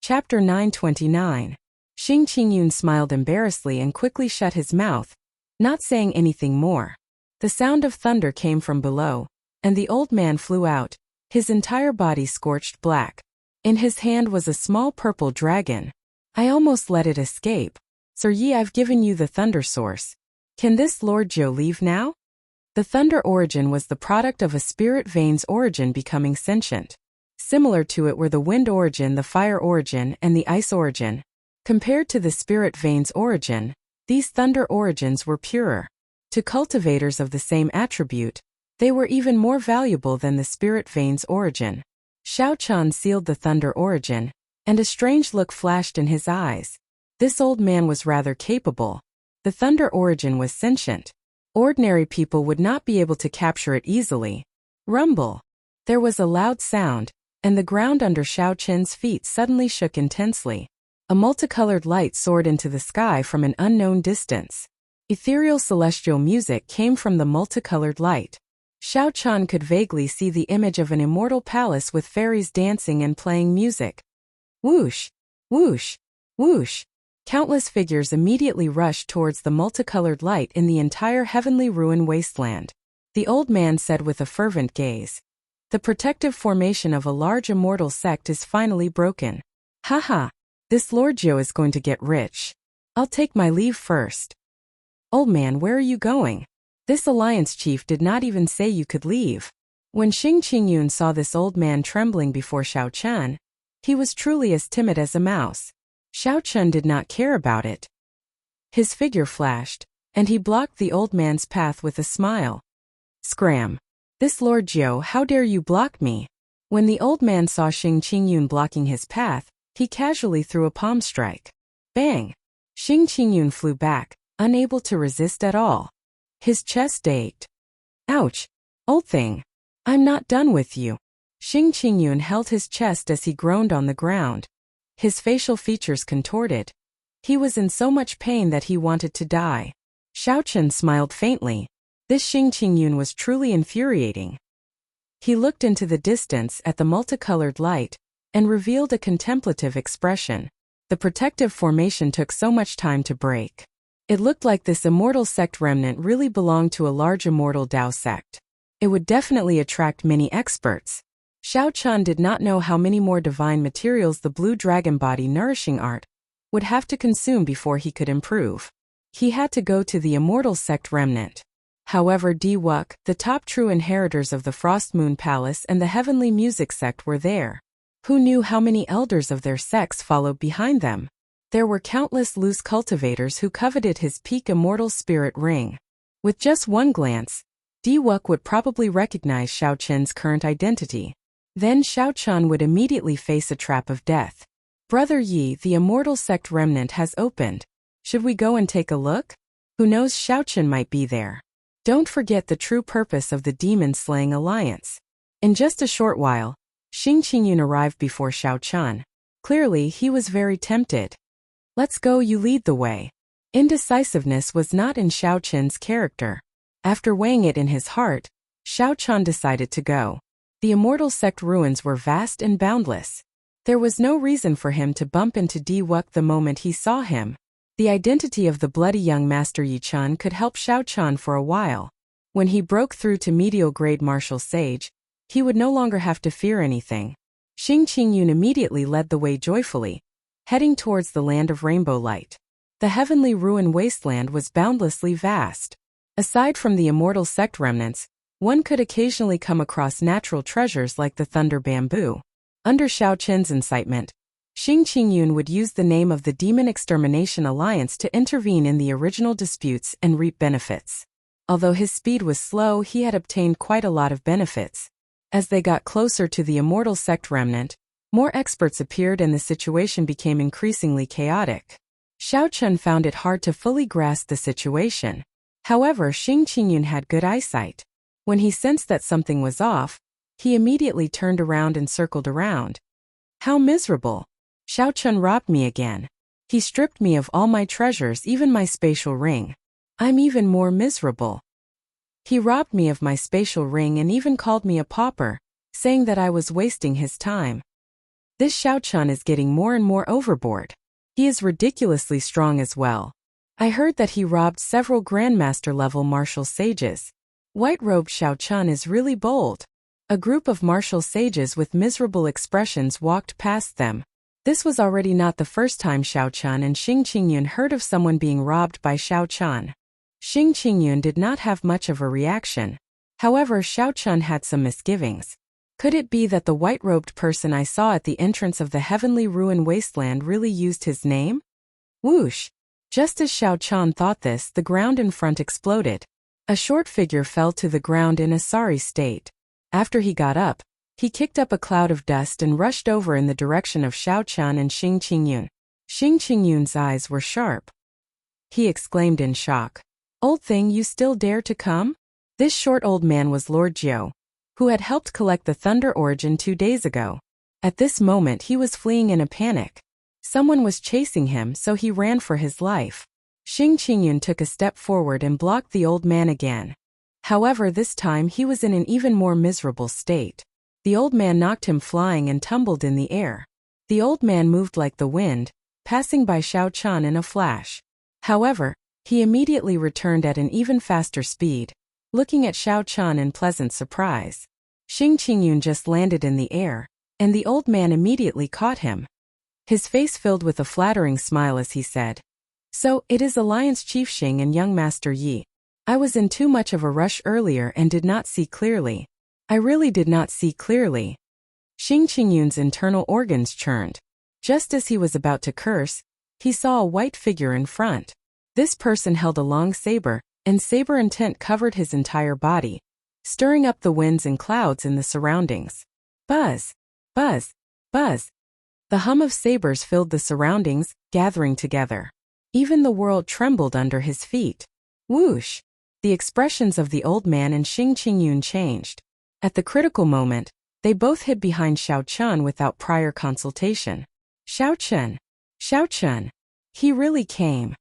Chapter 929. Xing Qingyun smiled embarrassedly and quickly shut his mouth, not saying anything more. The sound of thunder came from below, and the old man flew out, his entire body scorched black. In his hand was a small purple dragon. I almost let it escape. Sir Yi, I've given you the thunder source. Can this Lord Jiu leave now? The thunder origin was the product of a spirit vein's origin becoming sentient. Similar to it were the wind origin, the fire origin, and the ice origin. Compared to the spirit vein's origin, these thunder origins were purer. To cultivators of the same attribute, they were even more valuable than the spirit vein's origin. Xiao Chan sealed the thunder origin, and a strange look flashed in his eyes. This old man was rather capable. The thunder origin was sentient. Ordinary people would not be able to capture it easily. Rumble. There was a loud sound, and the ground under Xiao Chen's feet suddenly shook intensely. A multicolored light soared into the sky from an unknown distance. Ethereal celestial music came from the multicolored light. Xiao Chan could vaguely see the image of an immortal palace with fairies dancing and playing music. Whoosh! Whoosh! Whoosh! Countless figures immediately rushed towards the multicolored light in the entire heavenly ruin wasteland. The old man said with a fervent gaze, "The protective formation of a large immortal sect is finally broken. Haha, this Lord Jiu is going to get rich. I'll take my leave first." "Old man, where are you going? This alliance chief did not even say you could leave." When Xing Qingyun saw this old man trembling before Xiao Chen, he was truly as timid as a mouse. Xiao Chen did not care about it. His figure flashed, and he blocked the old man's path with a smile. Scram! "This Lord Jiu, how dare you block me?" When the old man saw Xing Qingyun blocking his path, he casually threw a palm strike. Bang! Xing Qingyun flew back, unable to resist at all. His chest ached. "Ouch! Old thing! I'm not done with you." Xing Qingyun held his chest as he groaned on the ground. His facial features contorted. He was in so much pain that he wanted to die. Xiao Chen smiled faintly. This Xing Qingyun was truly infuriating. He looked into the distance at the multicolored light and revealed a contemplative expression. The protective formation took so much time to break. It looked like this immortal sect remnant really belonged to a large immortal Dao sect. It would definitely attract many experts. Xiao Chan did not know how many more divine materials the blue dragon body nourishing art would have to consume before he could improve. He had to go to the immortal sect remnant. However, Diwuk, the top true inheritors of the Frost Moon Palace and the Heavenly Music sect were there. Who knew how many elders of their sects followed behind them? There were countless loose cultivators who coveted his peak immortal spirit ring. With just one glance, Diwuk would probably recognize Xiao Chen's current identity. Then Xiao Chen would immediately face a trap of death. "Brother Yi, the immortal sect remnant has opened. Should we go and take a look? Who knows, Xiao Chen might be there." Don't forget the true purpose of the demon-slaying alliance. In just a short while, Xing Qingyun arrived before Xiao Chen. Clearly, he was very tempted. "Let's go, you lead the way." Indecisiveness was not in Xiao Chen's character. After weighing it in his heart, Xiao Chen decided to go. The immortal sect ruins were vast and boundless. There was no reason for him to bump into Diwuk the moment he saw him. The identity of the bloody young master Yi Chun could help Xiao Chen for a while. When he broke through to medial grade martial sage, he would no longer have to fear anything. Xing Qingyun immediately led the way joyfully, heading towards the land of rainbow light. The heavenly ruin wasteland was boundlessly vast. Aside from the immortal sect remnants, one could occasionally come across natural treasures like the thunder bamboo. Under Xiao Chen's incitement, Xing Qingyun would use the name of the Demon Extermination Alliance to intervene in the original disputes and reap benefits. Although his speed was slow, he had obtained quite a lot of benefits. As they got closer to the immortal sect remnant, more experts appeared and the situation became increasingly chaotic. Xiao Chen found it hard to fully grasp the situation. However, Xing Qingyun had good eyesight. When he sensed that something was off, he immediately turned around and circled around. How miserable! Xiao Chen robbed me again. He stripped me of all my treasures, even my spatial ring. I'm even more miserable. He robbed me of my spatial ring and even called me a pauper, saying that I was wasting his time. This Xiao-chan is getting more and more overboard. He is ridiculously strong as well. I heard that he robbed several Grandmaster-level martial sages. White-robed Xiao-chan is really bold. A group of martial sages with miserable expressions walked past them. This was already not the first time Xiao-chan and Xing Qingyun heard of someone being robbed by Xiao-chan. Xing Qingyun did not have much of a reaction. However, Xiao-chan had some misgivings. Could it be that the white-robed person I saw at the entrance of the heavenly ruin wasteland really used his name? Whoosh! Just as Xiao-chan thought this, the ground in front exploded. A short figure fell to the ground in a sorry state. After he got up, he kicked up a cloud of dust and rushed over in the direction of Xiao-chan and Xing Qingyun. Xing Qingyun's eyes were sharp. He exclaimed in shock. "Old thing, you still dare to come?" This short old man was Lord Jiu, who had helped collect the Thunder Origin 2 days ago. At this moment he was fleeing in a panic. Someone was chasing him, so he ran for his life. Xing Qingyun took a step forward and blocked the old man again. However, this time he was in an even more miserable state. The old man knocked him flying and tumbled in the air. The old man moved like the wind, passing by Xiao-chan in a flash. However, he immediately returned at an even faster speed, looking at Xiao-chan in pleasant surprise. Xing Qingyun just landed in the air, and the old man immediately caught him. His face filled with a flattering smile as he said, "So, it is Alliance Chief Xing and young Master Yi. I was in too much of a rush earlier and did not see clearly. I really did not see clearly." Xing Qingyun's internal organs churned. Just as he was about to curse, he saw a white figure in front. This person held a long saber, and saber intent covered his entire body, stirring up the winds and clouds in the surroundings. Buzz! Buzz! Buzz! The hum of sabers filled the surroundings, gathering together. Even the world trembled under his feet. Whoosh! The expressions of the old man and Xing Qingyun changed. At the critical moment, they both hid behind Xiao-chan without prior consultation. Xiao-chan! Xiao-chan! He really came.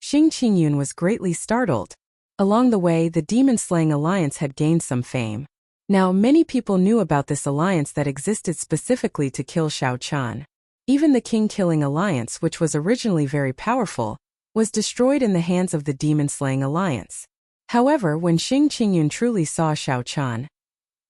Xing Qingyun was greatly startled. Along the way, the demon-slaying alliance had gained some fame. Now, many people knew about this alliance that existed specifically to kill Xiao-chan. Even the king-killing alliance, which was originally very powerful, was destroyed in the hands of the demon-slaying alliance. However, when Xing Qingyun truly saw Xiao-chan,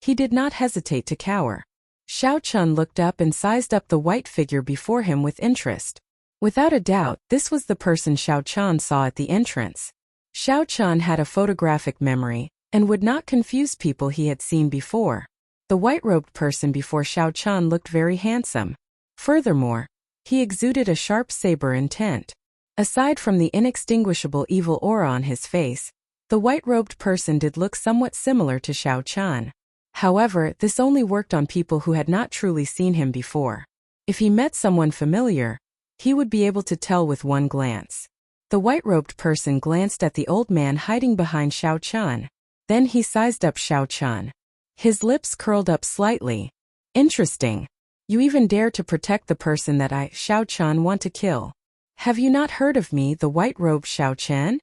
he did not hesitate to cower. Xiao-chan looked up and sized up the white figure before him with interest. Without a doubt, this was the person Xiao-chan saw at the entrance. Xiao-chan had a photographic memory, and would not confuse people he had seen before. The white-robed person before Xiao-chan looked very handsome. Furthermore, he exuded a sharp saber intent. Aside from the inextinguishable evil aura on his face, the white-robed person did look somewhat similar to Xiao-chan. However, this only worked on people who had not truly seen him before. If he met someone familiar, he would be able to tell with one glance. The white-robed person glanced at the old man hiding behind Xiao-chan. Then he sized up Xiao-chan. His lips curled up slightly. "Interesting. You even dare to protect the person that I, Xiao-chan, want to kill. Have you not heard of me, the white-robed Xiao-chan?"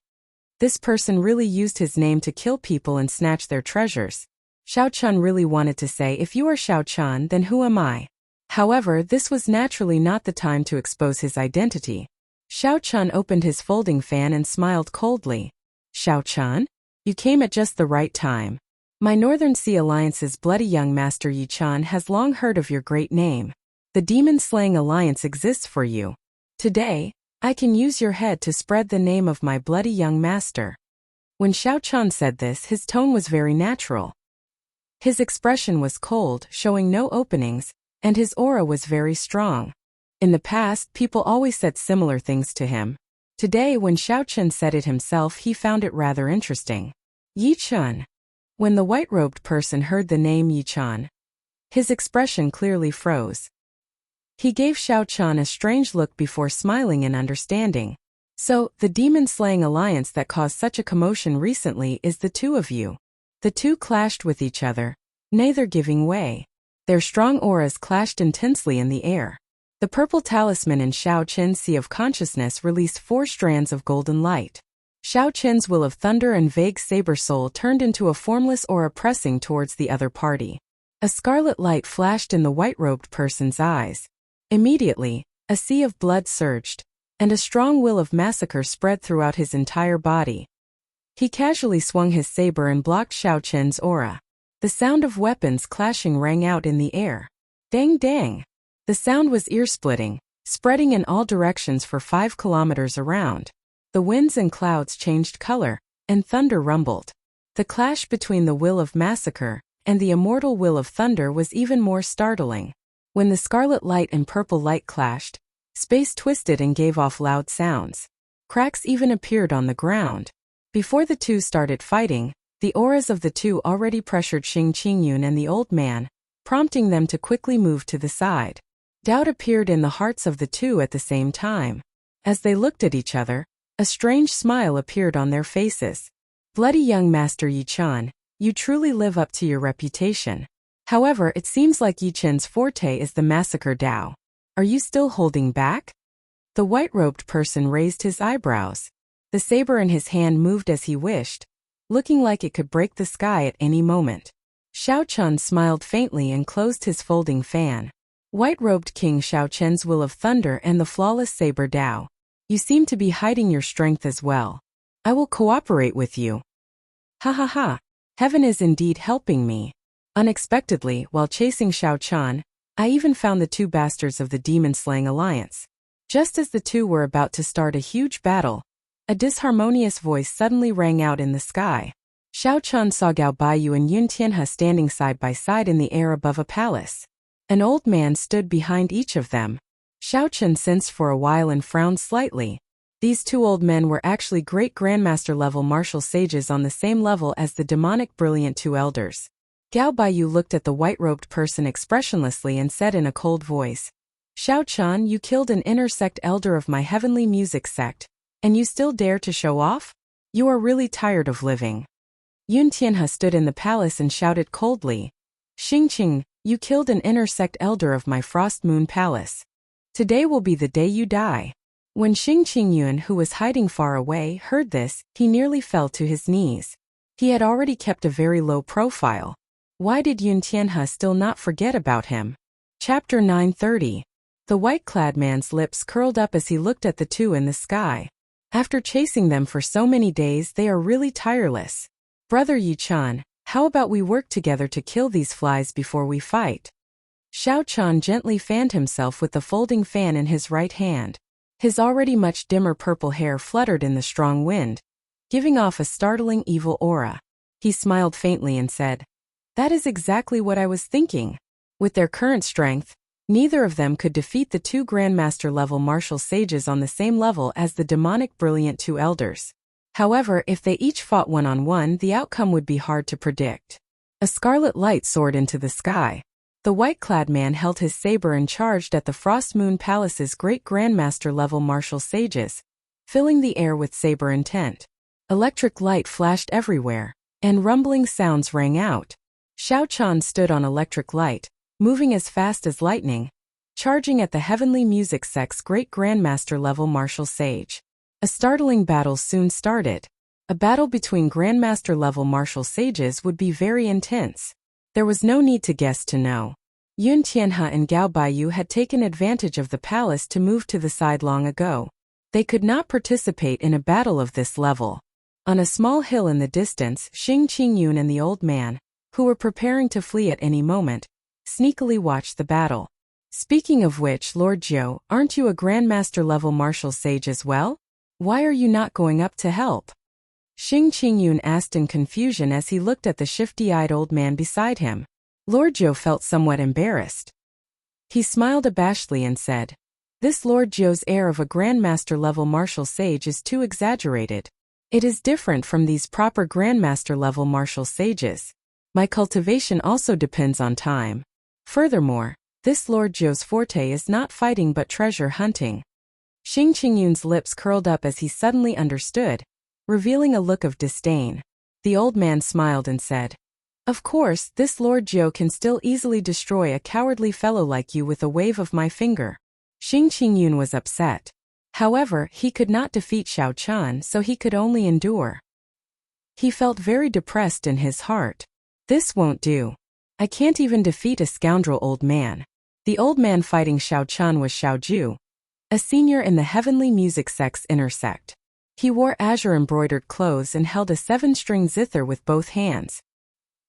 This person really used his name to kill people and snatch their treasures. Xiao-chan really wanted to say, "If you are Xiao-chan, then who am I?" However, this was naturally not the time to expose his identity. Xiao-chan opened his folding fan and smiled coldly. "Xiao-chan? You came at just the right time. My Northern Sea Alliance's bloody young master Yi-chan has long heard of your great name. The demon-slaying alliance exists for you. Today, I can use your head to spread the name of my bloody young master." When Xiao-chan said this, his tone was very natural. His expression was cold, showing no openings, and his aura was very strong. In the past, people always said similar things to him. Today, when Xiao-chan said it himself, he found it rather interesting. "Yi-chan." When the white-robed person heard the name Yi-chan, his expression clearly froze. He gave Xiao-chan a strange look before smiling in understanding. "So, the demon-slaying alliance that caused such a commotion recently is the two of you." The two clashed with each other, neither giving way. Their strong auras clashed intensely in the air. The purple talisman in Xiao-chen's sea of consciousness released 4 strands of golden light. Xiao-chen's will of thunder and vague saber soul turned into a formless aura pressing towards the other party. A scarlet light flashed in the white-robed person's eyes. Immediately, a sea of blood surged, and a strong will of massacre spread throughout his entire body. He casually swung his saber and blocked Xiao Chen's aura. The sound of weapons clashing rang out in the air. Dang dang! The sound was ear-splitting, spreading in all directions for 5 kilometers around. The winds and clouds changed color, and thunder rumbled. The clash between the will of massacre and the immortal will of thunder was even more startling. When the scarlet light and purple light clashed, space twisted and gave off loud sounds. Cracks even appeared on the ground. Before the two started fighting, the auras of the two already pressured Xing Qingyun and the old man, prompting them to quickly move to the side. Doubt appeared in the hearts of the two at the same time. As they looked at each other, a strange smile appeared on their faces. Bloody young Master Yi Chen, you truly live up to your reputation. However, it seems like Yi Chen's forte is the massacre Dao. Are you still holding back? The white-robed person raised his eyebrows. The saber in his hand moved as he wished, looking like it could break the sky at any moment. Xiao Chun smiled faintly and closed his folding fan. White-robed King Xiao Chen's will of thunder and the flawless saber Dao. You seem to be hiding your strength as well. I will cooperate with you. Ha ha ha. Heaven is indeed helping me. Unexpectedly, while chasing Xiao Chun, I even found the two bastards of the demon-slaying alliance. Just as the two were about to start a huge battle, a disharmonious voice suddenly rang out in the sky. Xiao Chun saw Gao Baiyu and Yun Tianhe standing side by side in the air above a palace. An old man stood behind each of them. Xiao Chun sensed for a while and frowned slightly. These two old men were actually great grandmaster-level martial sages on the same level as the demonic brilliant two elders. Gao Baiyu looked at the white-robed person expressionlessly and said in a cold voice, Xiao Chun, you killed an inner sect elder of my heavenly music sect, and you still dare to show off? You are really tired of living. Yun Tianhe stood in the palace and shouted coldly, Xingqing, you killed an inner sect elder of my Frost Moon Palace. Today will be the day you die. When Xing Qingyun, who was hiding far away, heard this, he nearly fell to his knees. He had already kept a very low profile. Why did Yun Tianhe still not forget about him? Chapter 930. The white-clad man's lips curled up as he looked at the two in the sky. After chasing them for so many days, they are really tireless. Brother Yi Chen, how about we work together to kill these flies before we fight? Xiao Chen gently fanned himself with the folding fan in his right hand. His already much dimmer purple hair fluttered in the strong wind, giving off a startling evil aura. He smiled faintly and said, That is exactly what I was thinking. With their current strength, neither of them could defeat the two Grandmaster-level martial sages on the same level as the demonic brilliant two elders. However, if they each fought one-on-one, the outcome would be hard to predict. A scarlet light soared into the sky. The white-clad man held his saber and charged at the Frost Moon Palace's great Grandmaster-level martial sages, filling the air with saber intent. Electric light flashed everywhere, and rumbling sounds rang out. Xiao Chan stood on electric light, moving as fast as lightning, charging at the heavenly music sect's great Grandmaster-level martial sage. A startling battle soon started. A battle between Grandmaster-level martial sages would be very intense. There was no need to guess to know. Yun Tianhe and Gao Baiyu had taken advantage of the palace to move to the side long ago. They could not participate in a battle of this level. On a small hill in the distance, Xing Qingyun and the old man, who were preparing to flee at any moment, sneakily watched the battle. Speaking of which, Lord Jiu, aren't you a Grandmaster-level martial sage as well? Why are you not going up to help? Xing Qingyun asked in confusion as he looked at the shifty-eyed old man beside him. Lord Jiu felt somewhat embarrassed. He smiled abashedly and said, This Lord Jiu's air of a Grandmaster-level martial sage is too exaggerated. It is different from these proper Grandmaster-level martial sages. My cultivation also depends on time. Furthermore, this Lord Jiu's forte is not fighting but treasure hunting. Xing Qingyun's lips curled up as he suddenly understood, revealing a look of disdain. The old man smiled and said, Of course, this Lord Jiu can still easily destroy a cowardly fellow like you with a wave of my finger. Xing Qingyun was upset. However, he could not defeat Xiao Chun, so he could only endure. He felt very depressed in his heart. This won't do. I can't even defeat a scoundrel old man. The old man fighting Xiao Chun was Xiao Ju, a senior in the heavenly music sect's inner sect. He wore azure-embroidered clothes and held a 7-string zither with both hands.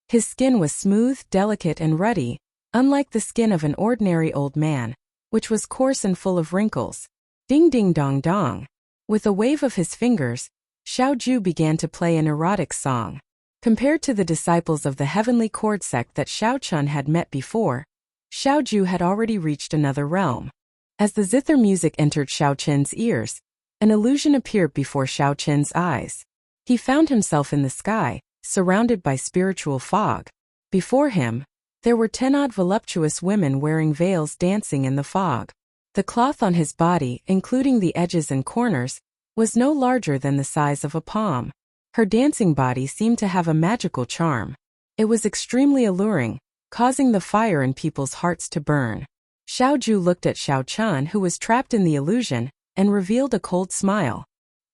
His skin was smooth, delicate, and ruddy, unlike the skin of an ordinary old man, which was coarse and full of wrinkles. Ding ding dong dong. With a wave of his fingers, Xiao Ju began to play an erotic song. Compared to the disciples of the heavenly chord sect that Xiao Chun had met before, Xiao Ju had already reached another realm. As the zither music entered Xiao Chen's ears, an illusion appeared before Xiao Chen's eyes. He found himself in the sky, surrounded by spiritual fog. Before him, there were 10-odd voluptuous women wearing veils dancing in the fog. The cloth on his body, including the edges and corners, was no larger than the size of a palm. Her dancing body seemed to have a magical charm. It was extremely alluring, causing the fire in people's hearts to burn. Xiao Ju looked at Xiao Chun, who was trapped in the illusion, and revealed a cold smile.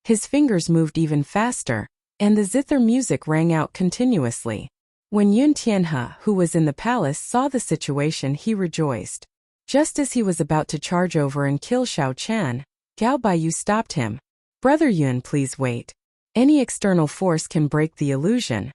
His fingers moved even faster, and the zither music rang out continuously. When Yun Tianhe, who was in the palace, saw the situation, he rejoiced. Just as he was about to charge over and kill Xiao Chen, Gao Baiyu stopped him. "Brother Yun, please wait. Any external force can break the illusion.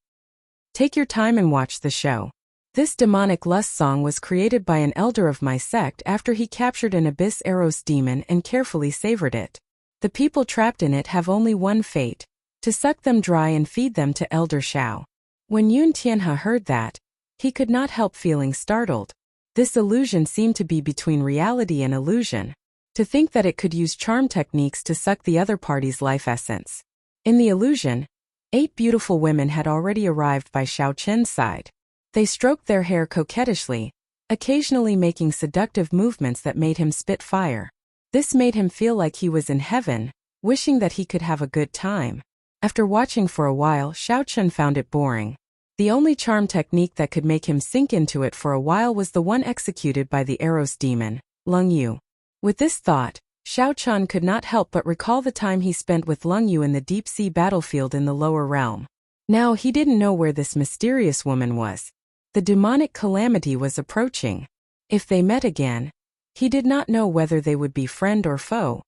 Take your time and watch the show." This demonic lust song was created by an elder of my sect after he captured an abyss Eros demon and carefully savored it. The people trapped in it have only one fate: to suck them dry and feed them to Elder Xiao. When Yun Tianhe heard that, he could not help feeling startled. This illusion seemed to be between reality and illusion. To think that it could use charm techniques to suck the other party's life essence. In the illusion, 8 beautiful women had already arrived by Xiao Chen's side. They stroked their hair coquettishly, occasionally making seductive movements that made him spit fire. This made him feel like he was in heaven, wishing that he could have a good time. After watching for a while, Xiao Chun found it boring. The only charm technique that could make him sink into it for a while was the one executed by the Eros demon, Leng Yu. With this thought, Xiao Chun could not help but recall the time he spent with Leng Yu in the deep-sea battlefield in the lower realm. Now he didn't know where this mysterious woman was. The demonic calamity was approaching. If they met again, he did not know whether they would be friend or foe.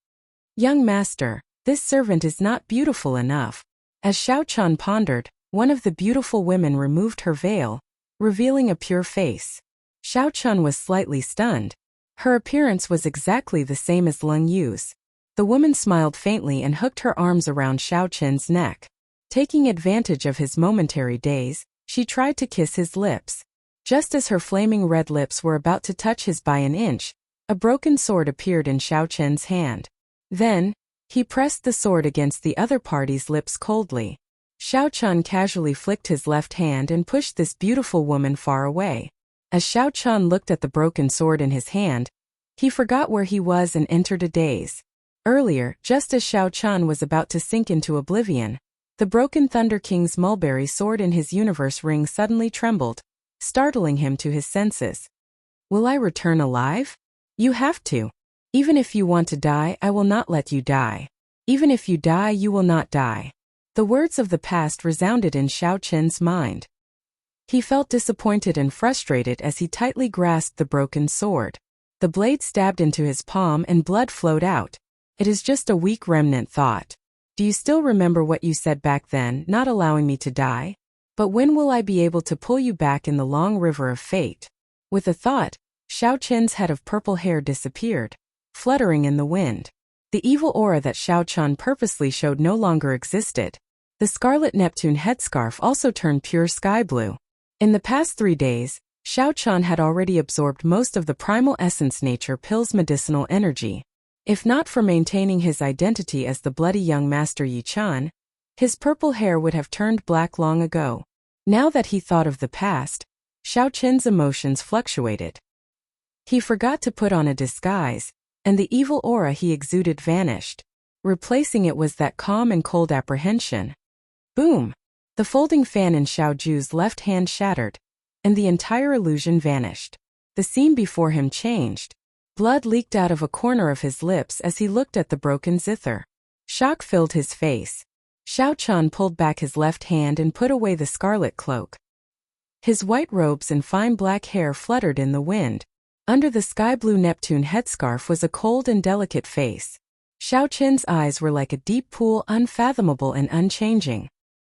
"Young master, this servant is not beautiful enough." As Xiao Chun pondered, one of the beautiful women removed her veil, revealing a pure face. Xiao Chun was slightly stunned. Her appearance was exactly the same as Leng Yu's. The woman smiled faintly and hooked her arms around Xiao Chun's neck. Taking advantage of his momentary daze, she tried to kiss his lips. Just as her flaming red lips were about to touch his by an inch, a broken sword appeared in Xiao Chen's hand. Then, he pressed the sword against the other party's lips coldly. Xiao Chun casually flicked his left hand and pushed this beautiful woman far away. As Xiao Chun looked at the broken sword in his hand, he forgot where he was and entered a daze. Earlier, just as Xiao Chun was about to sink into oblivion, the broken Thunder King's mulberry sword in his universe ring suddenly trembled, startling him to his senses. "Will I return alive? You have to. Even if you want to die, I will not let you die. Even if you die, you will not die." The words of the past resounded in Xiao Chen's mind. He felt disappointed and frustrated as he tightly grasped the broken sword. The blade stabbed into his palm and blood flowed out. It is just a weak remnant thought. Do you still remember what you said back then, not allowing me to die? But when will I be able to pull you back in the long river of fate? With a thought, Xiao Chen's head of purple hair disappeared, fluttering in the wind. The evil aura that Xiao Chun purposely showed no longer existed. The Scarlet Neptune headscarf also turned pure sky blue. In the past 3 days, Xiao Chun had already absorbed most of the primal essence nature pill's medicinal energy. If not for maintaining his identity as the bloody young master Yi Chun, his purple hair would have turned black long ago. Now that he thought of the past, Xiao Chen's emotions fluctuated. He forgot to put on a disguise, and the evil aura he exuded vanished. Replacing it was that calm and cold apprehension. Boom! The folding fan in Xiao Ju's left hand shattered, and the entire illusion vanished. The scene before him changed. Blood leaked out of a corner of his lips as he looked at the broken zither. Shock filled his face. Xiao Chun pulled back his left hand and put away the scarlet cloak. His white robes and fine black hair fluttered in the wind. Under the sky-blue Neptune headscarf was a cold and delicate face. Xiao Qin's eyes were like a deep pool, unfathomable and unchanging.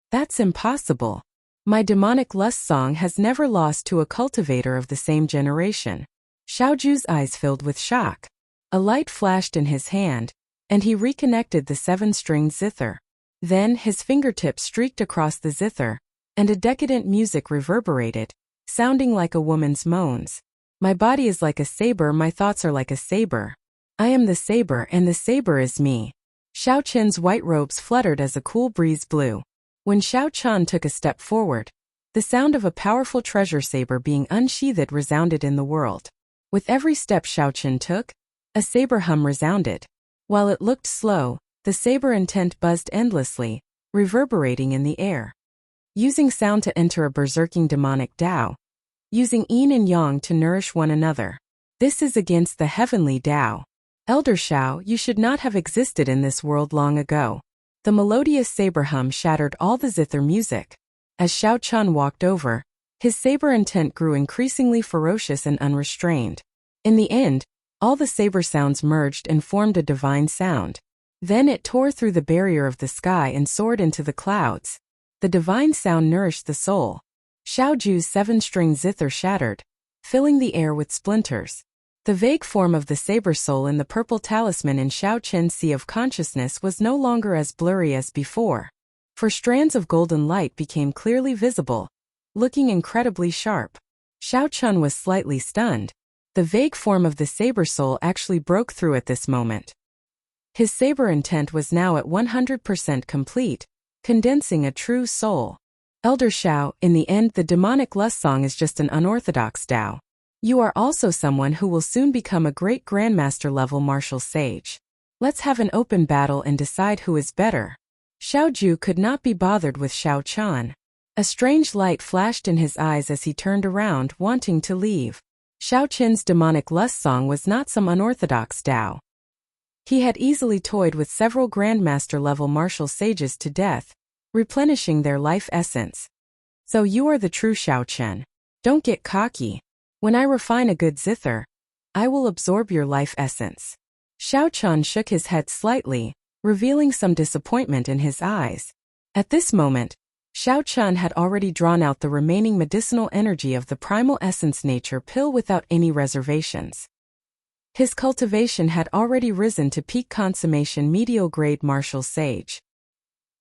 That's impossible. My demonic lust song has never lost to a cultivator of the same generation. Xiao Ju's eyes filled with shock. A light flashed in his hand, and he reconnected the 7-stringed zither. Then his fingertips streaked across the zither, and a decadent music reverberated, sounding like a woman's moans. My body is like a saber, my thoughts are like a saber. I am the saber and the saber is me. Xiao Qin's white robes fluttered as a cool breeze blew. When Xiao Qian took a step forward, the sound of a powerful treasure saber being unsheathed resounded in the world. With every step Xiao Qin took, a saber hum resounded. While it looked slow, the saber intent buzzed endlessly, reverberating in the air. Using sound to enter a berserking demonic Tao. Using yin and yang to nourish one another. This is against the heavenly Tao. Elder Xiao, you should not have existed in this world long ago. The melodious saber hum shattered all the zither music. As Xiao Qian walked over, his saber intent grew increasingly ferocious and unrestrained. In the end, all the saber sounds merged and formed a divine sound. Then it tore through the barrier of the sky and soared into the clouds. The divine sound nourished the soul. Xiao Ju's 7-string zither shattered, filling the air with splinters. The vague form of the saber soul in the purple talisman in Xiao Qin's sea of consciousness was no longer as blurry as before. For strands of golden light became clearly visible, looking incredibly sharp. Xiao Qian was slightly stunned. The vague form of the saber soul actually broke through at this moment. His saber intent was now at 100% complete, condensing a true soul. Elder Xiao, in the end the demonic lust song is just an unorthodox Tao. You are also someone who will soon become a great grandmaster level martial sage. Let's have an open battle and decide who is better. Xiao Ju could not be bothered with Xiao Qian. A strange light flashed in his eyes as he turned around, wanting to leave. Xiao Qin's demonic lust song was not some unorthodox Tao. He had easily toyed with several grandmaster level martial sages to death, replenishing their life essence. So you are the true Xiao Qian. Don't get cocky. When I refine a good zither, I will absorb your life essence. Xiao Qian shook his head slightly, revealing some disappointment in his eyes. At this moment, Xiao Qian had already drawn out the remaining medicinal energy of the primal essence nature pill without any reservations. His cultivation had already risen to peak consummation medial grade martial sage.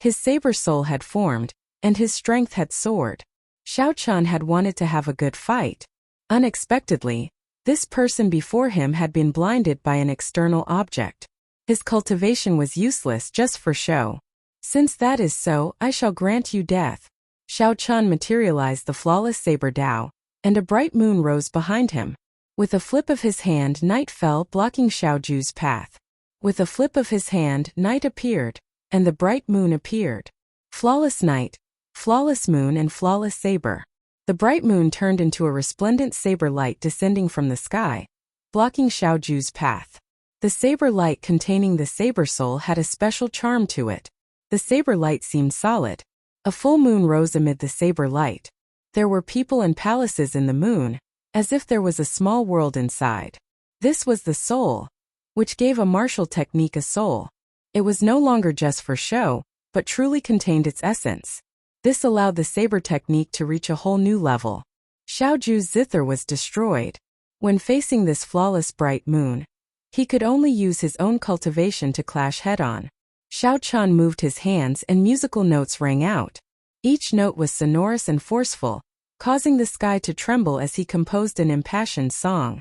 His saber soul had formed, and his strength had soared. Xiao Qian had wanted to have a good fight. Unexpectedly, this person before him had been blinded by an external object. His cultivation was useless just for show. Since that is so, I shall grant you death. Xiao Qian materialized the flawless saber Tao, and a bright moon rose behind him. With a flip of his hand, night fell, blocking Xiao Ju's path. With a flip of his hand, night appeared, and the bright moon appeared. Flawless night, flawless moon and flawless saber. The bright moon turned into a resplendent saber light descending from the sky, blocking Xiao Ju's path. The saber light containing the saber soul had a special charm to it. The saber light seemed solid. A full moon rose amid the saber light. There were people and palaces in the moon, as if there was a small world inside. This was the soul, which gave a martial technique a soul. It was no longer just for show, but truly contained its essence. This allowed the saber technique to reach a whole new level. Xiao Ju's zither was destroyed. When facing this flawless bright moon, he could only use his own cultivation to clash head-on. Xiao Qian moved his hands and musical notes rang out. Each note was sonorous and forceful, causing the sky to tremble as he composed an impassioned song.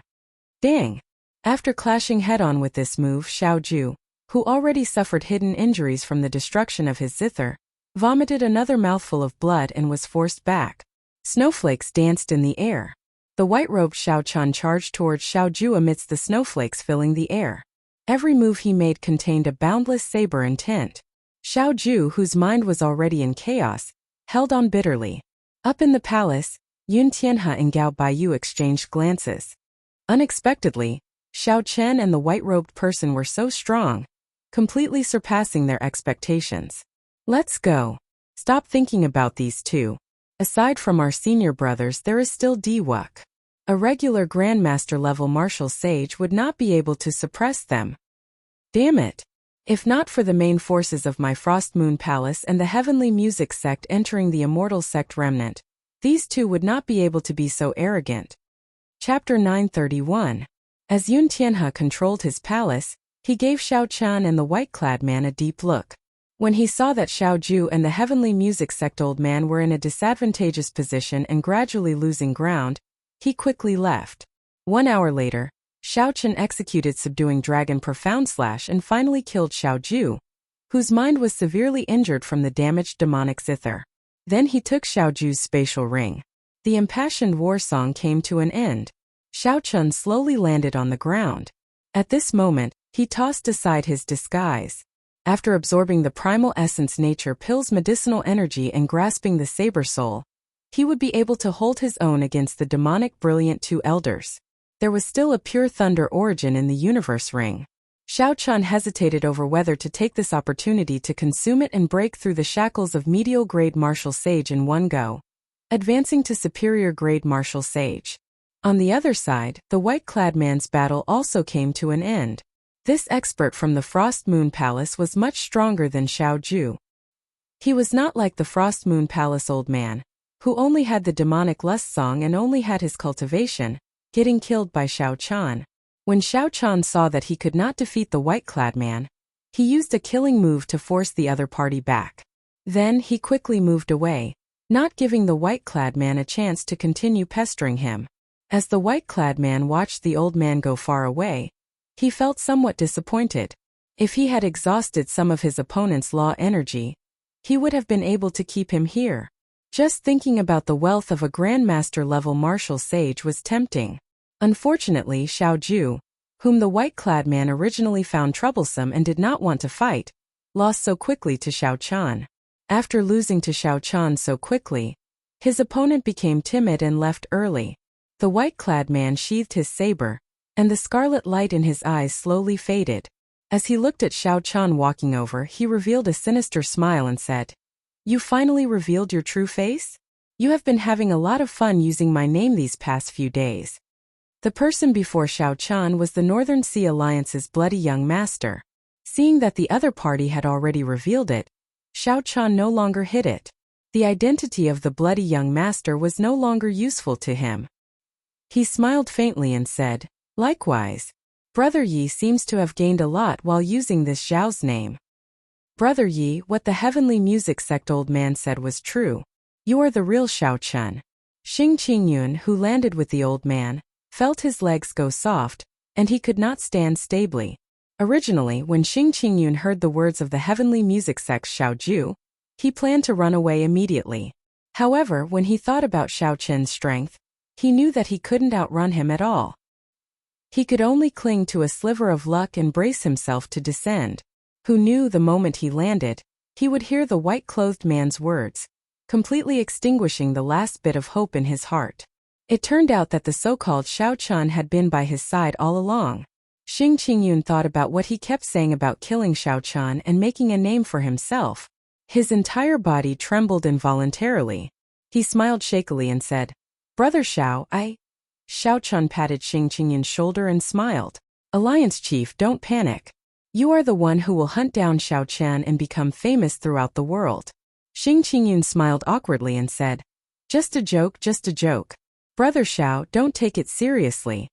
Dang! After clashing head-on with this move, Xiao Ju, who already suffered hidden injuries from the destruction of his zither, vomited another mouthful of blood and was forced back. Snowflakes danced in the air. The white-robed Xiao Qian charged towards Xiao Ju amidst the snowflakes filling the air. Every move he made contained a boundless saber intent. Xiao Ju, whose mind was already in chaos, held on bitterly. Up in the palace, Yun Tianhe and Gao Baiyu exchanged glances. Unexpectedly, Xiao Chen and the white-robed person were so strong, completely surpassing their expectations. Let's go. Stop thinking about these two. Aside from our senior brothers, there is still Diwuk. A regular Grandmaster-level martial sage would not be able to suppress them. Damn it! If not for the main forces of my Frost Moon Palace and the Heavenly Music Sect entering the Immortal Sect Remnant, these two would not be able to be so arrogant. Chapter 931. As Yun Tianhe controlled his palace, he gave Xiao Qian and the white-clad man a deep look. When he saw that Xiao Ju and the Heavenly Music Sect old man were in a disadvantageous position and gradually losing ground, he quickly left. 1 hour later, Xiao Qian executed Subduing Dragon Profound Slash and finally killed Xiao Ju, whose mind was severely injured from the damaged demonic zither. Then he took Xiao Ju's spatial ring. The impassioned war song came to an end. Xiao Qian slowly landed on the ground. At this moment, he tossed aside his disguise. After absorbing the primal essence nature pill's medicinal energy and grasping the saber soul, he would be able to hold his own against the demonic brilliant two elders. There was still a pure thunder origin in the universe ring. Xiao Qian hesitated over whether to take this opportunity to consume it and break through the shackles of medial grade martial sage in one go, advancing to superior grade martial sage. On the other side, the white-clad man's battle also came to an end. This expert from the Frost Moon Palace was much stronger than Xiao Ju. He was not like the Frost Moon Palace old man, who only had the demonic lust song and only had his cultivation, getting killed by Xiao Qian. When Xiao Qian saw that he could not defeat the white-clad man, he used a killing move to force the other party back. Then he quickly moved away, not giving the white-clad man a chance to continue pestering him. As the white-clad man watched the old man go far away, he felt somewhat disappointed. If he had exhausted some of his opponent's law energy, he would have been able to keep him here. Just thinking about the wealth of a Grandmaster-level martial sage was tempting. Unfortunately, Xiao Ju, whom the white-clad man originally found troublesome and did not want to fight, lost so quickly to Xiao Qian. After losing to Xiao Qian so quickly, his opponent became timid and left early. The white-clad man sheathed his saber, and the scarlet light in his eyes slowly faded. As he looked at Xiao Qian walking over, he revealed a sinister smile and said, "You finally revealed your true face? You have been having a lot of fun using my name these past few days." The person before Xiao Qian was the Northern Sea Alliance's bloody young master. Seeing that the other party had already revealed it, Xiao Qian no longer hid it. The identity of the bloody young master was no longer useful to him. He smiled faintly and said, "Likewise, Brother Yi seems to have gained a lot while using this Zhao's name." "Brother Yi, what the Heavenly Music Sect old man said was true. You are the real Xiao Qian." Xing Qingyun, who landed with the old man, felt his legs go soft, and he could not stand stably. Originally, when Xing Qingyun heard the words of the Heavenly Music Sect's Xiao Ju, he planned to run away immediately. However, when he thought about Xiao Qian's strength, he knew that he couldn't outrun him at all. He could only cling to a sliver of luck and brace himself to descend. Who knew the moment he landed, he would hear the white-clothed man's words, completely extinguishing the last bit of hope in his heart. It turned out that the so-called Xiao Qian had been by his side all along. Xing Qingyun thought about what he kept saying about killing Xiao Qian and making a name for himself. His entire body trembled involuntarily. He smiled shakily and said, "Brother Xiao, Xiao Qian patted Xing Qingyun's shoulder and smiled. "Alliance Chief, don't panic. You are the one who will hunt down Xiao Qian and become famous throughout the world." Xing Qingyun smiled awkwardly and said, "Just a joke, just a joke. Brother Xiao, don't take it seriously."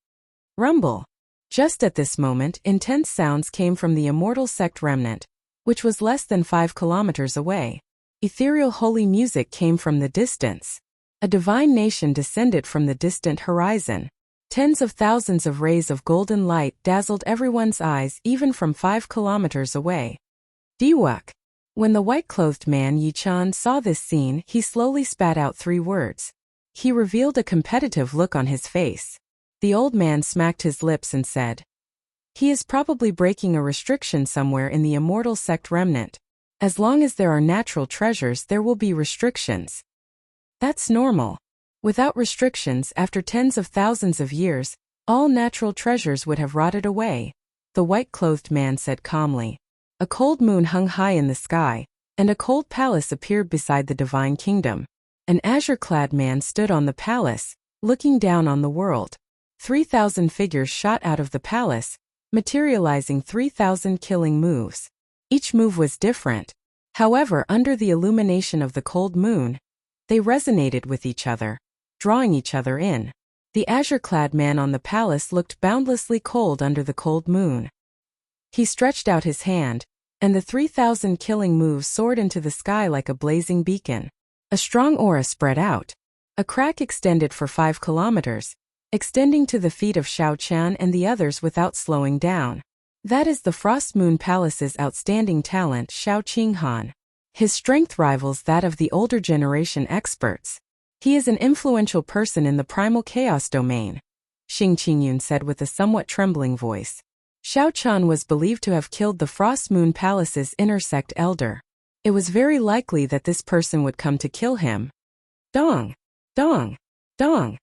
Rumble. Just at this moment, intense sounds came from the Immortal Sect Remnant, which was less than 5 kilometers away. Ethereal holy music came from the distance. A divine nation descended from the distant horizon. Tens of thousands of rays of golden light dazzled everyone's eyes even from 5 kilometers away. Diwuk. When the white-clothed man Yi Chan saw this scene, he slowly spat out 3 words. He revealed a competitive look on his face. The old man smacked his lips and said, "He is probably breaking a restriction somewhere in the Immortal Sect Remnant. As long as there are natural treasures, there will be restrictions. That's normal. Without restrictions, after tens of thousands of years, all natural treasures would have rotted away," the white-clothed man said calmly. A cold moon hung high in the sky, and a cold palace appeared beside the divine kingdom. An azure-clad man stood on the palace, looking down on the world. 3,000 figures shot out of the palace, materializing 3,000 killing moves. Each move was different. However, under the illumination of the cold moon, they resonated with each other, drawing each other in. The azure-clad man on the palace looked boundlessly cold under the cold moon. He stretched out his hand, and the 3,000 killing moves soared into the sky like a blazing beacon. A strong aura spread out. A crack extended for 5 kilometers, extending to the feet of Xiao Qian and the others without slowing down. That is the Frost Moon Palace's outstanding talent, Xiao Qinghan. His strength rivals that of the older generation experts. He is an influential person in the primal chaos domain, Xing Qingyun said with a somewhat trembling voice. Xiao Qian was believed to have killed the Frost Moon Palace's inner sect elder. It was very likely that this person would come to kill him. Dong! Dong! Dong!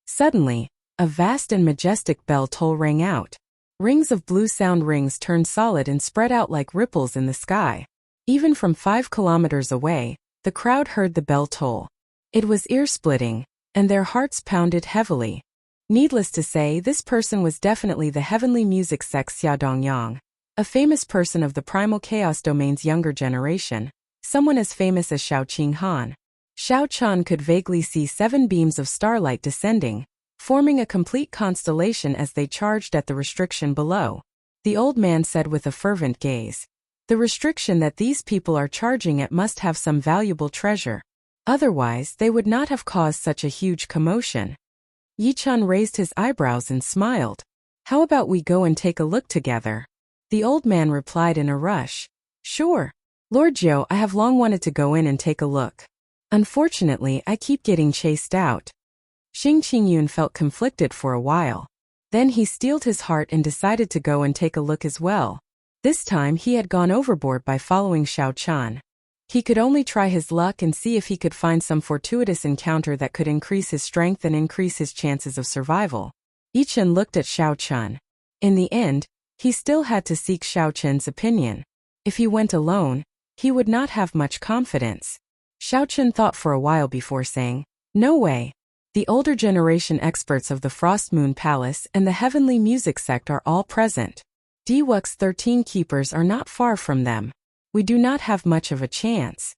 Suddenly, a vast and majestic bell toll rang out. Rings of blue sound rings turned solid and spread out like ripples in the sky. Even from 5 kilometers away, the crowd heard the bell toll. It was ear-splitting, and their hearts pounded heavily. Needless to say, this person was definitely the heavenly music sect Xia Dongyang, a famous person of the primal chaos domain's younger generation, someone as famous as Xiao Qinghan. Xiao Qian could vaguely see 7 beams of starlight descending, forming a complete constellation as they charged at the restriction below. The old man said with a fervent gaze, "The restriction that these people are charging at must have some valuable treasure. Otherwise, they would not have caused such a huge commotion." Yichun raised his eyebrows and smiled. "How about we go and take a look together?" The old man replied in a rush. "Sure. Lord Jiu, I have long wanted to go in and take a look. Unfortunately, I keep getting chased out." Xing Qingyun felt conflicted for a while. Then he steeled his heart and decided to go and take a look as well. This time he had gone overboard by following Xiao Qian. He could only try his luck and see if he could find some fortuitous encounter that could increase his strength and increase his chances of survival. Yichun looked at Xiao Qian. In the end, he still had to seek Xiao Qian's opinion. If he went alone, he would not have much confidence. Xiao Qian thought for a while before saying, "No way. The older generation experts of the Frost Moon Palace and the Heavenly Music Sect are all present. Diwuk's 13 keepers are not far from them. We do not have much of a chance."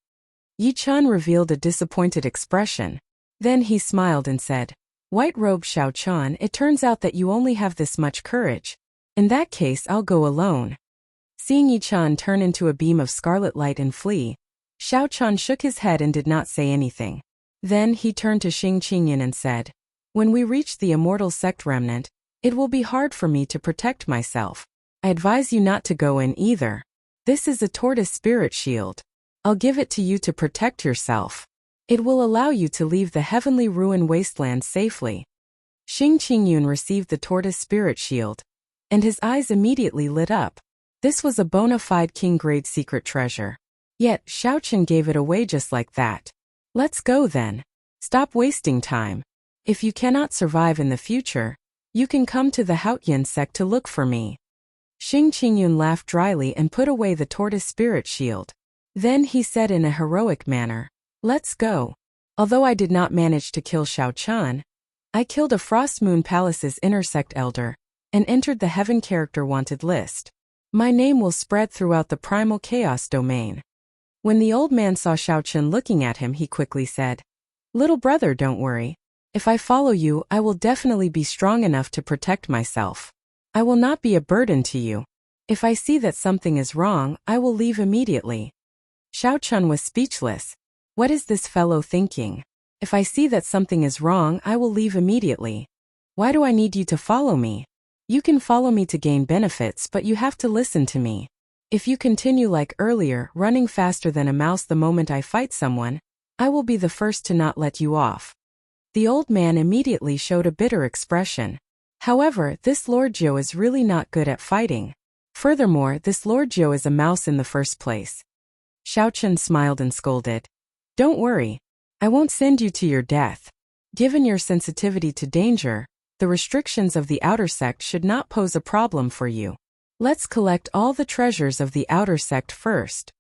Yichun revealed a disappointed expression. Then he smiled and said, "White-robed Xiao Qian, it turns out that you only have this much courage. In that case, I'll go alone." Seeing Yichun turn into a beam of scarlet light and flee, Xiao Qian shook his head and did not say anything. Then he turned to Xing Qingyun and said, "When we reach the immortal sect remnant, it will be hard for me to protect myself. I advise you not to go in either. This is a tortoise spirit shield. I'll give it to you to protect yourself. It will allow you to leave the heavenly ruin wasteland safely." Xing Qingyun received the tortoise spirit shield, and his eyes immediately lit up. This was a bona fide king-grade secret treasure. Yet, Xiao Qian gave it away just like that. "Let's go then. Stop wasting time. If you cannot survive in the future, you can come to the Haotian sect to look for me." Xing Qingyun laughed dryly and put away the tortoise spirit shield. Then he said in a heroic manner, "Let's go. Although I did not manage to kill Xiao Qian, I killed a Frost Moon Palace's inner sect elder and entered the Heaven Character Wanted list. My name will spread throughout the primal chaos domain." When the old man saw Xiao Qian looking at him, he quickly said, "Little brother, don't worry. If I follow you, I will definitely be strong enough to protect myself. I will not be a burden to you. If I see that something is wrong, I will leave immediately." Xiao Qian was speechless. What is this fellow thinking? If I see that something is wrong, I will leave immediately. Why do I need you to follow me? You can follow me to gain benefits, but you have to listen to me. If you continue like earlier, running faster than a mouse the moment I fight someone, I will be the first to not let you off. The old man immediately showed a bitter expression. However, this Lord Jiu is really not good at fighting. Furthermore, this Lord Jiu is a mouse in the first place. Xiao Qian smiled and scolded. "Don't worry. I won't send you to your death. Given your sensitivity to danger, the restrictions of the outer sect should not pose a problem for you. Let's collect all the treasures of the outer sect first."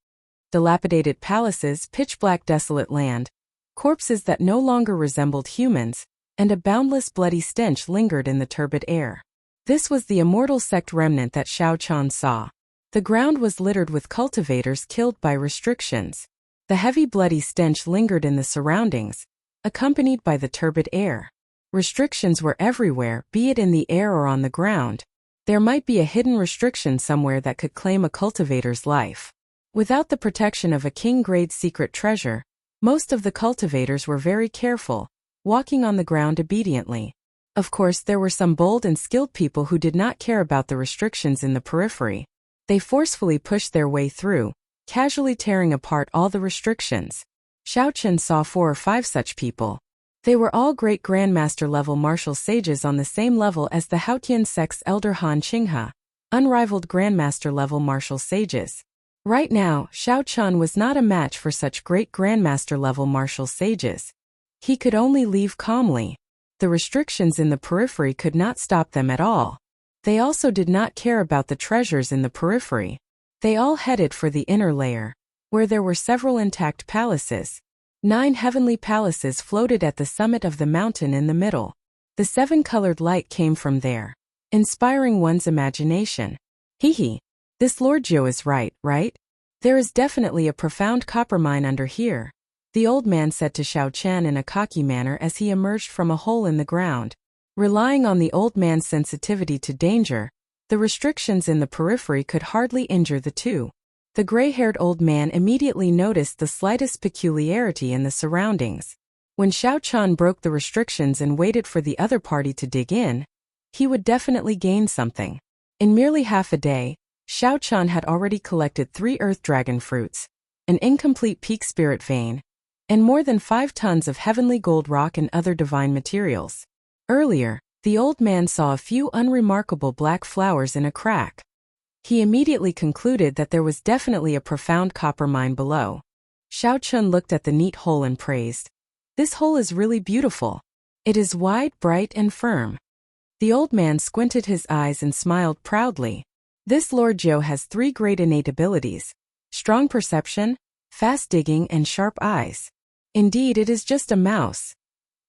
Dilapidated palaces, pitch-black desolate land, corpses that no longer resembled humans, and a boundless bloody stench lingered in the turbid air. This was the immortal sect remnant that Xiao Qian saw. The ground was littered with cultivators killed by restrictions. The heavy bloody stench lingered in the surroundings, accompanied by the turbid air. Restrictions were everywhere, be it in the air or on the ground. There might be a hidden restriction somewhere that could claim a cultivator's life. Without the protection of a king-grade secret treasure, most of the cultivators were very careful, walking on the ground obediently. Of course, there were some bold and skilled people who did not care about the restrictions in the periphery. They forcefully pushed their way through, casually tearing apart all the restrictions. Xiao Qian saw 4 or 5 such people. They were all great grandmaster-level martial sages on the same level as the Haotian sect's elder Han Qinghe, unrivaled grandmaster-level martial sages. Right now, Xiao Qian was not a match for such great grandmaster-level martial sages. He could only leave calmly. The restrictions in the periphery could not stop them at all. They also did not care about the treasures in the periphery. They all headed for the inner layer, where there were several intact palaces. 9 heavenly palaces floated at the summit of the mountain in the middle. The 7-colored light came from there, inspiring one's imagination. Hee. This Lord Jiu is right? There is definitely a profound copper mine under here, the old man said to Xiao Qian in a cocky manner as he emerged from a hole in the ground. Relying on the old man's sensitivity to danger, the restrictions in the periphery could hardly injure the two. The gray-haired old man immediately noticed the slightest peculiarity in the surroundings. When Xiao Qian broke the restrictions and waited for the other party to dig in, he would definitely gain something. In merely half a day, Xiao Qian had already collected 3 earth dragon fruits, an incomplete peak spirit vein, and more than 5 tons of heavenly gold rock and other divine materials. Earlier, the old man saw a few unremarkable black flowers in a crack. He immediately concluded that there was definitely a profound copper mine below. Xiao Qian looked at the neat hole and praised. This hole is really beautiful. It is wide, bright, and firm. The old man squinted his eyes and smiled proudly. This Lord Jiu has 3 great innate abilities: strong perception, fast digging, and sharp eyes. Indeed, it is just a mouse.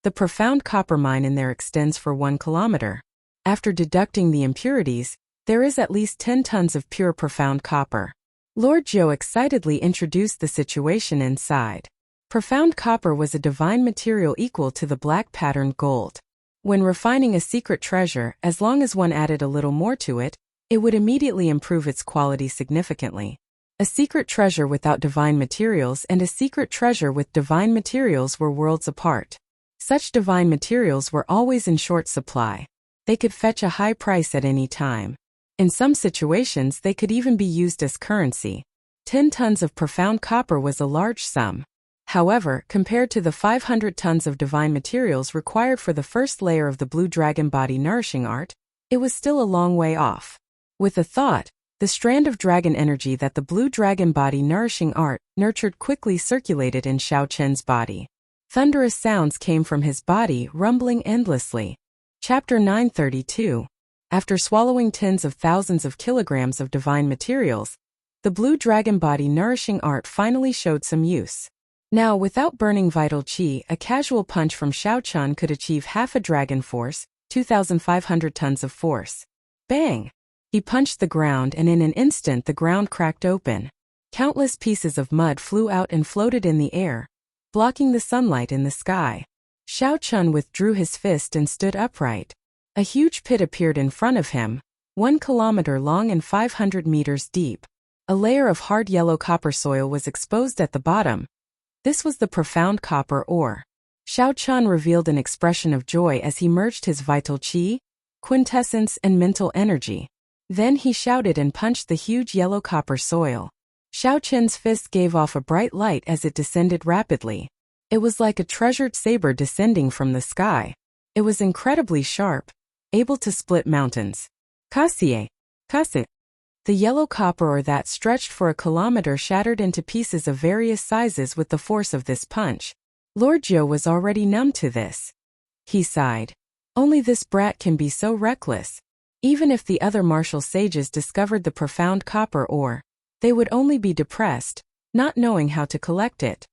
The profound copper mine in there extends for 1 kilometer. After deducting the impurities, there is at least 10 tons of pure profound copper. Lord Jiu excitedly introduced the situation inside. Profound copper was a divine material equal to the black patterned gold. When refining a secret treasure, as long as one added a little more to it, it would immediately improve its quality significantly. A secret treasure without divine materials and a secret treasure with divine materials were worlds apart. Such divine materials were always in short supply. They could fetch a high price at any time. In some situations, they could even be used as currency. 10 tons of profound copper was a large sum. However, compared to the 500 tons of divine materials required for the first layer of the blue dragon body nourishing art, it was still a long way off. With a thought, the strand of dragon energy that the blue dragon body nourishing art nurtured quickly circulated in Xiao Qian's body. Thunderous sounds came from his body, rumbling endlessly. Chapter 932. After swallowing tens of thousands of kilograms of divine materials, the blue dragon body nourishing art finally showed some use. Now, without burning vital qi, a casual punch from Xiao Qian could achieve half a dragon force, 2,500 tons of force. Bang! He punched the ground and in an instant the ground cracked open. Countless pieces of mud flew out and floated in the air, blocking the sunlight in the sky. Xiao Qian withdrew his fist and stood upright. A huge pit appeared in front of him, 1 kilometer long and 500 meters deep. A layer of hard yellow copper soil was exposed at the bottom. This was the profound copper ore. Xiao Qian revealed an expression of joy as he merged his vital qi, quintessence, and mental energy. Then he shouted and punched the huge yellow copper soil. Xiao Qian's fist gave off a bright light as it descended rapidly. It was like a treasured saber descending from the sky. It was incredibly sharp, able to split mountains. Kasie. The yellow copper ore that stretched for a kilometer shattered into pieces of various sizes with the force of this punch. Lord Jiu was already numb to this. He sighed. Only this brat can be so reckless. Even if the other martial sages discovered the profound copper ore, they would only be depressed, not knowing how to collect it.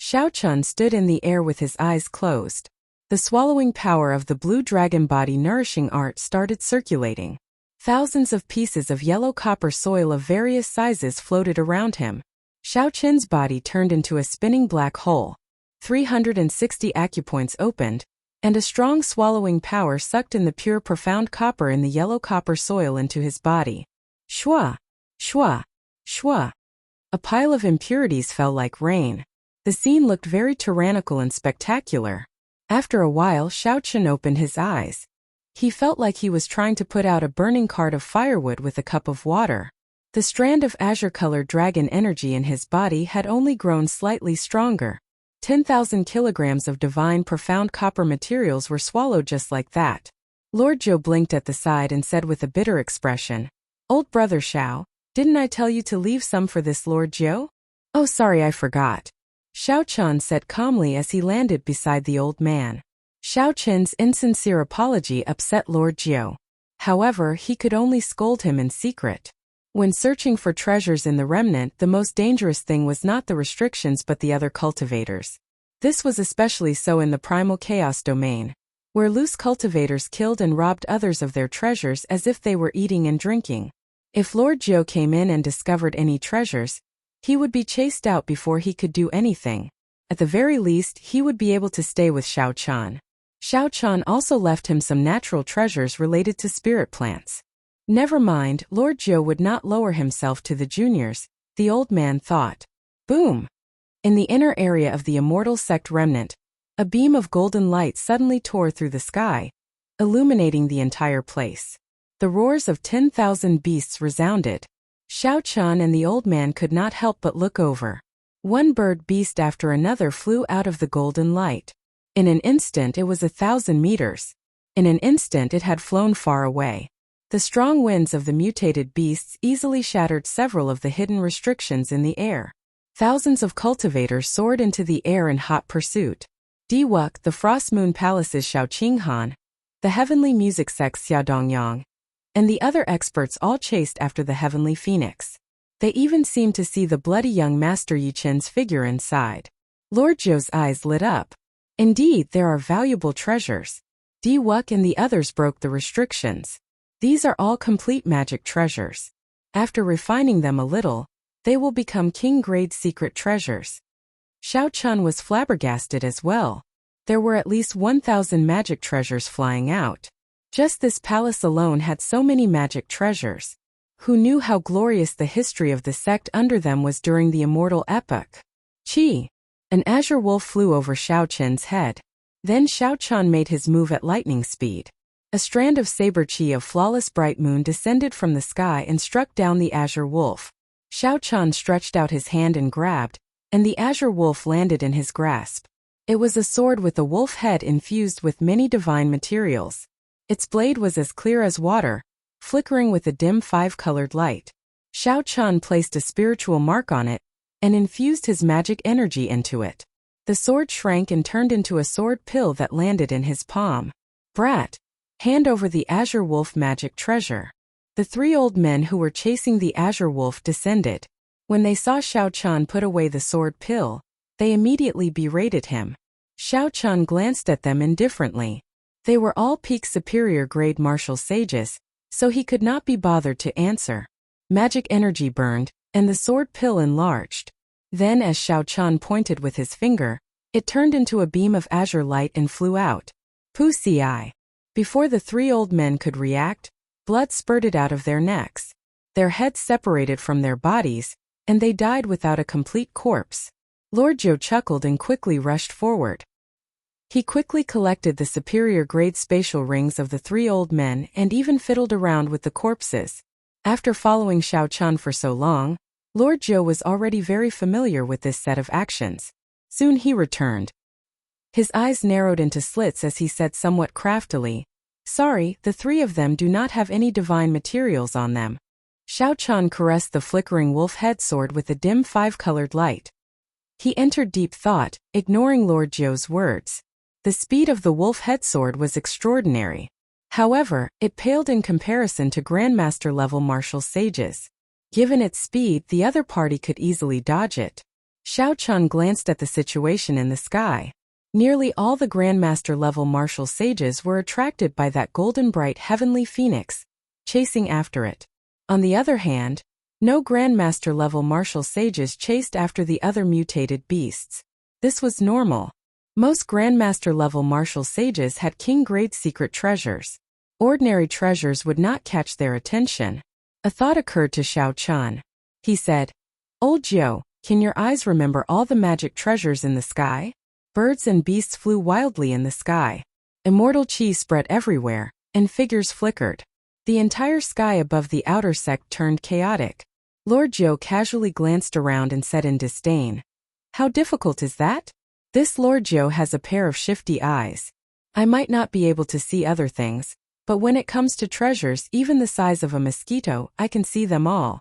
Xiao Qian stood in the air with his eyes closed. The swallowing power of the blue dragon body nourishing art started circulating. Thousands of pieces of yellow copper soil of various sizes floated around him. Xiaoqin's body turned into a spinning black hole. 360 acupoints opened, and a strong swallowing power sucked in the pure profound copper in the yellow copper soil into his body. Shua! Shua! Shua! A pile of impurities fell like rain. The scene looked very tyrannical and spectacular. After a while, Xiaoqin opened his eyes. He felt like he was trying to put out a burning cart of firewood with a cup of water. The strand of azure-colored dragon energy in his body had only grown slightly stronger. 10,000 kilograms of divine profound copper materials were swallowed just like that. Lord Zhou blinked at the side and said with a bitter expression, "Old brother Xiao, didn't I tell you to leave some for this Lord Zhou?" "Oh, sorry, I forgot," Xiaoqian said calmly as he landed beside the old man. Xiaoqin's insincere apology upset Lord Zhou. However, he could only scold him in secret. When searching for treasures in the remnant, the most dangerous thing was not the restrictions but the other cultivators. This was especially so in the primal chaos domain, where loose cultivators killed and robbed others of their treasures as if they were eating and drinking. If Lord Zhou came in and discovered any treasures, he would be chased out before he could do anything. At the very least, he would be able to stay with Xiaoqian. Xiaoqian also left him some natural treasures related to spirit plants. Never mind, Lord Zhou would not lower himself to the juniors, the old man thought. Boom! In the inner area of the immortal sect remnant, a beam of golden light suddenly tore through the sky, illuminating the entire place. The roars of 10,000 beasts resounded. Xiaoqian and the old man could not help but look over. One bird beast after another flew out of the golden light. In an instant it was 1,000 meters. In an instant it had flown far away. The strong winds of the mutated beasts easily shattered several of the hidden restrictions in the air. Thousands of cultivators soared into the air in hot pursuit. Diwuk, the Frost Moon Palace's Xiao Qinghan, the heavenly music sect Xiao Dongyang, and the other experts all chased after the heavenly phoenix. They even seemed to see the bloody young Master Yiqin's figure inside. Lord Zhou's eyes lit up. Indeed, there are valuable treasures. Diwuk and the others broke the restrictions. These are all complete magic treasures. After refining them a little, they will become king-grade secret treasures. Xiaoqian was flabbergasted as well. There were at least 1,000 magic treasures flying out. Just this palace alone had so many magic treasures. Who knew how glorious the history of the sect under them was during the immortal epoch? Chi! An azure wolf flew over Xiaoqian's head. Then Xiaoqian made his move at lightning speed. A strand of saber chi of flawless bright moon descended from the sky and struck down the azure wolf. Xiaoqian stretched out his hand and grabbed, and the azure wolf landed in his grasp. It was a sword with a wolf head infused with many divine materials. Its blade was as clear as water, flickering with a dim 5-colored light. Xiaoqian placed a spiritual mark on it, and infused his magic energy into it. The sword shrank and turned into a sword pill that landed in his palm. Brat! Hand over the azure wolf magic treasure. The 3 old men who were chasing the azure wolf descended. When they saw Xiaoqian put away the sword pill, they immediately berated him. Xiaoqian glanced at them indifferently. They were all peak superior grade martial sages, so he could not be bothered to answer. Magic energy burned, and the sword pill enlarged. Then as Xiaoqian pointed with his finger, it turned into a beam of azure light and flew out. Pussy. Before the 3 old men could react, blood spurted out of their necks. Their heads separated from their bodies, and they died without a complete corpse. Lord Zhou chuckled and quickly rushed forward. He quickly collected the superior grade spatial rings of the 3 old men and even fiddled around with the corpses. After following Xiaoqian for so long, Lord Zhou was already very familiar with this set of actions. Soon he returned. His eyes narrowed into slits as he said somewhat craftily, "Sorry, the 3 of them do not have any divine materials on them." Xiaoqian caressed the flickering wolf head sword with a dim 5-colored light. He entered deep thought, ignoring Lord Zhou's words. The speed of the wolf head sword was extraordinary. However, it paled in comparison to Grandmaster-level martial sages. Given its speed, the other party could easily dodge it. Xiaoqian glanced at the situation in the sky. Nearly all the Grandmaster-level martial sages were attracted by that golden bright heavenly phoenix, chasing after it. On the other hand, no Grandmaster-level martial sages chased after the other mutated beasts. This was normal. Most Grandmaster-level martial sages had king-grade secret treasures. Ordinary treasures would not catch their attention. A thought occurred to Xiao Chun. He said, "Old Jiu, can your eyes remember all the magic treasures in the sky?" Birds and beasts flew wildly in the sky. Immortal chi spread everywhere, and figures flickered. The entire sky above the outer sect turned chaotic. Lord Jiu casually glanced around and said in disdain, "How difficult is that? This Lord Jiu has a pair of shifty eyes. I might not be able to see other things, but when it comes to treasures even the size of a mosquito, I can see them all."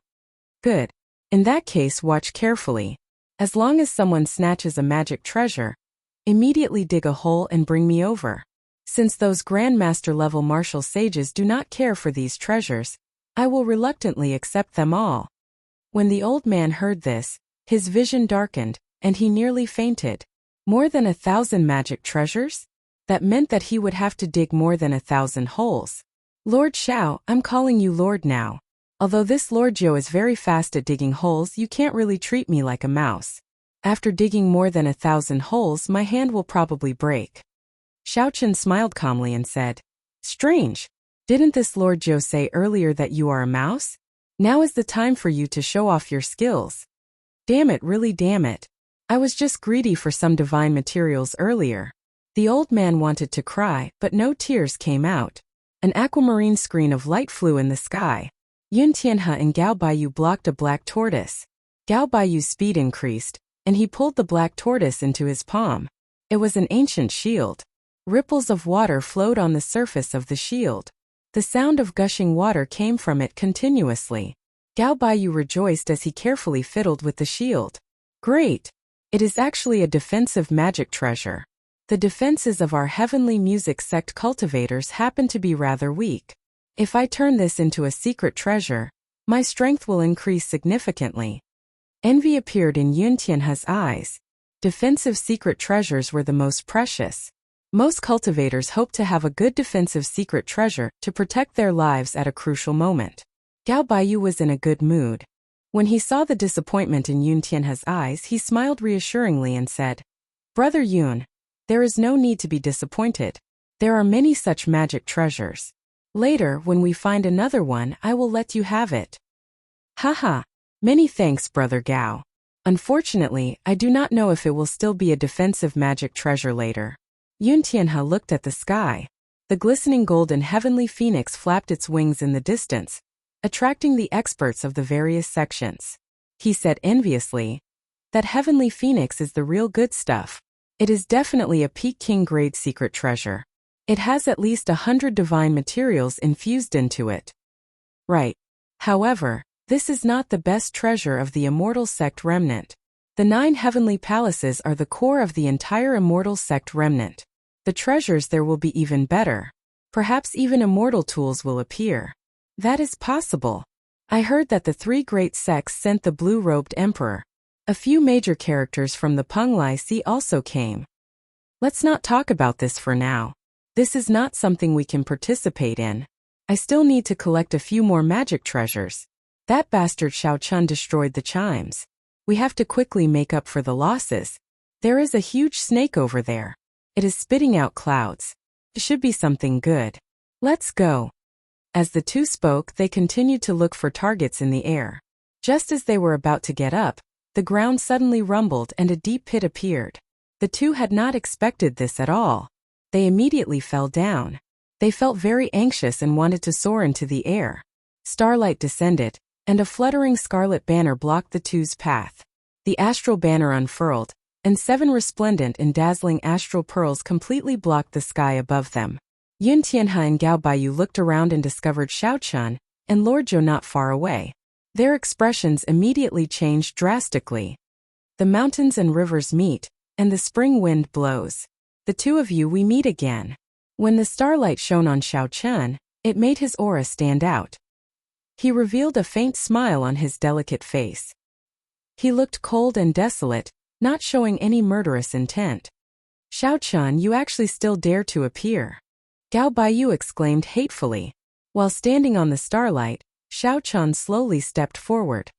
Good. In that case, watch carefully. As long as someone snatches a magic treasure, immediately dig a hole and bring me over. Since those Grandmaster-level martial sages do not care for these treasures, I will reluctantly accept them all. When the old man heard this, his vision darkened, and he nearly fainted. More than 1,000 magic treasures? That meant that he would have to dig more than 1,000 holes. Lord Xiao, I'm calling you Lord now. Although this Lord Jiu is very fast at digging holes, you can't really treat me like a mouse. After digging more than 1,000 holes, my hand will probably break. Xiao Chun smiled calmly and said, "Strange. Didn't this Lord Jiu say earlier that you are a mouse? Now is the time for you to show off your skills." Damn it, really damn it. I was just greedy for some divine materials earlier. The old man wanted to cry, but no tears came out. An aquamarine screen of light flew in the sky. Yun Tianhe and Gao Baiyu blocked a black tortoise. Gao Baiyu's speed increased, and he pulled the black tortoise into his palm. It was an ancient shield. Ripples of water flowed on the surface of the shield. The sound of gushing water came from it continuously. Gao Baiyu rejoiced as he carefully fiddled with the shield. Great! It is actually a defensive magic treasure. The defenses of our heavenly music sect cultivators happen to be rather weak. If I turn this into a secret treasure, my strength will increase significantly. Envy appeared in Yun Tianhe's eyes. Defensive secret treasures were the most precious. Most cultivators hope to have a good defensive secret treasure to protect their lives at a crucial moment. Gao Baiyu was in a good mood. When he saw the disappointment in Yun Tianhe's eyes, he smiled reassuringly and said, "Brother Yun, there is no need to be disappointed. There are many such magic treasures. Later, when we find another one, I will let you have it." Haha. Many thanks, Brother Gao. Unfortunately, I do not know if it will still be a defensive magic treasure later. Yun Tianhe looked at the sky. The glistening golden heavenly phoenix flapped its wings in the distance, attracting the experts of the various sections. He said enviously, "That heavenly phoenix is the real good stuff. It is definitely a peak king grade secret treasure. It has at least 100 divine materials infused into it." Right. However, this is not the best treasure of the immortal sect remnant. The 9 heavenly palaces are the core of the entire immortal sect remnant. The treasures there will be even better. Perhaps even immortal tools will appear. That is possible. I heard that the 3 great sects sent the blue-robed emperor. A few major characters from the Penglai Sea also came. Let's not talk about this for now. This is not something we can participate in. I still need to collect a few more magic treasures. That bastard Xiao Chun destroyed the chimes. We have to quickly make up for the losses. There is a huge snake over there. It is spitting out clouds. It should be something good. Let's go. As the two spoke, they continued to look for targets in the air. Just as they were about to get up, the ground suddenly rumbled and a deep pit appeared. The two had not expected this at all. They immediately fell down. They felt very anxious and wanted to soar into the air. Starlight descended, and a fluttering scarlet banner blocked the two's path. The astral banner unfurled, and 7 resplendent and dazzling astral pearls completely blocked the sky above them. Yun Tianhe and Gao Baiyu looked around and discovered Xiao Chun and Lord Jiu not far away. Their expressions immediately changed drastically. The mountains and rivers meet, and the spring wind blows. The two of you, we meet again. When the starlight shone on Xiao Chun, it made his aura stand out. He revealed a faint smile on his delicate face. He looked cold and desolate, not showing any murderous intent. Xiao Chun, you actually still dare to appear. Gao Baiyu exclaimed hatefully. While standing on the starlight, Xiao Chun slowly stepped forward.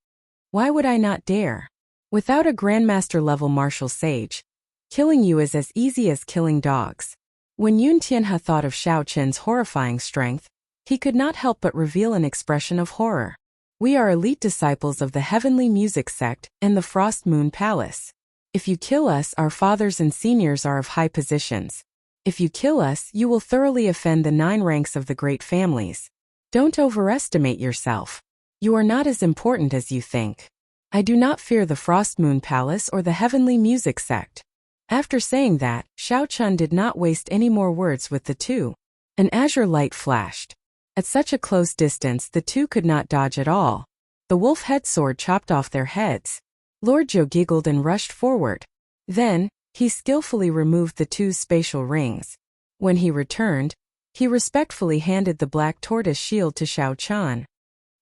Why would I not dare? Without a Grandmaster-level martial sage, killing you is as easy as killing dogs. When Yun Tianhe thought of Xiao Chun's horrifying strength, he could not help but reveal an expression of horror. We are elite disciples of the Heavenly Music Sect and the Frost Moon Palace. If you kill us, our fathers and seniors are of high positions. If you kill us, you will thoroughly offend the 9 ranks of the great families. Don't overestimate yourself. You are not as important as you think. I do not fear the Frost Moon Palace or the Heavenly Music Sect. After saying that, Xiao Chun did not waste any more words with the two. An azure light flashed. At such a close distance the two could not dodge at all. The wolf head sword chopped off their heads. Lord Zhou giggled and rushed forward. Then, he skillfully removed the two's spatial rings. When he returned, he respectfully handed the black tortoise shield to Xiao Chun.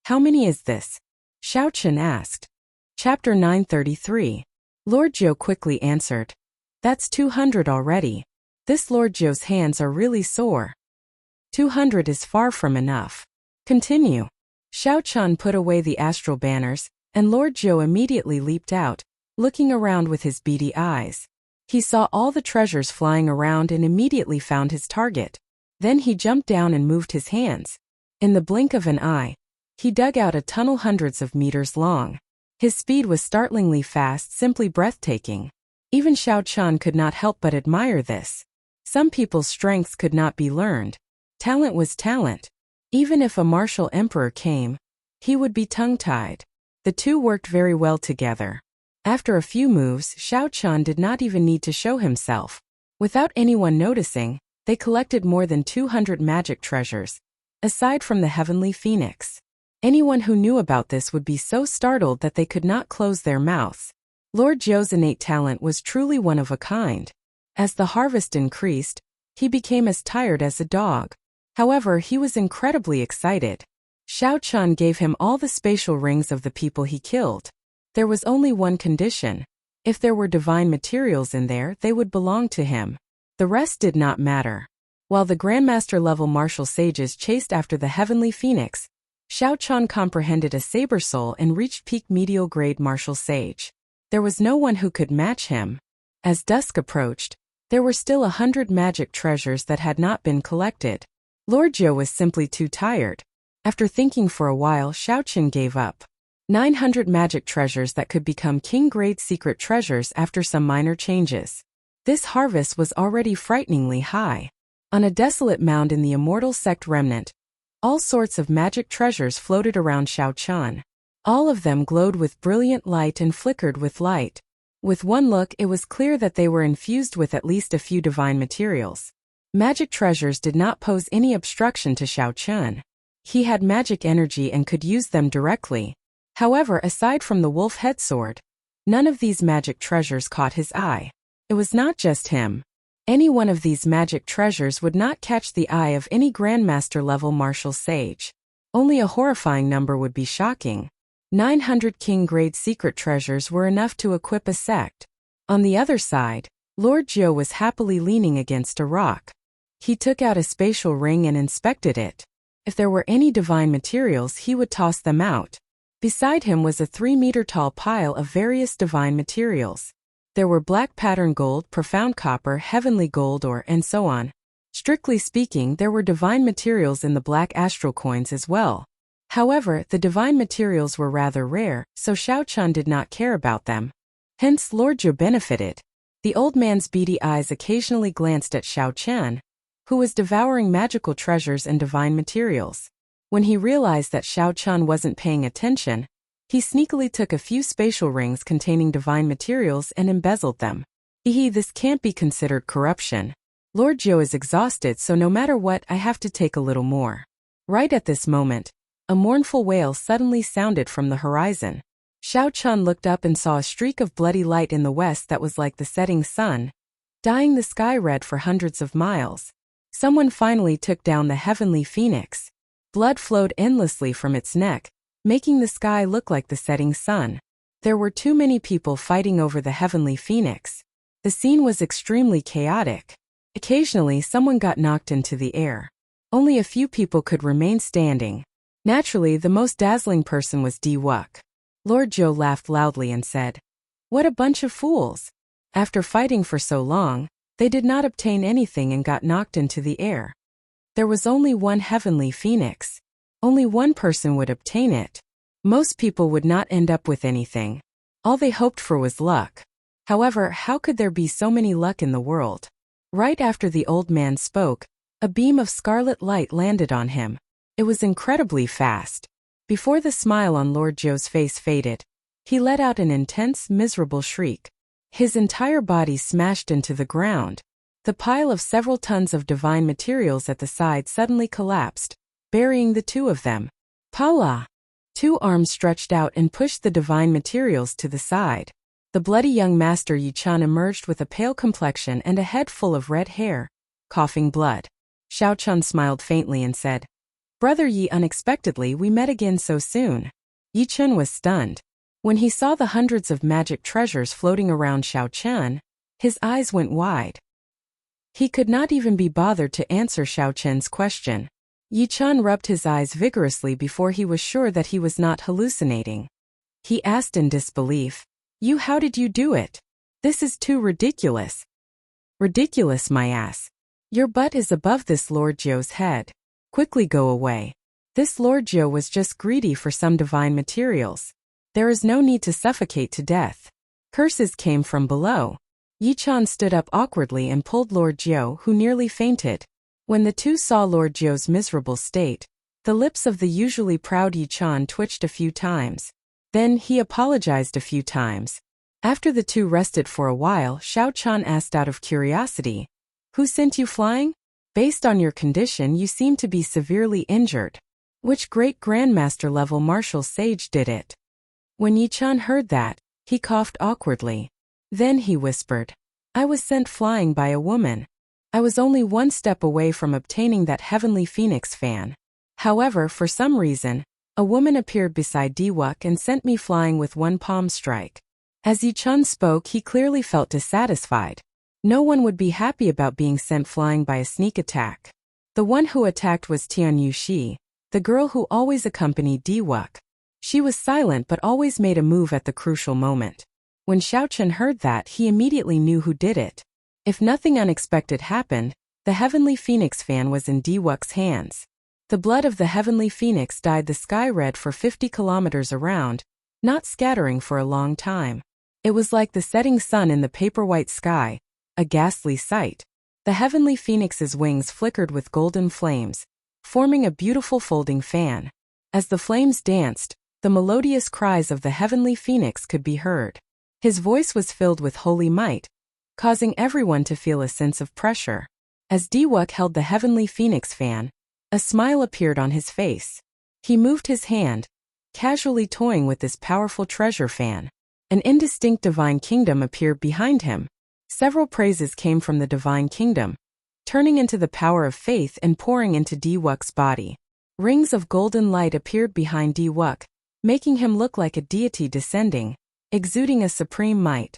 How many is this? Xiao Chun asked. Chapter 933. Lord Zhou quickly answered. That's 200 already. This Lord Zhou's hands are really sore. 200 is far from enough. Continue. Xiao Chun put away the astral banners, and Lord Zhou immediately leaped out, looking around with his beady eyes. He saw all the treasures flying around and immediately found his target. Then he jumped down and moved his hands. In the blink of an eye, he dug out a tunnel hundreds of meters long. His speed was startlingly fast, simply breathtaking. Even Xiao Chun could not help but admire this. Some people's strengths could not be learned. Talent was talent. Even if a martial emperor came, he would be tongue-tied. The two worked very well together. After a few moves, Xiao Chun did not even need to show himself. Without anyone noticing, they collected more than 200 magic treasures, aside from the Heavenly Phoenix. Anyone who knew about this would be so startled that they could not close their mouths. Lord Zhou's innate talent was truly one of a kind. As the harvest increased, he became as tired as a dog. However, he was incredibly excited. Xiao Chun gave him all the spatial rings of the people he killed. There was only one condition. If there were divine materials in there, they would belong to him. The rest did not matter. While the Grandmaster-level martial sages chased after the Heavenly Phoenix, Xiao Chun comprehended a saber soul and reached peak medial-grade martial sage. There was no one who could match him. As dusk approached, there were still 100 magic treasures that had not been collected. Lord Zhou was simply too tired. After thinking for a while, Xiao Chun gave up. 900 magic treasures that could become king-grade secret treasures after some minor changes. This harvest was already frighteningly high. On a desolate mound in the Immortal Sect remnant, all sorts of magic treasures floated around Xiao Chun. All of them glowed with brilliant light and flickered with light. With one look, it was clear that they were infused with at least a few divine materials. Magic treasures did not pose any obstruction to Xiao Chun. He had magic energy and could use them directly. However, aside from the wolf head sword, none of these magic treasures caught his eye. It was not just him. Any one of these magic treasures would not catch the eye of any Grandmaster-level martial sage. Only a horrifying number would be shocking. 900 king-grade secret treasures were enough to equip a sect. On the other side, Lord Zhou was happily leaning against a rock. He took out a spatial ring and inspected it. If there were any divine materials, he would toss them out. Beside him was a 3-meter-tall pile of various divine materials. There were black pattern gold, profound copper, heavenly gold ore, and so on. Strictly speaking, there were divine materials in the black astral coins as well. However, the divine materials were rather rare, so Xiao Chun did not care about them. Hence, Lord Zhou benefited. The old man's beady eyes occasionally glanced at Xiao Chun, who was devouring magical treasures and divine materials. When he realized that Xiao Chun wasn't paying attention, he sneakily took a few spatial rings containing divine materials and embezzled them. This can't be considered corruption. Lord Zhou is exhausted, so no matter what, I have to take a little more. Right at this moment, a mournful wail suddenly sounded from the horizon. Xiao Chun looked up and saw a streak of bloody light in the west that was like the setting sun, dyeing the sky red for hundreds of miles. Someone finally took down the Heavenly Phoenix. Blood flowed endlessly from its neck, making the sky look like the setting sun. There were too many people fighting over the Heavenly Phoenix. The scene was extremely chaotic. Occasionally, someone got knocked into the air. Only a few people could remain standing. Naturally, the most dazzling person was Di-Wuk. Lord Zhou laughed loudly and said, "What a bunch of fools! After fighting for so long, they did not obtain anything and got knocked into the air. There was only one heavenly phoenix. Only one person would obtain it. Most people would not end up with anything. All they hoped for was luck. However, how could there be so many luck in the world?" Right after the old man spoke, a beam of scarlet light landed on him. It was incredibly fast. Before the smile on Lord Zhou's face faded, he let out an intense, miserable shriek. His entire body smashed into the ground. The pile of several tons of divine materials at the side suddenly collapsed, burying the two of them. Pala! Two arms stretched out and pushed the divine materials to the side. The bloody young master Yi-chan emerged with a pale complexion and a head full of red hair, coughing blood. Xiao-chan smiled faintly and said, "Brother Yi, unexpectedly we met again so soon." Yi-chan was stunned. When he saw the hundreds of magic treasures floating around Xiao-chan, his eyes went wide. He could not even be bothered to answer Xiao-chan's question. Yi-chan rubbed his eyes vigorously before he was sure that he was not hallucinating. He asked in disbelief, How did you do it? This is too ridiculous." "Ridiculous, my ass. Your butt is above this Lord Zhou's head. Quickly go away. This Lord Zhou was just greedy for some divine materials. There is no need to suffocate to death." Curses came from below. Yi-chan stood up awkwardly and pulled Lord Zhou, who nearly fainted. When the two saw Lord Zhou's miserable state, the lips of the usually proud Yi-chan twitched a few times. Then he apologized a few times. After the two rested for a while, Xiao-chan asked out of curiosity, "Who sent you flying? Based on your condition, you seem to be severely injured. Which great grandmaster level martial sage did it?" When Yi-chan heard that, he coughed awkwardly. Then he whispered, "I was sent flying by a woman. I was only one step away from obtaining that heavenly phoenix fan. However, for some reason, a woman appeared beside Di-Wuk and sent me flying with one palm strike." As Yi-chan spoke, he clearly felt dissatisfied. No one would be happy about being sent flying by a sneak attack. The one who attacked was Tian Yuxi, the girl who always accompanied Di-Wuk. She was silent but always made a move at the crucial moment. When Xiao-chan heard that, he immediately knew who did it. If nothing unexpected happened, the heavenly phoenix fan was in Di-Wuk's hands. The blood of the heavenly phoenix dyed the sky red for 50 kilometers around, not scattering for a long time. It was like the setting sun in the paper-white sky, a ghastly sight. The heavenly phoenix's wings flickered with golden flames, forming a beautiful folding fan. As the flames danced, the melodious cries of the heavenly phoenix could be heard. His voice was filled with holy might, causing everyone to feel a sense of pressure. As Di-Wuk held the heavenly phoenix fan, a smile appeared on his face. He moved his hand, casually toying with this powerful treasure fan. An indistinct divine kingdom appeared behind him. Several praises came from the divine kingdom, turning into the power of faith and pouring into Di-Wuk's body. Rings of golden light appeared behind Di-Wuk, making him look like a deity descending, exuding a supreme might.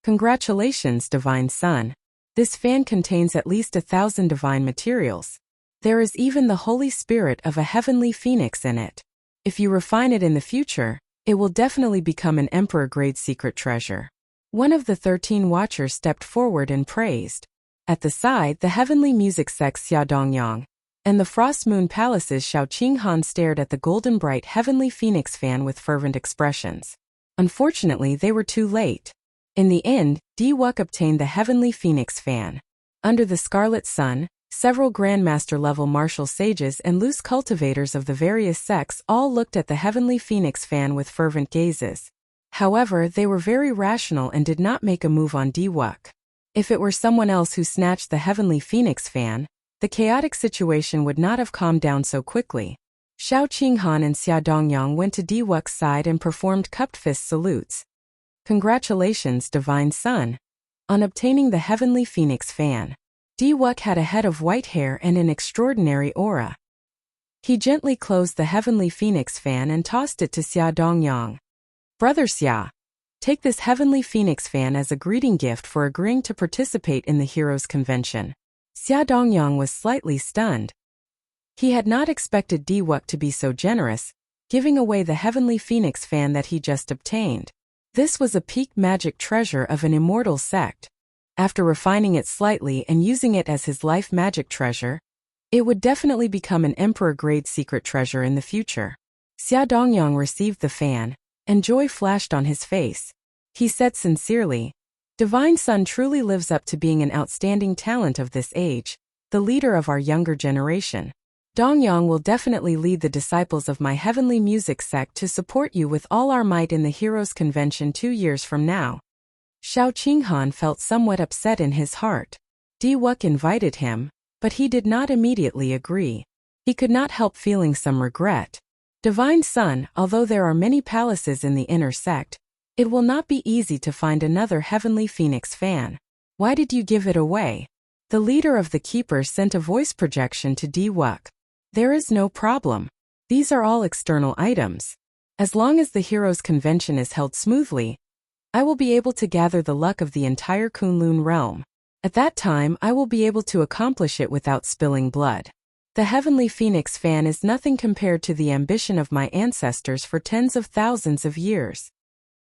"Congratulations, divine son. This fan contains at least 1,000 divine materials. There is even the Holy Spirit of a heavenly phoenix in it. If you refine it in the future, it will definitely become an emperor-grade secret treasure." One of the 13 watchers stepped forward and praised. At the side, the heavenly music sect Xiaodongyang and the Frost Moon Palace's Xiao Qinghan stared at the golden bright heavenly phoenix fan with fervent expressions. Unfortunately, they were too late. In the end, Di-Wuk obtained the heavenly phoenix fan. Under the Scarlet Sun, several Grandmaster-level martial sages and loose cultivators of the various sects all looked at the heavenly phoenix fan with fervent gazes. However, they were very rational and did not make a move on Di-Wuk. If it were someone else who snatched the heavenly phoenix fan, the chaotic situation would not have calmed down so quickly. Xiao Qinghan and Xiaodongyang went to Di-Wuk's side and performed cupped fist salutes. "Congratulations, divine son, on obtaining the heavenly phoenix fan." Di-Wuk had a head of white hair and an extraordinary aura. He gently closed the heavenly phoenix fan and tossed it to Xiaodongyang. "Brother Xia, Take this Heavenly Phoenix fan as a greeting gift for agreeing to participate in the Heroes Convention. Xia Dongyang was slightly stunned. He had not expected Diwuk to be so generous, giving away the Heavenly Phoenix fan that he just obtained. This was a peak magic treasure of an immortal sect. After refining it slightly and using it as his life magic treasure, it would definitely become an emperor-grade secret treasure in the future. Xia Dongyang received the fan, and joy flashed on his face. He said sincerely, "Divine Son truly lives up to being an outstanding talent of this age, the leader of our younger generation. Dongyang will definitely lead the disciples of my heavenly music sect to support you with all our might in the Heroes Convention 2 years from now." Xiao Qinghan felt somewhat upset in his heart. Diwuk invited him, but he did not immediately agree. He could not help feeling some regret. Divine Son, although there are many palaces in the inner sect, it will not be easy to find another Heavenly Phoenix fan. Why did you give it away? The leader of the Keepers sent a voice projection to Diwuk. There is no problem. These are all external items. As long as the Heroes Convention is held smoothly, I will be able to gather the luck of the entire Kunlun realm. At that time, I will be able to accomplish it without spilling blood. The Heavenly Phoenix fan is nothing compared to the ambition of my ancestors for tens of thousands of years.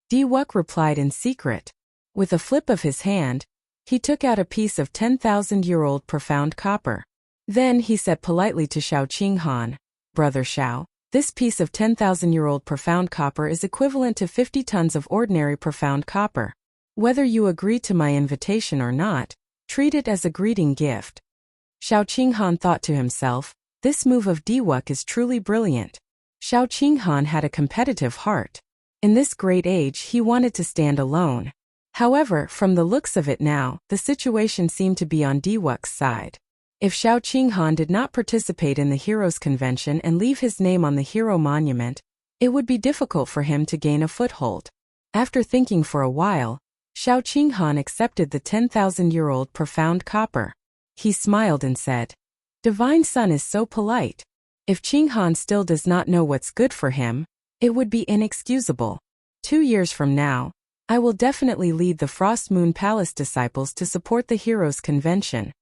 Diwuk replied in secret. With a flip of his hand, he took out a piece of 10,000-year-old profound copper. Then he said politely to Xiao Qinghan, "Brother Xiao, this piece of 10,000-year-old profound copper is equivalent to 50 tons of ordinary profound copper. Whether you agree to my invitation or not, treat it as a greeting gift." Xiao Qinghan thought to himself, this move of Diwuk is truly brilliant. Xiao Qinghan had a competitive heart. In this great age he wanted to stand alone. However, from the looks of it now, the situation seemed to be on Diwuk's side. If Xiao Qinghan did not participate in the Heroes Convention and leave his name on the Hero Monument, it would be difficult for him to gain a foothold. After thinking for a while, Xiao Qinghan accepted the 10,000-year-old profound copper. He smiled and said, "Divine Son is so polite. If Qinghan still does not know what's good for him, it would be inexcusable. 2 years from now, I will definitely lead the Frost Moon Palace disciples to support the Heroes Convention."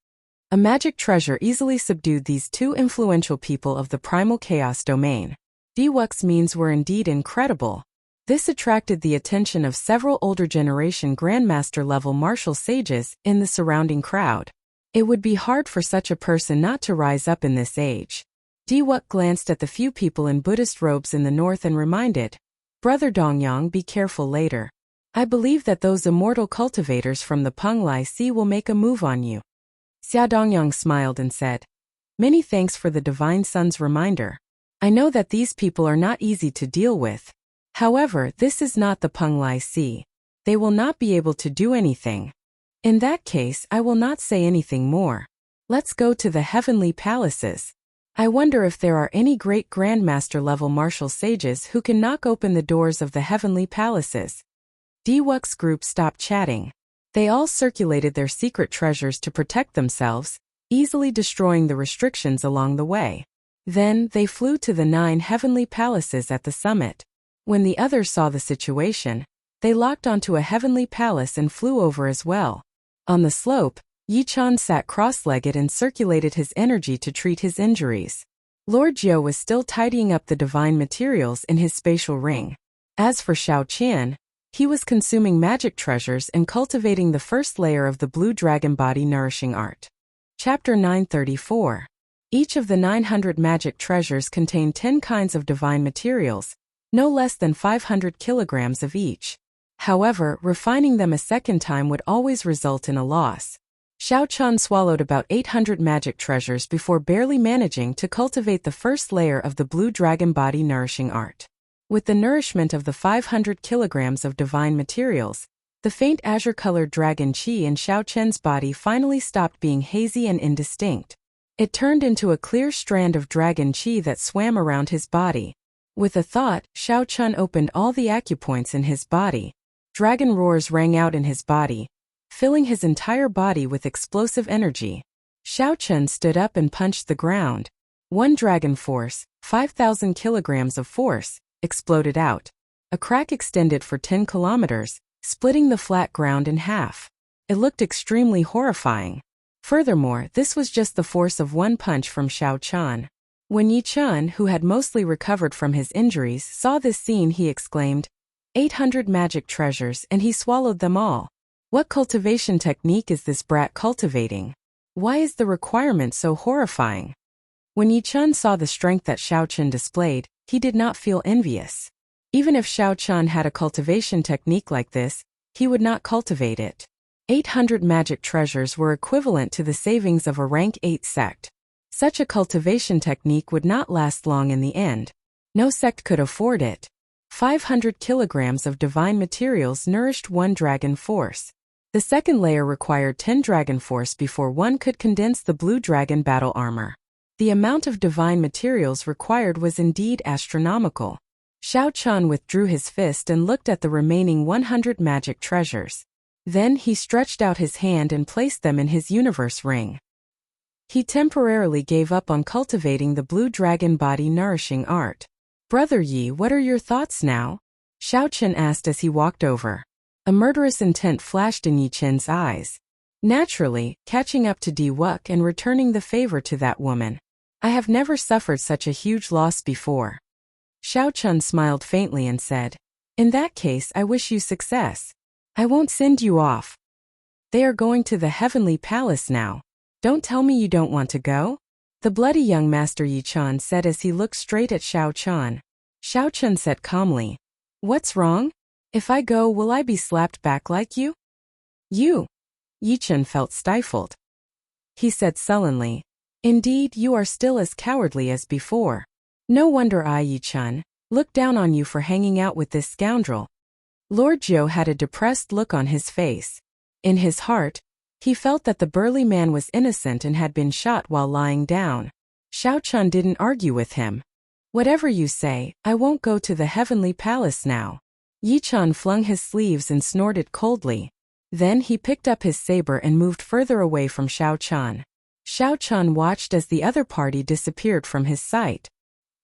A magic treasure easily subdued these two influential people of the primal chaos domain. Diwuk's means were indeed incredible. This attracted the attention of several older generation Grandmaster-level martial sages in the surrounding crowd. It would be hard for such a person not to rise up in this age. Diwuk glanced at the few people in Buddhist robes in the north and reminded, "Brother Dongyang, be careful later. I believe that those immortal cultivators from the Penglai Sea will make a move on you." Xia Dongyang smiled and said, "Many thanks for the Divine Son's reminder. I know that these people are not easy to deal with. However, this is not the Penglai Sea. They will not be able to do anything. In that case, I will not say anything more. Let's go to the heavenly palaces. I wonder if there are any great Grandmaster-level martial sages who can knock open the doors of the heavenly palaces." Diwuk's group stopped chatting. They all circulated their secret treasures to protect themselves, easily destroying the restrictions along the way. Then, they flew to the 9 heavenly palaces at the summit. When the others saw the situation, they locked onto a heavenly palace and flew over as well. On the slope, Yichan sat cross-legged and circulated his energy to treat his injuries. Lord Jiu was still tidying up the divine materials in his spatial ring. As for Xiao Qian, he was consuming magic treasures and cultivating the first layer of the blue dragon body nourishing art. Chapter 934. Each of the 900 magic treasures contained 10 kinds of divine materials, no less than 500 kilograms of each. However, refining them a second time would always result in a loss. Xiao Qian swallowed about 800 magic treasures before barely managing to cultivate the first layer of the blue dragon body nourishing art. With the nourishment of the 500 kilograms of divine materials, the faint azure-colored dragon qi in Xiao Qian's body finally stopped being hazy and indistinct. It turned into a clear strand of dragon qi that swam around his body. With a thought, Xiao Qian opened all the acupoints in his body. Dragon roars rang out in his body, filling his entire body with explosive energy. Xiao Qian stood up and punched the ground. One dragon force, 5,000 kilograms of force, exploded out. A crack extended for 10 kilometers, splitting the flat ground in half. It looked extremely horrifying. Furthermore, this was just the force of one punch from Xiao Chan. When Yi Chun, who had mostly recovered from his injuries, saw this scene, he exclaimed, 800 magic treasures, and he swallowed them all. What cultivation technique is this brat cultivating? Why is the requirement so horrifying? When Yi Chun saw the strength that Xiao Chun displayed, he did not feel envious. Even if Xiao Chun had a cultivation technique like this, he would not cultivate it. 800 magic treasures were equivalent to the savings of a rank 8 sect. Such a cultivation technique would not last long in the end. No sect could afford it. 500 kilograms of divine materials nourished one dragon force. The second layer required 10 dragon force before one could condense the blue dragon battle armor. The amount of divine materials required was indeed astronomical. Xiao Chun withdrew his fist and looked at the remaining 100 magic treasures. Then he stretched out his hand and placed them in his universe ring. He temporarily gave up on cultivating the blue dragon body nourishing art. Brother Yi, what are your thoughts now? Xiao Chun asked as he walked over. A murderous intent flashed in Yi Chen's eyes. Naturally, catching up to Di Wuk and returning the favor to that woman. I have never suffered such a huge loss before. Xiao Chun smiled faintly and said, in that case, I wish you success. I won't send you off. They are going to the heavenly palace now. Don't tell me you don't want to go? The bloody young master Yi Chun said as he looked straight at Xiao Chun. Xiao Chun said calmly, what's wrong? If I go, will I be slapped back like you? You? Yi Chun felt stifled. He said sullenly, indeed, you are still as cowardly as before. No wonder I, Yi Chun, look down on you for hanging out with this scoundrel. Lord Jiu had a depressed look on his face. In his heart, he felt that the burly man was innocent and had been shot while lying down. Xiao Chun didn't argue with him. Whatever you say, I won't go to the heavenly palace now. Yi Chun flung his sleeves and snorted coldly. Then he picked up his saber and moved further away from Xiao Chun. Xiao Chun watched as the other party disappeared from his sight.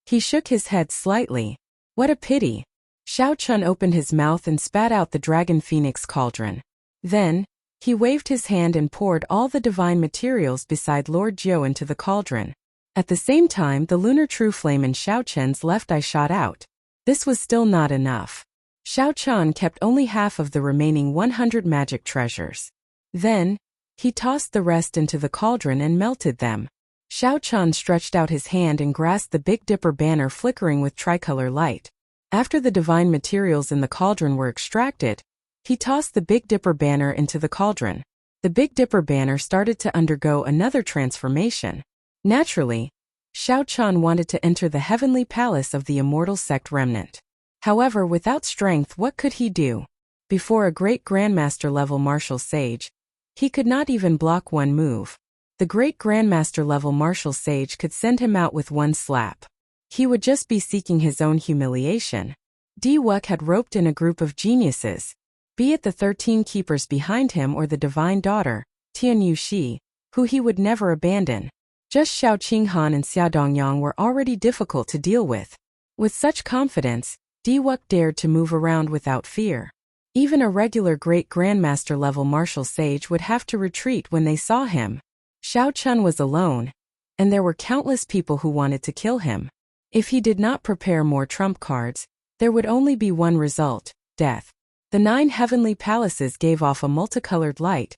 He shook his head slightly. What a pity. Xiao Chun opened his mouth and spat out the dragon phoenix cauldron. Then, he waved his hand and poured all the divine materials beside Lord Jiu into the cauldron. At the same time, the lunar true flame in Xiao Chen's left eye shot out. This was still not enough. Xiao Chun kept only half of the remaining 100 magic treasures. Then, he tossed the rest into the cauldron and melted them. Xiao Chun stretched out his hand and grasped the Big Dipper banner flickering with tricolor light. After the divine materials in the cauldron were extracted, he tossed the Big Dipper banner into the cauldron. The Big Dipper banner started to undergo another transformation. Naturally, Xiao Chun wanted to enter the heavenly palace of the immortal sect remnant. However, without strength, what could he do? Before a great grandmaster level martial sage, he could not even block one move. The great grandmaster level martial sage could send him out with one slap. He would just be seeking his own humiliation. Di Wuk had roped in a group of geniuses, be it the 13 keepers behind him or the divine daughter, Tian Yuxi, who he would never abandon. Just Xiao Qinghan and Xia Dongyang were already difficult to deal with. With such confidence, Di Wuk dared to move around without fear. Even a regular great grandmaster level martial sage would have to retreat when they saw him. Xiao Chun was alone, and there were countless people who wanted to kill him. If he did not prepare more trump cards, there would only be one result, death. The 9 heavenly palaces gave off a multicolored light,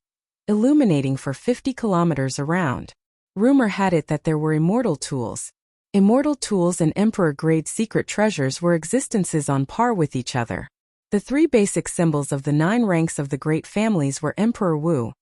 illuminating for 50 kilometers around. Rumor had it that there were immortal tools. Immortal tools and emperor-grade secret treasures were existences on par with each other. The 3 basic symbols of the 9 ranks of the great families were Emperor Wu,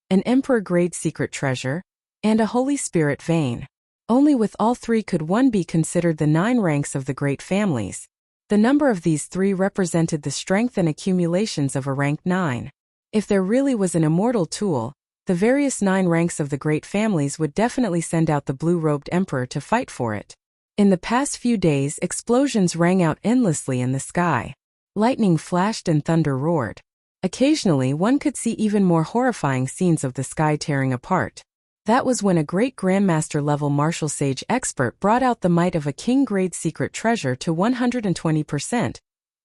an emperor-grade secret treasure, and a Holy Spirit vein. Only with all 3 could one be considered the 9 ranks of the great families. The number of these 3 represented the strength and accumulations of a rank 9. If there really was an immortal tool, the various 9 ranks of the great families would definitely send out the blue-robed emperor to fight for it. In the past few days, explosions rang out endlessly in the sky. Lightning flashed and thunder roared. Occasionally, one could see even more horrifying scenes of the sky tearing apart. That was when a great grandmaster-level martial sage expert brought out the might of a king-grade secret treasure to 120%,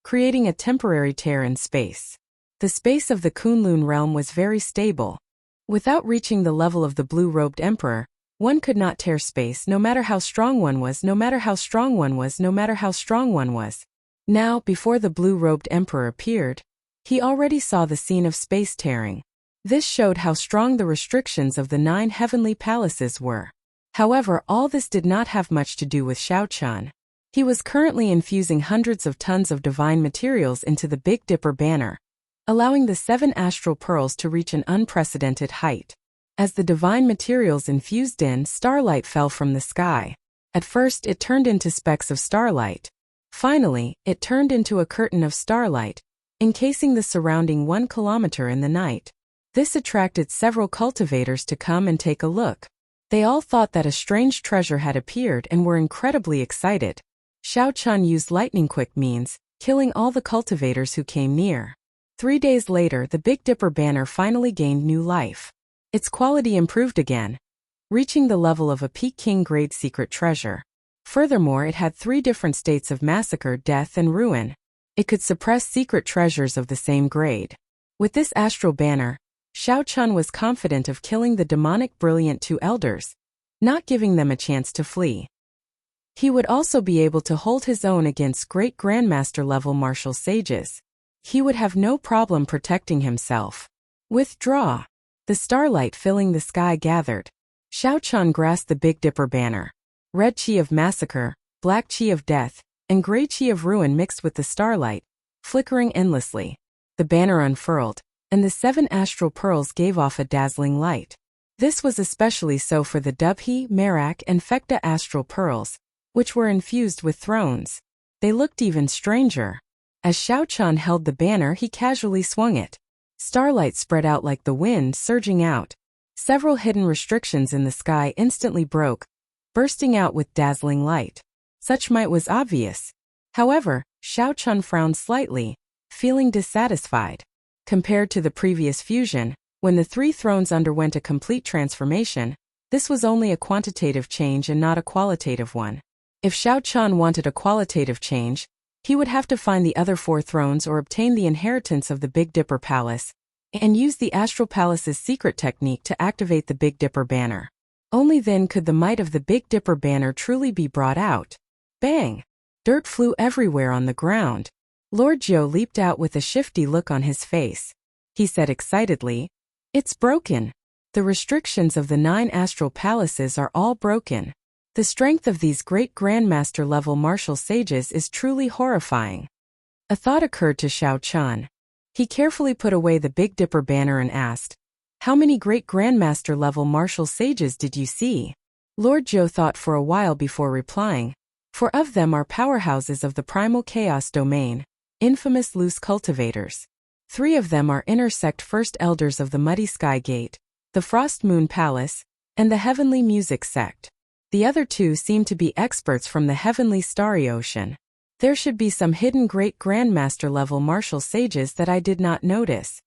creating a temporary tear in space. The space of the Kunlun realm was very stable. Without reaching the level of the blue-robed emperor, one could not tear space no matter how strong one was, no matter how strong one was, no matter how strong one was. Now, before the blue-robed emperor appeared, he already saw the scene of space tearing. This showed how strong the restrictions of the 9 heavenly palaces were. However, all this did not have much to do with Xiao Chun. He was currently infusing hundreds of tons of divine materials into the Big Dipper banner, allowing the 7 astral pearls to reach an unprecedented height. As the divine materials infused in, starlight fell from the sky. At first, it turned into specks of starlight. Finally, it turned into a curtain of starlight, encasing the surrounding 1 kilometer in the night. This attracted several cultivators to come and take a look. They all thought that a strange treasure had appeared and were incredibly excited. Xiao Chun used lightning-quick means, killing all the cultivators who came near. 3 days later, the Big Dipper banner finally gained new life. Its quality improved again, reaching the level of a Peking-grade secret treasure. Furthermore, it had 3 different states of massacre, death, and ruin. It could suppress secret treasures of the same grade. With this astral banner, Xiao Chun was confident of killing the demonic brilliant 2 elders, not giving them a chance to flee. He would also be able to hold his own against great grandmaster-level martial sages. He would have no problem protecting himself. Withdraw. The starlight filling the sky gathered. Xiao Chun grasped the Big Dipper banner. Red chi of massacre, black chi of death, and gray chi of ruin mixed with the starlight, flickering endlessly. The banner unfurled, and the 7 astral pearls gave off a dazzling light. This was especially so for the Dubhe, Merak, and Fekta astral pearls, which were infused with thrones. They looked even stranger. As Xiao Chun held the banner, he casually swung it. Starlight spread out like the wind, surging out. Several hidden restrictions in the sky instantly broke, bursting out with dazzling light. Such might was obvious. However, Xiao Chun frowned slightly, feeling dissatisfied. Compared to the previous fusion, when the 3 thrones underwent a complete transformation, this was only a quantitative change and not a qualitative one. If Xiao Chun wanted a qualitative change, he would have to find the other 4 thrones or obtain the inheritance of the Big Dipper Palace, and use the Astral Palace's secret technique to activate the Big Dipper banner. Only then could the might of the Big Dipper banner truly be brought out. Bang! Dirt flew everywhere on the ground. Lord Zhou leaped out with a shifty look on his face. He said excitedly, "It's broken. The restrictions of the 9 astral palaces are all broken. The strength of these great grandmaster-level martial sages is truly horrifying." A thought occurred to Xiao Chun. He carefully put away the Big Dipper banner and asked, "How many great grandmaster-level martial sages did you see?" Lord Zhou thought for a while before replying, "4 of them are powerhouses of the primal chaos domain, infamous loose cultivators. 3 of them are intersect first elders of the Muddy Sky Gate, the Frost Moon Palace, and the Heavenly Music Sect. The other 2 seem to be experts from the Heavenly Starry Ocean. There should be some hidden great grandmaster-level martial sages that I did not notice."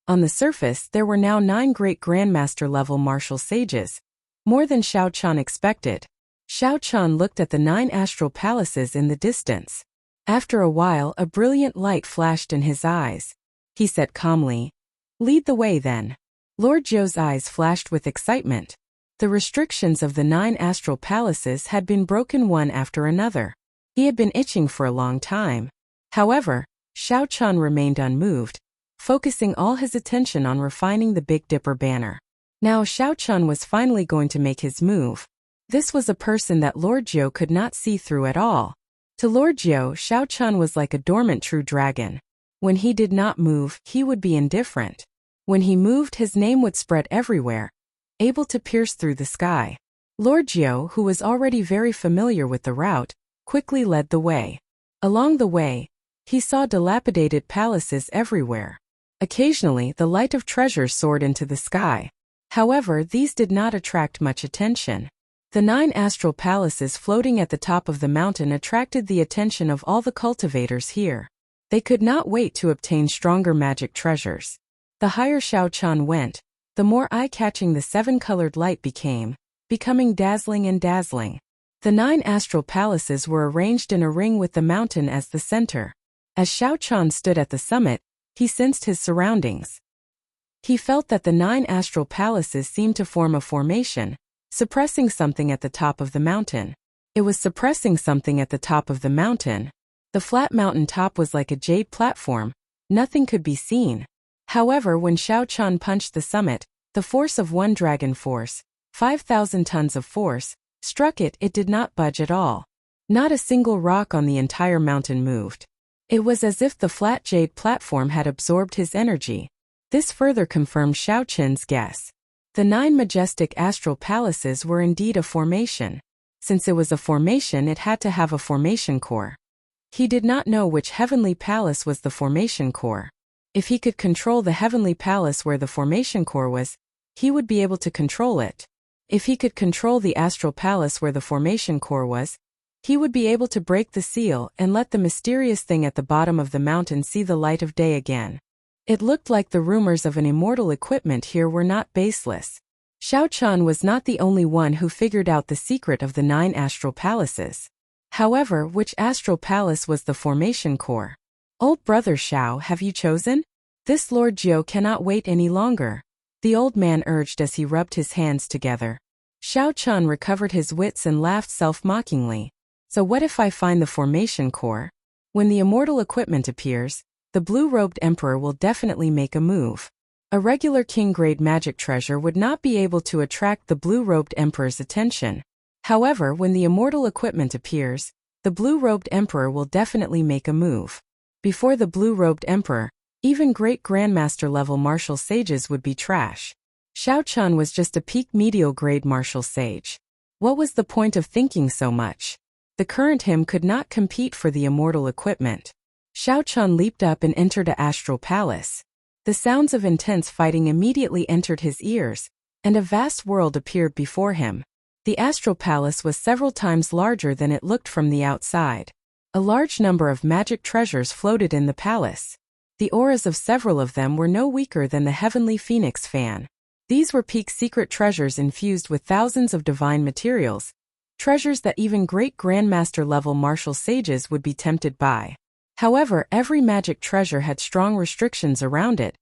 On the surface, there were now 9 great grandmaster-level martial sages, more than Xiao Chun expected. Xiao Chun looked at the 9 astral palaces in the distance. After a while, a brilliant light flashed in his eyes. He said calmly, "Lead the way then." Lord Zhou's eyes flashed with excitement. The restrictions of the 9 astral palaces had been broken one after another. He had been itching for a long time. However, Xiao Chun remained unmoved, focusing all his attention on refining the Big Dipper banner. Now Xiao Chun was finally going to make his move. This was a person that Lord Zhou could not see through at all. To Lord Zhou, Xiao Chun was like a dormant true dragon. When he did not move, he would be indifferent. When he moved, his name would spread everywhere, able to pierce through the sky. Lord Zhou, who was already very familiar with the route, quickly led the way. Along the way, he saw dilapidated palaces everywhere. Occasionally, the light of treasures soared into the sky. However, these did not attract much attention. The 9 astral palaces floating at the top of the mountain attracted the attention of all the cultivators here. They could not wait to obtain stronger magic treasures. The higher Xiao Chun went, the more eye-catching the 7-colored light becoming dazzling and dazzling. The 9 astral palaces were arranged in a ring with the mountain as the center. As Xiao Chun stood at the summit, He sensed his surroundings. He felt that the 9 astral palaces seemed to form a formation, suppressing something at the top of the mountain. It was suppressing something at the top of the mountain. The flat mountain top was like a jade platform. Nothing could be seen. However, when Xiao Chan punched the summit, the force of 1 dragon force, 5,000 tons of force, struck it. It did not budge at all. Not a single rock on the entire mountain moved. It was as if the flat jade platform had absorbed his energy. This further confirmed Xiao Chen's guess. The 9 majestic astral palaces were indeed a formation. Since it was a formation, it had to have a formation core. He did not know which heavenly palace was the formation core. If he could control the heavenly palace where the formation core was, he would be able to control it. If he could control the astral palace where the formation core was, he would be able to break the seal and let the mysterious thing at the bottom of the mountain see the light of day again. It looked like the rumors of an immortal equipment here were not baseless. Xiao Chan was not the only one who figured out the secret of the 9 astral palaces. However, which astral palace was the formation core? Old brother Xiao, have you chosen? This Lord Jiu cannot wait any longer, the old man urged as he rubbed his hands together. Xiao Chan recovered his wits and laughed self-mockingly. So what if I find the formation core? When the immortal equipment appears, the blue-robed emperor will definitely make a move. A regular king-grade magic treasure would not be able to attract the blue-robed emperor's attention. However, when the immortal equipment appears, the blue-robed emperor will definitely make a move. Before the blue-robed emperor, even great grandmaster-level martial sages would be trash. Xiao Chan was just a peak medial-grade martial sage. What was the point of thinking so much? The current him could not compete for the immortal equipment. Xiao Chan leaped up and entered a astral palace. The sounds of intense fighting immediately entered his ears, and a vast world appeared before him. The astral palace was several times larger than it looked from the outside. A large number of magic treasures floated in the palace. The auras of several of them were no weaker than the heavenly phoenix fan. These were peak secret treasures infused with thousands of divine materials, treasures that even great grandmaster level martial sages would be tempted by. However, every magic treasure had strong restrictions around it.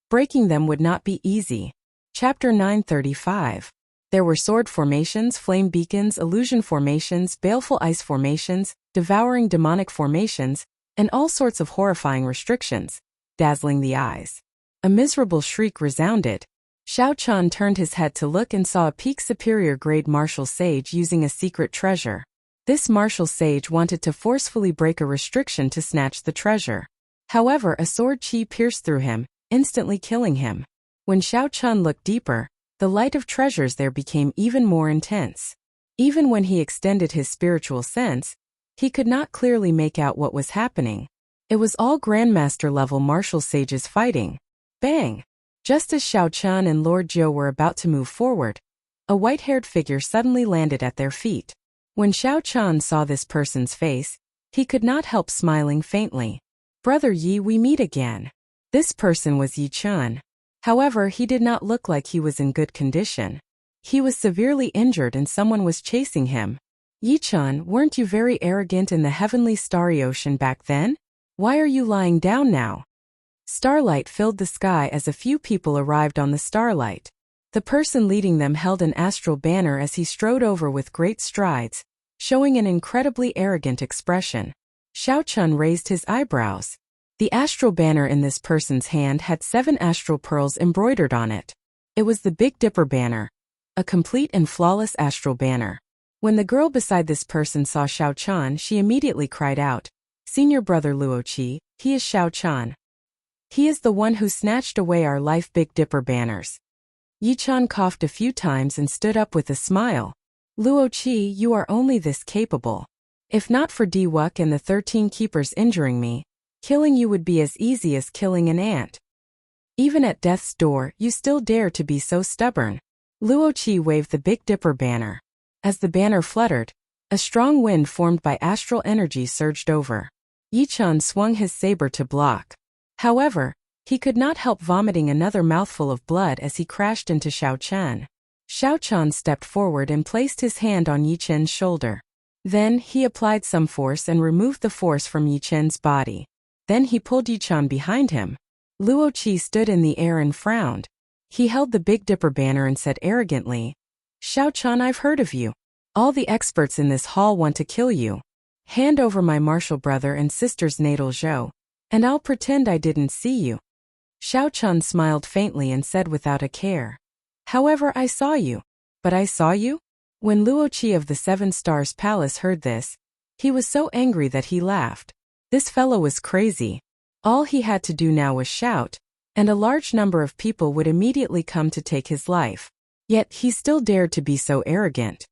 Breaking them would not be easy. Chapter 935. There were sword formations, flame beacons, illusion formations, baleful ice formations, devouring demonic formations, and all sorts of horrifying restrictions, dazzling the eyes. A miserable shriek resounded. Xiao Chan turned his head to look and saw a peak superior grade martial sage using a secret treasure. This martial sage wanted to forcefully break a restriction to snatch the treasure. However, a sword chi pierced through him, instantly killing him. When Xiao Chan looked deeper, the light of treasures there became even more intense. Even when he extended his spiritual sense, he could not clearly make out what was happening. It was all grandmaster-level martial sages fighting. Bang! Just as Xiao Chan and Lord Jiu were about to move forward, a white-haired figure suddenly landed at their feet. When Xiao Chan saw this person's face, he could not help smiling faintly. Brother Yi, we meet again. This person was Yi Chun. However, he did not look like he was in good condition. He was severely injured and someone was chasing him. Yi Chun, weren't you very arrogant in the heavenly starry ocean back then? Why are you lying down now? Starlight filled the sky as a few people arrived on the starlight. The person leading them held an astral banner as he strode over with great strides, showing an incredibly arrogant expression. Xiao Chun raised his eyebrows. The astral banner in this person's hand had 7 astral pearls embroidered on it. It was the Big Dipper banner, a complete and flawless astral banner. When the girl beside this person saw Xiao Chan, she immediately cried out, "Senior brother Luoqi, he is Xiao Chan. He is the one who snatched away our life Big Dipper banners." Yi Chan coughed a few times and stood up with a smile. "Luoqi, you are only this capable. If not for Diwuk and the 13 keepers injuring me, killing you would be as easy as killing an ant. Even at death's door, you still dare to be so stubborn." Luoqi waved the Big Dipper banner. As the banner fluttered, a strong wind formed by astral energy surged over. Yi Chan swung his saber to block. However, he could not help vomiting another mouthful of blood as he crashed into Xiao Chan. Xiao Chan stepped forward and placed his hand on Yi Chen's shoulder. Then, he applied some force and removed the force from Yi Chen's body. Then he pulled Yi Chan behind him. Luo Qi stood in the air and frowned. He held the Big Dipper banner and said arrogantly, "Xiao Chan, I've heard of you. All the experts in this hall want to kill you. Hand over my martial brother and sister's natal zhou, and I'll pretend I didn't see you." Xiao Chan smiled faintly and said without a care, "However, I saw you." "But I saw you?" When Luo Qi of the Seven Stars Palace heard this, he was so angry that he laughed. This fellow was crazy. All he had to do now was shout, and a large number of people would immediately come to take his life. Yet he still dared to be so arrogant.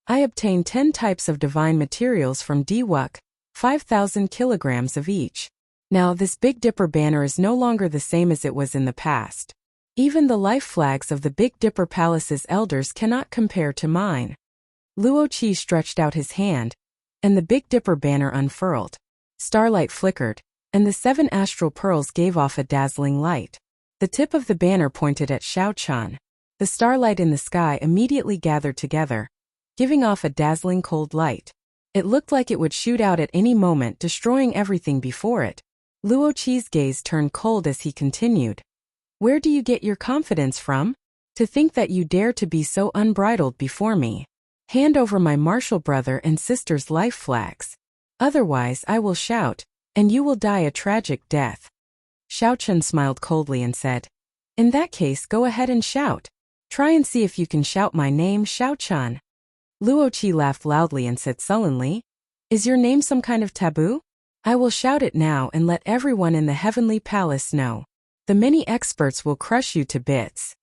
"I obtained 10 types of divine materials from Diwuk, 5,000 kilograms of each. Now this Big Dipper banner is no longer the same as it was in the past. Even the life flags of the Big Dipper Palace's elders cannot compare to mine." Luo Qi stretched out his hand, and the Big Dipper banner unfurled. Starlight flickered, and the 7 astral pearls gave off a dazzling light. The tip of the banner pointed at Xiao Chan. The starlight in the sky immediately gathered together, giving off a dazzling cold light. It looked like it would shoot out at any moment, destroying everything before it. Luo Qi's gaze turned cold as he continued, "Where do you get your confidence from? To think that you dare to be so unbridled before me. Hand over my martial brother and sister's life flags. Otherwise I will shout, and you will die a tragic death." Xiao Chen smiled coldly and said, "In that case, go ahead and shout. Try and see if you can shout my name, Xiao Chan." Luo Qi laughed loudly and said sullenly, "Is your name some kind of taboo? I will shout it now and let everyone in the heavenly palace know. The many experts will crush you to bits."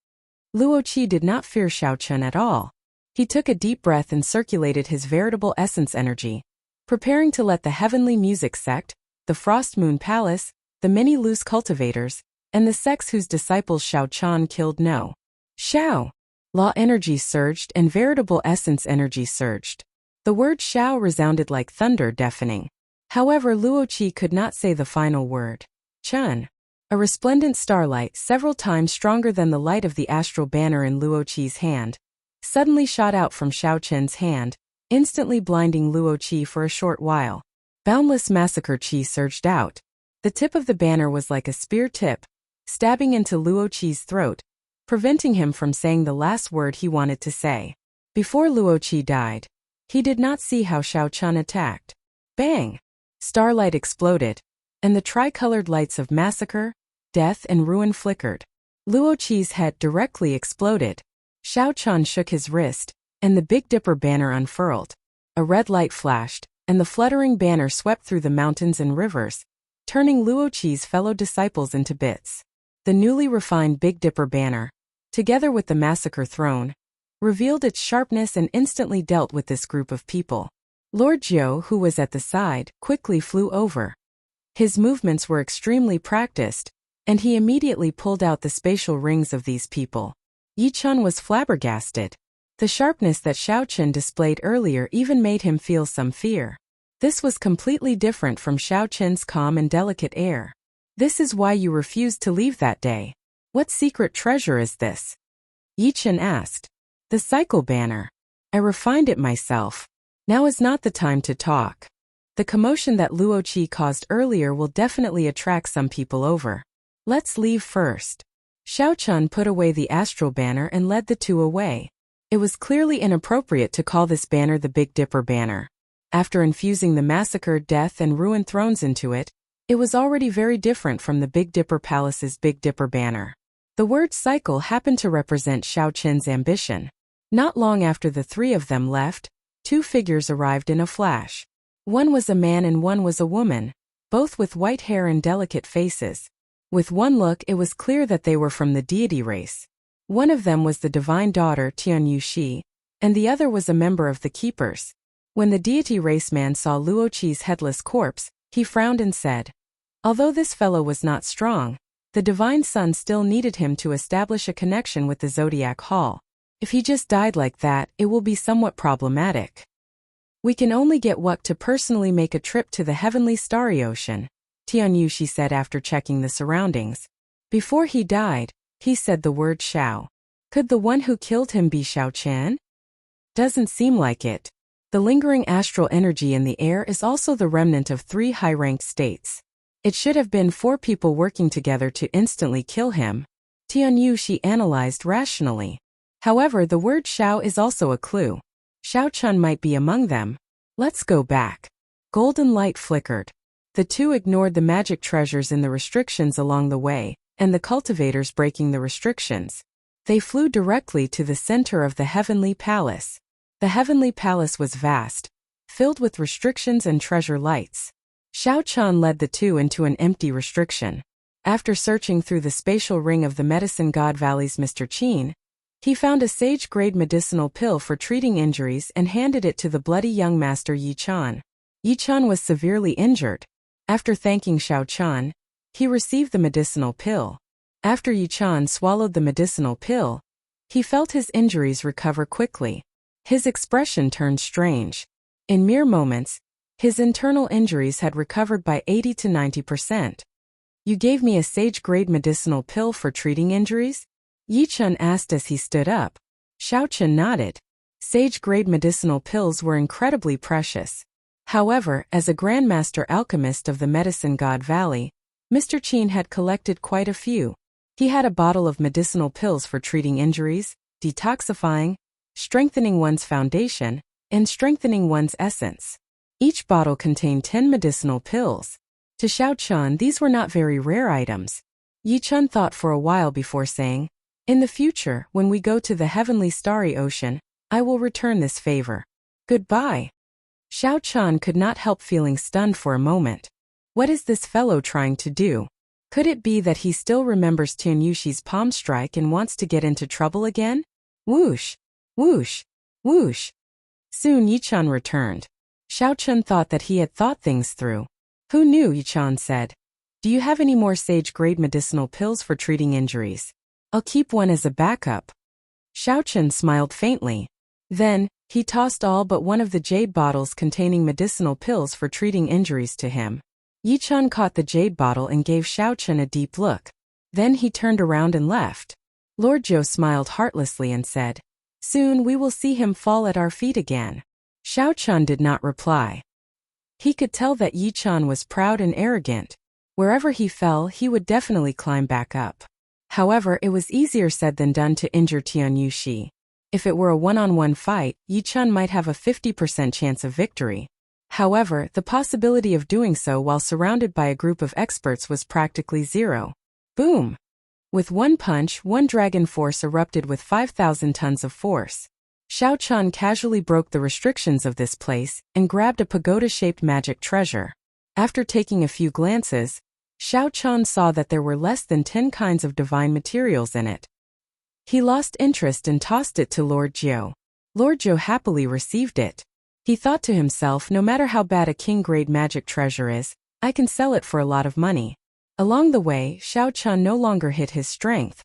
Luo Qi did not fear Xiao Chen at all. He took a deep breath and circulated his veritable essence energy, preparing to let the heavenly music sect, the Frost Moon Palace, the many loose cultivators, and the sects whose disciples Xiao Chan killed know. Xiao! Law energy surged and veritable essence energy surged. The word Xiao resounded like thunder, deafening. However, Luo Qi could not say the final word. Chun. A resplendent starlight, several times stronger than the light of the astral banner in Luo Qi's hand, suddenly shot out from Xiao Chen's hand, instantly blinding Luo Qi for a short while. Boundless massacre Qi surged out. The tip of the banner was like a spear tip, stabbing into Luo Qi's throat, preventing him from saying the last word he wanted to say. Before Luo Qi died, he did not see how Xiao Chen attacked. Bang! Starlight exploded, and the tricolored lights of massacre, death and ruin flickered. Luo Qi's head directly exploded. Xiao Chen shook his wrist, and the Big Dipper banner unfurled. A red light flashed, and the fluttering banner swept through the mountains and rivers, turning Luo Qi's fellow disciples into bits. The newly refined Big Dipper banner, together with the massacre throne, revealed its sharpness and instantly dealt with this group of people. Lord Jiu, who was at the side, quickly flew over. His movements were extremely practiced, and he immediately pulled out the spatial rings of these people. Yi Chun was flabbergasted. The sharpness that Xiao Chen displayed earlier even made him feel some fear. This was completely different from Xiao Chen's calm and delicate air. "This is why you refused to leave that day. What secret treasure is this?" Yi Chen asked. "The cycle banner. I refined it myself. Now is not the time to talk. The commotion that Luo Qi caused earlier will definitely attract some people over. Let's leave first." Xiao Chen put away the astral banner and led the two away. It was clearly inappropriate to call this banner the Big Dipper banner. After infusing the massacre, death and ruin thrones into it, it was already very different from the Big Dipper Palace's Big Dipper banner. The word cycle happened to represent Xiao Chen's ambition. Not long after the three of them left, 2 figures arrived in a flash. One was a man and one was a woman, both with white hair and delicate faces. With one look, it was clear that they were from the deity race. One of them was the divine daughter Tian Yuxi, and the other was a member of the Keepers. When the deity race man saw Luo Qi's headless corpse, he frowned and said, "Although this fellow was not strong, the divine son still needed him to establish a connection with the Zodiac Hall. If he just died like that, it will be somewhat problematic. We can only get Wuk to personally make a trip to the heavenly starry ocean," Tian Yuxi said after checking the surroundings. Before he died, he said the word Xiao. Could the one who killed him be Xiao Chen? Doesn't seem like it. The lingering astral energy in the air is also the remnant of 3 high-ranked states. It should have been 4 people working together to instantly kill him. Tianyu Shi analyzed rationally. However, the word Shao is also a clue. Shao Chun might be among them. Let's go back. Golden light flickered. The two ignored the magic treasures in the restrictions along the way, and the cultivators breaking the restrictions. They flew directly to the center of the Heavenly Palace. The Heavenly Palace was vast, filled with restrictions and treasure lights. Shao Chun led the two into an empty restriction. After searching through the spatial ring of the Medicine God Valley's Mr. Qin, he found a sage-grade medicinal pill for treating injuries and handed it to the bloody young master Yi Chan. Yi Chan was severely injured. After thanking Shao Chun, he received the medicinal pill. After Yi Chan swallowed the medicinal pill, he felt his injuries recover quickly. His expression turned strange. In mere moments, his internal injuries had recovered by 80 to 90%. You gave me a sage-grade medicinal pill for treating injuries? Yi Chun asked as he stood up. Shao Chun nodded. Sage-grade medicinal pills were incredibly precious. However, as a Grandmaster Alchemist of the Medicine God Valley, Mr. Qin had collected quite a few. He had a bottle of medicinal pills for treating injuries, detoxifying, strengthening one's foundation, and strengthening one's essence. Each bottle contained 10 medicinal pills. To Shao Chun, these were not very rare items. Yi Chun thought for a while before saying, "In the future, when we go to the heavenly starry ocean, I will return this favor. Goodbye." Shao Chun could not help feeling stunned for a moment. What is this fellow trying to do? Could it be that he still remembers Tianyu Shi's palm strike and wants to get into trouble again? Whoosh! Whoosh! Whoosh! Soon Yi Chan returned. Shao Chun thought that he had thought things through. Who knew? Yi Chan said. Do you have any more sage-grade medicinal pills for treating injuries? I'll keep one as a backup. Shao Chun smiled faintly. Then, he tossed all but one of the jade bottles containing medicinal pills for treating injuries to him. Yi Chan caught the jade bottle and gave Shao Chun a deep look. Then he turned around and left. Lord Zhou smiled heartlessly and said, "Soon we will see him fall at our feet again." Shao Chun did not reply. He could tell that Yi Chan was proud and arrogant. Wherever he fell, he would definitely climb back up. However, it was easier said than done to injure Tianyu Shi. If it were a one-on-one fight, Yi Chan might have a 50% chance of victory. However, the possibility of doing so while surrounded by a group of experts was practically zero. Boom! With one punch, one dragon force erupted with 5,000 tons of force. Shao Chun casually broke the restrictions of this place and grabbed a pagoda-shaped magic treasure. After taking a few glances, Shao Chun saw that there were less than 10 kinds of divine materials in it. He lost interest and tossed it to Lord Zhou. Lord Zhou happily received it. He thought to himself, no matter how bad a king-grade magic treasure is, I can sell it for a lot of money. Along the way, Shao Chun no longer hit his strength.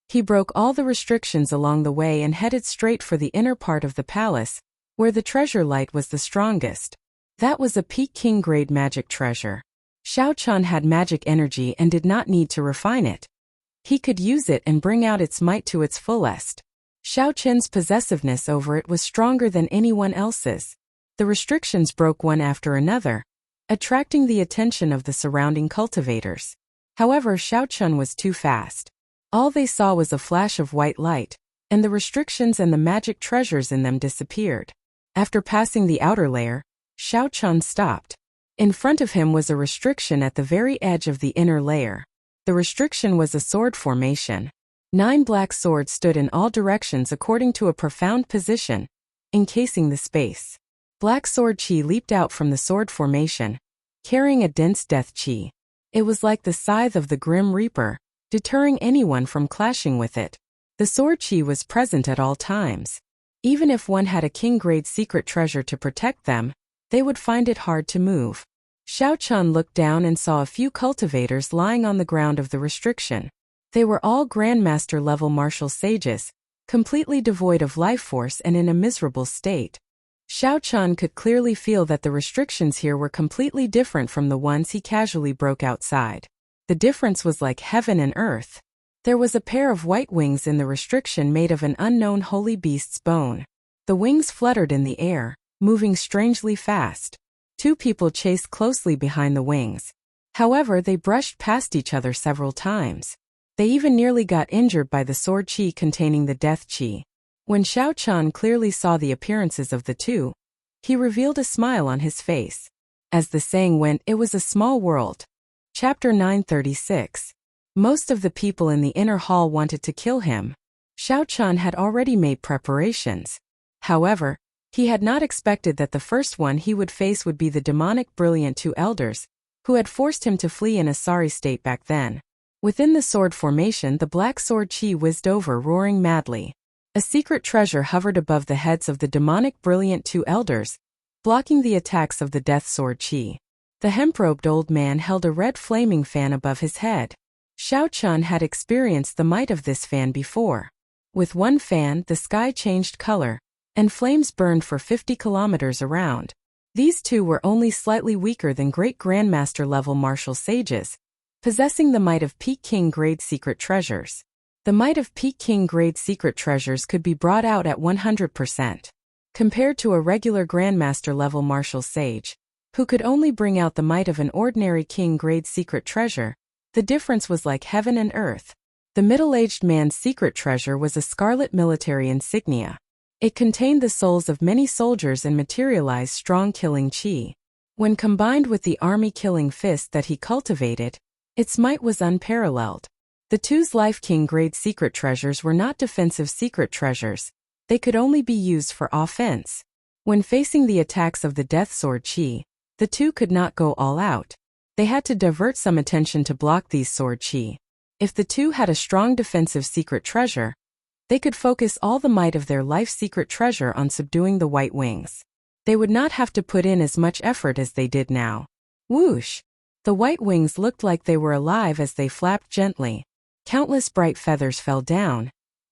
He broke all the restrictions along the way and headed straight for the inner part of the palace, where the treasure light was the strongest. That was a peak king-grade magic treasure. Shao Chun had magic energy and did not need to refine it. He could use it and bring out its might to its fullest. Shao Chun's possessiveness over it was stronger than anyone else's. The restrictions broke one after another, attracting the attention of the surrounding cultivators. However, Shao Chun was too fast. All they saw was a flash of white light, and the restrictions and the magic treasures in them disappeared. After passing the outer layer, Shao Chun stopped. In front of him was a restriction at the very edge of the inner layer. The restriction was a sword formation. 9 black swords stood in all directions according to a profound position, encasing the space. Black sword chi leaped out from the sword formation, carrying a dense death chi. It was like the scythe of the Grim Reaper, deterring anyone from clashing with it. The sword chi was present at all times. Even if one had a king-grade secret treasure to protect them, they would find it hard to move. Shao Chun looked down and saw a few cultivators lying on the ground of the restriction. They were all Grandmaster-level martial sages, completely devoid of life force and in a miserable state. Shao Chun could clearly feel that the restrictions here were completely different from the ones he casually broke outside. The difference was like heaven and earth. There was a pair of white wings in the restriction made of an unknown holy beast's bone. The wings fluttered in the air, moving strangely fast. 2 people chased closely behind the wings. However, they brushed past each other several times. They even nearly got injured by the sword chi containing the death chi. When Xiao Chan clearly saw the appearances of the two, he revealed a smile on his face. As the saying went, it was a small world. Chapter 936. Most of the people in the inner hall wanted to kill him. Xiao Chan had already made preparations. However, he had not expected that the first one he would face would be the demonic brilliant two elders, who had forced him to flee in a sorry state back then. Within the sword formation, the black sword chi whizzed over, roaring madly. A secret treasure hovered above the heads of the demonic brilliant two elders, blocking the attacks of the death sword chi. The hemp-robed old man held a red flaming fan above his head. Xiao Chan had experienced the might of this fan before. With one fan, the sky changed color, and flames burned for 50 kilometers around. These two were only slightly weaker than great grandmaster level martial sages, possessing the might of Peking grade secret treasures. The might of Peking grade secret treasures could be brought out at 100%. Compared to a regular grandmaster level martial sage, who could only bring out the might of an ordinary king grade secret treasure, the difference was like heaven and earth. The middle-aged man's secret treasure was a scarlet military insignia. It contained the souls of many soldiers and materialized strong killing chi. When combined with the army killing fist that he cultivated, its might was unparalleled. The two's life king grade secret treasures were not defensive secret treasures. They could only be used for offense. When facing the attacks of the death sword chi, the two could not go all out. They had to divert some attention to block these sword chi. If the two had a strong defensive secret treasure, they could focus all the might of their life secret treasure on subduing the white wings. They would not have to put in as much effort as they did now. Whoosh! The white wings looked like they were alive as they flapped gently. Countless bright feathers fell down,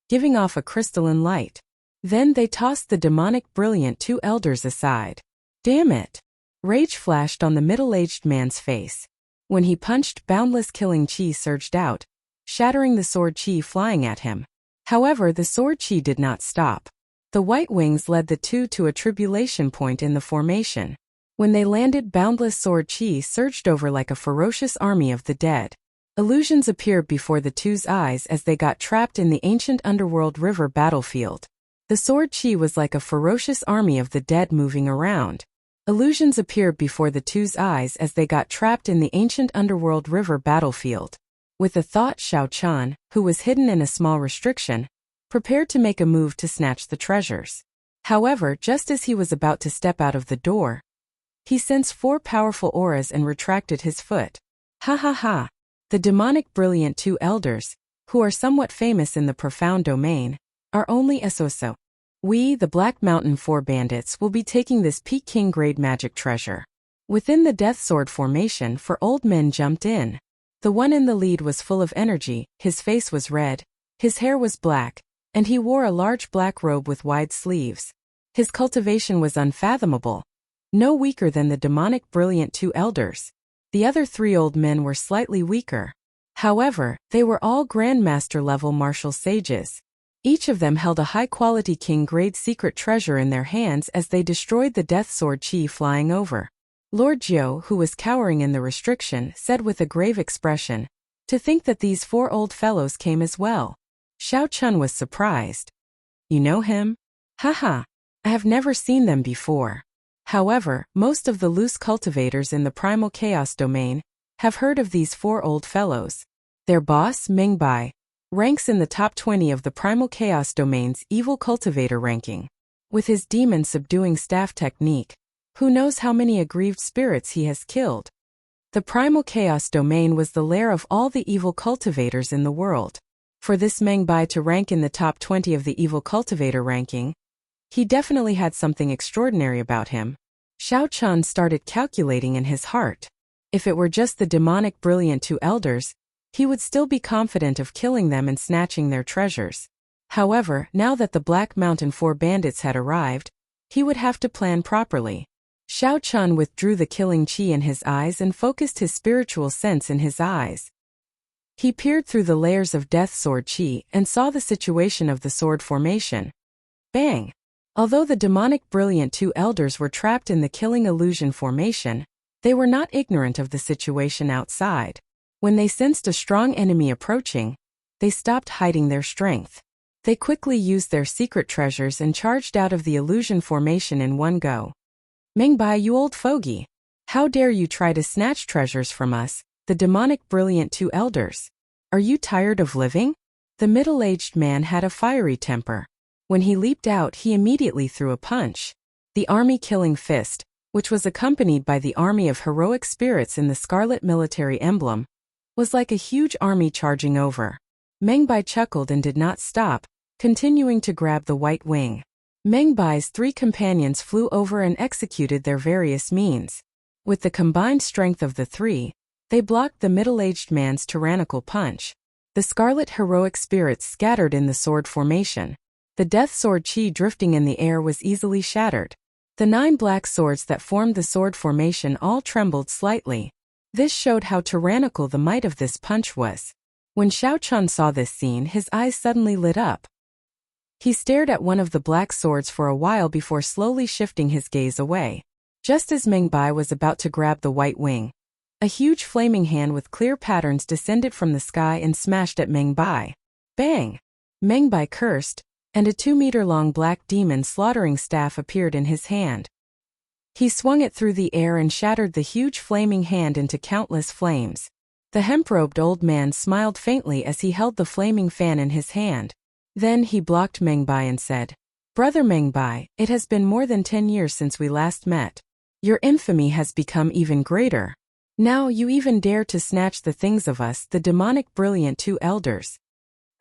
giving off a crystalline light. Then they tossed the demonic brilliant two elders aside. Damn it! Rage flashed on the middle-aged man's face. When he punched, boundless killing chi surged out, shattering the sword chi flying at him. However, the sword chi did not stop. The white wings led the two to a tribulation point in the formation. When they landed, boundless sword chi surged over like a ferocious army of the dead. Illusions appeared before the two's eyes as they got trapped in the ancient underworld river battlefield. The sword chi was like a ferocious army of the dead moving around. Illusions appeared before the two's eyes as they got trapped in the ancient underworld river battlefield. With a thought, Xiao Chan, who was hidden in a small restriction, prepared to make a move to snatch the treasures. However, just as he was about to step out of the door, he sensed 4 powerful auras and retracted his foot. Ha ha ha! The demonic brilliant two elders, who are somewhat famous in the profound domain, are only so. We, the Black Mountain 4 bandits, will be taking this Peking grade magic treasure. Within the death sword formation, 4 old men jumped in. The one in the lead was full of energy, his face was red, his hair was black, and he wore a large black robe with wide sleeves. His cultivation was unfathomable, no weaker than the demonic brilliant two elders. The other 3 old men were slightly weaker. However, they were all grandmaster level martial sages. Each of them held a high-quality king-grade secret treasure in their hands as they destroyed the death sword chi flying over. Lord Jiu, who was cowering in the restriction, said with a grave expression, "To think that these 4 old fellows came as well." Xiao Chun was surprised. "You know him?" "Haha, I have never seen them before." However, most of the loose cultivators in the primal chaos domain have heard of these 4 old fellows. Their boss, Mingbai, ranks in the top 20 of the primal chaos domain's evil cultivator ranking. With his demon subduing staff technique, who knows how many aggrieved spirits he has killed. The primal chaos domain was the lair of all the evil cultivators in the world. For this Mengbai to rank in the top 20 of the evil cultivator ranking, he definitely had something extraordinary about him. Xiao Chun started calculating in his heart. If it were just the demonic brilliant two elders, he would still be confident of killing them and snatching their treasures. However, now that the Black Mountain 4 bandits had arrived, he would have to plan properly. Xiao Chun withdrew the killing chi in his eyes and focused his spiritual sense in his eyes. He peered through the layers of death sword chi and saw the situation of the sword formation. Bang! Although the demonic brilliant two elders were trapped in the killing illusion formation, They were not ignorant of the situation outside. When they sensed a strong enemy approaching, they stopped hiding their strength. They quickly used their secret treasures and charged out of the illusion formation in one go. "Mengbai, you old fogey! How dare you try to snatch treasures from us, the demonic brilliant two elders? Are you tired of living?" The middle-aged man had a fiery temper. When he leaped out, he immediately threw a punch. The army-killing fist, which was accompanied by the army of heroic spirits in the scarlet military emblem, was like a huge army charging over. Mengbai's chuckled and did not stop, continuing to grab the white wing. Mengbai's three companions flew over and executed their various means. With the combined strength of the three, they blocked the middle-aged man's tyrannical punch. The scarlet heroic spirits scattered in the sword formation. The death sword chi drifting in the air was easily shattered. The 9 black swords that formed the sword formation all trembled slightly. This showed how tyrannical the might of this punch was. When Xiao Chun saw this scene, his eyes suddenly lit up. He stared at one of the black swords for a while before slowly shifting his gaze away. Just as Mengbai was about to grab the white wing, a huge flaming hand with clear patterns descended from the sky and smashed at Mengbai. Bang! Mengbai cursed, and a 2-meter-long black demon slaughtering staff appeared in his hand. He swung it through the air and shattered the huge flaming hand into countless flames. The hemp-robed old man smiled faintly as he held the flaming fan in his hand. Then he blocked Mengbai and said, "Brother Mengbai, it has been more than 10 years since we last met. Your infamy has become even greater. Now you even dare to snatch the things of us, the demonic brilliant two elders."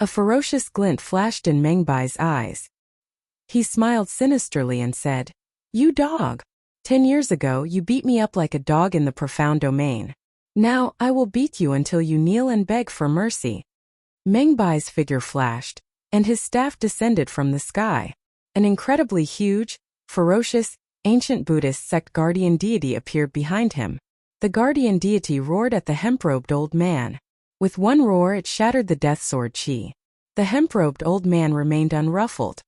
A ferocious glint flashed in Mengbai's eyes. He smiled sinisterly and said, "You dog! 10 years ago you beat me up like a dog in the profound domain. Now I will beat you until you kneel and beg for mercy." Mengbai's figure flashed, and his staff descended from the sky. An incredibly huge, ferocious, ancient Buddhist sect guardian deity appeared behind him. The guardian deity roared at the hemp-robed old man. With one roar it shattered the death sword chi. The hemp-robed old man remained unruffled.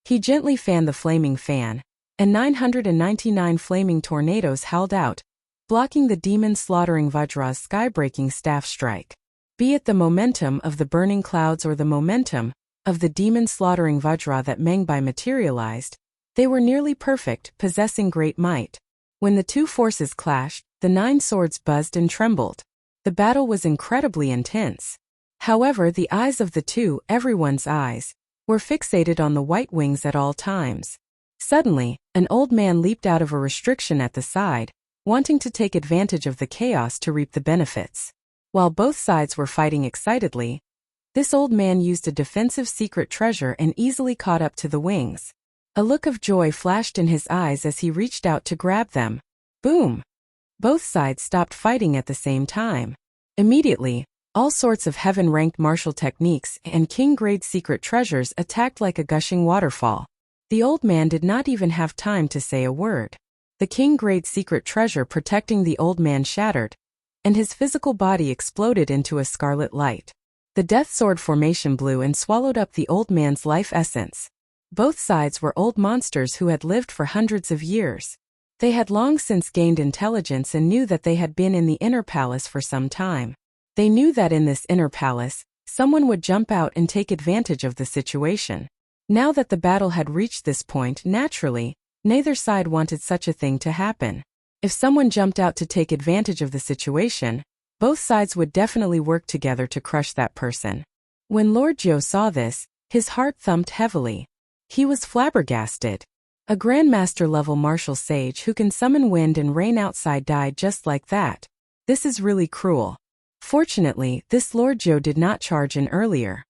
He gently fanned the flaming fan, and 999 flaming tornadoes howled out, blocking the demon-slaughtering Vajra's sky-breaking staff strike. Be it the momentum of the burning clouds or the momentum of the demon-slaughtering Vajra that Mengbai materialized, they were nearly perfect, possessing great might. When the two forces clashed, the 9 swords buzzed and trembled. The battle was incredibly intense. However, the eyes of the two, everyone's eyes, were fixated on the white wings at all times. Suddenly, an old man leaped out of a restriction at the side, wanting to take advantage of the chaos to reap the benefits. While both sides were fighting excitedly, this old man used a defensive secret treasure and easily caught up to the wings. A look of joy flashed in his eyes as he reached out to grab them. Boom! Both sides stopped fighting at the same time. Immediately, all sorts of heaven-ranked martial techniques and king-grade secret treasures attacked like a gushing waterfall. The old man did not even have time to say a word. The king-grade secret treasure protecting the old man shattered, and his physical body exploded into a scarlet light. The death sword formation blew and swallowed up the old man's life essence. Both sides were old monsters who had lived for hundreds of years. They had long since gained intelligence and knew that they had been in the inner palace for some time. They knew that in this inner palace, someone would jump out and take advantage of the situation. Now that the battle had reached this point, naturally, neither side wanted such a thing to happen. If someone jumped out to take advantage of the situation, both sides would definitely work together to crush that person. When Lord Jiu saw this, his heart thumped heavily. He was flabbergasted. A Grandmaster-level martial sage who can summon wind and rain outside died just like that. This is really cruel. Fortunately, this Lord Jiu did not charge in earlier.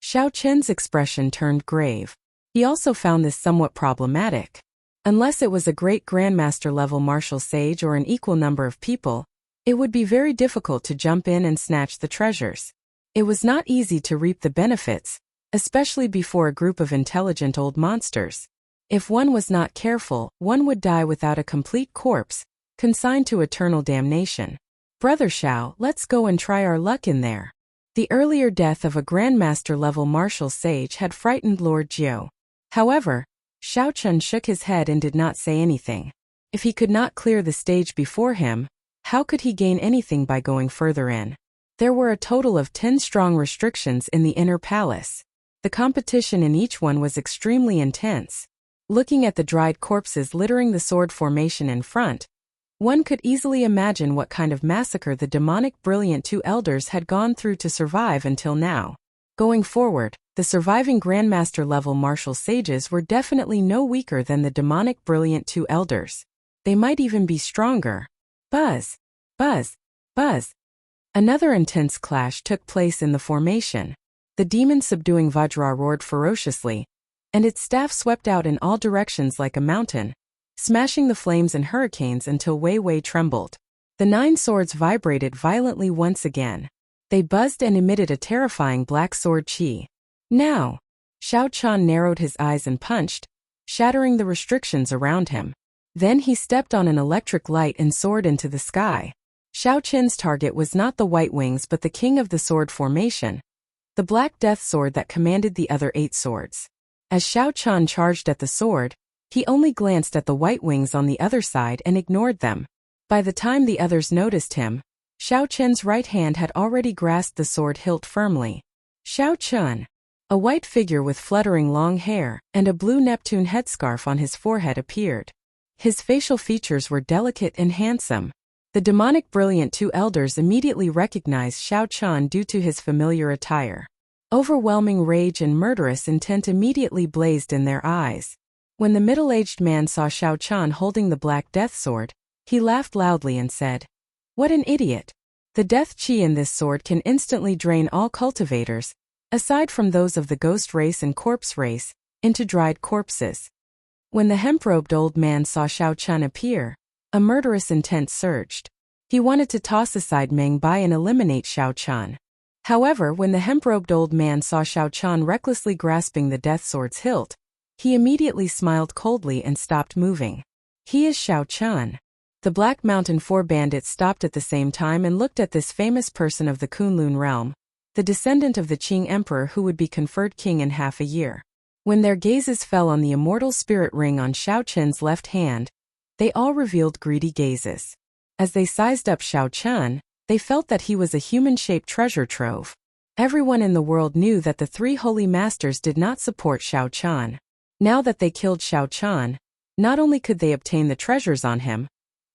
Xiao Chen's expression turned grave. He also found this somewhat problematic. Unless it was a great Grandmaster-level martial sage or an equal number of people, it would be very difficult to jump in and snatch the treasures. It was not easy to reap the benefits, especially before a group of intelligent old monsters. If one was not careful, one would die without a complete corpse, consigned to eternal damnation. Brother Xiao, let's go and try our luck in there. The earlier death of a Grandmaster-level martial sage had frightened Lord Jiu. However, Xiao Chun shook his head and did not say anything. If he could not clear the stage before him, how could he gain anything by going further in? There were a total of 10 strong restrictions in the inner palace. The competition in each one was extremely intense. Looking at the dried corpses littering the sword formation in front, one could easily imagine what kind of massacre the demonic brilliant two elders had gone through to survive until now. Going forward, the surviving Grandmaster-level martial sages were definitely no weaker than the demonic brilliant two elders. They might even be stronger. Buzz! Buzz! Buzz! Another intense clash took place in the formation. The demon-subduing Vajra roared ferociously, and its staff swept out in all directions like a mountain, smashing the flames and hurricanes until Wei Wei trembled. The 9 swords vibrated violently once again. They buzzed and emitted a terrifying black sword chi. Now! Xiao Chan narrowed his eyes and punched, shattering the restrictions around him. Then he stepped on an electric light and soared into the sky. Xiao Chen's target was not the White Wings but the king of the sword formation, the Black Death Sword that commanded the other 8 swords. As Xiao Chan charged at the sword, he only glanced at the White Wings on the other side and ignored them. By the time the others noticed him, Xiao Chen's right hand had already grasped the sword hilt firmly. Xiao Chen, a white figure with fluttering long hair and a blue Neptune headscarf on his forehead appeared. His facial features were delicate and handsome. The demonic brilliant two elders immediately recognized Xiao Chen due to his familiar attire. Overwhelming rage and murderous intent immediately blazed in their eyes. When the middle-aged man saw Xiao Chen holding the Black Death Sword, he laughed loudly and said, "What an idiot! The death chi in this sword can instantly drain all cultivators, aside from those of the ghost race and corpse race, into dried corpses." When the hemp-robed old man saw Xiao Chen appear, a murderous intent surged. He wanted to toss aside Meng Bai and eliminate Xiao Chen. However, when the hemp-robed old man saw Xiao Chen recklessly grasping the death sword's hilt, he immediately smiled coldly and stopped moving. "He is Xiao Chen." The Black Mountain 4 bandits stopped at the same time and looked at this famous person of the Kunlun realm, the descendant of the Qing emperor who would be conferred king in half a year. When their gazes fell on the immortal spirit ring on Xiao Chen's left hand, they all revealed greedy gazes. As they sized up Xiao Chen, they felt that he was a human-shaped treasure trove. Everyone in the world knew that the 3 holy masters did not support Xiao Chen. Now that they killed Xiao Chen, not only could they obtain the treasures on him,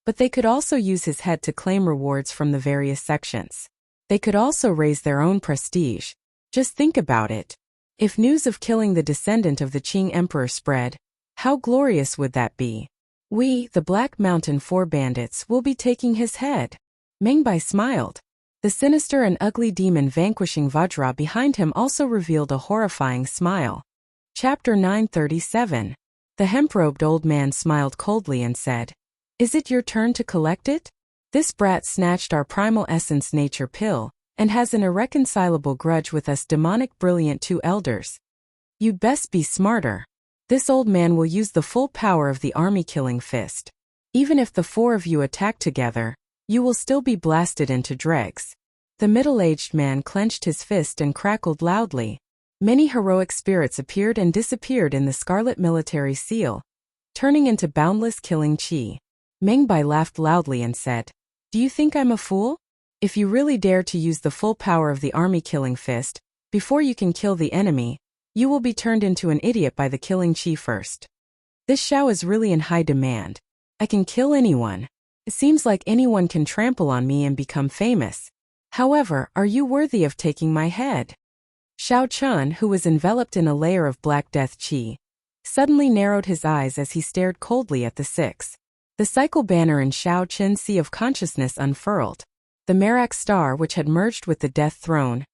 but they could also use his head to claim rewards from the various sections. They could also raise their own prestige. Just think about it. If news of killing the descendant of the Qing emperor spread, how glorious would that be? "We, the Black Mountain 4 bandits, will be taking his head." Meng Bai smiled. The sinister and ugly demon vanquishing Vajra behind him also revealed a horrifying smile. Chapter 937. The hemp-robed old man smiled coldly and said, "Is it your turn to collect it? This brat snatched our primal essence nature pill, and has an irreconcilable grudge with us demonic brilliant two elders. You'd best be smarter. This old man will use the full power of the army-killing fist. Even if the 4 of you attack together, you will still be blasted into dregs." The middle-aged man clenched his fist and crackled loudly. Many heroic spirits appeared and disappeared in the scarlet military seal, turning into boundless killing chi. Meng Bai laughed loudly and said, "Do you think I'm a fool? If you really dare to use the full power of the army-killing fist, before you can kill the enemy, you will be turned into an idiot by the killing chi first. This Xiao is really in high demand. I can kill anyone. It seems like anyone can trample on me and become famous. However, are you worthy of taking my head?" Xiao Chen, who was enveloped in a layer of black death chi, suddenly narrowed his eyes as he stared coldly at the 6. The cycle banner in Xiao Chen's sea of consciousness unfurled. The Merak star, which had merged with the death throne,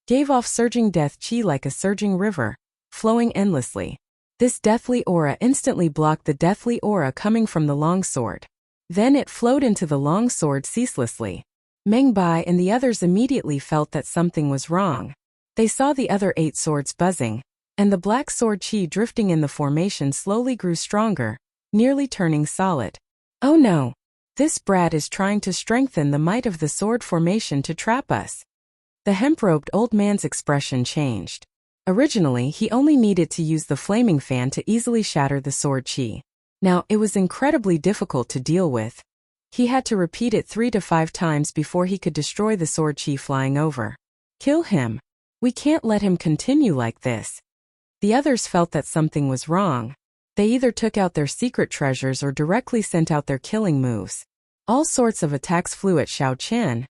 gave off surging death chi like a surging river, flowing endlessly. This deathly aura instantly blocked the deathly aura coming from the longsword. Then it flowed into the longsword ceaselessly. Meng Bai and the others immediately felt that something was wrong. They saw the other 8 swords buzzing, and the black sword chi drifting in the formation slowly grew stronger, nearly turning solid. "Oh no! This brat is trying to strengthen the might of the sword formation to trap us." The hemp-robed old man's expression changed. Originally, he only needed to use the flaming fan to easily shatter the sword chi. Now, it was incredibly difficult to deal with. He had to repeat it 3 to 5 times before he could destroy the sword chi flying over. Kill him. We can't let him continue like this. The others felt that something was wrong. They either took out their secret treasures or directly sent out their killing moves. All sorts of attacks flew at Xiao Chen,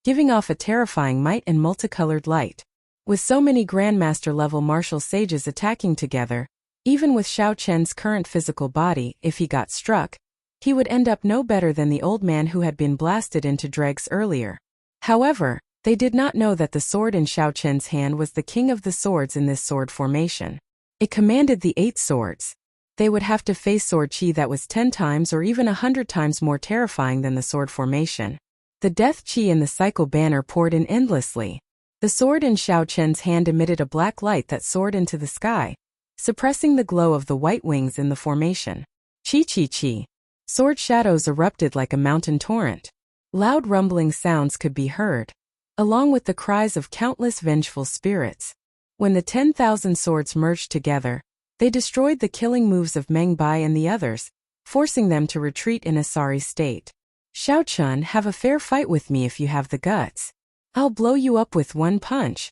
giving off a terrifying might and multicolored light. With so many Grandmaster-level martial sages attacking together, even with Xiao Chen's current physical body, if he got struck, he would end up no better than the old man who had been blasted into dregs earlier. However, they did not know that the sword in Xiao Chen's hand was the king of the swords in this sword formation. It commanded the 8 swords. They would have to face sword chi that was 10 times or even 100 times more terrifying than the sword formation. The death chi in the cycle banner poured in endlessly. The sword in Xiao Chen's hand emitted a black light that soared into the sky, suppressing the glow of the white wings in the formation. Chi chi chi. Sword shadows erupted like a mountain torrent. Loud rumbling sounds could be heard, along with the cries of countless vengeful spirits. When the 10,000 swords merged together, they destroyed the killing moves of Meng Bai and the others, forcing them to retreat in a sorry state. Xiao Chun, have a fair fight with me if you have the guts. I'll blow you up with one punch.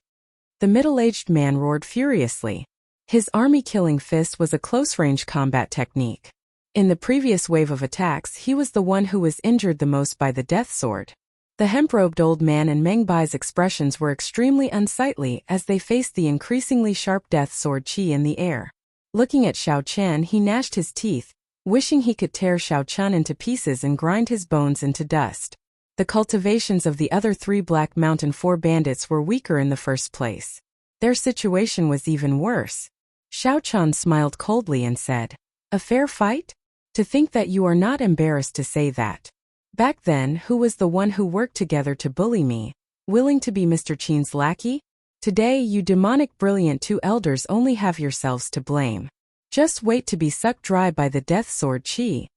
The middle-aged man roared furiously. His army-killing fist was a close-range combat technique. In the previous wave of attacks, he was the one who was injured the most by the death sword. The hemp-robed old man and Meng Bai's expressions were extremely unsightly as they faced the increasingly sharp death sword chi in the air. Looking at Xiao Chen, he gnashed his teeth, wishing he could tear Xiao Chun into pieces and grind his bones into dust. The cultivations of the other 3 Black Mountain 4 bandits were weaker in the first place. Their situation was even worse. Xiao Chun smiled coldly and said, "A fair fight? To think that you are not embarrassed to say that. Back then, who was the one who worked together to bully me, willing to be Mr. Qin's lackey? Today, you demonic brilliant 2 elders only have yourselves to blame. Just wait to be sucked dry by the death sword chi."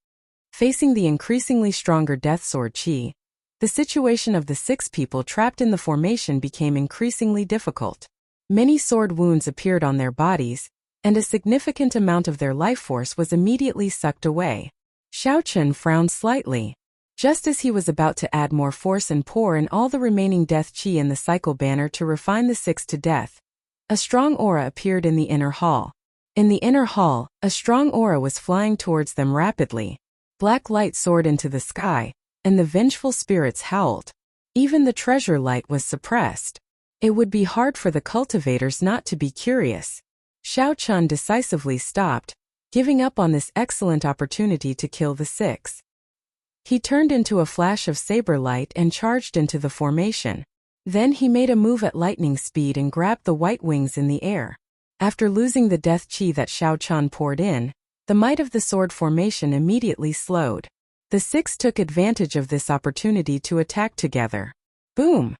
Facing the increasingly stronger death sword chi, the situation of the 6 people trapped in the formation became increasingly difficult. Many sword wounds appeared on their bodies, and a significant amount of their life force was immediately sucked away. Xiao Chen frowned slightly. Just as he was about to add more force and pour in all the remaining death chi in the cycle banner to refine the 6 to death, a strong aura appeared in the inner hall. In the inner hall, a strong aura was flying towards them rapidly. Black light soared into the sky, and the vengeful spirits howled. Even the treasure light was suppressed. It would be hard for the cultivators not to be curious. Xiao Chun decisively stopped, giving up on this excellent opportunity to kill the 6. He turned into a flash of saber light and charged into the formation. Then he made a move at lightning speed and grabbed the white wings in the air. After losing the death chi that Xiao Chun poured in, the might of the sword formation immediately slowed. The 6 took advantage of this opportunity to attack together. Boom!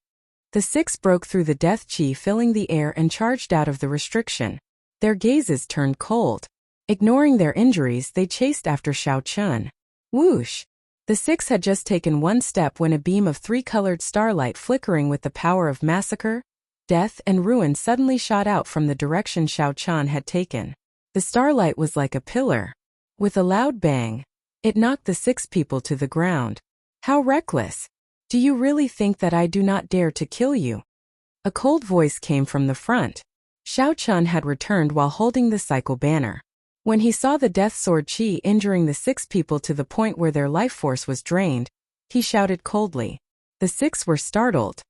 The 6 broke through the death chi filling the air and charged out of the restriction. Their gazes turned cold. Ignoring their injuries, they chased after Xiao Chun. Whoosh! The 6 had just taken one step when a beam of 3-colored starlight flickering with the power of massacre, death, and ruin suddenly shot out from the direction Xiao Chun had taken. The starlight was like a pillar. With a loud bang, it knocked the 6 people to the ground. How reckless! Do you really think that I do not dare to kill you? A cold voice came from the front. Xiao Chun had returned while holding the cycle banner. When he saw the death sword chi injuring the 6 people to the point where their life force was drained, he shouted coldly. The 6 were startled.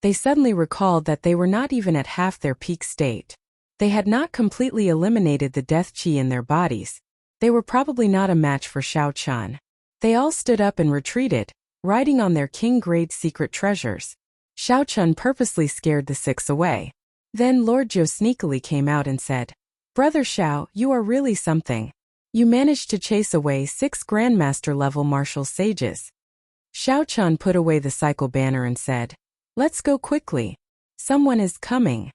They suddenly recalled that they were not even at half their peak state. They had not completely eliminated the death chi in their bodies. They were probably not a match for Xiao Chun. They all stood up and retreated, riding on their king-grade secret treasures. Xiao Chun purposely scared the 6 away. Then Lord Zhou sneakily came out and said, "Brother Xiao, you are really something. You managed to chase away 6 Grandmaster-level martial sages." Xiao Chun put away the cycle banner and said, "Let's go quickly. Someone is coming."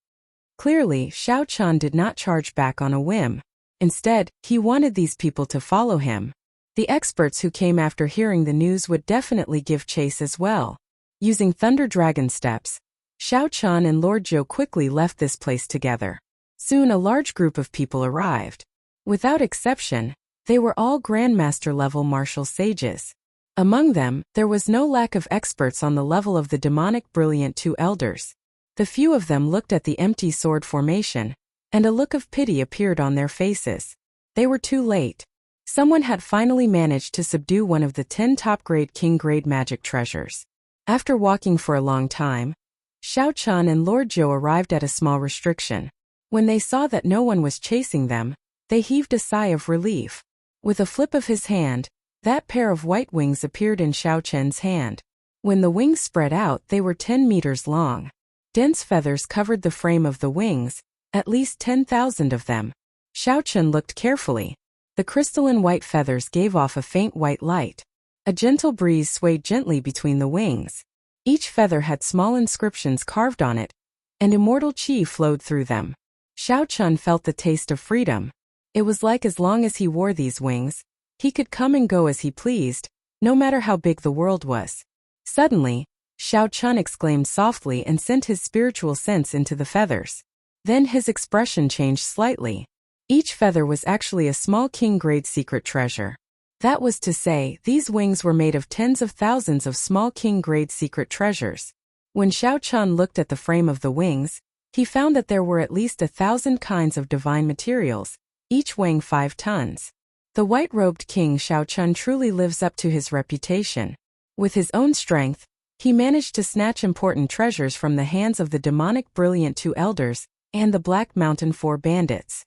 Clearly, Xiao Chun did not charge back on a whim. Instead, he wanted these people to follow him. The experts who came after hearing the news would definitely give chase as well. Using Thunder Dragon steps, Xiao Chun and Lord Zhou quickly left this place together. Soon a large group of people arrived. Without exception, They were all Grandmaster-level martial sages. Among them, there was no lack of experts on the level of the demonic brilliant two elders. The few of them looked at the empty sword formation, and a look of pity appeared on their faces. They were too late. Someone had finally managed to subdue one of the 10 top-grade king-grade magic treasures. After walking for a long time, Xiao Chun and Lord Zhou arrived at a small restriction. When they saw that no one was chasing them, they heaved a sigh of relief. With a flip of his hand, that pair of white wings appeared in Xiao Chen's hand. When the wings spread out, they were 10 meters long. Dense feathers covered the frame of the wings, at least 10,000 of them. Xiao Chen looked carefully. The crystalline white feathers gave off a faint white light. A gentle breeze swayed gently between the wings. Each feather had small inscriptions carved on it, and immortal qi flowed through them. Xiao Chun felt the taste of freedom. It was like as long as he wore these wings, he could come and go as he pleased, no matter how big the world was. Suddenly, Xiao Chun exclaimed softly and sent his spiritual sense into the feathers. Then his expression changed slightly. Each feather was actually a small king-grade secret treasure. That was to say, these wings were made of tens of thousands of small king-grade secret treasures. When Xiao Chun looked at the frame of the wings, he found that there were at least 1,000 kinds of divine materials, each weighing 5 tons. The white-robed king Xiao Chun truly lives up to his reputation. With his own strength, he managed to snatch important treasures from the hands of the demonic brilliant two elders and the Black Mountain 4 bandits.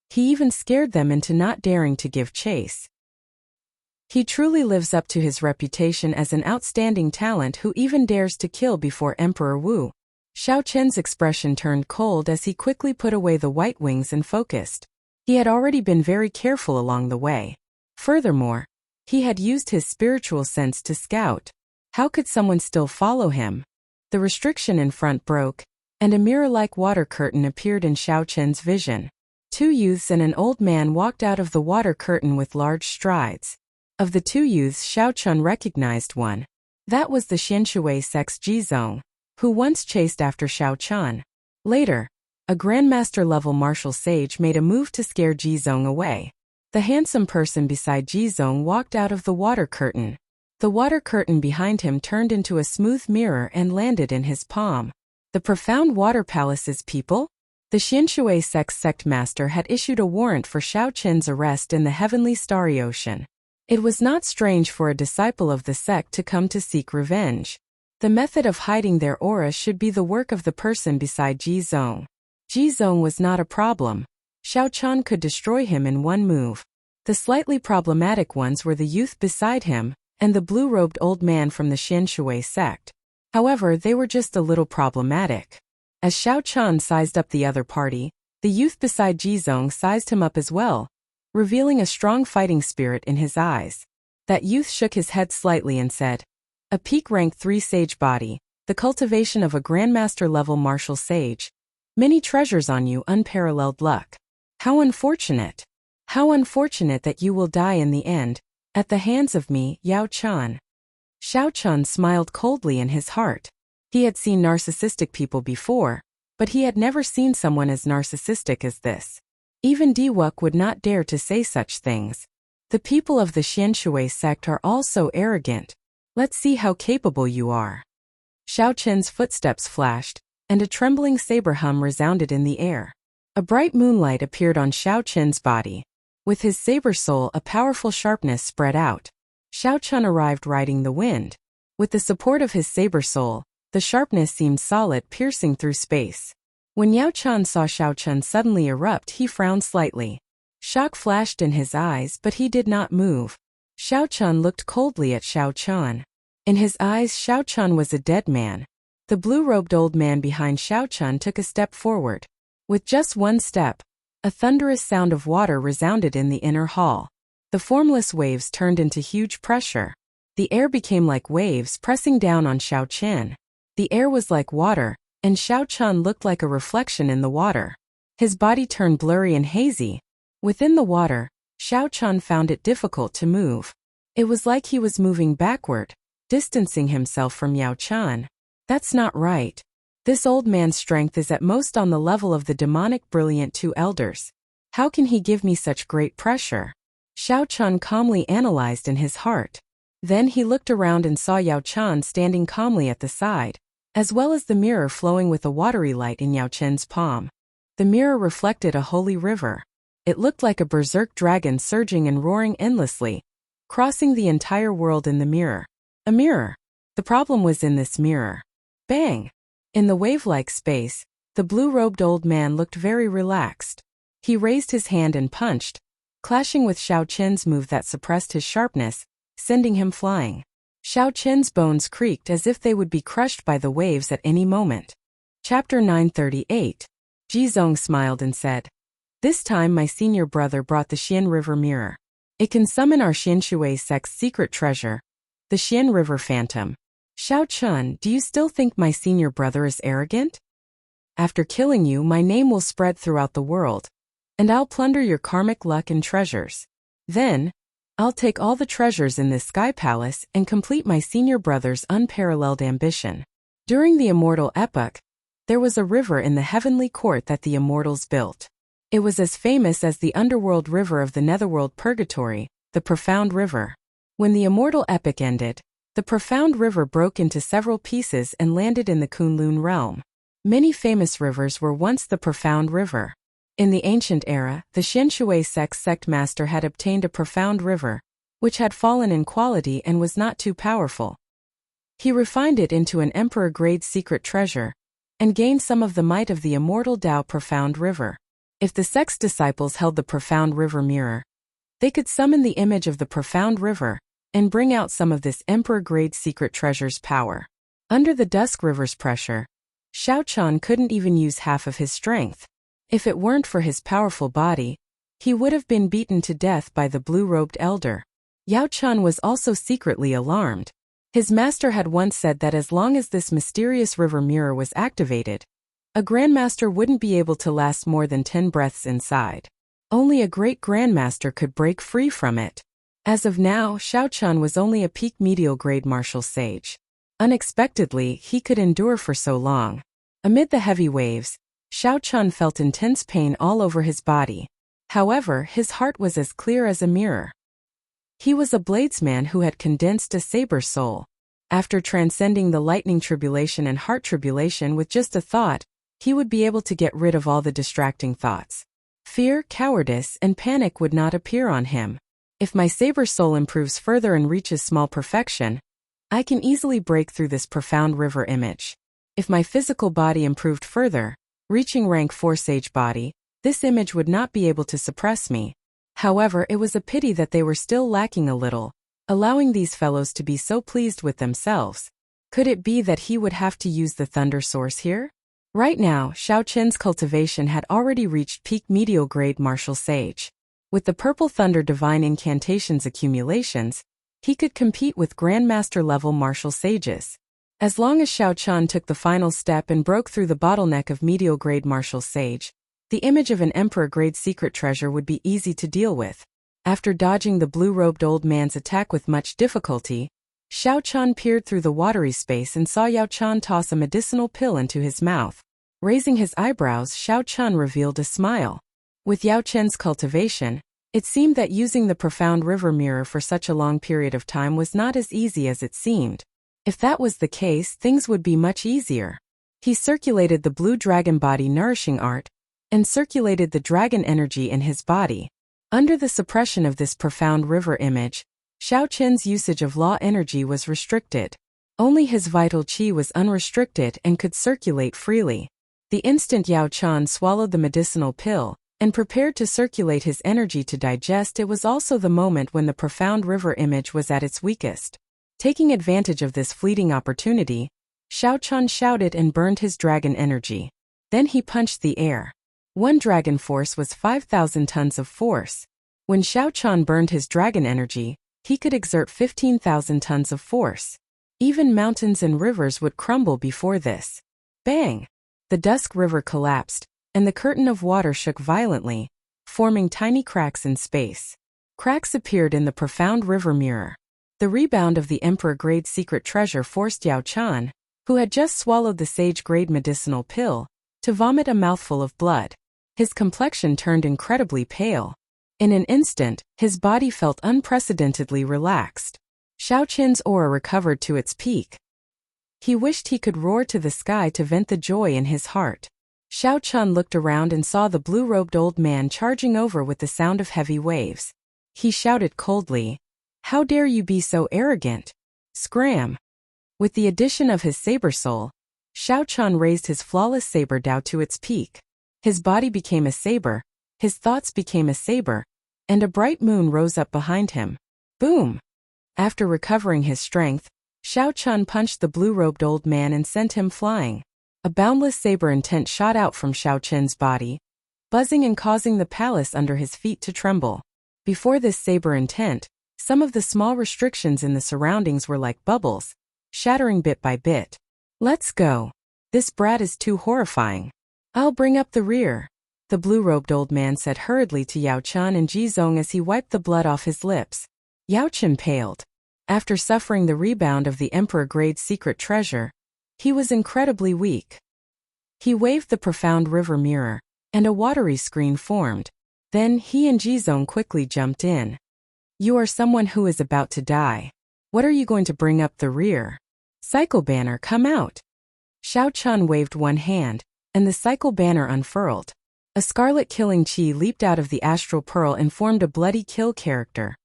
He even scared them into not daring to give chase. He truly lives up to his reputation as an outstanding talent who even dares to kill before Emperor Wu. Xiao Chen's expression turned cold as he quickly put away the white wings and focused. He had already been very careful along the way. Furthermore, he had used his spiritual sense to scout. How could someone still follow him? The restriction in front broke, and a mirror-like water curtain appeared in Xiao Chen's vision. 2 youths and an old man walked out of the water curtain with large strides. Of the 2 youths, Xiao Chun recognized one. That was the Xianshui sect's Jizong, who once chased after Xiao Chun. Later, a Grandmaster-level martial sage made a move to scare Jizong away. The handsome person beside Jizong walked out of the water curtain. The water curtain behind him turned into a smooth mirror and landed in his palm. The profound water palace's people? The Xianshui sect's sect master had issued a warrant for Xiao Chen's arrest in the heavenly starry ocean. It was not strange for a disciple of the sect to come to seek revenge. The method of hiding their aura should be the work of the person beside Jizong. Jizong was not a problem. Xiao Chun could destroy him in one move. The slightly problematic ones were the youth beside him and the blue-robed old man from the Xianshui sect. However, they were just a little problematic. As Xiao Chun sized up the other party, the youth beside Jizong sized him up as well, revealing a strong fighting spirit in his eyes. That youth shook his head slightly and said, "A peak rank 3 sage body, the cultivation of a Grandmaster-level martial sage. Many treasures on you, unparalleled luck. How unfortunate. How unfortunate that you will die in the end, at the hands of me, Yao Chun." Xiao Chun smiled coldly in his heart. He had seen narcissistic people before, but he had never seen someone as narcissistic as this. Even Diwuk would not dare to say such things. The people of the Xianshui sect are all so arrogant. Let's see how capable you are. Xiao Chen's footsteps flashed, and a trembling saber hum resounded in the air. A bright moonlight appeared on Xiao Chen's body. With his saber soul, a powerful sharpness spread out. Xiao Chun arrived riding the wind. With the support of his saber soul, the sharpness seemed solid, piercing through space. When Yao Chun saw Xiao Chun suddenly erupt, he frowned slightly. Shock flashed in his eyes, but he did not move. Xiao Chun looked coldly at Xiao Chun. In his eyes, Xiao Chun was a dead man. The blue-robed old man behind Xiao Chun took a step forward. With just one step, a thunderous sound of water resounded in the inner hall. The formless waves turned into huge pressure. The air became like waves pressing down on Xiao Chen. The air was like water, and Xiao Chun looked like a reflection in the water. His body turned blurry and hazy. Within the water, Xiao Chun found it difficult to move. It was like he was moving backward, distancing himself from Yao Chun. That's not right. This old man's strength is at most on the level of the demonic brilliant two elders. How can he give me such great pressure? Xiao Chun calmly analyzed in his heart. Then he looked around and saw Yao Chan standing calmly at the side, as well as the mirror flowing with a watery light in Yao Chen's palm. The mirror reflected a holy river. It looked like a berserk dragon surging and roaring endlessly, crossing the entire world in the mirror. A mirror. The problem was in this mirror. Bang! In the wave-like space, the blue-robed old man looked very relaxed. He raised his hand and punched, clashing with Xiao Chen's move that suppressed his sharpness, sending him flying. Xiao Chen's bones creaked as if they would be crushed by the waves at any moment. Chapter 938. Jizong smiled and said, "This time my senior brother brought the Xian River mirror. It can summon our Xianshui sect's secret treasure, the Xian River Phantom. Xiao Chun, do you still think my senior brother is arrogant? After killing you, my name will spread throughout the world, and I'll plunder your karmic luck and treasures. Then, I'll take all the treasures in this sky palace and complete my senior brother's unparalleled ambition." During the immortal epoch, there was a river in the heavenly court that the immortals built. It was as famous as the underworld river of the netherworld purgatory, the Profound River. When the immortal epoch ended, the Profound River broke into several pieces and landed in the Kunlun realm. Many famous rivers were once the Profound River. In the ancient era, the Xianshui sect's sect master had obtained a profound river, which had fallen in quality and was not too powerful. He refined it into an emperor-grade secret treasure, and gained some of the might of the immortal Tao Profound River. If the sect's disciples held the Profound River mirror, they could summon the image of the Profound River, and bring out some of this emperor-grade secret treasure's power. Under the Dusk River's pressure, Xiao Chan couldn't even use half of his strength. If it weren't for his powerful body, he would have been beaten to death by the blue-robed elder. Yao Chan was also secretly alarmed. His master had once said that as long as this mysterious river mirror was activated, a grandmaster wouldn't be able to last more than 10 breaths inside. Only a great grandmaster could break free from it. As of now, Xiao Chan was only a peak medial grade martial sage. Unexpectedly, he could endure for so long. Amid the heavy waves, Xiao Chan felt intense pain all over his body. However, his heart was as clear as a mirror. He was a bladesman who had condensed a saber soul. After transcending the lightning tribulation and heart tribulation with just a thought, he would be able to get rid of all the distracting thoughts. Fear, cowardice, and panic would not appear on him. If my saber soul improves further and reaches small perfection, I can easily break through this profound river image. If my physical body improved further, reaching rank 4 sage body, this image would not be able to suppress me. However, it was a pity that they were still lacking a little, allowing these fellows to be so pleased with themselves. Could it be that he would have to use the thunder source here? Right now, Xiao Chen's cultivation had already reached peak medial grade martial sage. With the purple thunder divine incantations accumulations, he could compete with grandmaster level martial sages. As long as Xiao Chan took the final step and broke through the bottleneck of medial grade martial sage, the image of an emperor-grade secret treasure would be easy to deal with. After dodging the blue-robed old man's attack with much difficulty, Xiao Chan peered through the watery space and saw Yao Chan toss a medicinal pill into his mouth. Raising his eyebrows, Xiao Chan revealed a smile. With Yao Chen's cultivation, it seemed that using the Profound River mirror for such a long period of time was not as easy as it seemed. If that was the case, things would be much easier. He circulated the blue dragon body nourishing art, and circulated the dragon energy in his body. Under the suppression of this Profound River image, Xiao Chen's usage of law energy was restricted. Only his vital qi was unrestricted and could circulate freely. The instant Yao Chan swallowed the medicinal pill, and prepared to circulate his energy to digest, it was also the moment when the Profound River image was at its weakest. Taking advantage of this fleeting opportunity, Xiao Chan shouted and burned his dragon energy. Then he punched the air. One dragon force was 5,000 tons of force. When Xiao Chan burned his dragon energy, he could exert 15,000 tons of force. Even mountains and rivers would crumble before this. Bang! The Dusk River collapsed, and the curtain of water shook violently, forming tiny cracks in space. Cracks appeared in the Profound River mirror. The rebound of the Emperor-grade secret treasure forced Yao Chan, who had just swallowed the sage-grade medicinal pill, to vomit a mouthful of blood. His complexion turned incredibly pale. In an instant, his body felt unprecedentedly relaxed. Xiao Qin's aura recovered to its peak. He wished he could roar to the sky to vent the joy in his heart. Xiao Qin looked around and saw the blue-robed old man charging over with the sound of heavy waves. He shouted coldly, "How dare you be so arrogant? Scram!" With the addition of his saber soul, Xiao Qin raised his flawless saber Dao to its peak. His body became a saber, his thoughts became a saber, and a bright moon rose up behind him. Boom! After recovering his strength, Xiao Qin punched the blue-robed old man and sent him flying. A boundless saber intent shot out from Xiao Qin's body, buzzing and causing the palace under his feet to tremble. Before this saber intent, some of the small restrictions in the surroundings were like bubbles, shattering bit by bit. "Let's go. This brat is too horrifying. I'll bring up the rear," the blue-robed old man said hurriedly to Yao Qin and Jizong as he wiped the blood off his lips. Yao Qin paled. After suffering the rebound of the emperor-grade secret treasure, he was incredibly weak. He waved the profound river mirror, and a watery screen formed. Then he and Jizong quickly jumped in. "You are someone who is about to die. What are you going to bring up the rear? Cycle banner, come out." Xiao Qin waved one hand, and the cycle banner unfurled. A scarlet killing chi leaped out of the astral pearl and formed a bloody kill character.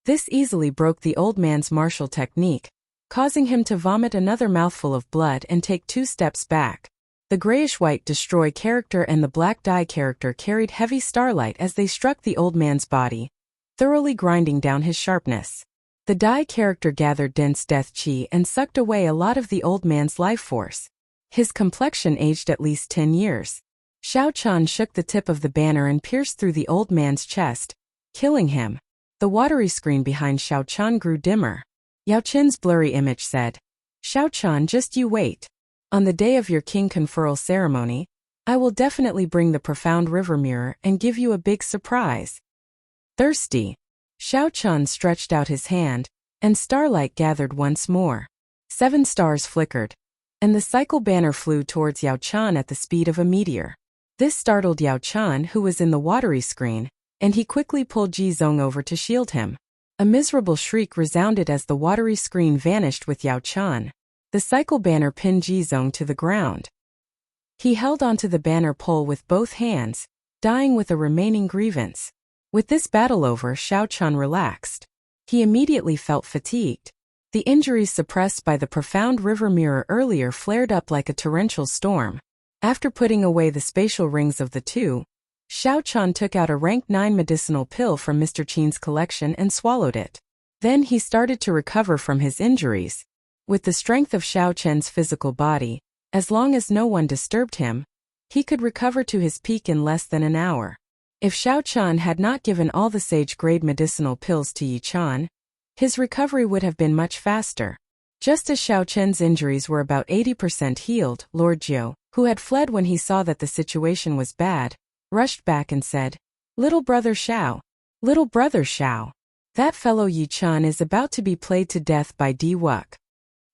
This easily broke the old man's martial technique, causing him to vomit another mouthful of blood and take 2 steps back. The grayish-white destroy character and the black die character carried heavy starlight as they struck the old man's body, thoroughly grinding down his sharpness. The die character gathered dense death chi and sucked away a lot of the old man's life force. His complexion aged at least 10 years. Xiao Qin shook the tip of the banner and pierced through the old man's chest, killing him. The watery screen behind Xiao Qin grew dimmer. Yao Qin's blurry image said, "Xiao Qin, just you wait. On the day of your king conferral ceremony, I will definitely bring the profound river mirror and give you a big surprise." Thirsty, Xiao Qin stretched out his hand, and starlight gathered once more. 7 stars flickered, and the cycle banner flew towards Yao Qin at the speed of a meteor. This startled Yao Qin, who was in the watery screen, and he quickly pulled Jizong over to shield him. A miserable shriek resounded as the watery screen vanished with Yao Qin. The cycle banner pinned Jizong to the ground. He held onto the banner pole with both hands, dying with a remaining grievance. With this battle over, Xiao Qin relaxed. He immediately felt fatigued. The injuries suppressed by the profound river mirror earlier flared up like a torrential storm. After putting away the spatial rings of the two, Xiao Qin took out a rank 9 medicinal pill from Mr. Qin's collection and swallowed it. Then he started to recover from his injuries. With the strength of Xiao Qin's physical body, as long as no one disturbed him, he could recover to his peak in less than an hour. If Xiao Qin had not given all the sage-grade medicinal pills to Yi Qin, his recovery would have been much faster. Just as Xiao Qin's injuries were about 80% healed, Lord Jiu, who had fled when he saw that the situation was bad, rushed back and said, Little brother Xiao, that fellow Yi Qin is about to be played to death by Di Wuk."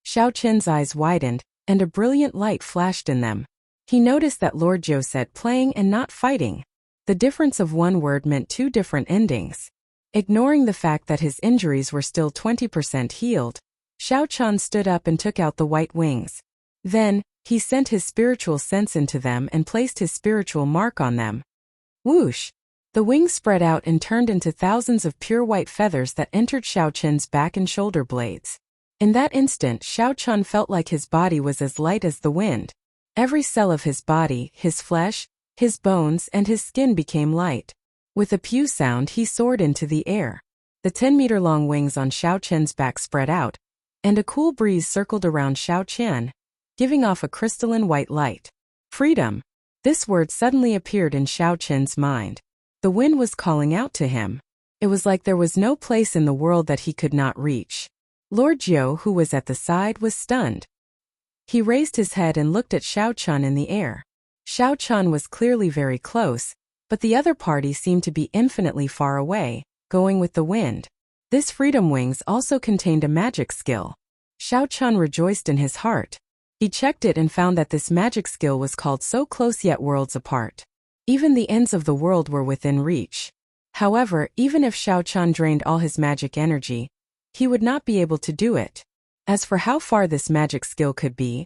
Xiao Qin's eyes widened, and a brilliant light flashed in them. He noticed that Lord Jiu said playing and not fighting. The difference of one word meant 2 different endings. Ignoring the fact that his injuries were still 20% healed, Xiao Qin stood up and took out the white wings. Then, he sent his spiritual sense into them and placed his spiritual mark on them. Whoosh! The wings spread out and turned into thousands of pure white feathers that entered Xiao Qin's back and shoulder blades. In that instant, Xiao Qin felt like his body was as light as the wind. Every cell of his body, his flesh, his bones, and his skin became light. With a pew sound, he soared into the air. The 10-meter-long wings on Xiao Qin's back spread out, and a cool breeze circled around Xiao Qin, giving off a crystalline white light. Freedom! This word suddenly appeared in Xiao Qin's mind. The wind was calling out to him. It was like there was no place in the world that he could not reach. Lord Jiu, who was at the side, was stunned. He raised his head and looked at Xiao Qin in the air. Xiao Qin was clearly very close, but the other party seemed to be infinitely far away, going with the wind. This freedom wings also contained a magic skill. Xiao Qin rejoiced in his heart. He checked it and found that this magic skill was called so close yet worlds apart. Even the ends of the world were within reach. However, even if Xiao Chen drained all his magic energy, he would not be able to do it. As for how far this magic skill could be,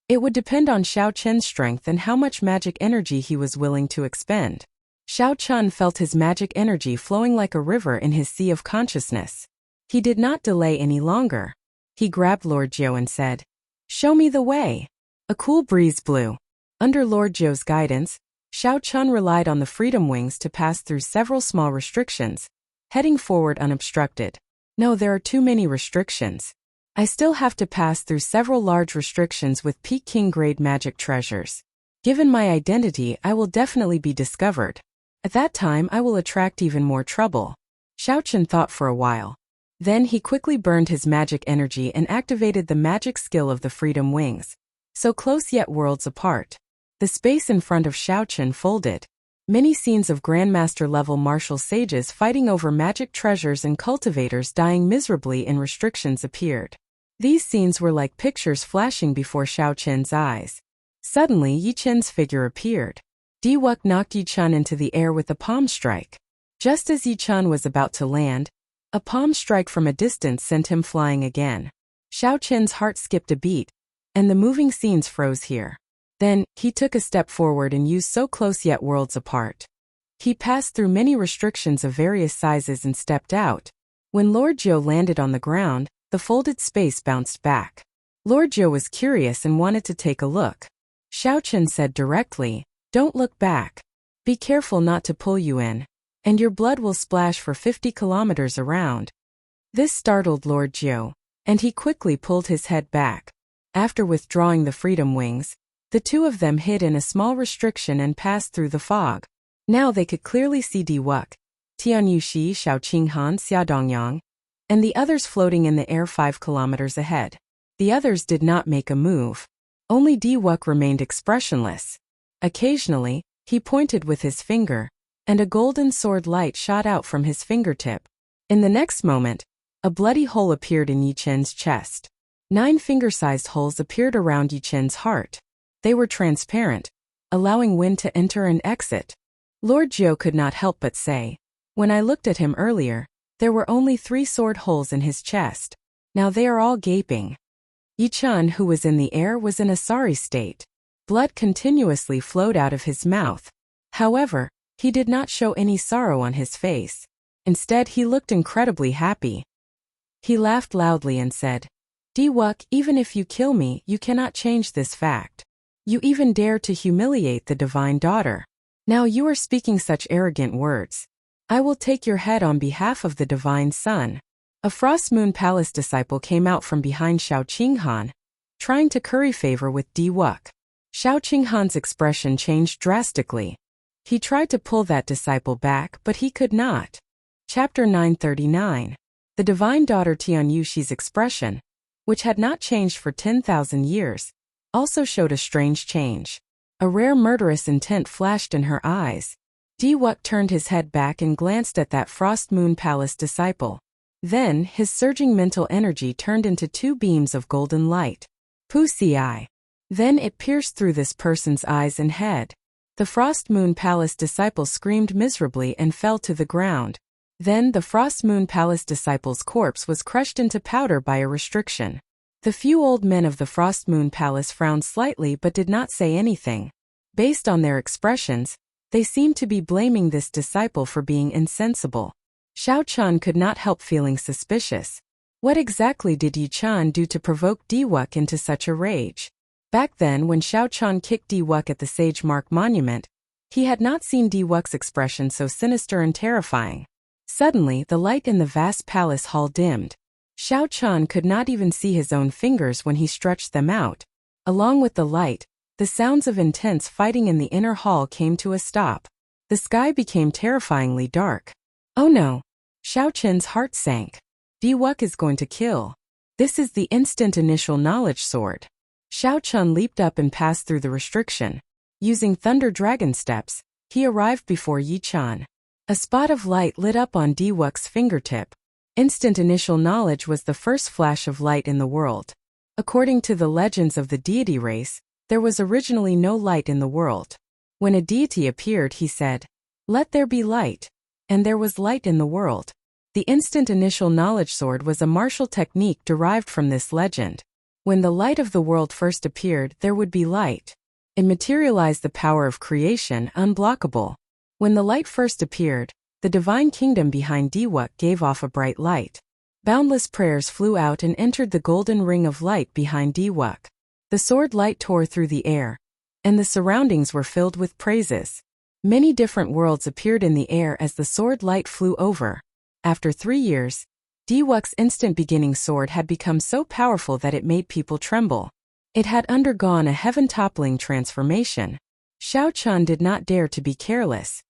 it would depend on Xiao Chen's strength and how much magic energy he was willing to expend. Xiao Chen felt his magic energy flowing like a river in his sea of consciousness. He did not delay any longer. He grabbed Lord Jiu and said, "Show me the way." A cool breeze blew. Under Lord Jiu's guidance, Xiao Chen relied on the freedom wings to pass through several small restrictions, heading forward unobstructed. No, there are too many restrictions. I still have to pass through several large restrictions with peak king grade magic treasures. Given my identity, I will definitely be discovered. At that time, I will attract even more trouble. Xiao Chen thought for a while. Then he quickly burned his magic energy and activated the magic skill of the freedom wings. So close yet worlds apart. The space in front of Xiao Chen folded. Many scenes of Grandmaster-level martial sages fighting over magic treasures and cultivators dying miserably in restrictions appeared. These scenes were like pictures flashing before Xiao Chen's eyes. Suddenly, Yi Chen's figure appeared. Di Wuk knocked Yi Chen into the air with a palm strike. Just as Yi Chen was about to land, a palm strike from a distance sent him flying again. Xiao Chen's heart skipped a beat, and the moving scenes froze here. Then, he took a step forward and used so close yet worlds apart. He passed through many restrictions of various sizes and stepped out. When Lord Jiu landed on the ground, the folded space bounced back. Lord Jiu was curious and wanted to take a look. Xiao Chen said directly, "Don't look back. Be careful not to pull you in, and your blood will splash for 50 kilometers around." This startled Lord Jiu, and he quickly pulled his head back. After withdrawing the freedom wings, the two of them hid in a small restriction and passed through the fog. Now they could clearly see Di Wuk, Tianyushi, Xiaoqinghan, Xiaodongyang, and the others floating in the air 5 kilometers ahead. The others did not make a move. Only Di Wuk remained expressionless. Occasionally, he pointed with his finger, and a golden sword light shot out from his fingertip. In the next moment, a bloody hole appeared in Yi Chen's chest. 9 finger-sized holes appeared around Yi Chen's heart. They were transparent, allowing wind to enter and exit. Lord Jiu could not help but say, "When I looked at him earlier, there were only 3 sword holes in his chest. Now they are all gaping." Yi Chen, who was in the air, was in a sorry state. Blood continuously flowed out of his mouth. However, he did not show any sorrow on his face. Instead, he looked incredibly happy. He laughed loudly and said, "Di Wuk, even if you kill me, you cannot change this fact. You even dare to humiliate the divine daughter. Now you are speaking such arrogant words. I will take your head on behalf of the divine son." A Frost Moon Palace disciple came out from behind Xiaoqinghan, trying to curry favor with Di Wuk. Xiaoqinghan's expression changed drastically. He tried to pull that disciple back, but he could not. Chapter 939. The divine daughter Tianyushi's expression, which had not changed for 10,000 years, also showed a strange change. A rare murderous intent flashed in her eyes. Di Wuk turned his head back and glanced at that Frost Moon Palace disciple. Then, his surging mental energy turned into 2 beams of golden light. Pussy eye. Then it pierced through this person's eyes and head. The Frost Moon Palace disciple screamed miserably and fell to the ground. Then the Frost Moon Palace disciple's corpse was crushed into powder by a restriction. The few old men of the Frost Moon Palace frowned slightly but did not say anything. Based on their expressions, they seemed to be blaming this disciple for being insensible. Xiao Chen could not help feeling suspicious. What exactly did Yi Chen do to provoke Di Wuk into such a rage? Back then, when Xiao Chen kicked Di Wuk at the Sage Mark Monument, he had not seen Di Wuk's expression so sinister and terrifying. Suddenly, the light in the vast palace hall dimmed. Xiao Chen could not even see his own fingers when he stretched them out. Along with the light, the sounds of intense fighting in the inner hall came to a stop. The sky became terrifyingly dark. Oh no! Xiao Chen's heart sank. Di Wuk is going to kill. This is the instant initial knowledge sword. Xiao Chen leaped up and passed through the restriction. Using Thunder Dragon steps, he arrived before Yi Chen. A spot of light lit up on Di Wuk's fingertip. Instant initial knowledge was the first flash of light in the world. According to the legends of the deity race, there was originally no light in the world. When a deity appeared, he said, "Let there be light." and there was light in the world. The instant initial knowledge sword was a martial technique derived from this legend. When the light of the world first appeared, there would be light. It materialized the power of creation, unblockable. When the light first appeared, the divine kingdom behind Diwuk gave off a bright light. Boundless prayers flew out and entered the golden ring of light behind Diwuk. The sword light tore through the air, and the surroundings were filled with praises. Many different worlds appeared in the air as the sword light flew over. After 3 years, Diwuk's instant beginning sword had become so powerful that it made people tremble. It had undergone a heaven-toppling transformation. Xiao Chun did not dare to be careless.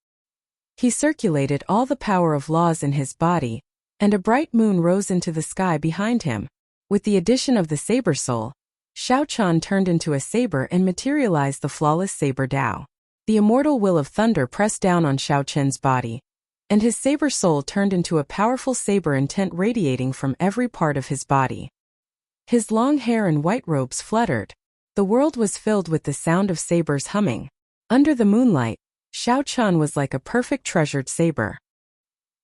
He circulated all the power of laws in his body, and a bright moon rose into the sky behind him. With the addition of the saber soul, Xiao Chun turned into a saber and materialized the flawless saber Dao. The immortal will of thunder pressed down on Xiao Chun's body, and his saber soul turned into a powerful saber intent radiating from every part of his body. His long hair and white robes fluttered. The world was filled with the sound of sabers humming. Under the moonlight, Xiao Chun was like a perfect treasured saber.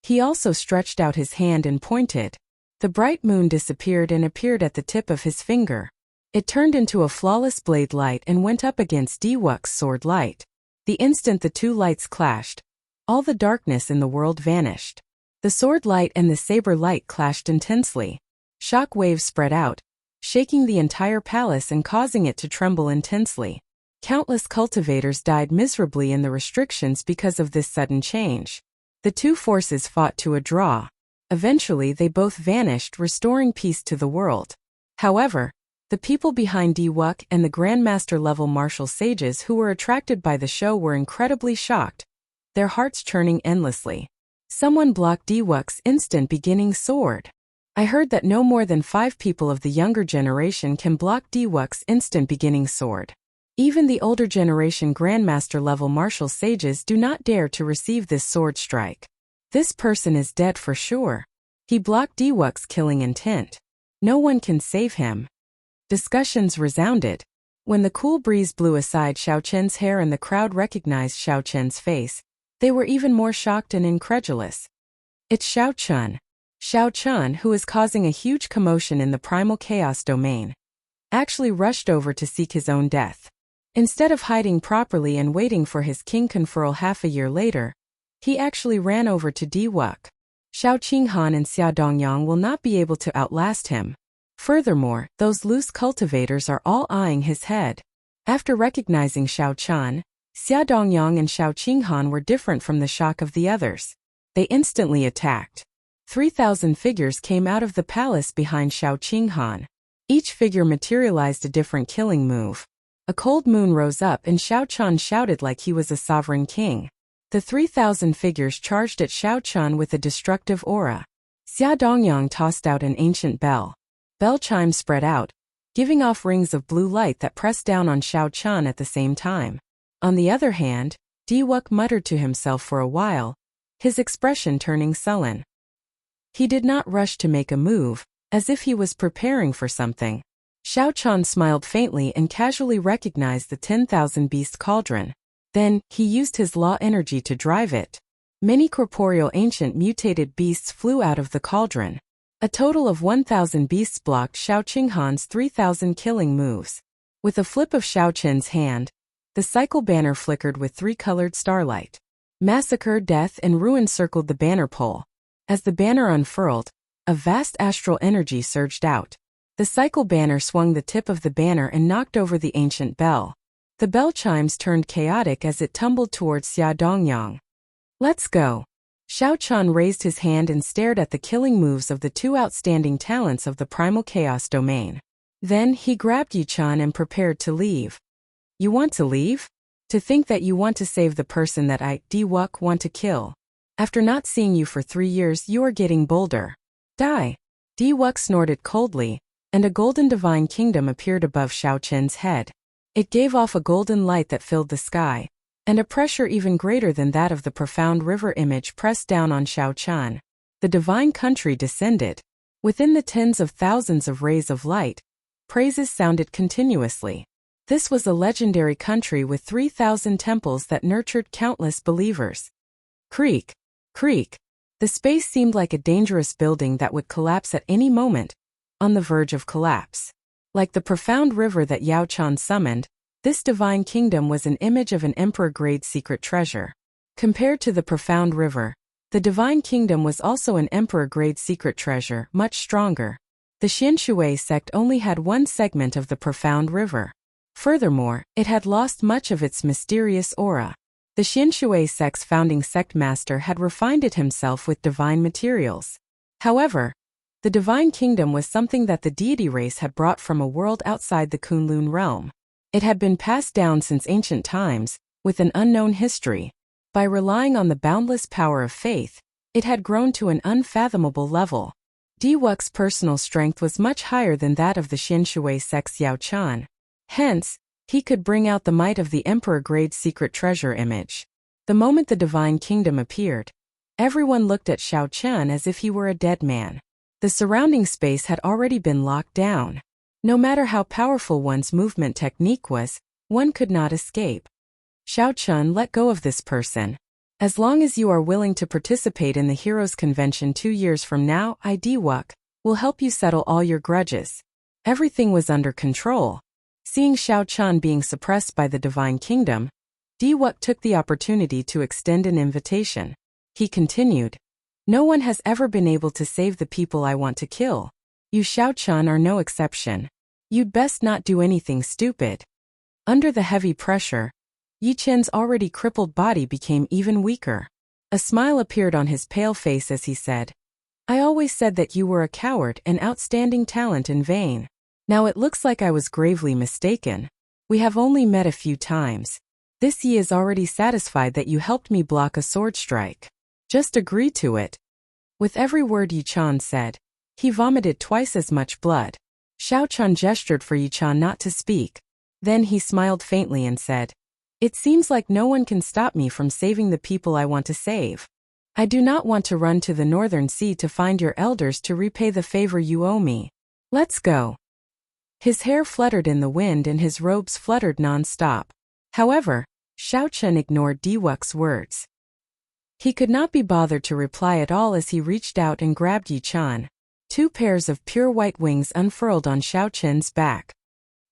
He also stretched out his hand and pointed. The bright moon disappeared and appeared at the tip of his finger. It turned into a flawless blade light and went up against Diwuk's sword light. The instant the two lights clashed, all the darkness in the world vanished. The sword light and the saber light clashed intensely. Shock waves spread out, shaking the entire palace and causing it to tremble intensely. Countless cultivators died miserably in the restrictions because of this sudden change. The two forces fought to a draw. Eventually they both vanished, restoring peace to the world. However, the people behind Diwuk and the Grandmaster-level martial sages who were attracted by the show were incredibly shocked, their hearts churning endlessly. Someone blocked Diwuk's instant beginning sword. I heard that no more than 5 people of the younger generation can block Diwuk's instant beginning sword. Even the older generation Grandmaster-level martial sages do not dare to receive this sword strike. This person is dead for sure. He blocked Diwuk's killing intent. No one can save him. Discussions resounded. When the cool breeze blew aside Xiao Chen's hair and the crowd recognized Xiao Chen's face, they were even more shocked and incredulous. It's Xiao Chun. Xiao Chun, who is causing a huge commotion in the primal chaos domain, actually rushed over to seek his own death. Instead of hiding properly and waiting for his king conferral half a year later, he actually ran over to Diwuk. Xiao Qinghan and Xia Dongyang will not be able to outlast him. Furthermore, those loose cultivators are all eyeing his head. After recognizing Xiao Chun, Xia Dongyang and Xiao Qinghan were different from the shock of the others. They instantly attacked. 3,000 figures came out of the palace behind Xiao Qinghan. Each figure materialized a different killing move. A cold moon rose up and Xiao Chun shouted like he was a sovereign king. The 3,000 figures charged at Xiao Chun with a destructive aura. Xia Dongyang tossed out an ancient bell. Bell chimes spread out, giving off rings of blue light that pressed down on Xiao Chun at the same time. On the other hand, Diwuk muttered to himself for a while, his expression turning sullen. He did not rush to make a move, as if he was preparing for something. Xiao Chun smiled faintly and casually recognized the 10,000 beast cauldron. Then, he used his law energy to drive it. Many corporeal ancient mutated beasts flew out of the cauldron. A total of 1,000 beasts blocked Xiao Qinghan's 3,000 killing moves. With a flip of Xiao Chen's hand, the cycle banner flickered with 3-colored starlight. Massacre, death, and ruin circled the banner pole. As the banner unfurled, a vast astral energy surged out. The cycle banner swung the tip of the banner and knocked over the ancient bell. The bell chimes turned chaotic as it tumbled towards Xia Dongyang. Let's go. Xiao Chun raised his hand and stared at the killing moves of the 2 outstanding talents of the primal chaos domain. Then he grabbed Yi Chun and prepared to leave. You want to leave? To think that you want to save the person that I, Diwuk, want to kill. After not seeing you for 3 years, you are getting bolder. Die. Diwuk snorted coldly, and a golden divine kingdom appeared above Xiao Chen's head. It gave off a golden light that filled the sky, and a pressure even greater than that of the profound river image pressed down on Xiao Chun. The divine country descended. Within the tens of thousands of rays of light, praises sounded continuously. This was a legendary country with 3,000 temples that nurtured countless believers. Creak. Creak. The space seemed like a dangerous building that would collapse at any moment, on the verge of collapse. Like the profound river that Yao Chan summoned, this divine kingdom was an image of an emperor-grade secret treasure. Compared to the profound river, the divine kingdom was also an emperor-grade secret treasure, much stronger. The Xianshui sect only had one segment of the profound river. Furthermore, it had lost much of its mysterious aura. The Xianshui sect's founding sect master had refined it himself with divine materials. However, the divine kingdom was something that the deity race had brought from a world outside the Kunlun realm. It had been passed down since ancient times, with an unknown history. By relying on the boundless power of faith, it had grown to an unfathomable level. Diwuk's personal strength was much higher than that of the Xianshui sect's Yao Chan. Hence, he could bring out the might of the emperor-grade secret treasure image. The moment the divine kingdom appeared, everyone looked at Xiao Chen as if he were a dead man. The surrounding space had already been locked down. No matter how powerful one's movement technique was, one could not escape. Xiao Chen, let go of this person. As long as you are willing to participate in the Heroes Convention 2 years from now, Diwuk will help you settle all your grudges. Everything was under control. Seeing Xiao Chen being suppressed by the divine kingdom, Diwuk took the opportunity to extend an invitation. He continued, "No one has ever been able to save the people I want to kill. You Xiao Chen are no exception. You'd best not do anything stupid." Under the heavy pressure, Yi Chen's already crippled body became even weaker. A smile appeared on his pale face as he said, "I always said that you were a coward and outstanding talent in vain. Now it looks like I was gravely mistaken. We have only met a few times. This Yi is already satisfied that you helped me block a sword strike. Just agree to it." With every word Yi Chan said, he vomited twice as much blood. Xiao Chen gestured for Yi Chan not to speak. Then he smiled faintly and said, "It seems like no one can stop me from saving the people I want to save. I do not want to run to the northern sea to find your elders to repay the favor you owe me. Let's go." His hair fluttered in the wind and his robes fluttered non-stop. However, Xiao Chen ignored Diwuk's words. He could not be bothered to reply at all as he reached out and grabbed Yi Chan. 2 pairs of pure white wings unfurled on Xiao Chen's back.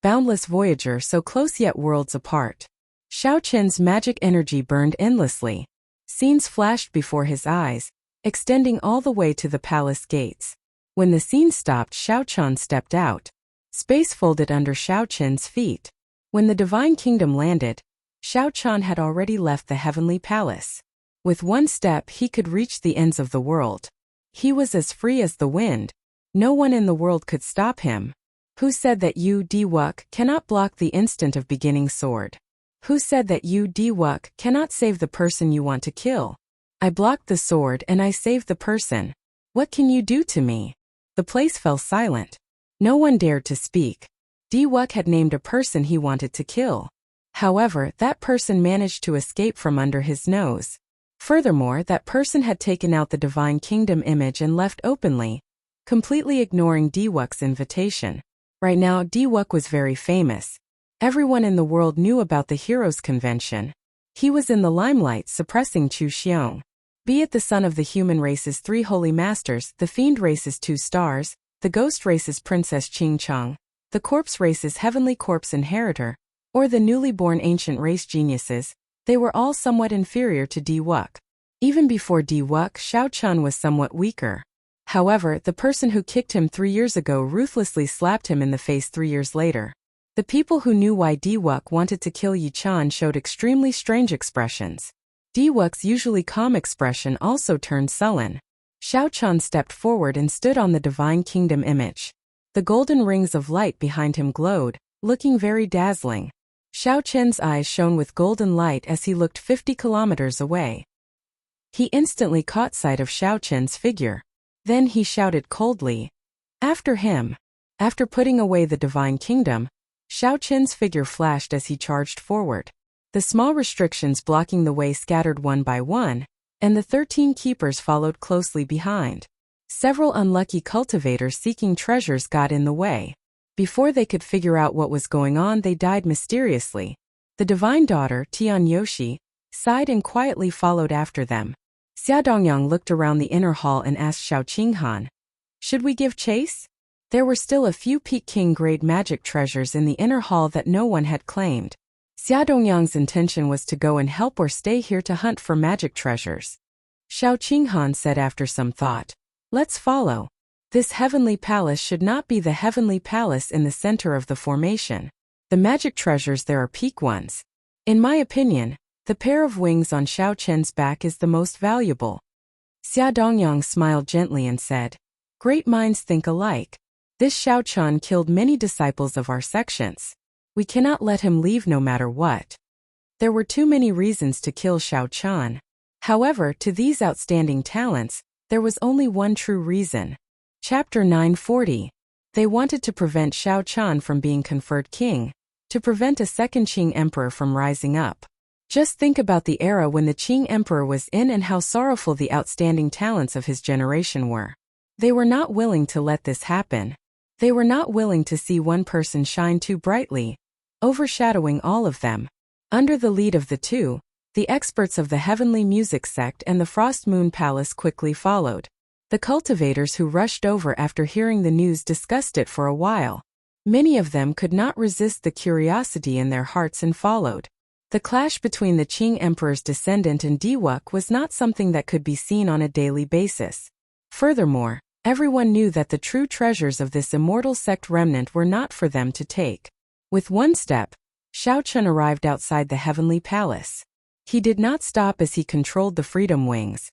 Boundless voyager, so close yet worlds apart. Xiao Chen's magic energy burned endlessly. Scenes flashed before his eyes, extending all the way to the palace gates. When the scene stopped, Xiao Chen stepped out. Space folded under Xiao Chen's feet. When the divine kingdom landed, Xiao Chen had already left the heavenly palace. With one step he could reach the ends of the world. He was as free as the wind. No one in the world could stop him. Who said that you, Diwuk, cannot block the instant of beginning sword? Who said that you, Diwuk, cannot save the person you want to kill? I blocked the sword and I saved the person. What can you do to me? The place fell silent. No one dared to speak. Diwuk had named a person he wanted to kill. However, that person managed to escape from under his nose. Furthermore, that person had taken out the divine kingdom image and left openly, completely ignoring Diwuk's invitation. Right now, Diwuk was very famous. Everyone in the world knew about the Heroes Convention. He was in the limelight suppressing Chu Xiong. Be it the son of the human race's 3 holy masters, the fiend race's 2 stars, the ghost race's Princess Qing Chang, the corpse race's heavenly corpse inheritor, or the newly born ancient race geniuses, they were all somewhat inferior to Diwuk. Even before Diwuk, Xiao Chen was somewhat weaker. However, the person who kicked him 3 years ago ruthlessly slapped him in the face 3 years later. The people who knew why Diwuk wanted to kill Yi Chan showed extremely strange expressions. Diwuk's usually calm expression also turned sullen. Xiao Chen stepped forward and stood on the divine kingdom image. The golden rings of light behind him glowed, looking very dazzling. Xiao Chen's eyes shone with golden light as he looked 50 kilometers away. He instantly caught sight of Xiao Chen's figure. Then he shouted coldly, "After him." After putting away the divine kingdom, Xiao Chen's figure flashed as he charged forward. The small restrictions blocking the way scattered one by one, and the 13 keepers followed closely behind. Several unlucky cultivators seeking treasures got in the way. Before they could figure out what was going on, they died mysteriously. The divine daughter, Tian Yoshi, sighed and quietly followed after them. Xia Dongyang looked around the inner hall and asked Xiao Qinghan, "Should we give chase?" There were still a few Peking-grade magic treasures in the inner hall that no one had claimed. Xia Dongyang's intention was to go and help or stay here to hunt for magic treasures. Xiao Qinghan said after some thought, "Let's follow. This heavenly palace should not be the heavenly palace in the center of the formation. The magic treasures there are peak ones. In my opinion, the pair of wings on Xiao Chen's back is the most valuable." Xia Dongyang smiled gently and said, "Great minds think alike. This Xiao Chen killed many disciples of our sections. We cannot let him leave no matter what." There were too many reasons to kill Xiao Chen. However, to these outstanding talents, there was only one true reason. Chapter 940. They wanted to prevent Xiao Chen from being conferred king, to prevent a second Qing emperor from rising up. Just think about the era when the Qing emperor was in and how sorrowful the outstanding talents of his generation were. They were not willing to let this happen. They were not willing to see one person shine too brightly, overshadowing all of them. Under the lead of the two, the experts of the Heavenly Music Sect and the Frost Moon Palace quickly followed. The cultivators who rushed over after hearing the news discussed it for a while. Many of them could not resist the curiosity in their hearts and followed. The clash between the Qing Emperor's descendant and Diwuk was not something that could be seen on a daily basis. Furthermore, everyone knew that the true treasures of this immortal sect remnant were not for them to take. With one step, Xiao Chen arrived outside the Heavenly Palace. He did not stop as he controlled the Freedom Wings.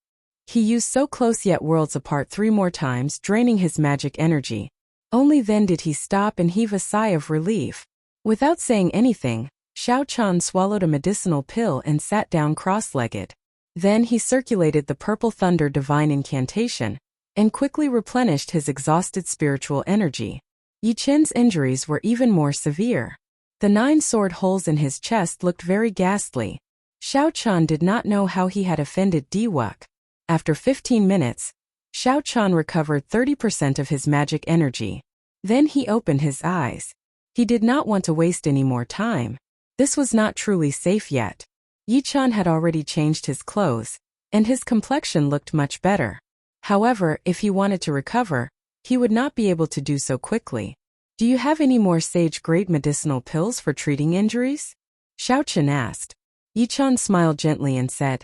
He used so close yet worlds apart 3 more times, draining his magic energy. Only then did he stop and heave a sigh of relief. Without saying anything, Xiao Chen swallowed a medicinal pill and sat down cross-legged. Then he circulated the Purple Thunder divine incantation, and quickly replenished his exhausted spiritual energy. Yi Chen's injuries were even more severe. The 9 sword holes in his chest looked very ghastly. Xiao Chen did not know how he had offended Diwuk. After 15 minutes, Xiao Chen recovered 30% of his magic energy. Then he opened his eyes. He did not want to waste any more time. This was not truly safe yet. Yi Chen had already changed his clothes, and his complexion looked much better. However, if he wanted to recover, he would not be able to do so quickly. "Do you have any more sage-grade medicinal pills for treating injuries?" Xiao Chen asked. Yi Chen smiled gently and said,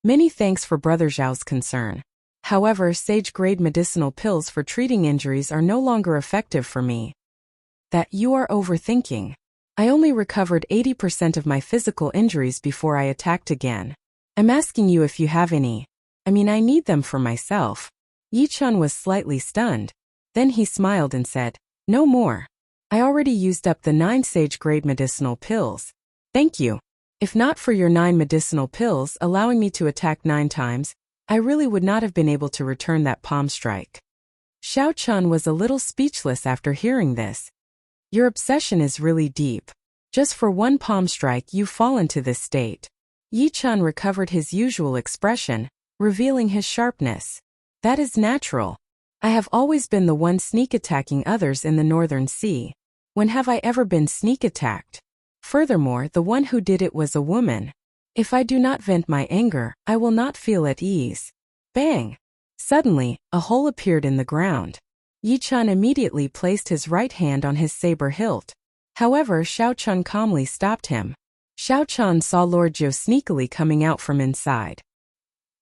"Many thanks for Brother Zhao's concern. However, sage-grade medicinal pills for treating injuries are no longer effective for me." "That you are overthinking. I only recovered 80% of my physical injuries before I attacked again. I'm asking you if you have any. I need them for myself." Yi Chen was slightly stunned. Then he smiled and said, "No more. I already used up the 9 sage-grade medicinal pills. Thank you. If not for your 9 medicinal pills allowing me to attack 9 times, I really would not have been able to return that palm strike." Xiao Chen was a little speechless after hearing this. "Your obsession is really deep. Just for 1 palm strike you've fallen to this state." Yi Chen recovered his usual expression, revealing his sharpness. "That is natural. I have always been the one sneak attacking others in the Northern Sea. When have I ever been sneak attacked? Furthermore, the one who did it was a woman. If I do not vent my anger, I will not feel at ease." Bang! Suddenly, a hole appeared in the ground. Yi Chen immediately placed his right hand on his saber hilt. However, Xiao Chen calmly stopped him. Xiao Chen saw Lord Zhou sneakily coming out from inside.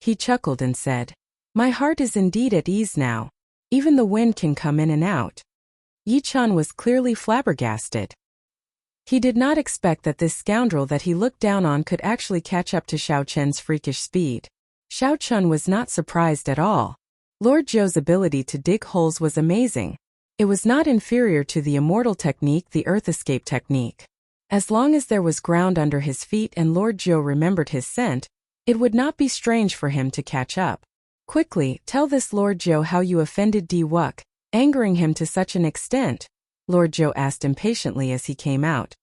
He chuckled and said, "My heart is indeed at ease now. Even the wind can come in and out." Yi Chen was clearly flabbergasted. He did not expect that this scoundrel that he looked down on could actually catch up to Xiao Chen's freakish speed. Xiao Chen was not surprised at all. Lord Zhou's ability to dig holes was amazing. It was not inferior to the immortal technique, the earth escape technique. As long as there was ground under his feet and Lord Zhou remembered his scent, it would not be strange for him to catch up. "Quickly, tell this Lord Zhou how you offended Diwuk, angering him to such an extent," Lord Zhou asked impatiently as he came out.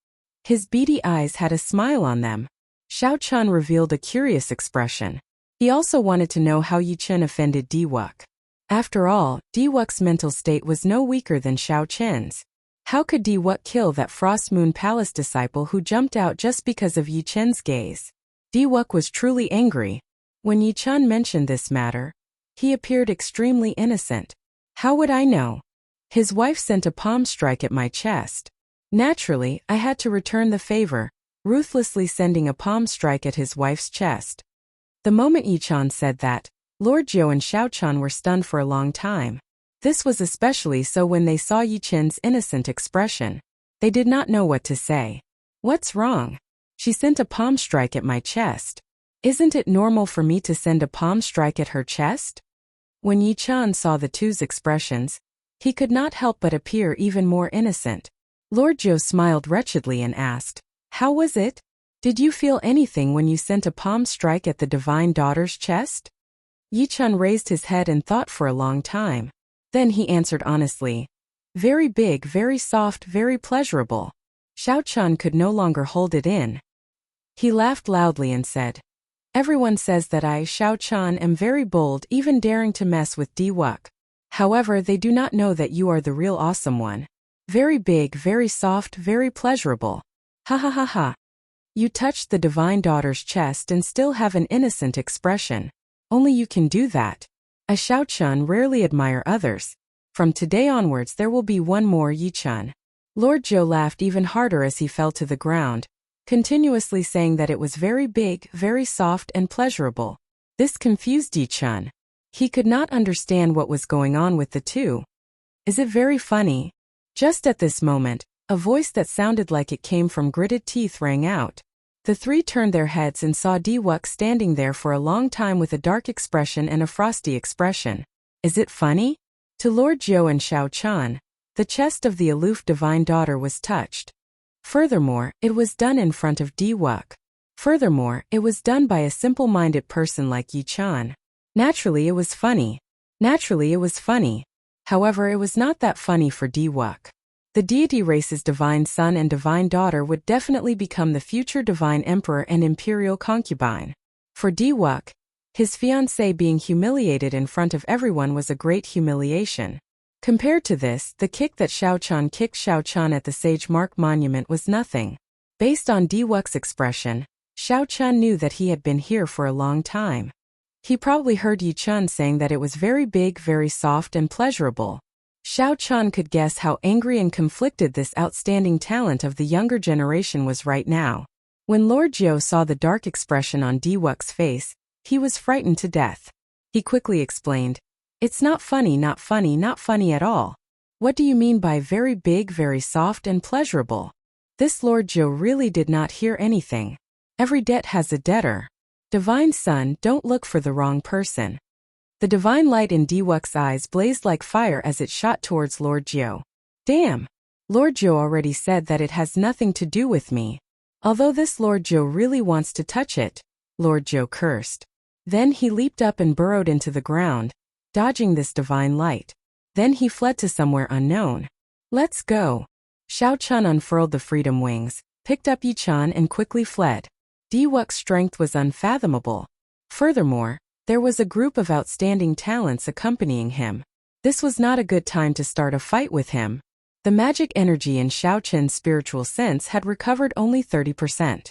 His beady eyes had a smile on them. Xiao Chen revealed a curious expression. He also wanted to know how Yi Chen offended Diwuk. After all, Diwuk's mental state was no weaker than Xiao Chen's. How could Diwuk kill that Frost Moon Palace disciple who jumped out just because of Yi Chen's gaze? Diwuk was truly angry. When Yi-chan mentioned this matter, he appeared extremely innocent. How would I know? His wife sent a palm strike at my chest. Naturally, I had to return the favor, ruthlessly sending a palm strike at his wife's chest. The moment Yi-chan said that, Lord Jiu and Xiao-chan were stunned for a long time. This was especially so when they saw Yi-chan's innocent expression. They did not know what to say. What's wrong? She sent a palm strike at my chest. Isn't it normal for me to send a palm strike at her chest? When Yi-chan saw the two's expressions, he could not help but appear even more innocent. Lord Jiu smiled wretchedly and asked, "How was it? Did you feel anything when you sent a palm strike at the divine daughter's chest?" Yi-chan raised his head and thought for a long time. Then he answered honestly, "Very big, very soft, very pleasurable." Xiao-chan could no longer hold it in. He laughed loudly and said, "Everyone says that I, Xiao-chan, am very bold, even daring to mess with Di-Wuk. However, they do not know that you are the real awesome one. Very big, very soft, very pleasurable. Ha ha ha ha. You touched the divine daughter's chest and still have an innocent expression. Only you can do that. A Xiao-chan rarely admire others. From today onwards there will be one more Yi-chan." Lord Jiu laughed even harder as he fell to the ground, continuously saying that it was very big, very soft and pleasurable. This confused Yi-chan. He could not understand what was going on with the two. Is it very funny? Just at this moment, a voice that sounded like it came from gritted teeth rang out. The three turned their heads and saw Di-Wuk standing there for a long time with a dark expression and a frosty expression. Is it funny? To Lord Jiu and Xiao-chan, the chest of the aloof divine daughter was touched. Furthermore, it was done in front of Di-Wuk. Furthermore, it was done by a simple-minded person like Yi-chan. Naturally it was funny. However, it was not that funny for Di-Wuk. The deity race's divine son and divine daughter would definitely become the future divine emperor and imperial concubine. For Di-Wuk, his fiancée being humiliated in front of everyone was a great humiliation. Compared to this, the kick that Xiao-chan kicked Xiao-chan at the Sage Mark Monument was nothing. Based on Di-Wuk's expression, Xiao-chan knew that he had been here for a long time. He probably heard Yi-chan saying that it was very big, very soft and pleasurable. Xiao-chan could guess how angry and conflicted this outstanding talent of the younger generation was right now. When Lord Jiu saw the dark expression on Di-Wuk's face, he was frightened to death. He quickly explained, "It's not funny, not funny, not funny at all. What do you mean by very big, very soft and pleasurable?" This Lord Jiu really did not hear anything. Every debt has a debtor. Divine Son, don't look for the wrong person. The divine light in Di-Wuk's eyes blazed like fire as it shot towards Lord Jiu. Damn! Lord Jiu already said that it has nothing to do with me. Although this Lord Jiu really wants to touch it, Lord Jiu cursed. Then he leaped up and burrowed into the ground, dodging this divine light. Then he fled to somewhere unknown. Let's go. Xiao-chan unfurled the freedom wings, picked up Yi-chan and quickly fled. Di-Wuk's strength was unfathomable. Furthermore, there was a group of outstanding talents accompanying him. This was not a good time to start a fight with him. The magic energy in Xiao-chan's spiritual sense had recovered only 30%.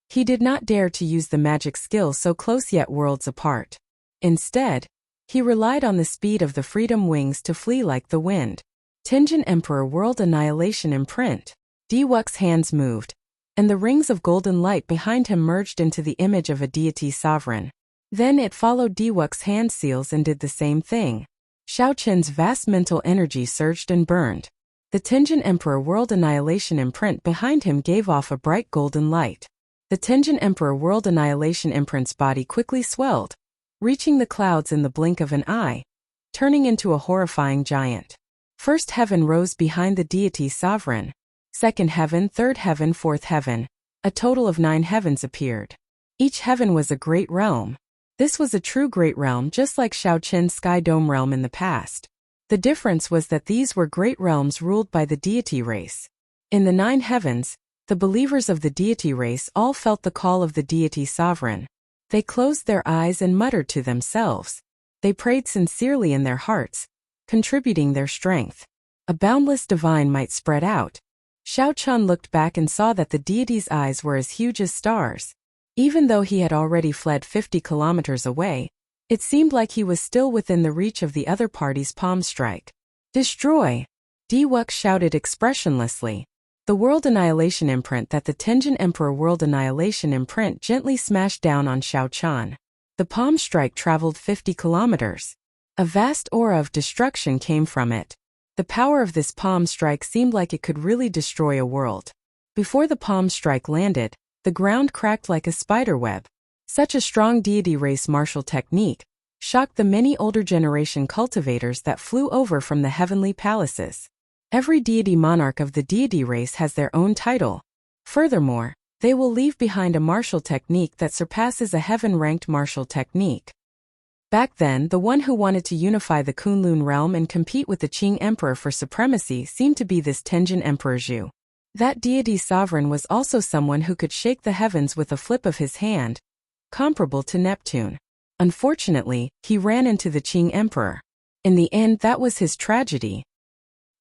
He did not dare to use the magic skill so close yet worlds apart. Instead, he relied on the speed of the freedom wings to flee like the wind. Tenjin Emperor World Annihilation Imprint. Di-Wuk's hands moved, and the rings of golden light behind him merged into the image of a deity sovereign. Then it followed Di-Wuk's hand seals and did the same thing. Xiao-chen's vast mental energy surged and burned. The Tenjin Emperor World Annihilation Imprint behind him gave off a bright golden light. The Tenjin Emperor World Annihilation Imprint's body quickly swelled, reaching the clouds in the blink of an eye, turning into a horrifying giant. First heaven rose behind the deity sovereign. Second heaven, third heaven, fourth heaven. A total of 9 heavens appeared. Each heaven was a great realm. This was a true great realm just like Xiao-chen's Sky Dome realm in the past. The difference was that these were great realms ruled by the deity race. In the 9 heavens, the believers of the deity race all felt the call of the deity sovereign. They closed their eyes and muttered to themselves. They prayed sincerely in their hearts, contributing their strength. A boundless divine might spread out. Xiao-chan looked back and saw that the deity's eyes were as huge as stars. Even though he had already fled 50 kilometers away, it seemed like he was still within the reach of the other party's palm strike. Destroy! Diwuk shouted expressionlessly. The World Annihilation imprint that the Tenjin Emperor World Annihilation imprint gently smashed down on Xiao Chan. The palm strike traveled 50 kilometers. A vast aura of destruction came from it. The power of this palm strike seemed like it could really destroy a world. Before the palm strike landed, the ground cracked like a spiderweb. Such a strong deity race martial technique shocked the many older generation cultivators that flew over from the heavenly palaces. Every deity monarch of the deity race has their own title. Furthermore, they will leave behind a martial technique that surpasses a heaven-ranked martial technique. Back then, the one who wanted to unify the Kunlun realm and compete with the Qing Emperor for supremacy seemed to be this Tenjin Emperor Zhu. That deity sovereign was also someone who could shake the heavens with a flip of his hand, comparable to Neptune. Unfortunately, he ran into the Qing Emperor. In the end, that was his tragedy.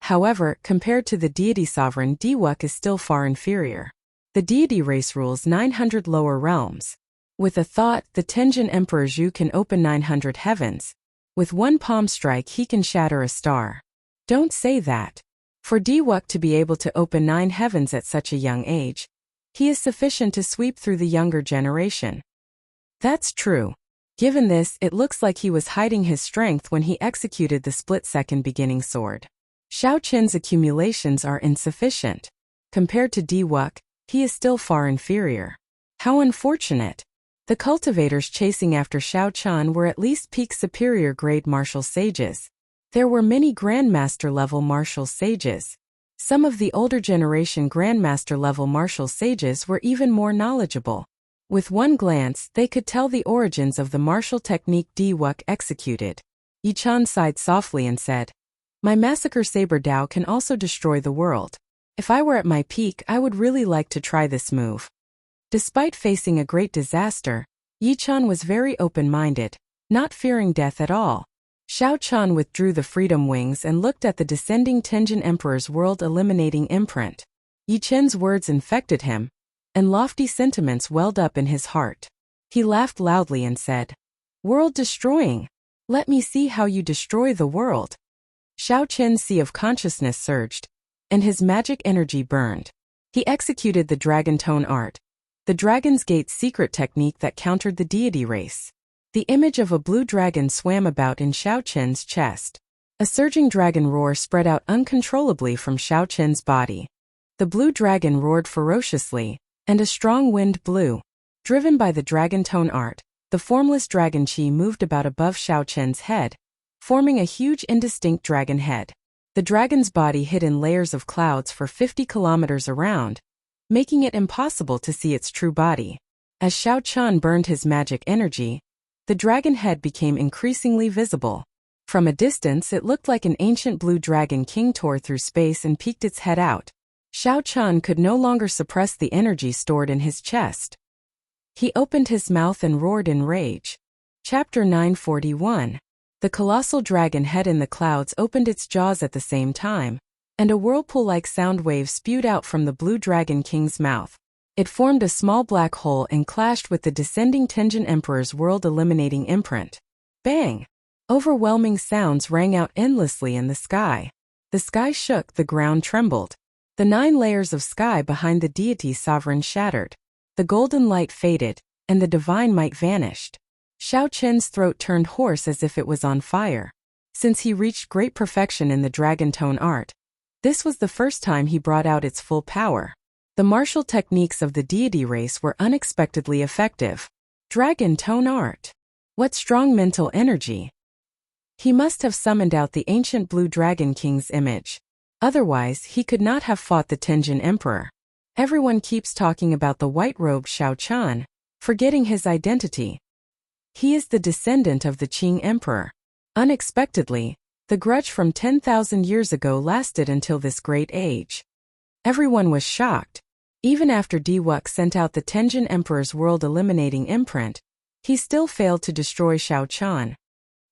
However, compared to the deity sovereign, Diwuk is still far inferior. The deity race rules 900 lower realms. With a thought, the Tenjin Emperor Zhu can open 900 heavens. With one palm strike he can shatter a star. Don't say that. For Diwuk to be able to open 9 heavens at such a young age, he is sufficient to sweep through the younger generation. That's true. Given this, it looks like he was hiding his strength when he executed the split-second beginning sword. Xiao Qin's accumulations are insufficient. Compared to Diwuk, he is still far inferior. How unfortunate. The cultivators chasing after Xiao Chan were at least peak superior grade martial sages. There were many grandmaster-level martial sages. Some of the older generation grandmaster-level martial sages were even more knowledgeable. With one glance, they could tell the origins of the martial technique Diwuk executed. Yi Chan sighed softly and said, "My massacre saber Dao can also destroy the world. If I were at my peak, I would really like to try this move." Despite facing a great disaster, Yi Chan was very open-minded, not fearing death at all. Xiao Chan withdrew the freedom wings and looked at the descending Tenjin Emperor's world-eliminating imprint. Yi Chen's words infected him, and lofty sentiments welled up in his heart. He laughed loudly and said, "World-destroying! Let me see how you destroy the world." Xiao Chen's sea of consciousness surged, and his magic energy burned. He executed the Dragon Tone art, the Dragon's Gate secret technique that countered the deity race. The image of a blue dragon swam about in Xiao Chen's chest. A surging dragon roar spread out uncontrollably from Xiao Chen's body. The blue dragon roared ferociously, and a strong wind blew. Driven by the Dragon Tone art, the formless dragon chi moved about above Xiao Chen's head, forming a huge indistinct dragon head. The dragon's body hid in layers of clouds for 50 kilometers around, making it impossible to see its true body. As Xiao Chan burned his magic energy, the dragon head became increasingly visible. From a distance, it looked like an ancient blue dragon king tore through space and peeked its head out. Xiao Chan could no longer suppress the energy stored in his chest. He opened his mouth and roared in rage. Chapter 941. The colossal dragon head in the clouds opened its jaws at the same time, and a whirlpool-like sound wave spewed out from the blue dragon king's mouth. It formed a small black hole and clashed with the descending Tenjin Emperor's world-eliminating imprint. Bang! Overwhelming sounds rang out endlessly in the sky. The sky shook, the ground trembled. The 9 layers of sky behind the deity's sovereign shattered. The golden light faded, and the divine might vanished. Xiao Chen's throat turned hoarse as if it was on fire. Since he reached great perfection in the Dragon Tone art, this was the first time he brought out its full power. The martial techniques of the deity race were unexpectedly effective. Dragon Tone art. What strong mental energy! He must have summoned out the ancient blue dragon king's image. Otherwise, he could not have fought the Tenjin Emperor. Everyone keeps talking about the white-robed Xiao Chan, forgetting his identity. He is the descendant of the Qing Emperor. Unexpectedly, the grudge from 10,000 years ago lasted until this great age. Everyone was shocked. Even after Diwuk sent out the Tenjin Emperor's world-eliminating imprint, he still failed to destroy Xiao Chan.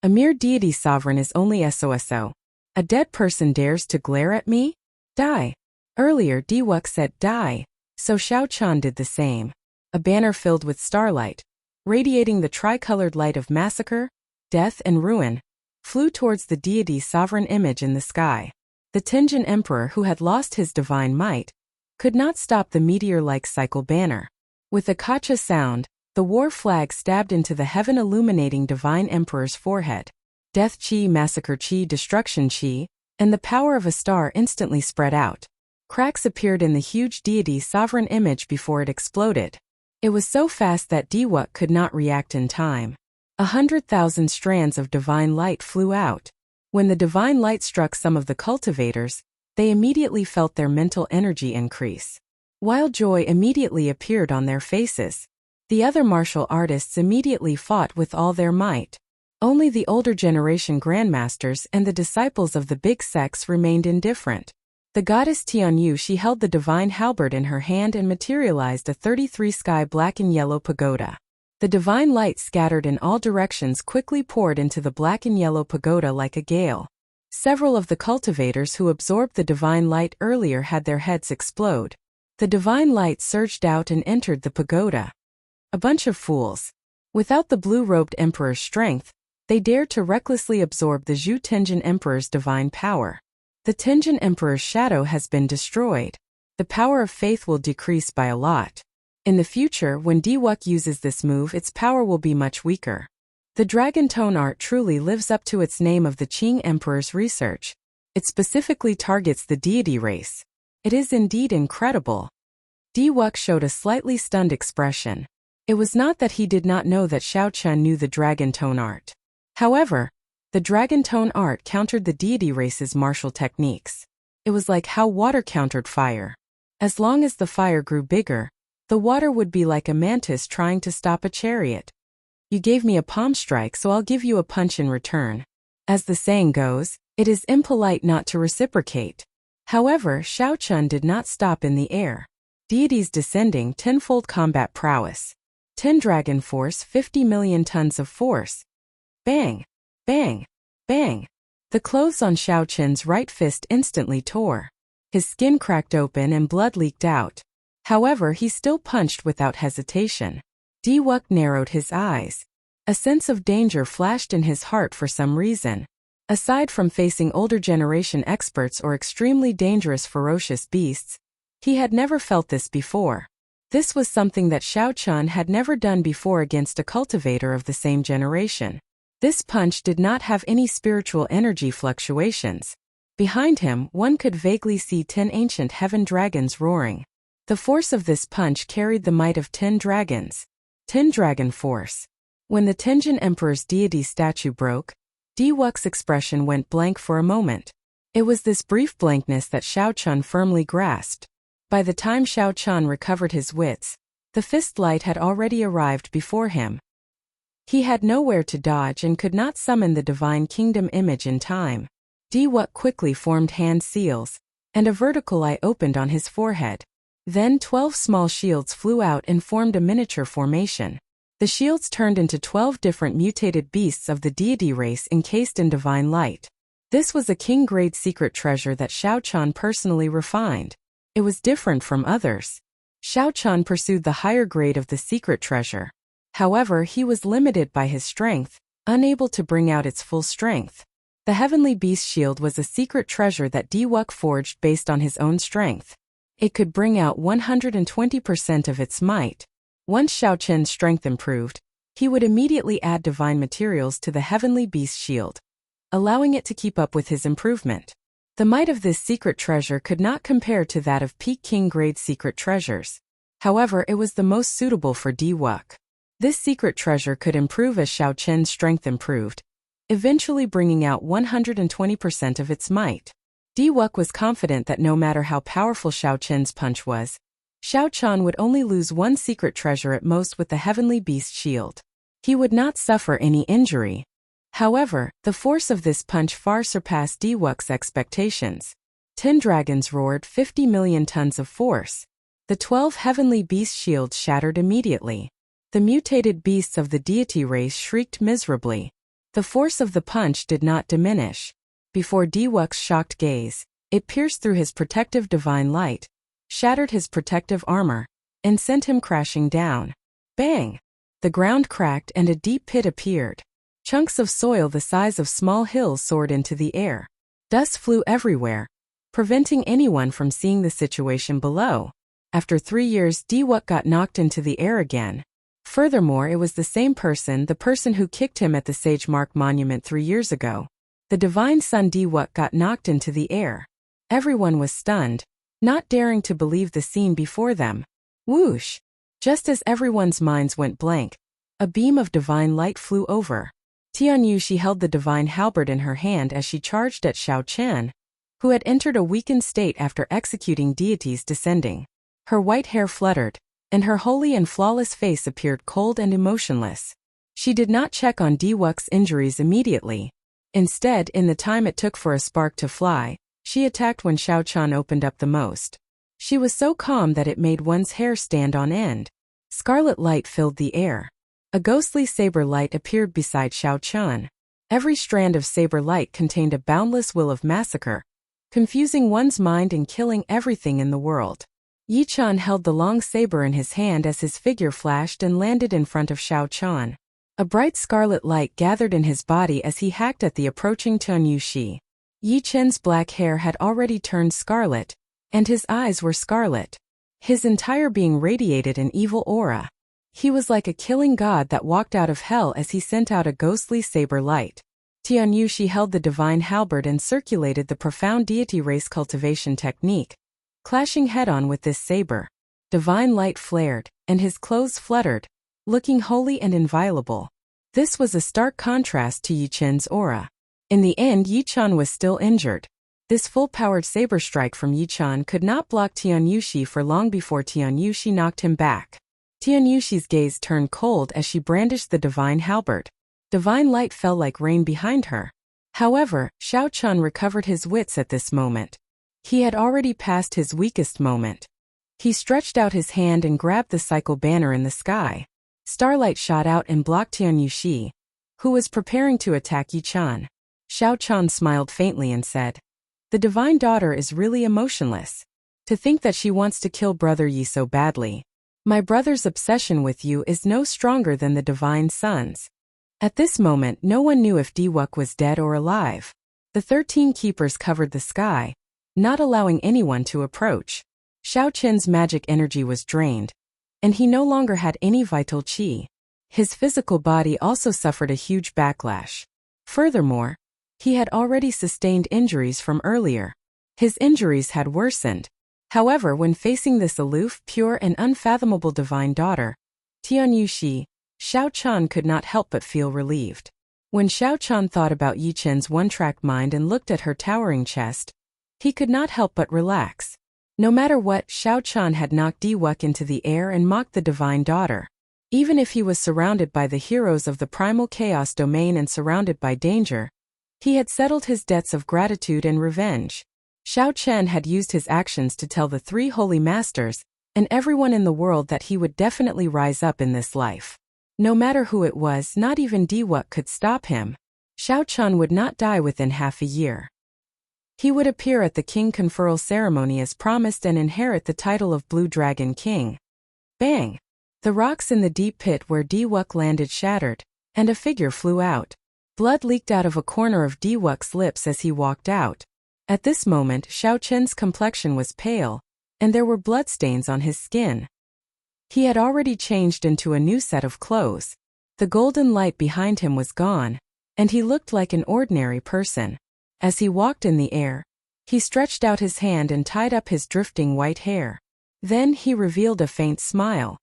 A mere deity sovereign is only SOSO. A dead person dares to glare at me? Die. Earlier Diwuk said die, so Xiao Chan did the same. a banner filled with starlight, radiating the tricolored light of massacre, death and ruin, flew towards the deity's sovereign image in the sky. The Tenjin emperor, who had lost his divine might, could not stop the meteor-like cycle banner. With a kacha sound, the war flag stabbed into the heaven, illuminating divine emperor's forehead. Death chi, massacre chi, destruction chi, and the power of a star instantly spread out. Cracks appeared in the huge deity's sovereign image before it exploded. It was so fast that Diwuk could not react in time. 100,000 strands of divine light flew out. When the divine light struck some of the cultivators, they immediately felt their mental energy increase. While joy immediately appeared on their faces, the other martial artists immediately fought with all their might. Only the older generation grandmasters and the disciples of the big sects remained indifferent. The goddess Tianyu, she held the divine halberd in her hand and materialized a 33 sky black and yellow pagoda. The divine light scattered in all directions quickly poured into the black and yellow pagoda like a gale. Several of the cultivators who absorbed the divine light earlier had their heads explode. The divine light surged out and entered the pagoda. A bunch of fools. Without the blue-robed emperor's strength, they dared to recklessly absorb the Zhu Tenjin emperor's divine power. The Tenjin emperor's shadow has been destroyed. The power of faith will decrease by a lot. In the future, when Diwuk uses this move, its power will be much weaker. The dragon tone art truly lives up to its name of the Qing emperor's research. It specifically targets the deity race. It is indeed incredible. Diwuk showed a slightly stunned expression. It was not that he did not know that Xiao Chen knew the dragon tone art. However, the dragon tone art countered the deity race's martial techniques. It was like how water countered fire. As long as the fire grew bigger, the water would be like a mantis trying to stop a chariot. You gave me a palm strike, so I'll give you a punch in return. As the saying goes, it is impolite not to reciprocate. However, Xiao Chen did not stop in the air. Deities descending, tenfold combat prowess. 10 dragon force, 50 million tons of force. Bang! Bang! Bang! The clothes on Xiao Chen's right fist instantly tore. His skin cracked open and blood leaked out. However, he still punched without hesitation. Diwuk narrowed his eyes. A sense of danger flashed in his heart for some reason. Aside from facing older generation experts or extremely dangerous ferocious beasts, he had never felt this before. This was something that Xiao Chen had never done before against a cultivator of the same generation. This punch did not have any spiritual energy fluctuations. Behind him, one could vaguely see 10 ancient heaven dragons roaring. The force of this punch carried the might of 10 dragons. 10 dragon force. When the Tenjin Emperor's deity statue broke, Diwuk's expression went blank for a moment. It was this brief blankness that Xiao Chen firmly grasped. By the time Xiao Chen recovered his wits, the fist light had already arrived before him. He had nowhere to dodge and could not summon the divine kingdom image in time. Diwuk quickly formed hand seals, and a vertical eye opened on his forehead. Then 12 small shields flew out and formed a miniature formation. The shields turned into 12 different mutated beasts of the deity race encased in divine light. This was a king-grade secret treasure that Xiao Chen personally refined. It was different from others. Xiao Chen pursued the higher grade of the secret treasure. However, he was limited by his strength, unable to bring out its full strength. The Heavenly Beast Shield was a secret treasure that Diwuk forged based on his own strength. It could bring out 120% of its might. Once Xiao Chen's strength improved, he would immediately add divine materials to the Heavenly Beast Shield, allowing it to keep up with his improvement. The might of this secret treasure could not compare to that of peak king-grade secret treasures. However, it was the most suitable for Diwuk. This secret treasure could improve as Xiao Chen's strength improved, eventually bringing out 120% of its might. Diwuk was confident that no matter how powerful Xiao Chen's punch was, Xiao Chen would only lose one secret treasure at most with the Heavenly Beast Shield. He would not suffer any injury. However, the force of this punch far surpassed Diwuk's expectations. 10 dragons roared, 50 million tons of force. The 12 Heavenly Beast Shields shattered immediately. The mutated beasts of the deity race shrieked miserably. The force of the punch did not diminish. Before Diwuk's shocked gaze, it pierced through his protective divine light, shattered his protective armor, and sent him crashing down. Bang! The ground cracked and a deep pit appeared. Chunks of soil the size of small hills soared into the air. Dust flew everywhere, preventing anyone from seeing the situation below. After 3 years, Diwuk got knocked into the air again. Furthermore, it was the same person, the person who kicked him at the Sage Mark Monument 3 years ago. The divine son Diwuk got knocked into the air. Everyone was stunned, not daring to believe the scene before them. Whoosh! Just as everyone's minds went blank, a beam of divine light flew over. Tianyushi held the divine halberd in her hand as she charged at Xiao Chen, who had entered a weakened state after executing deities descending. Her white hair fluttered, and her holy and flawless face appeared cold and emotionless. She did not check on Diwuk's injuries immediately. Instead, in the time it took for a spark to fly, she attacked when Xiao Chen opened up the most. She was so calm that it made one's hair stand on end. Scarlet light filled the air. A ghostly saber light appeared beside Xiao Chen. Every strand of saber light contained a boundless will of massacre, confusing one's mind and killing everything in the world. Yi Chen held the long saber in his hand as his figure flashed and landed in front of Xiao Chen. A bright scarlet light gathered in his body as he hacked at the approaching Tianyushi. Yi Chen's black hair had already turned scarlet, and his eyes were scarlet. His entire being radiated an evil aura. He was like a killing god that walked out of hell as he sent out a ghostly saber light. Tianyushi held the divine halberd and circulated the profound deity race cultivation technique, clashing head-on with this saber. Divine light flared, and his clothes fluttered, looking holy and inviolable. This was a stark contrast to Yi Chen's aura. In the end, Yi Chen was still injured. This full-powered saber strike from Yi Chen could not block Tianyushi for long before Tianyushi knocked him back. Tianyushi's gaze turned cold as she brandished the divine halberd. Divine light fell like rain behind her. However, Xiao Chen recovered his wits at this moment. He had already passed his weakest moment. He stretched out his hand and grabbed the cycle banner in the sky. Starlight shot out and blocked Tianyushi, who was preparing to attack Yi Chen. Xiao Chen smiled faintly and said, "The divine daughter is really emotionless. To think that she wants to kill brother Yi so badly. My brother's obsession with you is no stronger than the divine son's." At this moment, no one knew if Diwuk was dead or alive. The 13 keepers covered the sky, not allowing anyone to approach. Xiao Chen's magic energy was drained, and he no longer had any vital qi. His physical body also suffered a huge backlash. Furthermore, he had already sustained injuries from earlier. His injuries had worsened. However, when facing this aloof, pure and unfathomable divine daughter, Tianyushi, Xiao Chen could not help but feel relieved. When Xiao Chen thought about Yi Chen's one-track mind and looked at her towering chest, he could not help but relax. No matter what, Xiao Chen had knocked Diwuk into the air and mocked the divine daughter. Even if he was surrounded by the heroes of the primal chaos domain and surrounded by danger, he had settled his debts of gratitude and revenge. Xiao Chen had used his actions to tell the 3 holy masters and everyone in the world that he would definitely rise up in this life. No matter who it was, not even Diwuk could stop him. Xiao Chen would not die within half a year. He would appear at the king conferral ceremony as promised and inherit the title of Blue Dragon King. Bang! The rocks in the deep pit where Diwuk landed shattered, and a figure flew out. Blood leaked out of a corner of Diwuk's lips as he walked out. At this moment, Xiao Chen's complexion was pale, and there were bloodstains on his skin. He had already changed into a new set of clothes. The golden light behind him was gone, and he looked like an ordinary person. As he walked in the air, he stretched out his hand and tied up his drifting white hair. Then he revealed a faint smile.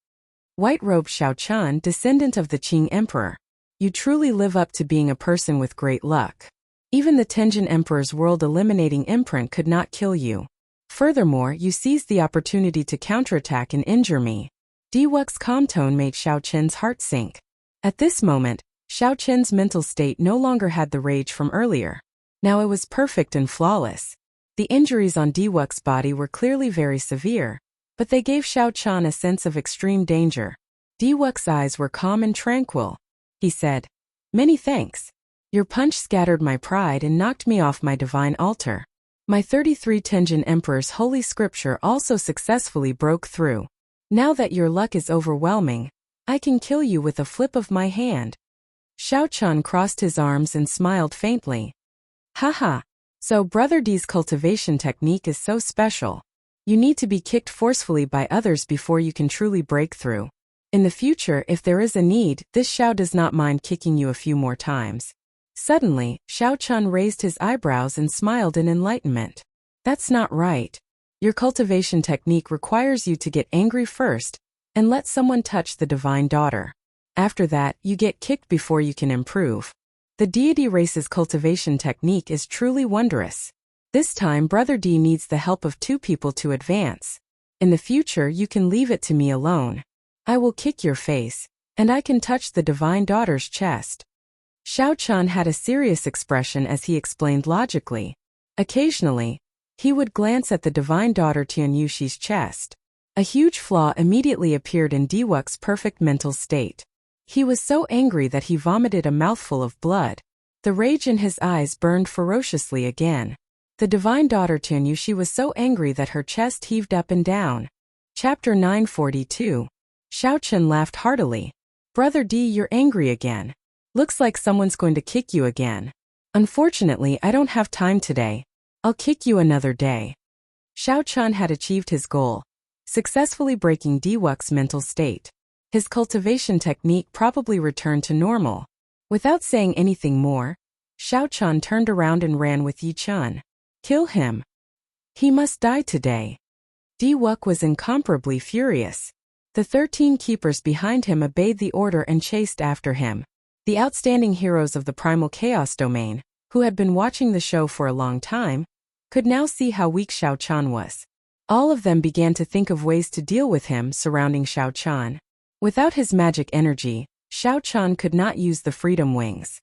White-robed Xiao Chen, descendant of the Qing Emperor. You truly live up to being a person with great luck. Even the Tenjin Emperor's world-eliminating imprint could not kill you. Furthermore, you seized the opportunity to counterattack and injure me. Diwuk's calm tone made Xiao Chen's heart sink. At this moment, Xiao Chen's mental state no longer had the rage from earlier. Now it was perfect and flawless. The injuries on Diwuk's body were clearly very severe, but they gave Xiao Chen a sense of extreme danger. Diwuk's eyes were calm and tranquil. He said, "Many thanks. Your punch scattered my pride and knocked me off my divine altar. My 33 Tenjin Emperor's holy scripture also successfully broke through. Now that your luck is overwhelming, I can kill you with a flip of my hand. Xiao Chun crossed his arms and smiled faintly. Haha. So Brother D's cultivation technique is so special. You need to be kicked forcefully by others before you can truly break through. In the future, if there is a need, this Xiao does not mind kicking you a few more times. Suddenly, Xiao Chun raised his eyebrows and smiled in enlightenment. That's not right. Your cultivation technique requires you to get angry first and let someone touch the divine daughter. After that, you get kicked before you can improve. The deity race's cultivation technique is truly wondrous. This time, Brother D needs the help of 2 people to advance. In the future, you can leave it to me alone. I will kick your face, and I can touch the divine daughter's chest. Xiao Chun had a serious expression as he explained logically. Occasionally, he would glance at the divine daughter Tian Yushi's chest. A huge flaw immediately appeared in Diwuk's perfect mental state. He was so angry that he vomited a mouthful of blood. The rage in his eyes burned ferociously again. The divine daughter Tian Yushi was so angry that her chest heaved up and down. Chapter 942. Xiao Chun laughed heartily. Brother D, you're angry again. Looks like someone's going to kick you again. Unfortunately, I don't have time today. I'll kick you another day. Xiao Chun had achieved his goal, successfully breaking Diwuk's mental state. His cultivation technique probably returned to normal. Without saying anything more, Xiao Chun turned around and ran with Yi Chun. Kill him. He must die today. Diwuk was incomparably furious. The 13 keepers behind him obeyed the order and chased after him. The outstanding heroes of the Primal Chaos domain, who had been watching the show for a long time, could now see how weak Xiao Chun was. All of them began to think of ways to deal with him surrounding Xiao Chun. Without his magic energy, Xiao Chun could not use the freedom wings.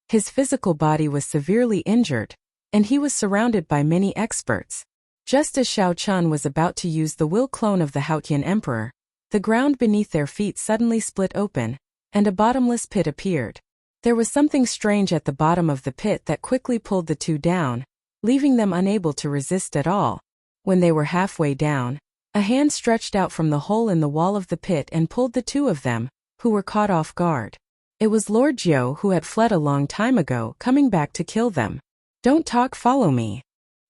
His physical body was severely injured, and he was surrounded by many experts. Just as Xiao Chun was about to use the will clone of the Haotian Emperor, the ground beneath their feet suddenly split open, and a bottomless pit appeared. There was something strange at the bottom of the pit that quickly pulled the 2 down, leaving them unable to resist at all. When they were halfway down, a hand stretched out from the hole in the wall of the pit and pulled the 2 of them, who were caught off guard. It was Lord Jiu, who had fled a long time ago, coming back to kill them. Don't talk, follow me.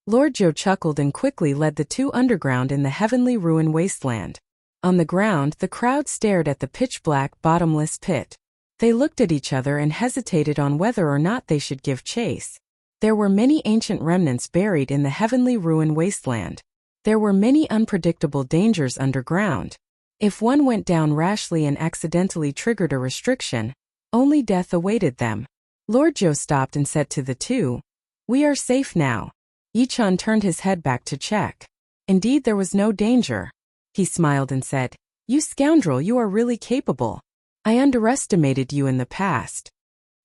Lord Jiu chuckled and quickly led the 2 underground in the heavenly ruin wasteland. On the ground, the crowd stared at the pitch-black, bottomless pit. They looked at each other and hesitated on whether or not they should give chase. There were many ancient remnants buried in the heavenly ruin wasteland. There were many unpredictable dangers underground. If one went down rashly and accidentally triggered a restriction, only death awaited them. Lord Jiu stopped and said to the 2, "We are safe now." Yi Chun turned his head back to check. Indeed, there was no danger. He smiled and said, "You scoundrel, you are really capable. I underestimated you in the past."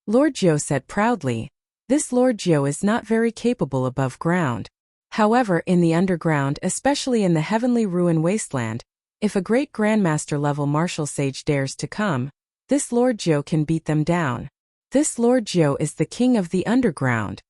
Lord Jiu said proudly, "This Lord Jiu is not very capable above ground. However, in the underground, especially in the heavenly ruin wasteland, if a great grandmaster level martial sage dares to come, this Lord Jiu can beat them down. This Lord Jiu is the king of the underground."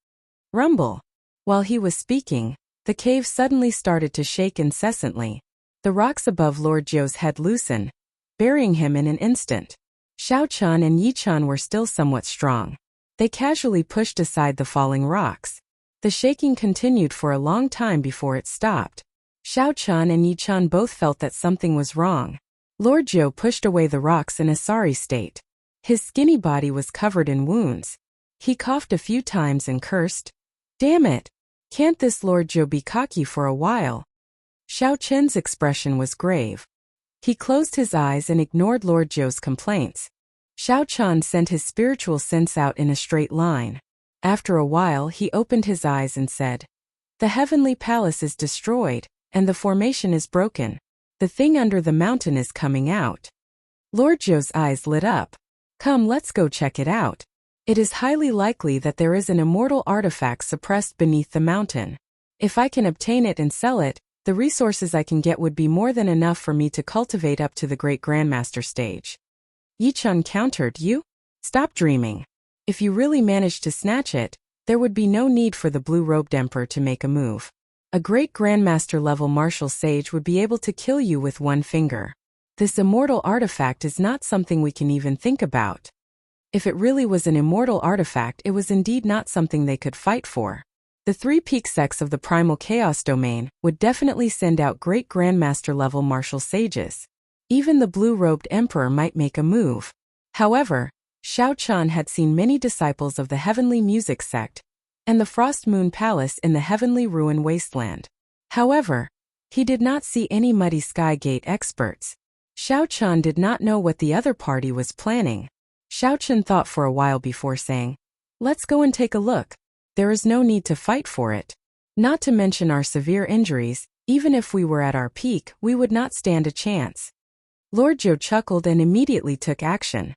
Rumble. While he was speaking, the cave suddenly started to shake incessantly. The rocks above Lord Jiu's head loosened, burying him in an instant. Xiao Chun and Yi Chun were still somewhat strong. They casually pushed aside the falling rocks. The shaking continued for a long time before it stopped. Xiao Chun and Yi Chun both felt that something was wrong. Lord Jiu pushed away the rocks in a sorry state. His skinny body was covered in wounds. He coughed a few times and cursed. "Damn it! Can't this Lord Jiu be cocky for a while?" Xiao Chen's expression was grave. He closed his eyes and ignored Lord Jiu's complaints. Xiao Chun sent his spiritual sense out in a straight line. After a while, he opened his eyes and said, "The heavenly palace is destroyed, and the formation is broken. The thing under the mountain is coming out." Lord Jiu's eyes lit up. "Come, let's go check it out. It is highly likely that there is an immortal artifact suppressed beneath the mountain. If I can obtain it and sell it, the resources I can get would be more than enough for me to cultivate up to the great grandmaster stage." Yi Chun countered, "You? Stop dreaming. If you really managed to snatch it, there would be no need for the blue-robed emperor to make a move. A great grandmaster level martial sage would be able to kill you with one finger. This immortal artifact is not something we can even think about. If it really was an immortal artifact, it was indeed not something they could fight for. The three peak sects of the primal chaos domain would definitely send out great grandmaster-level martial sages. Even the blue-robed emperor might make a move. However, Shao Chun had seen many disciples of the Heavenly Music sect and the Frost Moon Palace in the Heavenly Ruin Wasteland. However, he did not see any Muddy Sky Gate experts. Shao Chun did not know what the other party was planning. Shao Chun thought for a while before saying, "Let's go and take a look. There is no need to fight for it. Not to mention our severe injuries, even if we were at our peak, we would not stand a chance." Lord Zhou chuckled and immediately took action.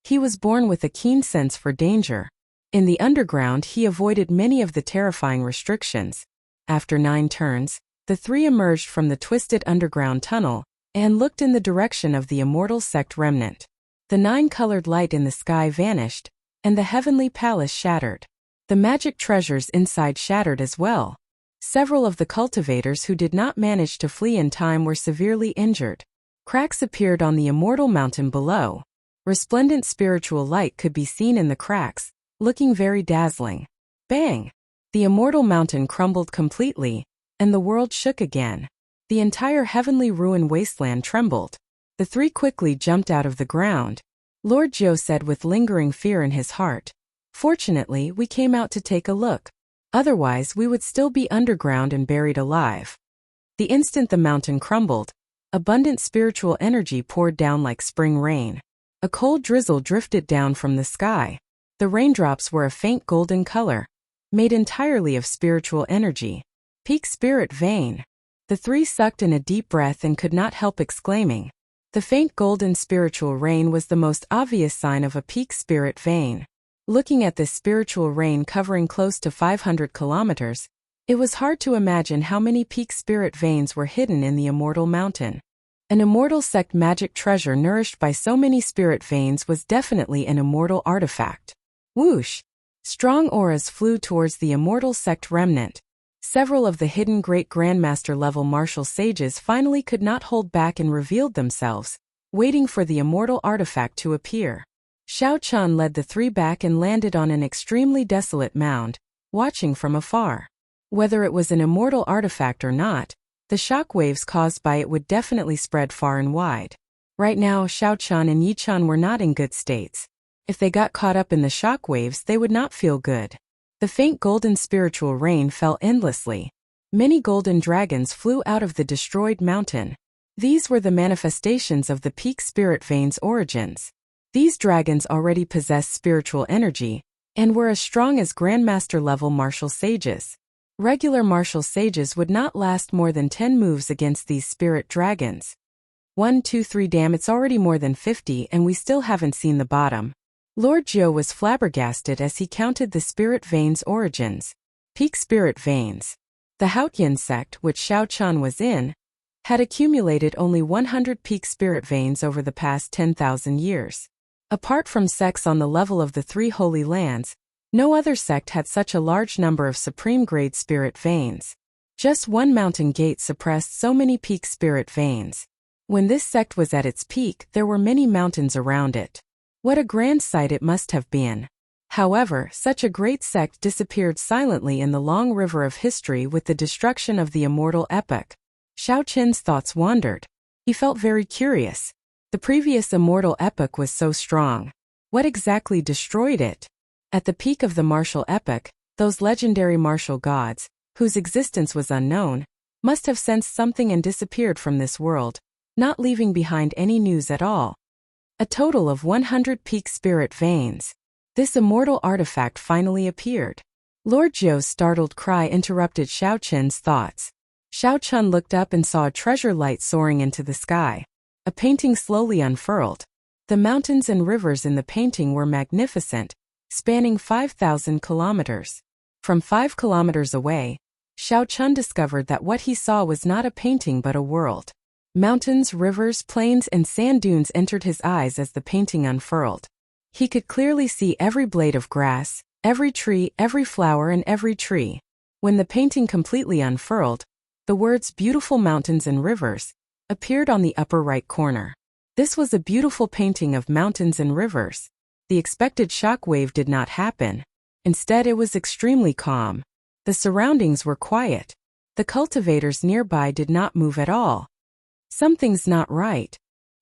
He was born with a keen sense for danger. In the underground, he avoided many of the terrifying restrictions. After 9 turns, the three emerged from the twisted underground tunnel and looked in the direction of the immortal sect remnant. The 9-colored light in the sky vanished, and the heavenly palace shattered. The magic treasures inside shattered as well. Several of the cultivators who did not manage to flee in time were severely injured. Cracks appeared on the immortal mountain below. Resplendent spiritual light could be seen in the cracks, looking very dazzling. Bang! The immortal mountain crumbled completely, and the world shook again. The entire heavenly ruin wasteland trembled. The three quickly jumped out of the ground. Lord Zhou said with lingering fear in his heart, "Fortunately, we came out to take a look. Otherwise, we would still be underground and buried alive." The instant the mountain crumbled, abundant spiritual energy poured down like spring rain. A cold drizzle drifted down from the sky. The raindrops were a faint golden color, made entirely of spiritual energy. Peak spirit vein. The three sucked in a deep breath and could not help exclaiming. The faint golden spiritual rain was the most obvious sign of a peak spirit vein. Looking at this spiritual rain covering close to 500 kilometers, it was hard to imagine how many peak spirit veins were hidden in the immortal mountain. An immortal sect magic treasure nourished by so many spirit veins was definitely an immortal artifact. Whoosh! Strong auras flew towards the immortal sect remnant. Several of the hidden great grandmaster-level martial sages finally could not hold back and revealed themselves, waiting for the immortal artifact to appear. Shao Chun led the three back and landed on an extremely desolate mound, watching from afar. Whether it was an immortal artifact or not, the shock waves caused by it would definitely spread far and wide. Right now, Shao Chun and Yi Chun were not in good states. If they got caught up in the shock waves, they would not feel good. The faint golden spiritual rain fell endlessly. Many golden dragons flew out of the destroyed mountain. These were the manifestations of the peak spirit vein's origins. These dragons already possessed spiritual energy and were as strong as grandmaster-level martial sages. Regular martial sages would not last more than 10 moves against these spirit dragons. 1, 2, 3 damn, it's already more than 50 and we still haven't seen the bottom. Lord Zhou was flabbergasted as he counted the spirit veins' origins. Peak spirit veins. The Haotian sect, which Shao Chun was in, had accumulated only 100 peak spirit veins over the past 10,000 years. Apart from sects on the level of the three holy lands, no other sect had such a large number of supreme-grade spirit veins. Just one mountain gate suppressed so many peak spirit veins. When this sect was at its peak, there were many mountains around it. What a grand sight it must have been. However, such a great sect disappeared silently in the long river of history with the destruction of the immortal epoch. Shao Chun's thoughts wandered. He felt very curious. The previous immortal epoch was so strong. What exactly destroyed it? At the peak of the martial epoch, those legendary martial gods, whose existence was unknown, must have sensed something and disappeared from this world, not leaving behind any news at all. A total of 100 peak spirit veins. This immortal artifact finally appeared. Lord Zhou's startled cry interrupted Shao Chun's thoughts. Shao Chun looked up and saw a treasure light soaring into the sky. A painting slowly unfurled. The mountains and rivers in the painting were magnificent, spanning 5,000 kilometers. From 5 kilometers away, Shao Chun discovered that what he saw was not a painting but a world. Mountains, rivers, plains, and sand dunes entered his eyes as the painting unfurled. He could clearly see every blade of grass, every tree, every flower, and every tree. When the painting completely unfurled, the words "beautiful mountains and rivers" appeared on the upper right corner. This was a beautiful painting of mountains and rivers. The expected shock wave did not happen. Instead, it was extremely calm. The surroundings were quiet. The cultivators nearby did not move at all. Something's not right.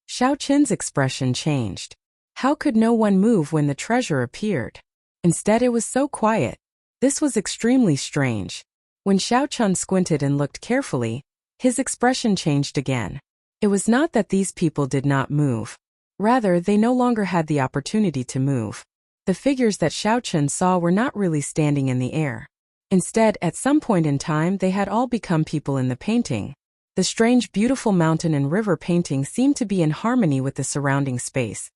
Xiao Qin's expression changed. How could no one move when the treasure appeared? Instead, it was so quiet. This was extremely strange. When Xiao Qin squinted and looked carefully, his expression changed again. It was not that these people did not move. Rather, they no longer had the opportunity to move. The figures that Xiao Qin saw were not really standing in the air. Instead, at some point in time, they had all become people in the painting. The strange, beautiful mountain and river painting seemed to be in harmony with the surrounding space,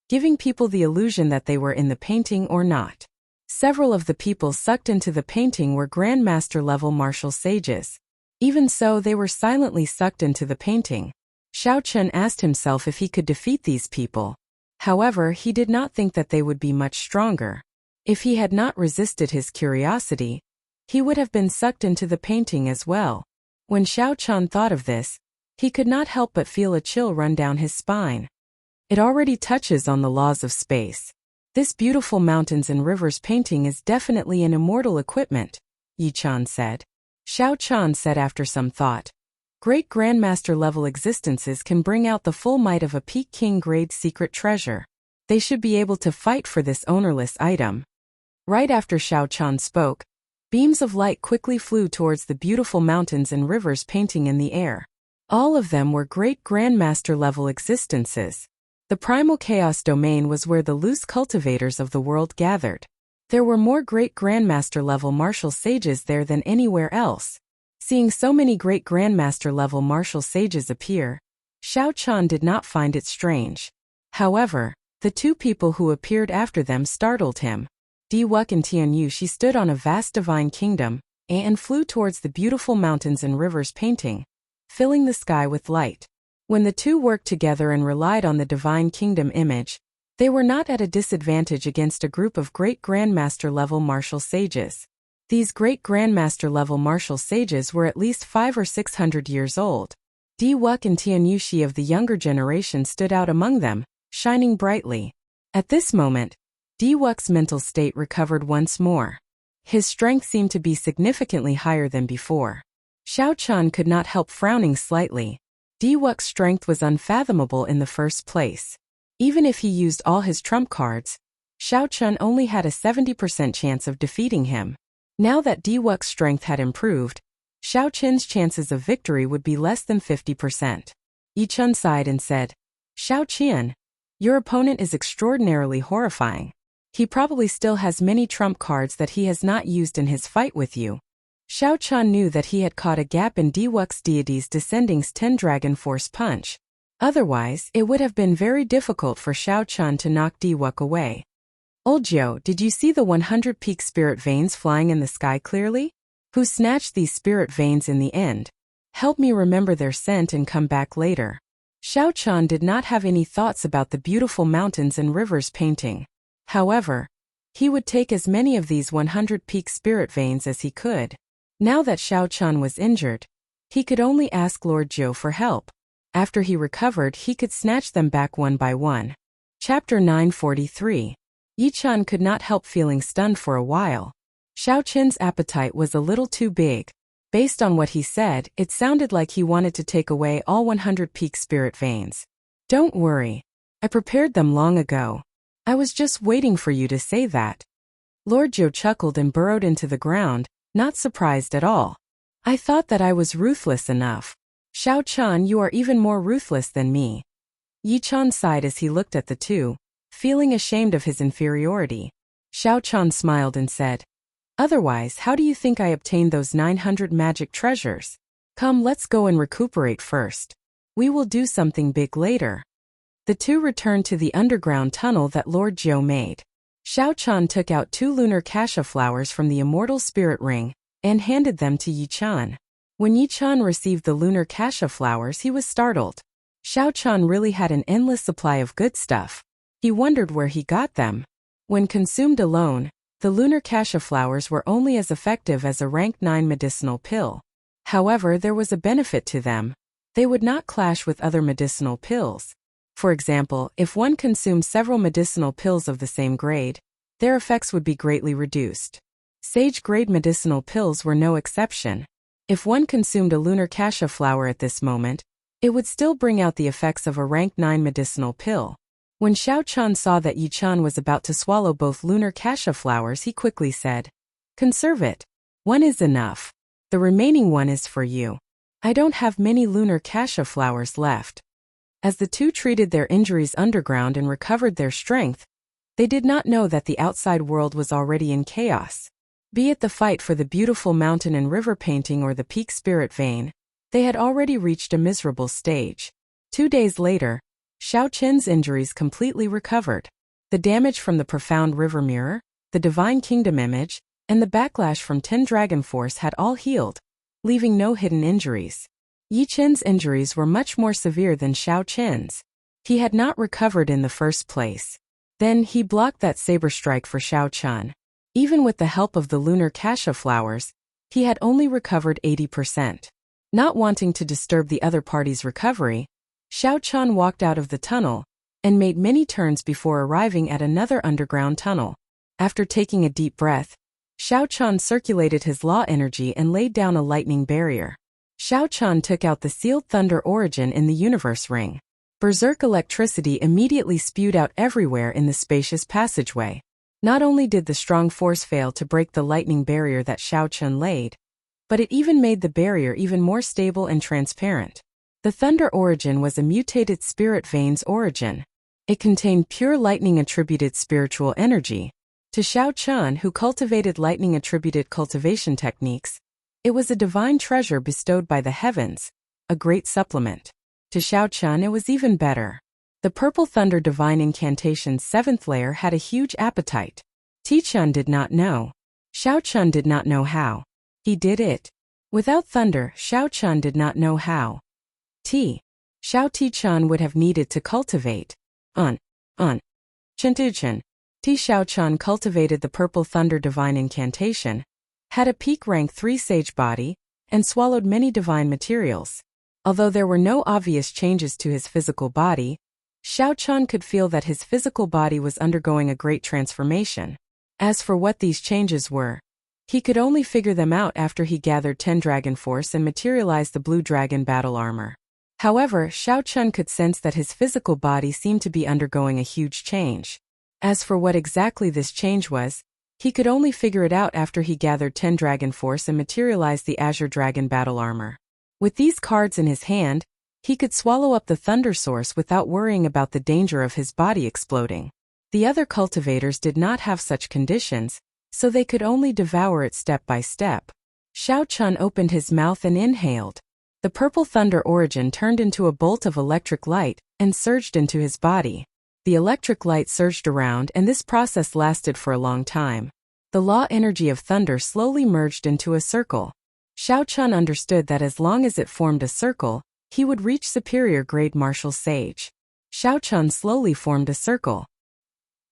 giving people the illusion that they were in the painting or not. Several of the people sucked into the painting were Grandmaster-level martial sages. Even so, they were silently sucked into the painting. Xiao Qin asked himself if he could defeat these people. However, he did not think that they would be much stronger. If he had not resisted his curiosity, he would have been sucked into the painting as well. When Xiao Qin thought of this, he could not help but feel a chill run down his spine. It already touches on the laws of space. This beautiful mountains and rivers painting is definitely an immortal equipment, Yi Chan said. Xiao Qin said after some thought. Great Grandmaster-level existences can bring out the full might of a Peak King-grade secret treasure. They should be able to fight for this ownerless item. Right after Xiao Qin spoke, beams of light quickly flew towards the beautiful mountains and rivers painting in the air. All of them were great Grandmaster-level existences. The primal chaos domain was where the loose cultivators of the world gathered. There were more great Grandmaster-level martial sages there than anywhere else. Seeing so many great Grandmaster-level martial sages appear, Xiao Qin did not find it strange. However, the two people who appeared after them startled him. Diwuk and Tianyu stood on a vast divine kingdom and flew towards the beautiful mountains and rivers painting, filling the sky with light. When the two worked together and relied on the divine kingdom image, they were not at a disadvantage against a group of great Grandmaster-level martial sages. These great Grandmaster-level martial sages were at least 500 or 600 years old. Diwuk and Tianyu of the younger generation stood out among them, shining brightly. At this moment, Diwuk's mental state recovered once more. His strength seemed to be significantly higher than before. Xiao Qin could not help frowning slightly. Diwuk's strength was unfathomable in the first place. Even if he used all his trump cards, Xiao Qin only had a 70% chance of defeating him. Now that Diwuk's strength had improved, Xiao Qin's chances of victory would be less than 50%. Yi Chun sighed and said, Xiao Qin, your opponent is extraordinarily horrifying. He probably still has many trump cards that he has not used in his fight with you. Xiao Qin knew that he had caught a gap in Diwuk's deity's Descending's 10 Dragon Force punch. Otherwise, it would have been very difficult for Xiao Qin to knock Diwuk away. Old Jiu, did you see the 100 peak spirit veins flying in the sky clearly? Who snatched these spirit veins in the end? Help me remember their scent and come back later. Xiao Qin did not have any thoughts about the beautiful mountains and rivers painting. However, he would take as many of these 100 peak spirit veins as he could. Now that Xiao Qin was injured, he could only ask Lord Jiu for help. After he recovered, he could snatch them back one by one. Chapter 943. Yi Chun could not help feeling stunned for a while. Xiao Qin's appetite was a little too big. Based on what he said, it sounded like he wanted to take away all 100 peak spirit veins. Don't worry. I prepared them long ago. I was just waiting for you to say that. Lord Jiu chuckled and burrowed into the ground, not surprised at all. I thought that I was ruthless enough. Xiao Qin, you are even more ruthless than me. Yi Chun sighed as he looked at the two, feeling ashamed of his inferiority. Xiao Qin smiled and said, Otherwise, how do you think I obtained those 900 magic treasures? Come, let's go and recuperate first. We will do something big later. The two returned to the underground tunnel that Lord Jiu made. Xiao Qin took out 2 lunar cassia flowers from the immortal spirit ring and handed them to Yi Chun. When Yi Chun received the lunar cassia flowers, he was startled. Xiao Qin really had an endless supply of good stuff. He wondered where he got them. When consumed alone, the lunar cassia flowers were only as effective as a rank 9 medicinal pill. However, there was a benefit to them. They would not clash with other medicinal pills. For example, if one consumed several medicinal pills of the same grade, their effects would be greatly reduced. Sage-grade medicinal pills were no exception. If one consumed a lunar cassia flower at this moment, it would still bring out the effects of a rank 9 medicinal pill. When Xiao Chan saw that Yi Chan was about to swallow both lunar cassia flowers, he quickly said, "Conserve it. One is enough. The remaining one is for you. I don't have many lunar cassia flowers left." As the two treated their injuries underground and recovered their strength, they did not know that the outside world was already in chaos. Be it the fight for the beautiful mountain and river painting or the peak spirit vein, they had already reached a miserable stage. 2 days later, Xiao Qin's injuries completely recovered. The damage from the profound river mirror, the divine kingdom image, and the backlash from 10 dragon force had all healed, leaving no hidden injuries. Yi Qin's injuries were much more severe than Xiao Qin's. He had not recovered in the first place. Then he blocked that saber strike for Xiao Qian. Even with the help of the lunar cassia flowers, he had only recovered 80%. Not wanting to disturb the other party's recovery, Xiao Qian walked out of the tunnel and made many turns before arriving at another underground tunnel. After taking a deep breath, Xiao Qian circulated his law energy and laid down a lightning barrier. Xiao Qian took out the sealed thunder origin in the universe ring. Berserk electricity immediately spewed out everywhere in the spacious passageway. Not only did the strong force fail to break the lightning barrier that Xiao Qian laid, but it even made the barrier even more stable and transparent. The thunder origin was a mutated spirit vein's origin. It contained pure lightning-attributed spiritual energy. To Xiao Qian, who cultivated lightning-attributed cultivation techniques, it was a divine treasure bestowed by the heavens, a great supplement. To Xiao Qian it was even better. The Purple Thunder Divine Incantation's 7th layer had a huge appetite. Tiqian did not know. Xiao Qian did not know how. He did it. Without thunder, Xiao Qian did not know how. Xiao Tiqian would have needed to cultivate. Chintuchan. Xiao Qian cultivated the Purple Thunder Divine Incantation, had a peak rank 3 sage body, and swallowed many divine materials. Although there were no obvious changes to his physical body, Xiao Qian could feel that his physical body was undergoing a great transformation. As for what these changes were, he could only figure them out after he gathered 10 dragon force and materialized the blue dragon battle armor. However, Xiao Qian could sense that his physical body seemed to be undergoing a huge change. As for what exactly this change was, he could only figure it out after he gathered 10 dragon force and materialized the azure dragon battle armor. With these cards in his hand, he could swallow up the thunder source without worrying about the danger of his body exploding. The other cultivators did not have such conditions, so they could only devour it step by step. Xiao Qian opened his mouth and inhaled. The purple thunder origin turned into a bolt of electric light and surged into his body. The electric light surged around, and this process lasted for a long time. The law energy of thunder slowly merged into a circle. Xiao Qian understood that as long as it formed a circle, he would reach superior grade martial sage. Xiao Qian slowly formed a circle.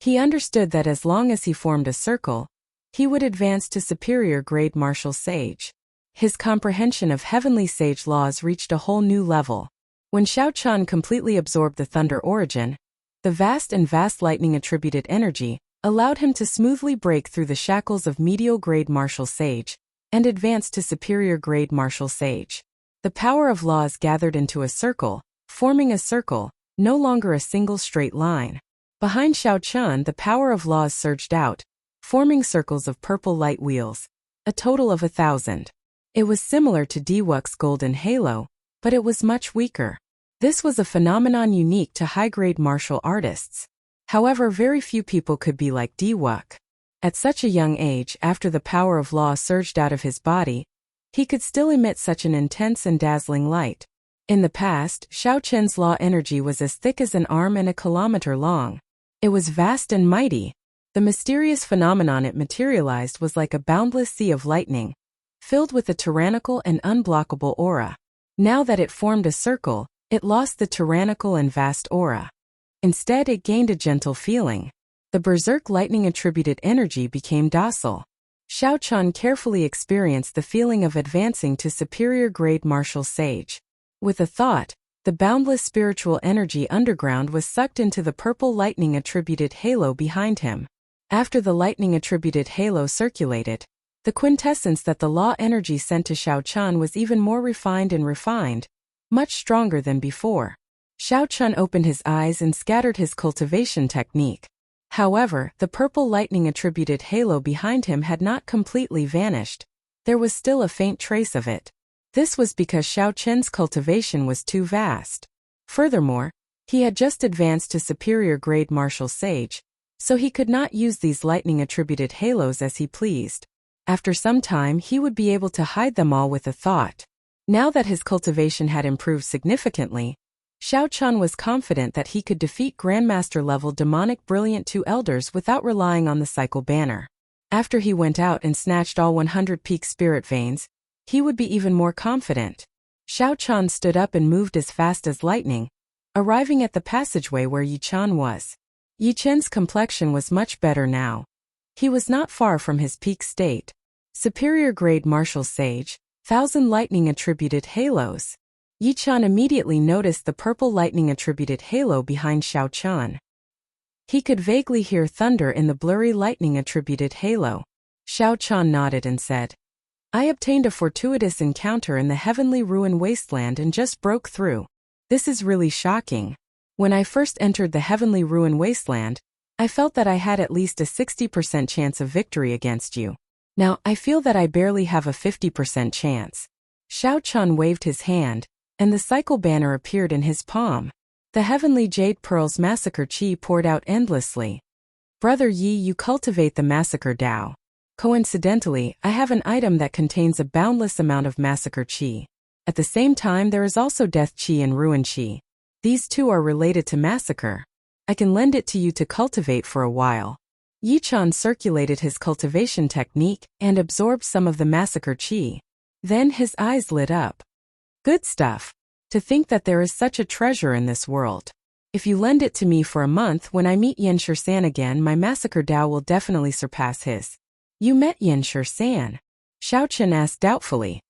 He understood that as long as he formed a circle, he would advance to superior grade martial sage. His comprehension of heavenly sage laws reached a whole new level. When Xiao Qian completely absorbed the thunder origin, the vast lightning-attributed energy allowed him to smoothly break through the shackles of medial grade martial sage and advance to superior grade martial sage. The power of laws gathered into a circle, forming a circle, no longer a single straight line. Behind Xiao Qian, the power of laws surged out, forming circles of purple light wheels, a total of 1,000. It was similar to Diwuk's golden halo, but it was much weaker. This was a phenomenon unique to high-grade martial artists. However, very few people could be like Diwuk. At such a young age, after the power of law surged out of his body, he could still emit such an intense and dazzling light. In the past, Xiao Qian's law energy was as thick as an arm and a kilometer long. It was vast and mighty. The mysterious phenomenon it materialized was like a boundless sea of lightning, filled with a tyrannical and unblockable aura. Now that it formed a circle, it lost the tyrannical and vast aura. Instead, it gained a gentle feeling. The berserk lightning-attributed energy became docile. Xiao Qian carefully experienced the feeling of advancing to superior grade martial sage. With a thought, The boundless spiritual energy underground was sucked into the purple lightning-attributed halo behind him. After the lightning-attributed halo circulated, the quintessence that the law energy sent to Xiao Chun was even more refined, much stronger than before. Xiao Chun opened his eyes and scattered his cultivation technique. However, the purple lightning-attributed halo behind him had not completely vanished. There was still a faint trace of it. This was because Xiao Chun's cultivation was too vast. Furthermore, he had just advanced to superior grade martial sage, so he could not use these lightning-attributed halos as he pleased. After some time he would be able to hide them all with a thought. Now that his cultivation had improved significantly, Xiao Chun was confident that he could defeat Grandmaster-level demonic brilliant two elders without relying on the cycle banner. After he went out and snatched all 100 peak spirit veins, he would be even more confident. Xiao Chun stood up and moved as fast as lightning, arriving at the passageway where Yi Chen was. Yi Chen's complexion was much better now. He was not far from his peak state. Superior grade martial sage, 1,000 lightning-attributed halos. Yi Chen immediately noticed the purple lightning-attributed halo behind Xiao Chun. He could vaguely hear thunder in the blurry lightning-attributed halo. Xiao Chun nodded and said, "I obtained a fortuitous encounter in the heavenly ruin wasteland and just broke through. This is really shocking. When I first entered the heavenly ruin wasteland, I felt that I had at least a 60% chance of victory against you. Now I feel that I barely have a 50% chance." Xiao Chun waved his hand, and the cycle banner appeared in his palm. The heavenly jade pearls massacre chi poured out endlessly. "Brother Yi, you cultivate the massacre Dao. Coincidentally, I have an item that contains a boundless amount of massacre chi. At the same time there is also death chi and ruin chi. These two are related to massacre. I can lend it to you to cultivate for a while." Yi Chen circulated his cultivation technique and absorbed some of the massacre chi. Then his eyes lit up. "Good stuff. To think that there is such a treasure in this world. If you lend it to me for a month, when I meet Yen San again, my massacre Dao will definitely surpass his." "You met Yen San?" Xiao Chun asked doubtfully.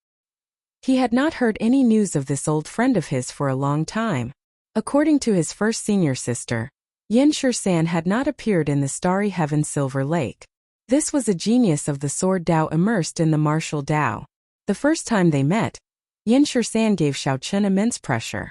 He had not heard any news of this old friend of his for a long time. According to his first senior sister, Yen San had not appeared in the starry heaven Silver Lake. This was a genius of the sword Dao immersed in the martial Dao. The first time they met, Yen San gave Xiao Chun immense pressure.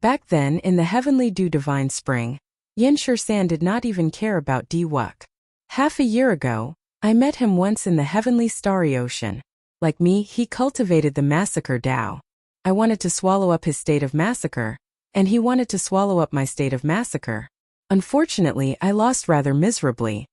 Back then, in the heavenly dew divine spring, Yen San did not even care about Diwuk. "Half a year ago, I met him once in the heavenly starry ocean. Like me, he cultivated the massacre Dao. I wanted to swallow up his state of massacre, and he wanted to swallow up my state of massacre. Unfortunately, I lost rather miserably.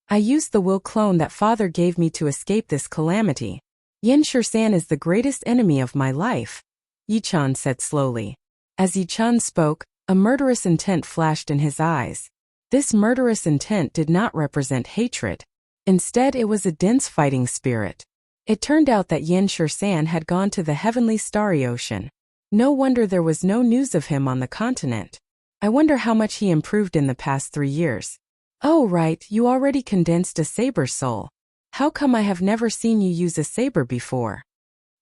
I used the will clone that father gave me to escape this calamity. Yen San is the greatest enemy of my life," Yi Chen said slowly. As Yi Chen spoke, a murderous intent flashed in his eyes. This murderous intent did not represent hatred. Instead, it was a dense fighting spirit. It turned out that Yen San had gone to the heavenly starry ocean. No wonder there was no news of him on the continent. I wonder how much he improved in the past 3 years. "Oh right, you already condensed a saber soul. How come I have never seen you use a saber before?"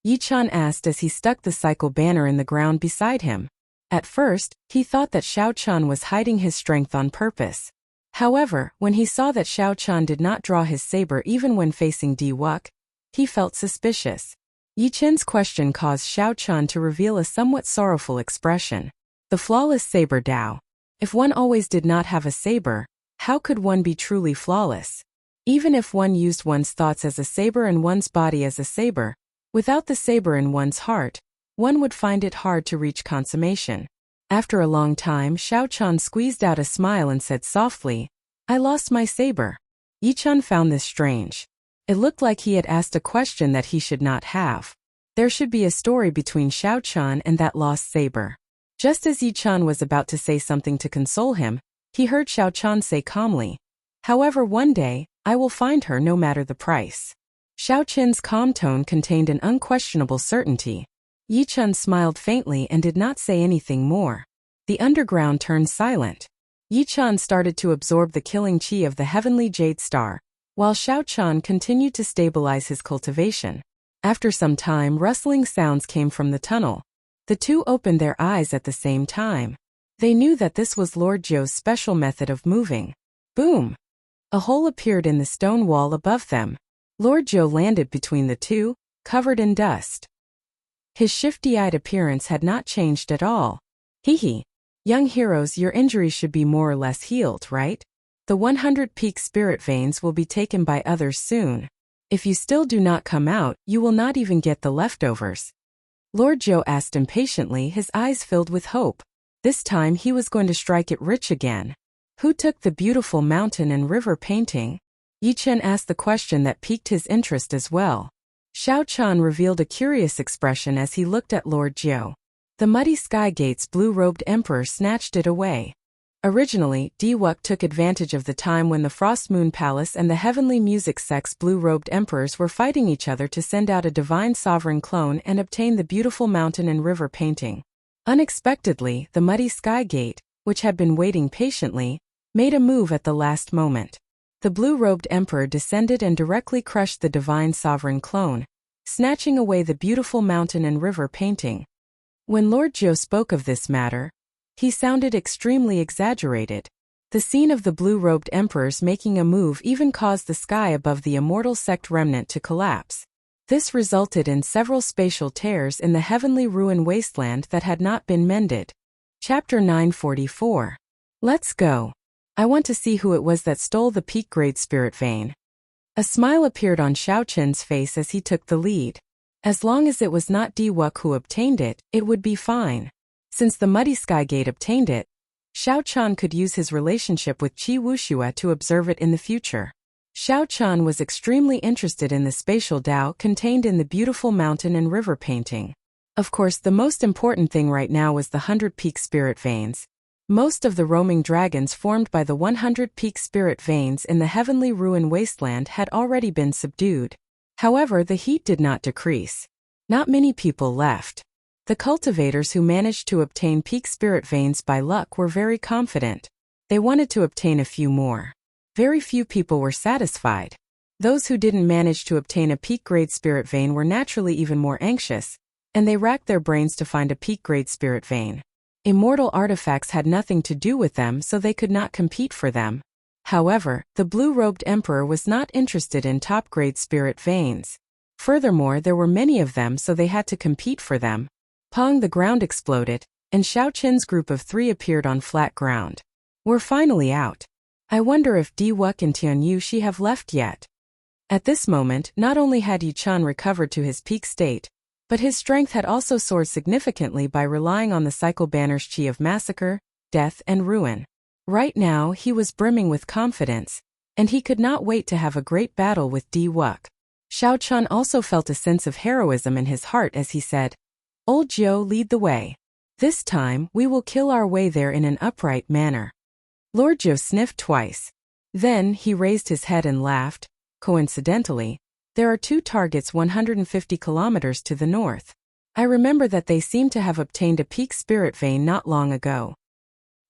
Yi Chen asked as he stuck the cycle banner in the ground beside him. At first, he thought that Xiao Chun was hiding his strength on purpose. However, when he saw that Xiao Chun did not draw his saber even when facing Diwuk, he felt suspicious. Yi Chen's question caused Xiao Chun to reveal a somewhat sorrowful expression. The flawless saber Dao. If one always did not have a saber, how could one be truly flawless? Even if one used one's thoughts as a saber and one's body as a saber, without the saber in one's heart, one would find it hard to reach consummation. After a long time, Xiao Chun squeezed out a smile and said softly, "I lost my saber." Yi Chen found this strange. It looked like he had asked a question that he should not have. There should be a story between Xiao Chun and that lost saber. Just as Yi Chen was about to say something to console him, he heard Xiao Chun say calmly, "However, one day, I will find her no matter the price." Xiao Chun's calm tone contained an unquestionable certainty. Yi Chen smiled faintly and did not say anything more. The underground turned silent. Yi Chen started to absorb the killing chi of the heavenly jade star, while Xiao Chun continued to stabilize his cultivation. After some time, rustling sounds came from the tunnel. The two opened their eyes at the same time. They knew that this was Lord Joe's special method of moving. Boom! A hole appeared in the stone wall above them. Lord Joe landed between the two, covered in dust. His shifty-eyed appearance had not changed at all. Hee. Young heroes, your injuries should be more or less healed, right? The 100 peak spirit veins will be taken by others soon. If you still do not come out, you will not even get the leftovers. Lord Joe asked impatiently, his eyes filled with hope. This time he was going to strike it rich again. Who took the beautiful mountain and river painting? Yi Chen asked the question that piqued his interest as well. Xiao Chan revealed a curious expression as he looked at Lord Joe. The Muddy Sky Gate's blue-robed emperor snatched it away. Originally, Diwuk took advantage of the time when the Frost Moon Palace and the Heavenly Music Sect's blue-robed emperors were fighting each other to send out a divine sovereign clone and obtain the beautiful mountain and river painting. Unexpectedly, the Muddy Sky Gate, which had been waiting patiently, made a move at the last moment. The blue-robed emperor descended and directly crushed the divine sovereign clone, snatching away the beautiful mountain and river painting. When Lord Joe spoke of this matter, he sounded extremely exaggerated. The scene of the blue-robed emperors making a move even caused the sky above the immortal sect remnant to collapse. This resulted in several spatial tears in the heavenly ruin wasteland that had not been mended. Chapter 944. Let's go. I want to see who it was that stole the peak-grade spirit vein. A smile appeared on Xiao Chen's face as he took the lead. As long as it was not Diwuk who obtained it, it would be fine. Since the Muddy Sky Gate obtained it, Xiao Chan could use his relationship with Qi Wuxue to observe it in the future. Xiao Chan was extremely interested in the spatial Tao contained in the beautiful mountain and river painting. Of course, the most important thing right now was the 100 peak spirit veins. Most of the roaming dragons formed by the 100 peak spirit veins in the heavenly ruin wasteland had already been subdued. However, the heat did not decrease. Not many people left. The cultivators who managed to obtain peak spirit veins by luck were very confident. They wanted to obtain a few more. Very few people were satisfied. Those who didn't manage to obtain a peak-grade spirit vein were naturally even more anxious, and they racked their brains to find a peak-grade spirit vein. Immortal artifacts had nothing to do with them, so they could not compete for them. However, the blue-robed emperor was not interested in top-grade spirit veins. Furthermore, there were many of them, so they had to compete for them. Pong, the ground exploded, and Xiao Chen's group of 3 appeared on flat ground. We're finally out. I wonder if Diwuk and Tian Yuxi have left yet. At this moment, not only had Yi Chan recovered to his peak state, but his strength had also soared significantly by relying on the cycle banner's chi of massacre, death, and ruin. Right now, he was brimming with confidence, and he could not wait to have a great battle with Diwuk. Xiao Chan also felt a sense of heroism in his heart as he said, "Old Jiu, lead the way. This time, we will kill our way there in an upright manner." Lord Jiu sniffed twice. Then, he raised his head and laughed. Coincidentally, there are 2 targets 150 kilometers to the north. I remember that they seem to have obtained a peak spirit vein not long ago.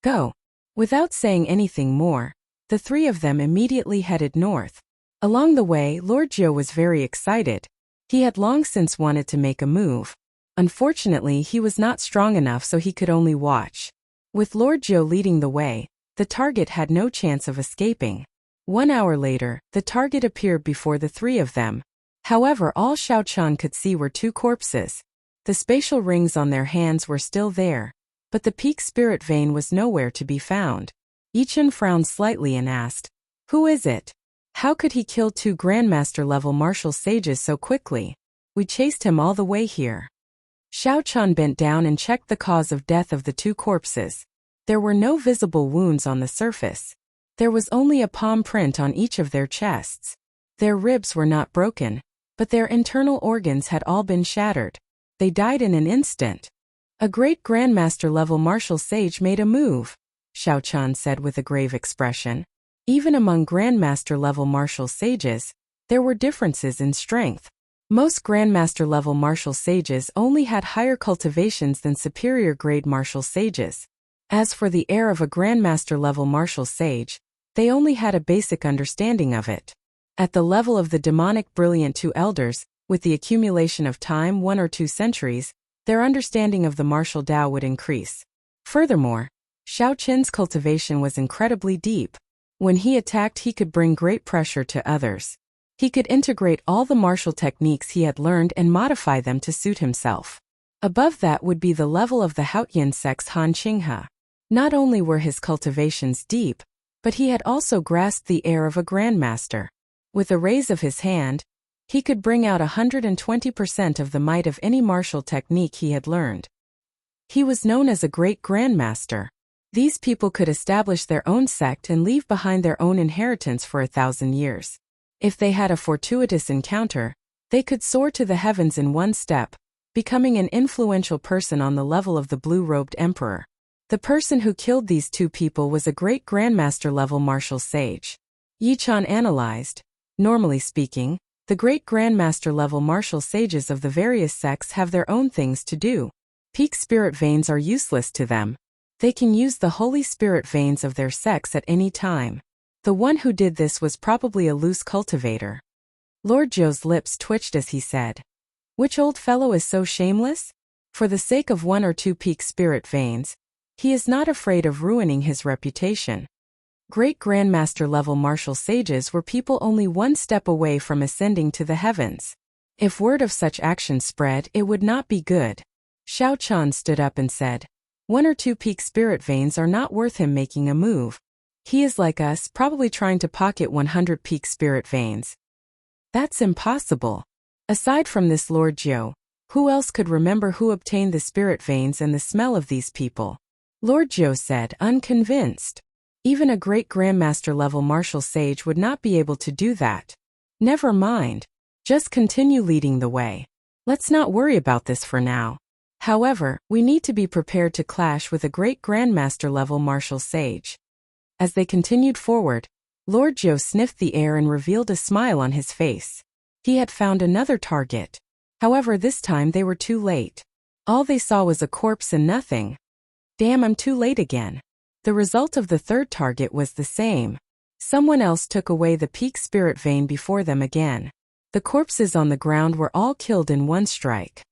Go. Without saying anything more, the 3 of them immediately headed north. Along the way, Lord Jiu was very excited. He had long since wanted to make a move. Unfortunately, he was not strong enough, so he could only watch. With Lord Jiu leading the way, the target had no chance of escaping. 1 hour later, the target appeared before the 3 of them. However, all Xiao Chan could see were 2 corpses. The spatial rings on their hands were still there, but the peak spirit vein was nowhere to be found. Yi Chen frowned slightly and asked, "Who is it? How could he kill 2 Grandmaster-level martial sages so quickly? We chased him all the way here." Xiao Chan bent down and checked the cause of death of the 2 corpses. There were no visible wounds on the surface. There was only a palm print on each of their chests. Their ribs were not broken, but their internal organs had all been shattered. They died in an instant. "A great Grandmaster-level martial sage made a move," Xiao Chan said with a grave expression. Even among Grandmaster-level martial sages, there were differences in strength. Most Grandmaster-level martial sages only had higher cultivations than superior-grade martial sages. As for the heir of a Grandmaster-level martial sage, they only had a basic understanding of it. At the level of the demonic brilliant 2 elders, with the accumulation of time 1 or 2 centuries, their understanding of the martial Tao would increase. Furthermore, Xiaoqin's cultivation was incredibly deep. When he attacked, he could bring great pressure to others. He could integrate all the martial techniques he had learned and modify them to suit himself. Above that would be the level of the Haotian sect's Han Qinghe. Not only were his cultivations deep, but he had also grasped the air of a grandmaster. With a raise of his hand, he could bring out 120% of the might of any martial technique he had learned. He was known as a great grandmaster. These people could establish their own sect and leave behind their own inheritance for 1,000 years. If they had a fortuitous encounter, they could soar to the heavens in one step, becoming an influential person on the level of the blue-robed emperor. The person who killed these two people was a great grandmaster-level martial sage. Yichun analyzed. Normally speaking, the great grandmaster-level martial sages of the various sects have their own things to do. Peak spirit veins are useless to them. They can use the holy spirit veins of their sects at any time. The one who did this was probably a loose cultivator. Lord Zhou's lips twitched as he said, "Which old fellow is so shameless? For the sake of one or two peak spirit veins, he is not afraid of ruining his reputation." Great grandmaster-level martial sages were people only one step away from ascending to the heavens. If word of such action spread, it would not be good. Xiaoqin stood up and said, "One or two peak spirit veins are not worth him making a move. He is like us, probably trying to pocket 100 peak spirit veins." "That's impossible." Aside from this Lord Zhou, who else could remember who obtained the spirit veins and the smell of these people? Lord Zhou said, unconvinced. Even a great grandmaster-level martial sage would not be able to do that. "Never mind. Just continue leading the way. Let's not worry about this for now. However, we need to be prepared to clash with a great grandmaster-level martial sage." As they continued forward, Lord Zhou sniffed the air and revealed a smile on his face. He had found another target. However, this time they were too late. All they saw was a corpse and nothing. "Damn, I'm too late again." The result of the third target was the same. Someone else took away the peak spirit vein before them again. The corpses on the ground were all killed in one strike.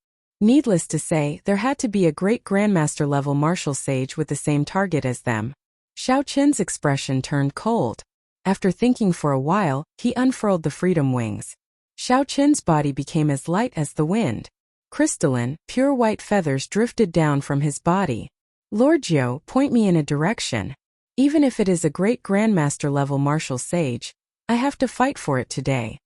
Needless to say, there had to be a great grandmaster-level martial sage with the same target as them. Xiaoqin's expression turned cold. After thinking for a while, he unfurled the freedom wings. Xiaoqin's body became as light as the wind. Crystalline, pure white feathers drifted down from his body. "Lord Zhou, point me in a direction. Even if it is a great grandmaster-level martial sage, I have to fight for it today."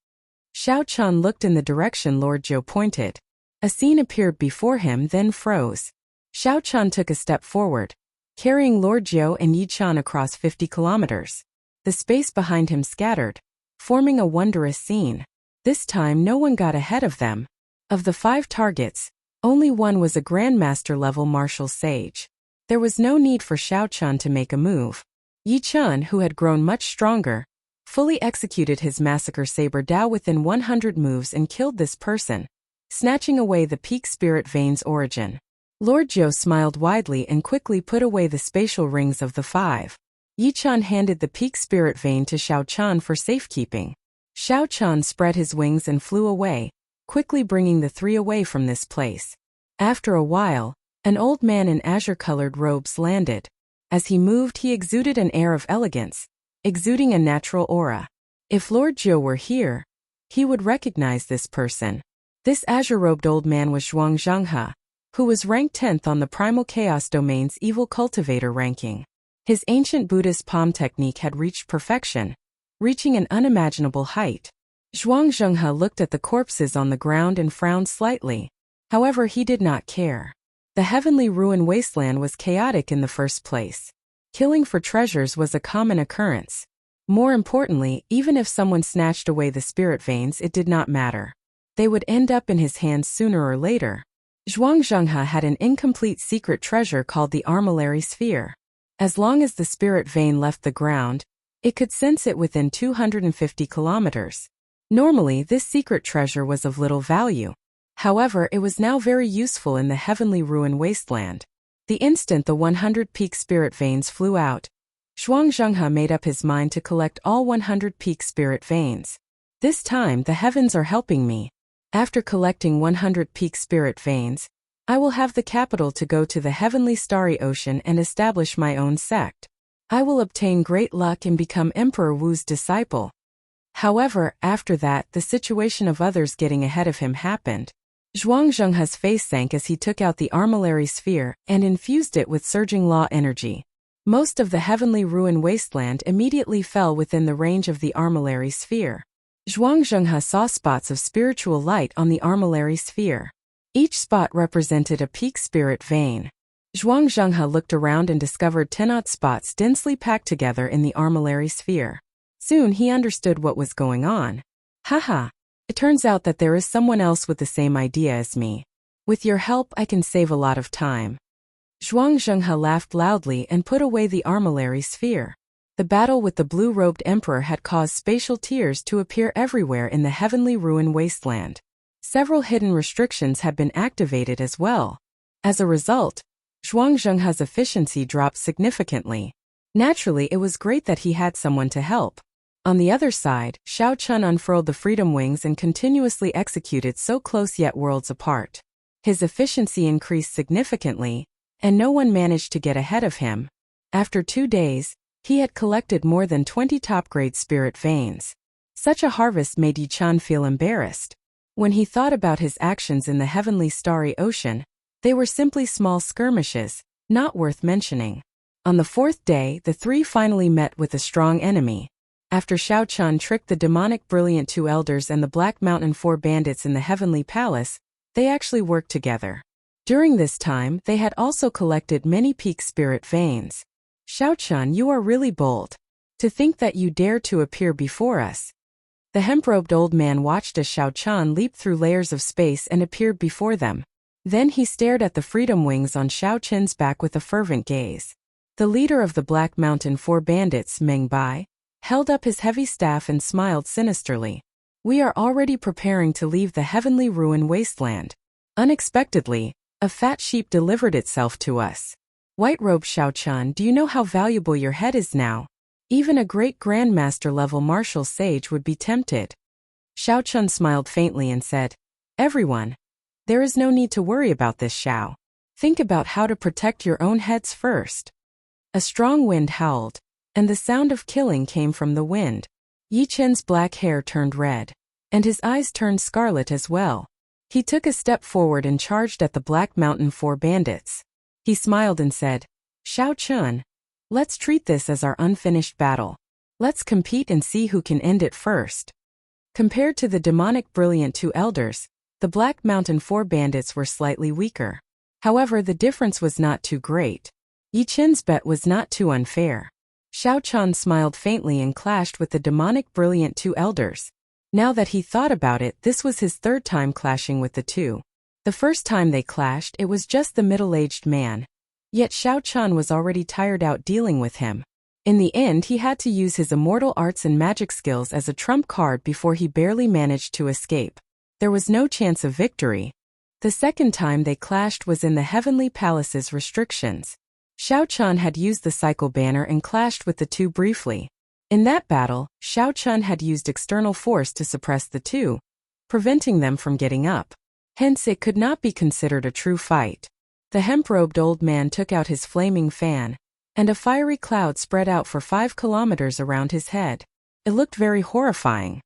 Xiaoqin looked in the direction Lord Zhou pointed. A scene appeared before him, then froze. Xiaoqin took a step forward, carrying Lord Zhou and Yichun across 50 kilometers. The space behind him scattered, forming a wondrous scene. This time no one got ahead of them. Of the 5 targets, only one was a grandmaster-level martial sage. There was no need for Xiaoqin to make a move. Yichun, who had grown much stronger, fully executed his massacre saber Dao within 100 moves and killed this person, snatching away the peak spirit vein's origin. Lord Zhou smiled widely and quickly put away the spatial rings of the 5. Yichun handed the peak spirit vein to Xiaoqin for safekeeping. Xiaoqin spread his wings and flew away, quickly bringing the 3 away from this place. After a while, an old man in azure-colored robes landed. As he moved, he exuded an air of elegance, exuding a natural aura. If Lord Zhou were here, he would recognize this person. This azure-robed old man was Zhuang Zhenghe, who was ranked 10th on the Primal Chaos Domain's Evil Cultivator ranking. His ancient Buddhist palm technique had reached perfection, reaching an unimaginable height. Zhuang Zhenghe looked at the corpses on the ground and frowned slightly. However, he did not care. The heavenly ruin wasteland was chaotic in the first place. Killing for treasures was a common occurrence. More importantly, even if someone snatched away the spirit veins, it did not matter. They would end up in his hands sooner or later. Zhuang Zhenghe had an incomplete secret treasure called the Armillary Sphere. As long as the spirit vein left the ground, it could sense it within 250 kilometers. Normally, this secret treasure was of little value. However, it was now very useful in the heavenly ruin wasteland. The instant the 100 peak spirit veins flew out, Zhuang Zhenghe made up his mind to collect all 100 peak spirit veins. This time, the heavens are helping me. After collecting 100 peak spirit veins, I will have the capital to go to the heavenly starry ocean and establish my own sect. I will obtain great luck and become Emperor Wu's disciple. However, after that, the situation of others getting ahead of him happened. Zhuang Zhenghe's face sank as he took out the armillary sphere and infused it with surging law energy. Most of the heavenly ruin wasteland immediately fell within the range of the armillary sphere. Zhuang Zhenghe saw spots of spiritual light on the armillary sphere. Each spot represented a peak spirit vein. Zhuang Zhenghe looked around and discovered 10 odd spots densely packed together in the armillary sphere. Soon he understood what was going on. Haha. It turns out that there is someone else with the same idea as me. With your help I can save a lot of time. Zhuang Zhenghe laughed loudly and put away the armillary sphere. The battle with the blue-robed emperor had caused spatial tears to appear everywhere in the heavenly ruin wasteland. Several hidden restrictions had been activated as well. As a result, Zhuang Zhenghe's efficiency dropped significantly. Naturally, it was great that he had someone to help. On the other side, Xiao Chun unfurled the freedom wings and continuously executed so close yet worlds apart. His efficiency increased significantly, and no one managed to get ahead of him. After 2 days, he had collected more than 20 top-grade spirit veins. Such a harvest made Yi Chan feel embarrassed. When he thought about his actions in the heavenly starry ocean, they were simply small skirmishes, not worth mentioning. On the 4th day, the three finally met with a strong enemy. After Xiao Chun tricked the demonic brilliant 2 elders and the Black Mountain 4 bandits in the heavenly palace, they actually worked together. During this time, they had also collected many peak spirit veins. Xiao Chun, you are really bold. To think that you dare to appear before us. The hemp-robed old man watched as Xiao Chun leaped through layers of space and appeared before them. Then he stared at the freedom wings on Xiao Chun's back with a fervent gaze. The leader of the Black Mountain 4 bandits, Meng Bai, held up his heavy staff and smiled sinisterly. We are already preparing to leave the heavenly ruin wasteland. Unexpectedly, a fat sheep delivered itself to us. White-robed Xiao Chun, do you know how valuable your head is now? Even a great grandmaster-level martial sage would be tempted. Xiao Chun smiled faintly and said, Everyone. There is no need to worry about this, Xiao. Think about how to protect your own heads first. A strong wind howled, and the sound of killing came from the wind. Yi Chen's black hair turned red, and his eyes turned scarlet as well. He took a step forward and charged at the Black Mountain 4 bandits. He smiled and said, Xiao Chun, let's treat this as our unfinished battle. Let's compete and see who can end it first. Compared to the demonic brilliant 2 elders, the Black Mountain 4 bandits were slightly weaker. However, the difference was not too great. Yi Chen's bet was not too unfair. Xiao Chun smiled faintly and clashed with the demonic brilliant 2 elders. Now that he thought about it, this was his 3rd time clashing with the 2. The first time they clashed, it was just the middle-aged man. Yet Xiao Chun was already tired out dealing with him. In the end, he had to use his immortal arts and magic skills as a trump card before he barely managed to escape. There was no chance of victory. The second time they clashed was in the Heavenly Palace's restrictions. Xiao Chun had used the cycle banner and clashed with the 2 briefly. In that battle, Xiao Chun had used external force to suppress the 2, preventing them from getting up. Hence it could not be considered a true fight. The hemp-robed old man took out his flaming fan, and a fiery cloud spread out for 5 kilometers around his head. It looked very horrifying.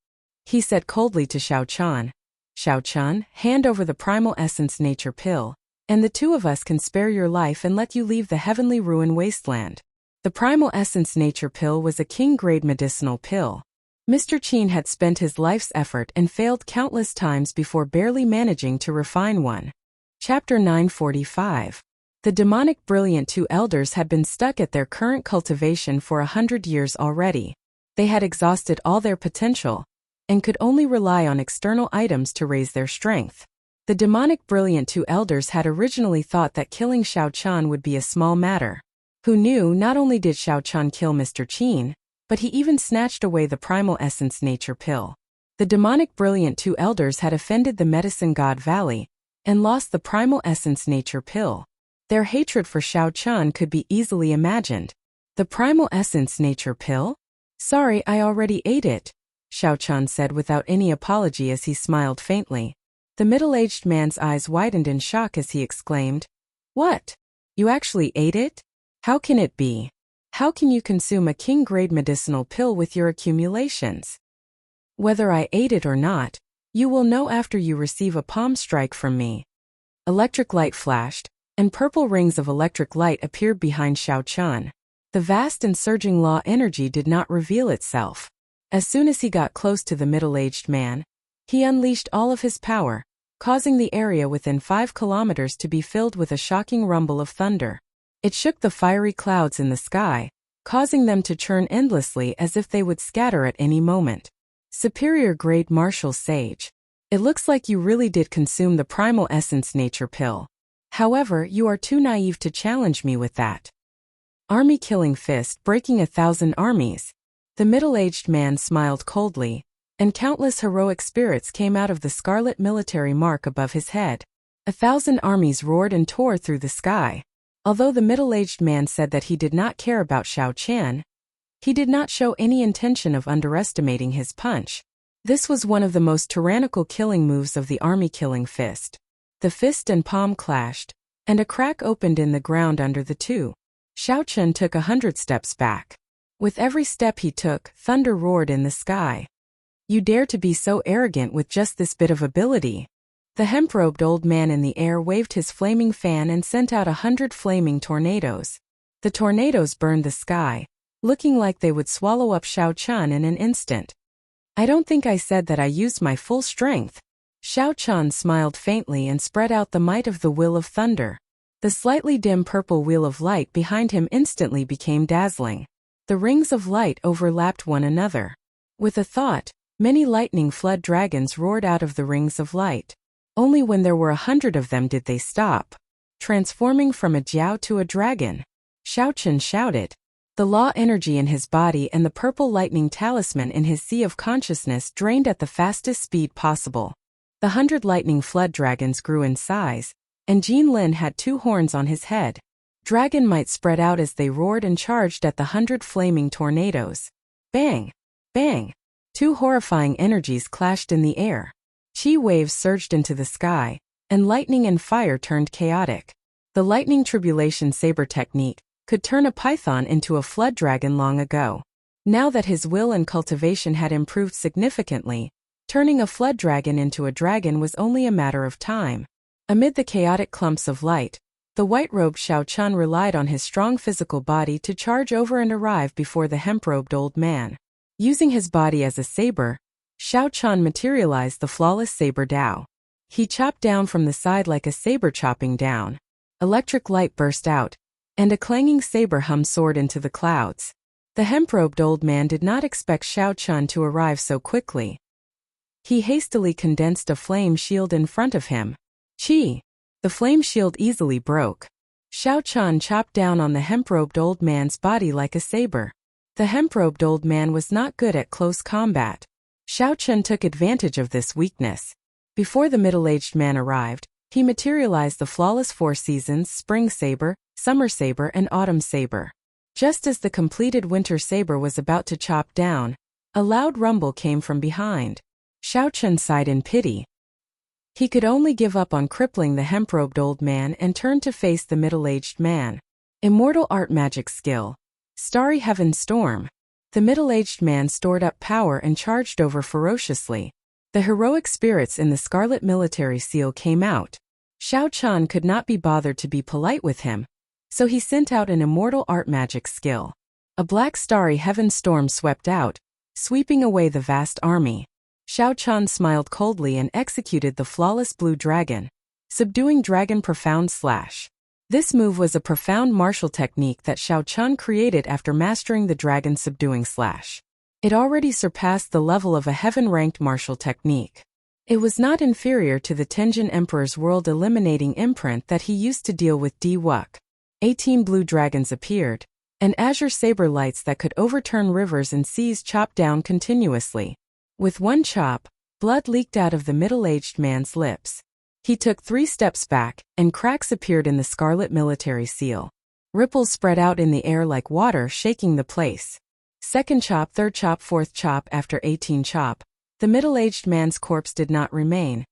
He said coldly to Xiao Chun, Xiao Chun, hand over the primal essence nature pill, and the 2 of us can spare your life and let you leave the heavenly ruin wasteland. The primal essence nature pill was a king-grade medicinal pill. Mr. Qin had spent his life's effort and failed countless times before barely managing to refine one. Chapter 945. The demonic brilliant 2 elders had been stuck at their current cultivation for 100 years already. They had exhausted all their potential, and could only rely on external items to raise their strength. The demonic brilliant 2 elders had originally thought that killing Xiao Chun would be a small matter. Who knew not only did Xiao Chun kill Mr. Qin, but he even snatched away the primal essence nature pill. The demonic brilliant 2 elders had offended the medicine god Valley, and lost the primal essence nature pill. Their hatred for Xiao Chun could be easily imagined. The primal essence nature pill? Sorry, I already ate it, Xiao Chun said without any apology as he smiled faintly. The middle-aged man's eyes widened in shock as he exclaimed, "What? You actually ate it? How can it be? How can you consume a king-grade medicinal pill with your accumulations? Whether I ate it or not, you will know after you receive a palm strike from me." Electric light flashed, and purple rings of electric light appeared behind Xiao Chun. The vast and surging law energy did not reveal itself. As soon as he got close to the middle-aged man, he unleashed all of his power, causing the area within 5 kilometers to be filled with a shocking rumble of thunder. It shook the fiery clouds in the sky, causing them to churn endlessly as if they would scatter at any moment. Superior grade martial sage. It looks like you really did consume the primal essence nature pill. However, you are too naive to challenge me with that. Army killing fist breaking 1,000 armies. The middle-aged man smiled coldly, and countless heroic spirits came out of the scarlet military mark above his head. 1,000 armies roared and tore through the sky. Although the middle-aged man said that he did not care about Xiao Qian, he did not show any intention of underestimating his punch. This was one of the most tyrannical killing moves of the army killing fist. The fist and palm clashed, and a crack opened in the ground under the two. Xiao Qian took 100 steps back. With every step he took, thunder roared in the sky. "You dare to be so arrogant with just this bit of ability?" The hemp-robed old man in the air waved his flaming fan and sent out 100 flaming tornadoes. The tornadoes burned the sky, looking like they would swallow up Xiao Chun in an instant. "I don't think I said that I used my full strength." Xiao Chun smiled faintly and spread out the might of the Wheel of Thunder. The slightly dim purple wheel of light behind him instantly became dazzling. The rings of light overlapped one another. With a thought, many lightning flood dragons roared out of the rings of light. Only when there were 100 of them did they stop, transforming from a jiao to a dragon. Xiao Chun shouted. The law energy in his body and the purple lightning talisman in his sea of consciousness drained at the fastest speed possible. The 100 lightning flood dragons grew in size, and Jin Lin had 2 horns on his head. Dragon might spread out as they roared and charged at the 100 flaming tornadoes. Bang! Bang! 2 horrifying energies clashed in the air. Chi waves surged into the sky, and lightning and fire turned chaotic. The lightning tribulation saber technique could turn a python into a flood dragon long ago. Now that his will and cultivation had improved significantly, turning a flood dragon into a dragon was only a matter of time. Amid the chaotic clumps of light, the white-robed Xiao Chun relied on his strong physical body to charge over and arrive before the hemp-robed old man. Using his body as a saber, Xiao Chun materialized the flawless saber Dao. He chopped down from the side like a saber chopping down. Electric light burst out, and a clanging saber hum soared into the clouds. The hemp-robed old man did not expect Xiao Chun to arrive so quickly. He hastily condensed a flame shield in front of him. Chi! The flame shield easily broke. Xiao Chun chopped down on the hemp-robed old man's body like a saber. The hemp-robed old man was not good at close combat. Xiao Chun took advantage of this weakness. Before the middle-aged man arrived, he materialized the flawless 4 seasons spring saber, summer saber and autumn saber. Just as the completed winter saber was about to chop down, a loud rumble came from behind. Xiao Chun sighed in pity. He could only give up on crippling the hemp-robed old man and turn to face the middle-aged man. Immortal art magic skill. Starry Heaven Storm. The middle-aged man stored up power and charged over ferociously. The heroic spirits in the scarlet military seal came out. Xiao Chun could not be bothered to be polite with him, so he sent out an immortal art magic skill. A black starry heaven storm swept out, sweeping away the vast army. Xiao Chun smiled coldly and executed the flawless blue dragon. Subduing dragon profound slash. This move was a profound martial technique that Xiao Chun created after mastering the dragon subduing slash. It already surpassed the level of a heaven-ranked martial technique. It was not inferior to the Tenjin Emperor's world eliminating imprint that he used to deal with Di Wuk. 18 blue dragons appeared, and azure saber lights that could overturn rivers and seas chopped down continuously. With one chop, blood leaked out of the middle-aged man's lips. He took 3 steps back, and cracks appeared in the scarlet military seal. Ripples spread out in the air like water, shaking the place. Second chop, third chop, fourth chop. After 18 chop, the middle-aged man's corpse did not remain,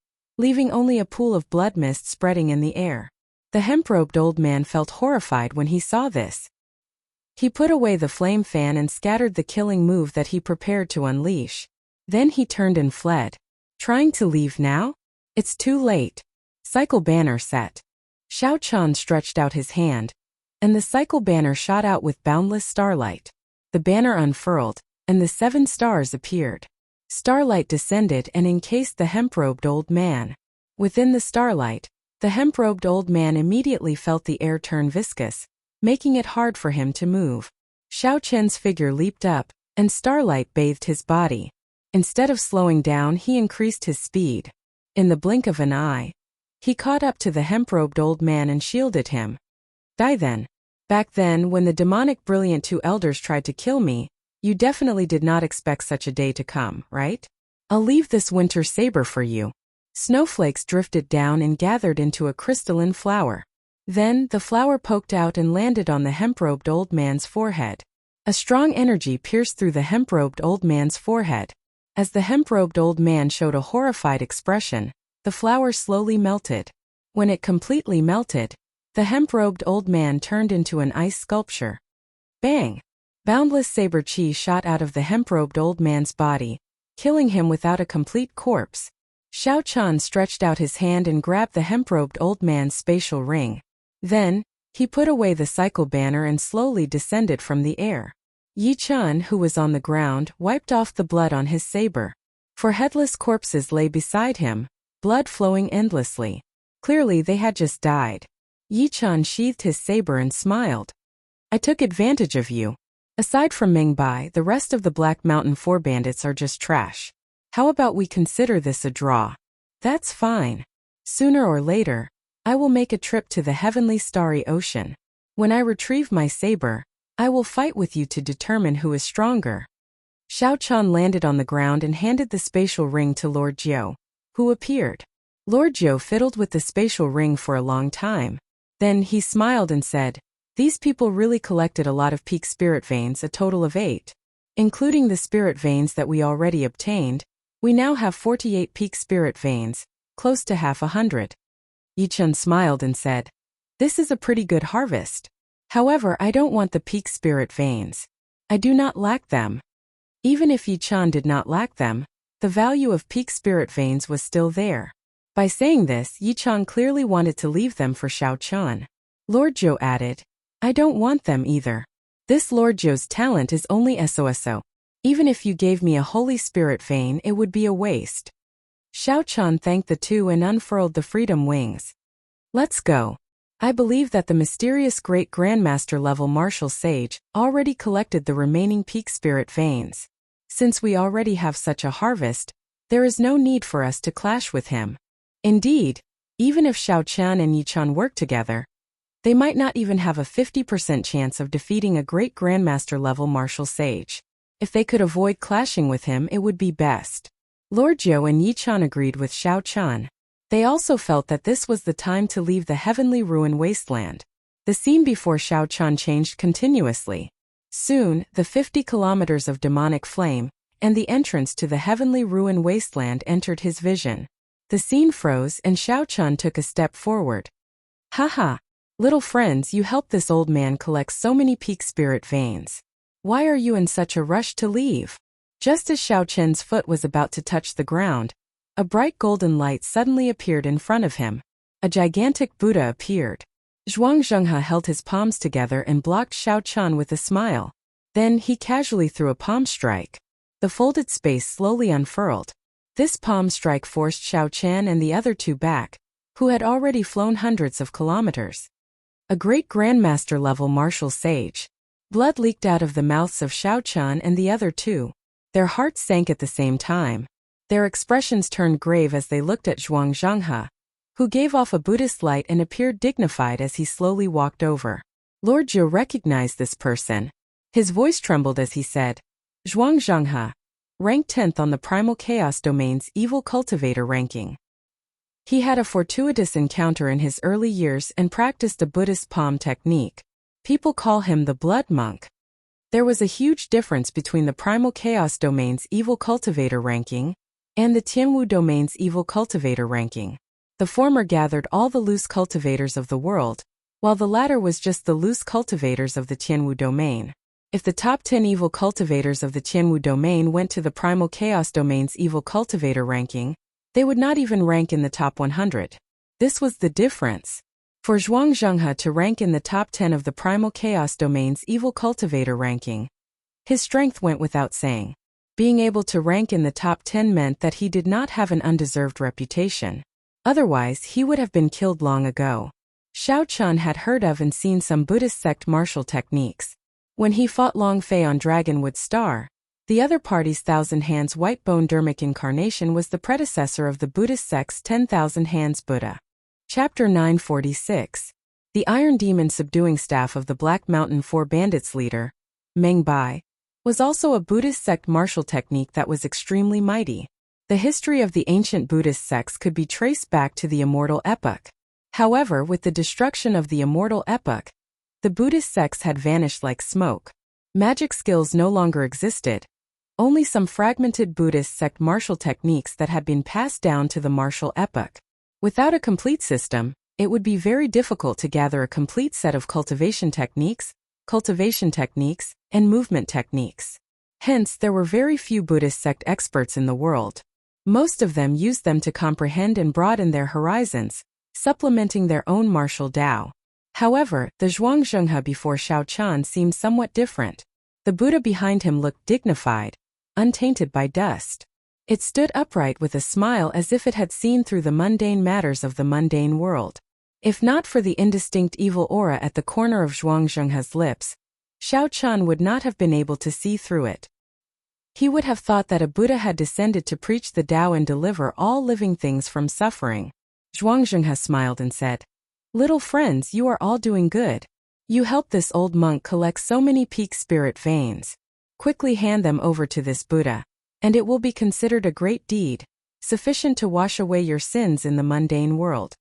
leaving only a pool of blood mist spreading in the air. The hemp-robed old man felt horrified when he saw this. He put away the flame fan and scattered the killing move that he prepared to unleash. Then he turned and fled. Trying to leave now? It's too late. Cycle banner set. Xiao Chan stretched out his hand, and the cycle banner shot out with boundless starlight. The banner unfurled, and the 7 stars appeared. Starlight descended and encased the hemp-robed old man. Within the starlight, the hemp-robed old man immediately felt the air turn viscous, making it hard for him to move. Xiao Chen's figure leaped up, and starlight bathed his body. Instead of slowing down, he increased his speed. In the blink of an eye, he caught up to the hemp-robed old man and shielded him. Die then. Back then, when the demonic brilliant 2 elders tried to kill me, you definitely did not expect such a day to come, right? I'll leave this winter saber for you. Snowflakes drifted down and gathered into a crystalline flower. Then, the flower poked out and landed on the hemp-robed old man's forehead. A strong energy pierced through the hemp-robed old man's forehead. As the hemp-robed old man showed a horrified expression, the flower slowly melted. When it completely melted, the hemp-robed old man turned into an ice sculpture. Bang! Boundless saber chi shot out of the hemp-robed old man's body, killing him without a complete corpse. Xiao Chan stretched out his hand and grabbed the hemp-robed old man's spatial ring. Then, he put away the cycle banner and slowly descended from the air. Yi Chun, who was on the ground, wiped off the blood on his saber. 4 headless corpses lay beside him, blood flowing endlessly. Clearly they had just died. Yi Chun sheathed his saber and smiled. I took advantage of you. Aside from Ming Bai, the rest of the Black Mountain 4 bandits are just trash. How about we consider this a draw? That's fine. Sooner or later, I will make a trip to the heavenly starry ocean. When I retrieve my saber, I will fight with you to determine who is stronger. Xiao Chan landed on the ground and handed the spatial ring to Lord Jiu, who appeared. Lord Jiu fiddled with the spatial ring for a long time. Then he smiled and said, these people really collected a lot of peak spirit veins, a total of 8. Including the spirit veins that we already obtained, we now have 48 peak spirit veins, close to half 100. Yi Chun smiled and said, this is a pretty good harvest. However, I don't want the peak spirit veins. I do not lack them. Even if Yi Chun did not lack them, the value of peak spirit veins was still there. By saying this, Yi Chun clearly wanted to leave them for Xiao Chan. Lord Jiu added, I don't want them either. This Lord Jiu's talent is only SOSO. Even if you gave me a holy spirit vein, it would be a waste. Xiao Chan thanked the 2 and unfurled the freedom wings. Let's go. I believe that the mysterious great grandmaster level martial sage already collected the remaining peak spirit veins. Since we already have such a harvest, there is no need for us to clash with him. Indeed, even if Xiao Chan and Yi Chun work together, they might not even have a 50% chance of defeating a great grandmaster level martial sage. If they could avoid clashing with him, it would be best. Lord Jiu and Yi Chun agreed with Xiao Chan. They also felt that this was the time to leave the heavenly ruin wasteland. The scene before Xiao Chan changed continuously. Soon, the 50 kilometers of demonic flame and the entrance to the heavenly ruin wasteland entered his vision. The scene froze and Xiao Chan took a step forward. Haha! Little friends, you helped this old man collect so many peak spirit veins. Why are you in such a rush to leave? Just as Xiao Chen's foot was about to touch the ground, a bright golden light suddenly appeared in front of him. A gigantic Buddha appeared. Zhuang Zhenghe held his palms together and blocked Xiao Chan with a smile. Then he casually threw a palm strike. The folded space slowly unfurled. This palm strike forced Xiao Chan and the other 2 back, who had already flown hundreds of kilometers. A great grandmaster level martial sage. Blood leaked out of the mouths of Xiao Chan and the other 2. Their hearts sank at the same time. Their expressions turned grave as they looked at Zhuang Zhenghe, who gave off a Buddhist light and appeared dignified as he slowly walked over. Lord Jiu recognized this person. His voice trembled as he said, Zhuang Zhenghe, ranked 10th on the Primal Chaos Domain's Evil Cultivator ranking. He had a fortuitous encounter in his early years and practiced a Buddhist palm technique. People call him the Blood Monk. There was a huge difference between the Primal Chaos Domain's Evil Cultivator ranking and the Tianwu domain's evil cultivator ranking. The former gathered all the loose cultivators of the world, while the latter was just the loose cultivators of the Tianwu domain. If the top 10 evil cultivators of the Tianwu domain went to the Primal Chaos domain's evil cultivator ranking, they would not even rank in the top 100. This was the difference. For Zhuang Zhenghe to rank in the top 10 of the Primal Chaos domain's evil cultivator ranking, his strength went without saying. Being able to rank in the top 10 meant that he did not have an undeserved reputation. Otherwise, he would have been killed long ago. Xiao Chun had heard of and seen some Buddhist sect martial techniques. When he fought Long Fei on Dragonwood Star, the other party's Thousand Hands White Bone Dermic incarnation was the predecessor of the Buddhist sect's 10,000 Hands Buddha. Chapter 946. The Iron Demon Subduing Staff of the Black Mountain Four Bandits leader, Meng Bai, was also a Buddhist sect martial technique that was extremely mighty. The history of the ancient Buddhist sects could be traced back to the Immortal Epoch. However, with the destruction of the Immortal Epoch, the Buddhist sects had vanished like smoke. Magic skills no longer existed. Only some fragmented Buddhist sect martial techniques that had been passed down to the martial epoch. Without a complete system, it would be very difficult to gather a complete set of cultivation techniques, and movement techniques. Hence, there were very few Buddhist sect experts in the world. Most of them used them to comprehend and broaden their horizons, supplementing their own martial Tao. However, the Zhuang Zhenghe before Xiao Chun seemed somewhat different. The Buddha behind him looked dignified, untainted by dust. It stood upright with a smile as if it had seen through the mundane matters of the mundane world. If not for the indistinct evil aura at the corner of Zhuang Zhenghe's lips, Xiao Chun would not have been able to see through it. He would have thought that a Buddha had descended to preach the Tao and deliver all living things from suffering. Zhuang Zhenghe smiled and said, "Little friends, you are all doing good. You helped this old monk collect so many peak spirit veins. Quickly hand them over to this Buddha, and it will be considered a great deed, sufficient to wash away your sins in the mundane world."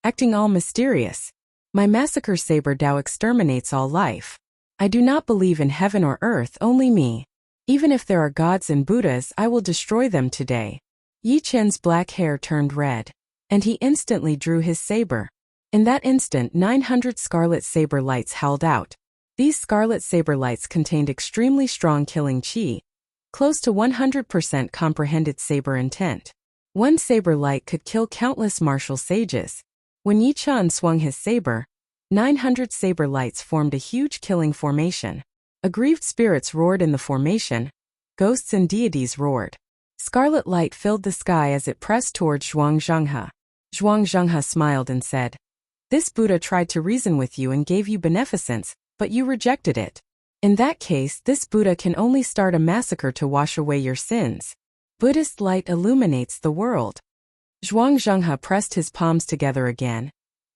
Acting all mysterious, "My massacre saber Tao exterminates all life. I do not believe in heaven or earth, only me. Even if there are gods and Buddhas, I will destroy them today." Yi Chen's black hair turned red, and he instantly drew his saber. In that instant, 900 scarlet saber lights howled out. These scarlet saber lights contained extremely strong killing chi, close to 100% comprehended saber intent. One saber light could kill countless martial sages. When Yi Chen swung his saber, 900 saber lights formed a huge killing formation. Aggrieved spirits roared in the formation. Ghosts and deities roared. Scarlet light filled the sky as it pressed towards Zhuang Zhenghe. Zhuang Zhenghe smiled and said, "This Buddha tried to reason with you and gave you beneficence, but you rejected it. In that case, this Buddha can only start a massacre to wash away your sins. Buddhist light illuminates the world." Zhuang Zhenghe pressed his palms together again,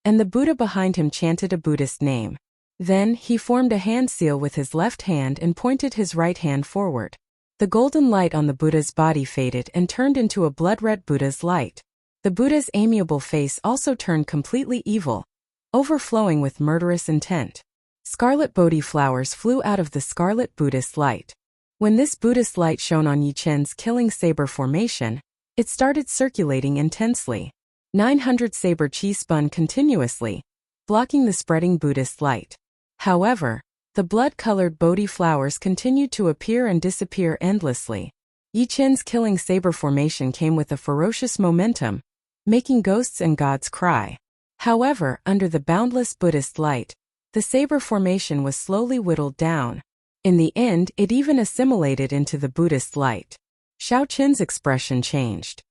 and the Buddha behind him chanted a Buddhist name. Then, he formed a hand seal with his left hand and pointed his right hand forward. The golden light on the Buddha's body faded and turned into a blood-red Buddha's light. The Buddha's amiable face also turned completely evil, overflowing with murderous intent. Scarlet Bodhi flowers flew out of the scarlet Buddhist light. When this Buddhist light shone on Yi Chen's killing saber formation, it started circulating intensely. 900 saber chi spun continuously, blocking the spreading Buddhist light. However, the blood-colored Bodhi flowers continued to appear and disappear endlessly. Yi Chen's killing saber formation came with a ferocious momentum, making ghosts and gods cry. However, under the boundless Buddhist light, the saber formation was slowly whittled down. In the end, it even assimilated into the Buddhist light. Xiao Qin's expression changed.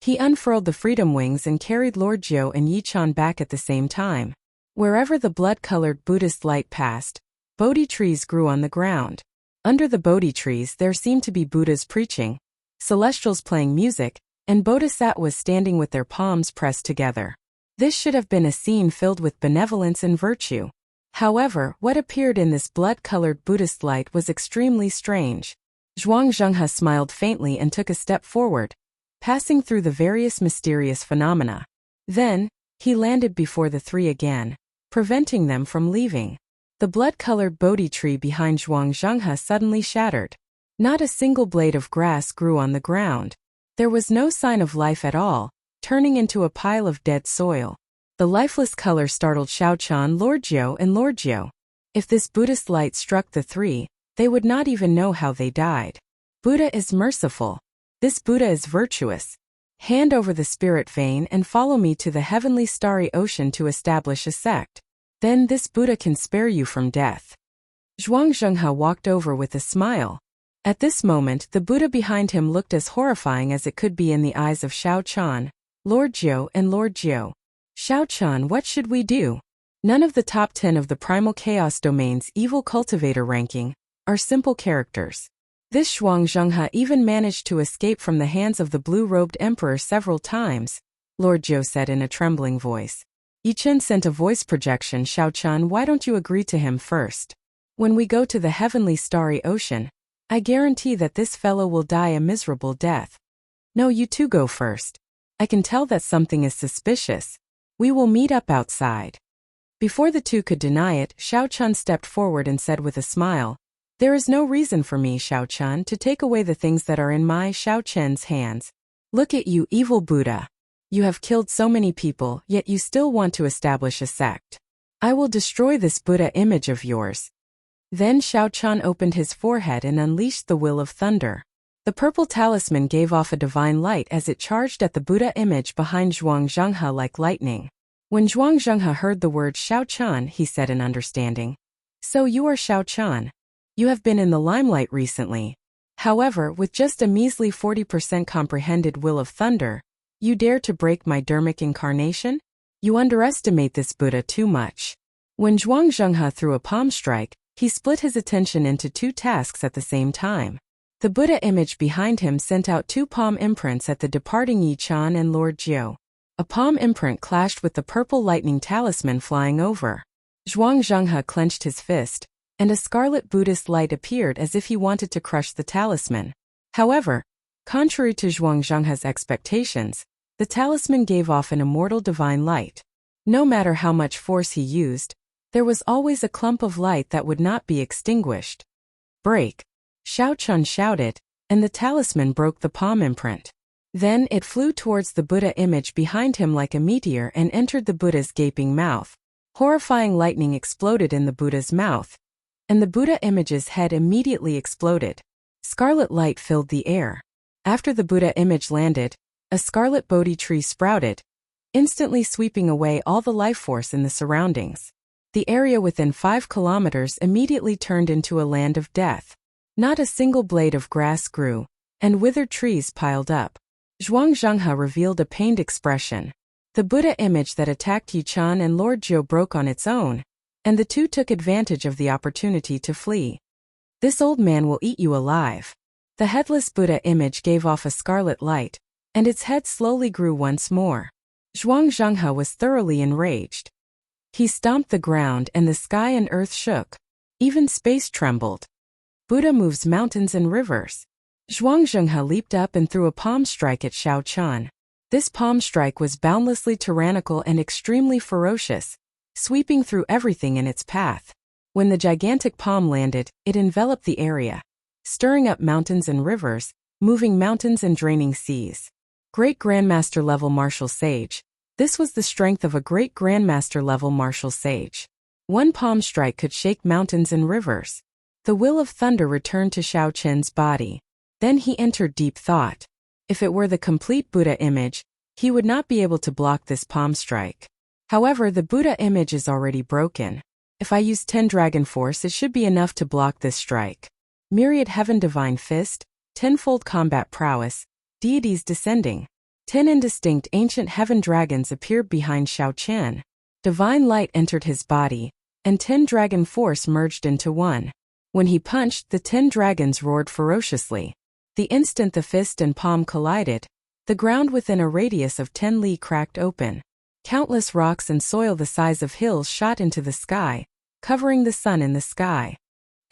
He unfurled the freedom wings and carried Lord Jiu and Yi Chen back at the same time. Wherever the blood-colored Buddhist light passed, Bodhi trees grew on the ground. Under the Bodhi trees there seemed to be Buddhas preaching, celestials playing music, and bodhisattvas standing with their palms pressed together. This should have been a scene filled with benevolence and virtue. However, what appeared in this blood-colored Buddhist light was extremely strange. Zhuang Zhenghe smiled faintly and took a step forward, passing through the various mysterious phenomena. Then, he landed before the three again, preventing them from leaving. The blood-colored Bodhi tree behind Zhuang Zhenghe suddenly shattered. Not a single blade of grass grew on the ground. There was no sign of life at all, turning into a pile of dead soil. The lifeless color startled Xiaochan, Lord Jiu, and Lord Jiu. If this Buddhist light struck the three, they would not even know how they died. Buddha is merciful. This Buddha is virtuous. Hand over the spirit vein and follow me to the heavenly starry ocean to establish a sect. Then this Buddha can spare you from death. Zhuang Zhenghe walked over with a smile. At this moment, the Buddha behind him looked as horrifying as it could be in the eyes of Xiaochan, Lord Jiu, and Lord Jiu. Xiaochan, what should we do? None of the top 10 of the Primal Chaos Domain's evil cultivator ranking are simple characters. This Zhuang Zhenghe even managed to escape from the hands of the blue-robed emperor several times, Lord Jiu said in a trembling voice. Yichen sent a voice projection. Xiaochan, why don't you agree to him first? When we go to the heavenly starry ocean, I guarantee that this fellow will die a miserable death. No, you two go first. I can tell that something is suspicious. We will meet up outside. Before the two could deny it, Xiaochan stepped forward and said with a smile, there is no reason for me, Xiaochan, to take away the things that are in my Xiaochen's hands. Look at you, evil Buddha. You have killed so many people, yet you still want to establish a sect. I will destroy this Buddha image of yours. Then Xiaochan opened his forehead and unleashed the will of thunder. The purple talisman gave off a divine light as it charged at the Buddha image behind Zhuang Zhenghe like lightning. When Zhuang Zhenghe heard the word Xiaochan, he said in understanding, so you are Xiaochan. You have been in the limelight recently. However, with just a measly 40% comprehended will of thunder, you dare to break my dharmic incarnation? You underestimate this Buddha too much. When Zhuang Zhenghe threw a palm strike, he split his attention into two tasks at the same time. The Buddha image behind him sent out two palm imprints at the departing Yichen and Lord Jiu. A palm imprint clashed with the purple lightning talisman flying over. Zhuang Zhenghe clenched his fist, and a scarlet Buddhist light appeared as if he wanted to crush the talisman. However, contrary to Zhuang Zhenghe's expectations, the talisman gave off an immortal divine light. No matter how much force he used, there was always a clump of light that would not be extinguished. Break! Xiaochan shouted, and the talisman broke the palm imprint. Then it flew towards the Buddha image behind him like a meteor and entered the Buddha's gaping mouth. Horrifying lightning exploded in the Buddha's mouth, and the Buddha image's head immediately exploded. Scarlet light filled the air. After the Buddha image landed, a scarlet Bodhi tree sprouted, instantly sweeping away all the life force in the surroundings. The area within 5 kilometers immediately turned into a land of death. Not a single blade of grass grew, and withered trees piled up. Zhuang Zhenghe revealed a pained expression. The Buddha image that attacked Yichen and Lord Jiu broke on its own, and the two took advantage of the opportunity to flee. This old man will eat you alive. The headless Buddha image gave off a scarlet light, and its head slowly grew once more. Zhuang Zhenghe was thoroughly enraged. He stomped the ground and the sky and earth shook. Even space trembled. Buddha moves mountains and rivers. Zhuang Zhenghe leaped up and threw a palm strike at Xiaochan. This palm strike was boundlessly tyrannical and extremely ferocious, sweeping through everything in its path. When the gigantic palm landed, it enveloped the area, stirring up mountains and rivers, moving mountains and draining seas. Great Grandmaster level martial sage. This was the strength of a great Grandmaster level martial sage. One palm strike could shake mountains and rivers. The will of thunder returned to Xiaochen's body. Then he entered deep thought. If it were the complete Buddha image, he would not be able to block this palm strike. However, the Buddha image is already broken. If I use 10 Dragon Force, it should be enough to block this strike. Myriad Heaven Divine Fist, tenfold combat prowess, deities descending. 10 indistinct ancient heaven dragons appeared behind Xiaochen. Divine light entered his body, and 10 Dragon Force merged into one. When he punched, the 10 dragons roared ferociously. The instant the fist and palm collided, the ground within a radius of 10 li cracked open. Countless rocks and soil the size of hills shot into the sky, covering the sun in the sky.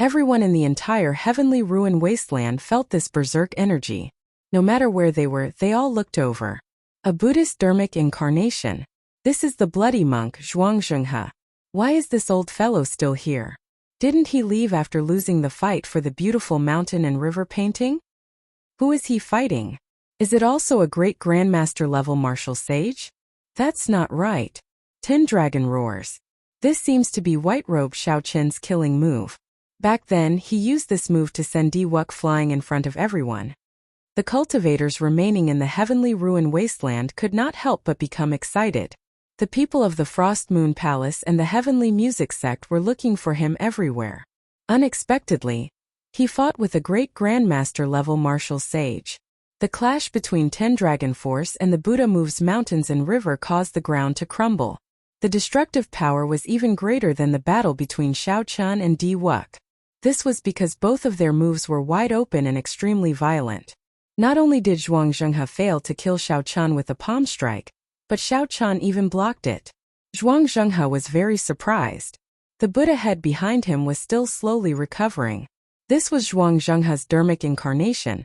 Everyone in the entire heavenly ruin wasteland felt this berserk energy. No matter where they were, they all looked over. A Buddhist dharmic incarnation. This is the bloody monk Zhuang Zhenghe. Why is this old fellow still here? Didn't he leave after losing the fight for the beautiful mountain and river painting? Who is he fighting? Is it also a great grandmaster-level martial sage? That's not right. Tin Dragon roars. This seems to be White-Robe Xiao Qin's killing move. Back then, he used this move to send Diwuk flying in front of everyone. The cultivators remaining in the heavenly ruin wasteland could not help but become excited. The people of the Frost Moon Palace and the Heavenly Music Sect were looking for him everywhere. Unexpectedly, he fought with a great grandmaster-level martial sage. The clash between Ten Dragon Force and the Buddha moves mountains and river caused the ground to crumble. The destructive power was even greater than the battle between Xiao Chun and Diwuk. This was because both of their moves were wide open and extremely violent. Not only did Zhuang Zhenghe fail to kill Xiao Chun with a palm strike, but Xiao Chun even blocked it. Zhuang Zhenghe was very surprised. The Buddha head behind him was still slowly recovering. This was Zhuang Zhenghe's dermic incarnation,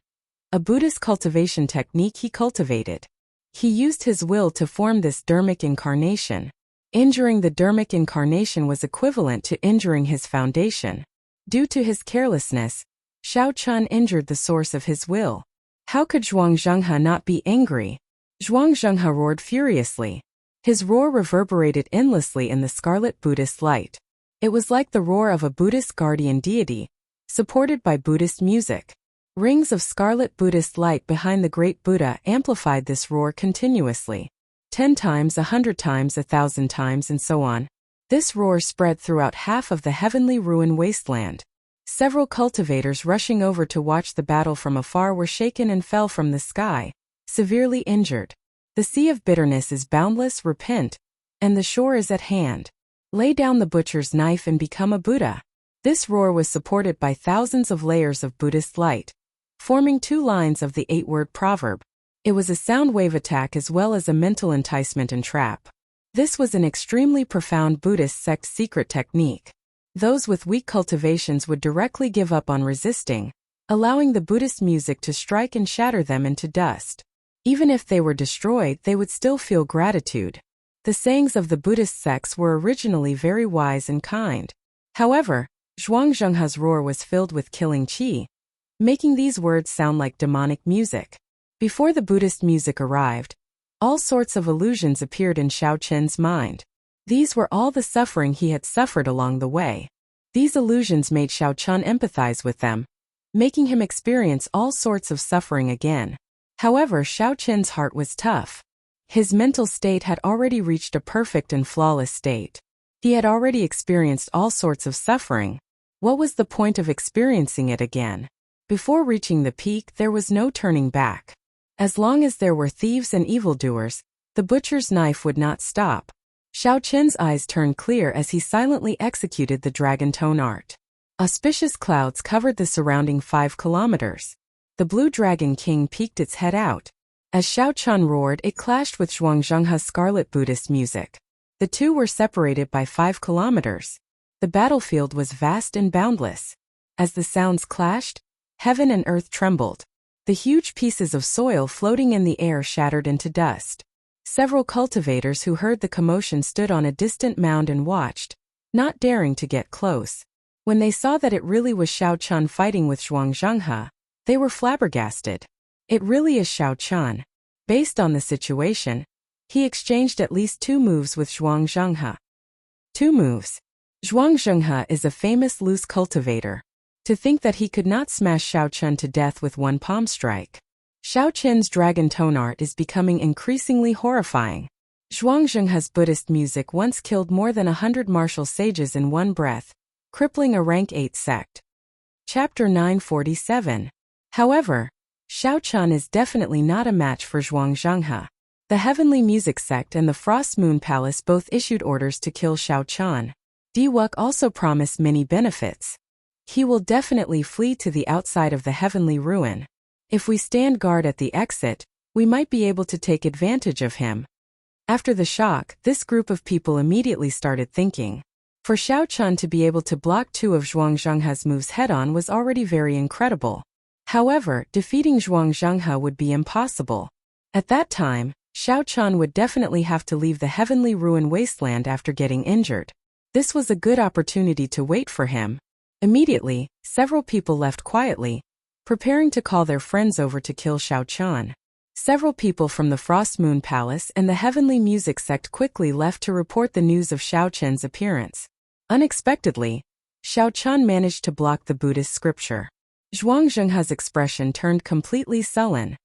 a Buddhist cultivation technique he cultivated. He used his will to form this dermic incarnation. Injuring the dermic incarnation was equivalent to injuring his foundation. Due to his carelessness, Xiao Chun injured the source of his will. How could Zhuang Zhenghe not be angry? Zhuang Zhenghe roared furiously. His roar reverberated endlessly in the scarlet Buddhist light. It was like the roar of a Buddhist guardian deity, supported by Buddhist music. Rings of scarlet Buddhist light behind the great Buddha amplified this roar continuously. 10 times, 100 times, 1,000 times, and so on. This roar spread throughout half of the heavenly ruin wasteland. Several cultivators rushing over to watch the battle from afar were shaken and fell from the sky, severely injured. The sea of bitterness is boundless, repent, and the shore is at hand. Lay down the butcher's knife and become a Buddha. This roar was supported by thousands of layers of Buddhist light, forming 2 lines of the 8-word proverb. It was a sound wave attack as well as a mental enticement and trap. This was an extremely profound Buddhist sect secret technique. Those with weak cultivations would directly give up on resisting, allowing the Buddhist music to strike and shatter them into dust. Even if they were destroyed, they would still feel gratitude. The sayings of the Buddhist sects were originally very wise and kind. However, Zhuang Zhenghe's roar was filled with killing qi, making these words sound like demonic music. Before the Buddhist music arrived, all sorts of illusions appeared in Xiao Qin's mind. These were all the suffering he had suffered along the way. These illusions made Xiao Chun empathize with them, making him experience all sorts of suffering again. However, Xiao Qin's heart was tough. His mental state had already reached a perfect and flawless state. He had already experienced all sorts of suffering. What was the point of experiencing it again? Before reaching the peak, there was no turning back. As long as there were thieves and evildoers, the butcher's knife would not stop. Xiao Qin's eyes turned clear as he silently executed the dragon tone art. Auspicious clouds covered the surrounding 5 kilometers. The blue dragon king peeked its head out. As Xiao Chun roared, it clashed with Zhuang Zhenghe's scarlet Buddhist music. The two were separated by 5 kilometers. The battlefield was vast and boundless. As the sounds clashed, heaven and earth trembled. The huge pieces of soil floating in the air shattered into dust. Several cultivators who heard the commotion stood on a distant mound and watched, not daring to get close. When they saw that it really was Xiao Chun fighting with Zhuang Zhenghe, they were flabbergasted. It really is Xiao Chun. Based on the situation, he exchanged at least 2 moves with Zhuang Zhenghe. 2 moves. Zhuang Zhenghe is a famous loose cultivator. To think that he could not smash Xiao Chun to death with 1 palm strike. Xiao Qin's dragon tone art is becoming increasingly horrifying. Zhuang Zhenghe's Buddhist music once killed more than 100 martial sages in one breath, crippling a rank 8 sect. Chapter 947. However, Xiao Chun is definitely not a match for Zhuang Zhenghe. The Heavenly Music Sect and the Frost Moon Palace both issued orders to kill Xiao Chun. Diwuk also promised many benefits. He will definitely flee to the outside of the heavenly ruin. If we stand guard at the exit, we might be able to take advantage of him. After the shock, this group of people immediately started thinking. For Xiao Chun to be able to block 2 of Zhuang Zhenghe's moves head-on was already very incredible. However, defeating Zhuang Zhenghe would be impossible. At that time, Xiao Chun would definitely have to leave the heavenly ruin wasteland after getting injured. This was a good opportunity to wait for him. Immediately, several people left quietly, preparing to call their friends over to kill Xiao Chun. Several people from the Frost Moon Palace and the Heavenly Music Sect quickly left to report the news of Xiao Chen's appearance. Unexpectedly, Xiao Chen managed to block the Buddhist scripture. Zhuang Zhenghe's expression turned completely sullen.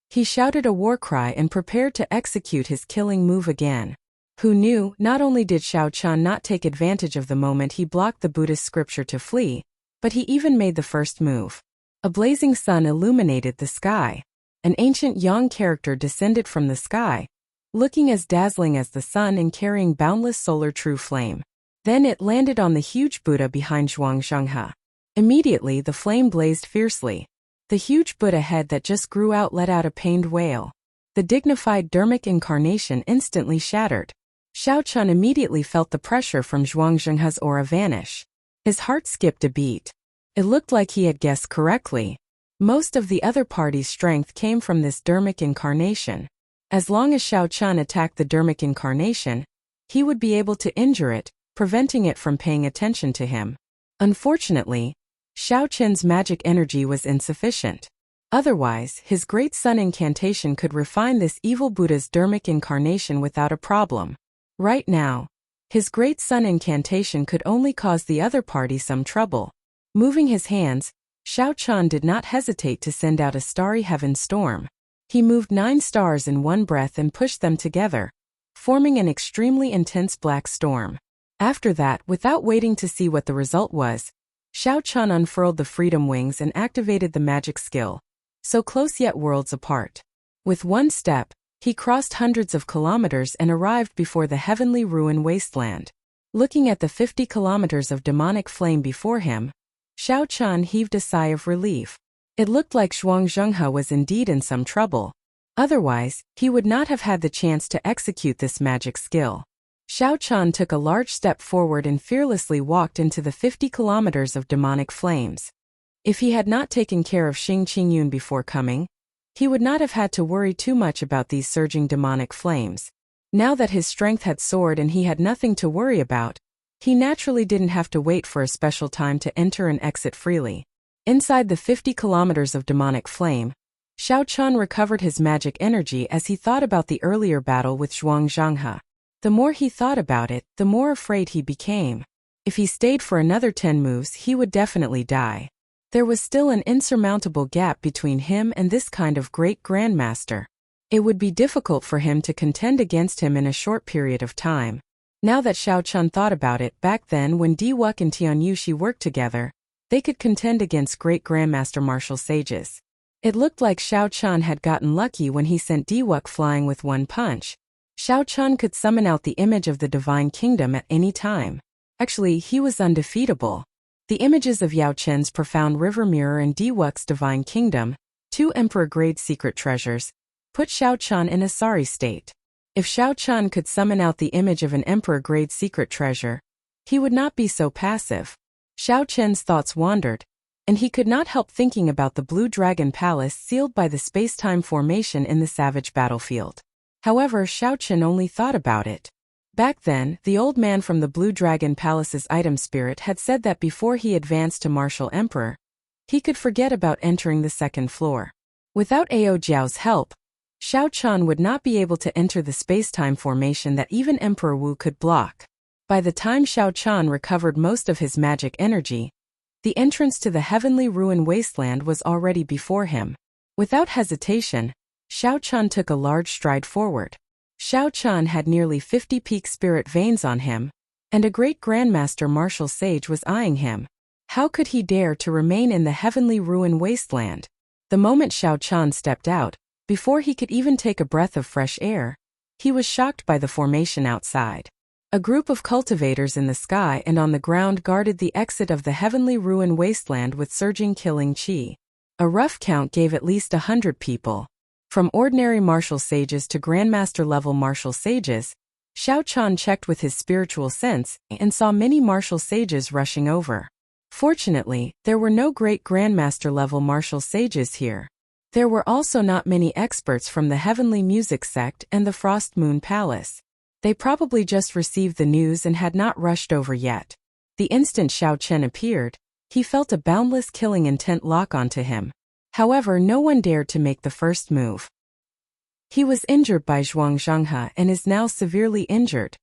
He shouted a war cry and prepared to execute his killing move again. Who knew, not only did Xiao Chen not take advantage of the moment he blocked the Buddhist scripture to flee, but he even made the first move. A blazing sun illuminated the sky. An ancient Yang character descended from the sky, looking as dazzling as the sun and carrying boundless solar true flame. Then it landed on the huge Buddha behind Zhuang Zhenghe. Immediately the flame blazed fiercely. The huge Buddha head that just grew out let out a pained wail. The dignified Dharmic incarnation instantly shattered. Xiao Chen immediately felt the pressure from Zhuang Zhenghe's aura vanish. His heart skipped a beat. It looked like he had guessed correctly. Most of the other party's strength came from this Dharmic incarnation. As long as Xiao Chen attacked the Dharmic incarnation, he would be able to injure it, preventing it from paying attention to him. Unfortunately, Xiao Chen's magic energy was insufficient. Otherwise, his great sun incantation could refine this evil Buddha's Dharmic incarnation without a problem. Right now, his great sun incantation could only cause the other party some trouble. Moving his hands, Xiao Chen did not hesitate to send out a starry heaven storm. He moved 9 stars in one breath and pushed them together, forming an extremely intense black storm. After that, without waiting to see what the result was, Xiao Chen unfurled the freedom wings and activated the magic skill, so close yet worlds apart. With one step, he crossed hundreds of kilometers and arrived before the heavenly ruin wasteland. Looking at the 50 kilometers of demonic flame before him, Xiao Chen heaved a sigh of relief. It looked like Zhuang Zhenghe was indeed in some trouble. Otherwise, he would not have had the chance to execute this magic skill. Xiao Chen took a large step forward and fearlessly walked into the 50 kilometers of demonic flames. If he had not taken care of Xing Qingyun before coming, he would not have had to worry too much about these surging demonic flames. Now that his strength had soared and he had nothing to worry about, he naturally didn't have to wait for a special time to enter and exit freely. Inside the 50 kilometers of demonic flame, Xiao Chen recovered his magic energy as he thought about the earlier battle with Zhuang Zhenghe. The more he thought about it, the more afraid he became. If he stayed for another 10 moves, he would definitely die. There was still an insurmountable gap between him and this kind of great grandmaster. It would be difficult for him to contend against him in a short period of time. Now that Xiao Chen thought about it, back then when Diwuk and Tianyushi worked together, they could contend against great grandmaster martial sages. It looked like Xiao Chen had gotten lucky when he sent Diwuk flying with one punch. Xiao Chen could summon out the image of the Divine Kingdom at any time. Actually, he was undefeatable. The images of Yao Chen's profound river mirror and Diwuk's Divine Kingdom, 2 emperor-grade secret treasures, put Xiao Chen in a sorry state. If Xiao Chen could summon out the image of an emperor-grade secret treasure, he would not be so passive. Xiao Chen's thoughts wandered, and he could not help thinking about the Blue Dragon Palace sealed by the space-time formation in the savage battlefield. However, Xiao Chen only thought about it. Back then, the old man from the Blue Dragon Palace's item spirit had said that before he advanced to Martial Emperor, he could forget about entering the 2nd floor. Without Ao Jiao's help, Xiao Chen would not be able to enter the space-time formation that even Emperor Wu could block. By the time Xiao Chen recovered most of his magic energy, the entrance to the heavenly ruin wasteland was already before him. Without hesitation, Xiao Chen took a large stride forward. Xiao Chen had nearly 50 peak spirit veins on him, and a great grandmaster martial sage was eyeing him. How could he dare to remain in the heavenly ruin wasteland? The moment Xiao Chen stepped out, before he could even take a breath of fresh air, he was shocked by the formation outside. A group of cultivators in the sky and on the ground guarded the exit of the heavenly ruin wasteland with surging killing chi. A rough count gave at least 100 people. From ordinary martial sages to grandmaster-level martial sages, Xiao Chen checked with his spiritual sense and saw many martial sages rushing over. Fortunately, there were no great grandmaster-level martial sages here. There were also not many experts from the Heavenly Music Sect and the Frost Moon Palace. They probably just received the news and had not rushed over yet. The instant Xiao Chen appeared, he felt a boundless killing intent lock onto him. However, no one dared to make the first move. He was injured by Zhuang Zhenghe and is now severely injured.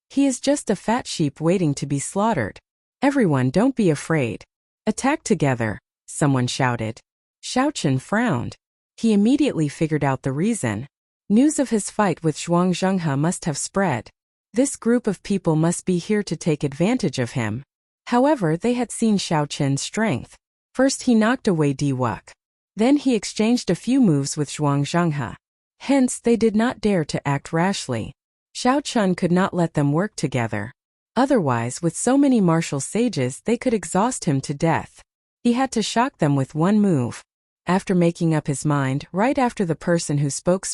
He is just a fat sheep waiting to be slaughtered. Everyone, don't be afraid. Attack together, someone shouted. Xiao Chen frowned. He immediately figured out the reason. News of his fight with Zhuang Zhenghe must have spread. This group of people must be here to take advantage of him. However, they had seen Xiao Chen's strength. First he knocked away Diwuk. Then he exchanged a few moves with Zhuang Zhenghe. Hence, they did not dare to act rashly. Xiao Chen could not let them work together. Otherwise, with so many martial sages, they could exhaust him to death. He had to shock them with one move. After making up his mind, right after the person who spoke,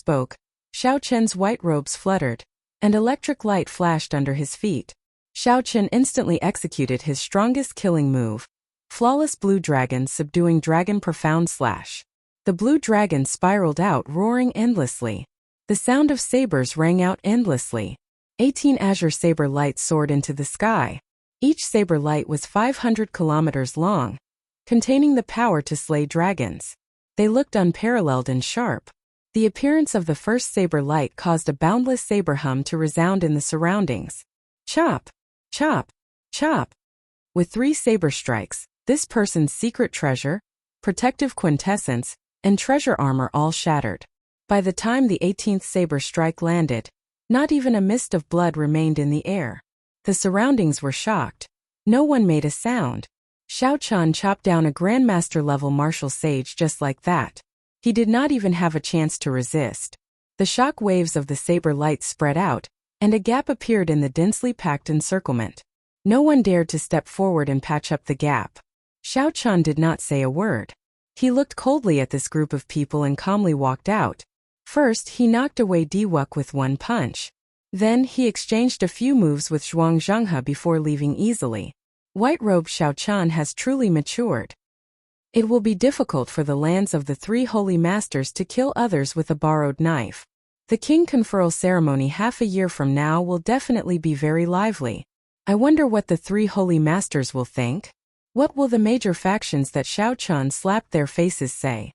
Xiao Chen's white robes fluttered, and electric light flashed under his feet. Xiao Chen instantly executed his strongest killing move. Flawless Blue Dragon subduing Dragon Profound Slash. The blue dragon spiraled out, roaring endlessly. The sound of sabers rang out endlessly. 18 azure saber lights soared into the sky. Each saber light was 500 kilometers long, containing the power to slay dragons. They looked unparalleled and sharp. The appearance of the first saber light caused a boundless saber hum to resound in the surroundings. Chop! Chop! Chop! With 3 saber strikes, this person's secret treasure, protective quintessence, and treasure armor all shattered. By the time the 18th saber strike landed, not even a mist of blood remained in the air. The surroundings were shocked. No one made a sound. Xiao Chen chopped down a Grandmaster-level martial sage just like that. He did not even have a chance to resist. The shock waves of the saber lights spread out, and a gap appeared in the densely packed encirclement. No one dared to step forward and patch up the gap. Xiao Chen did not say a word. He looked coldly at this group of people and calmly walked out. First, he knocked away Diwuk with one punch. Then, he exchanged a few moves with Zhuang Zhenghe before leaving easily. White-robed Xiao Chen has truly matured. It will be difficult for the lands of the 3 holy masters to kill others with a borrowed knife. The king conferral ceremony half a year from now will definitely be very lively. I wonder what the 3 holy masters will think. What will the major factions that Xiao Chen slapped their faces say?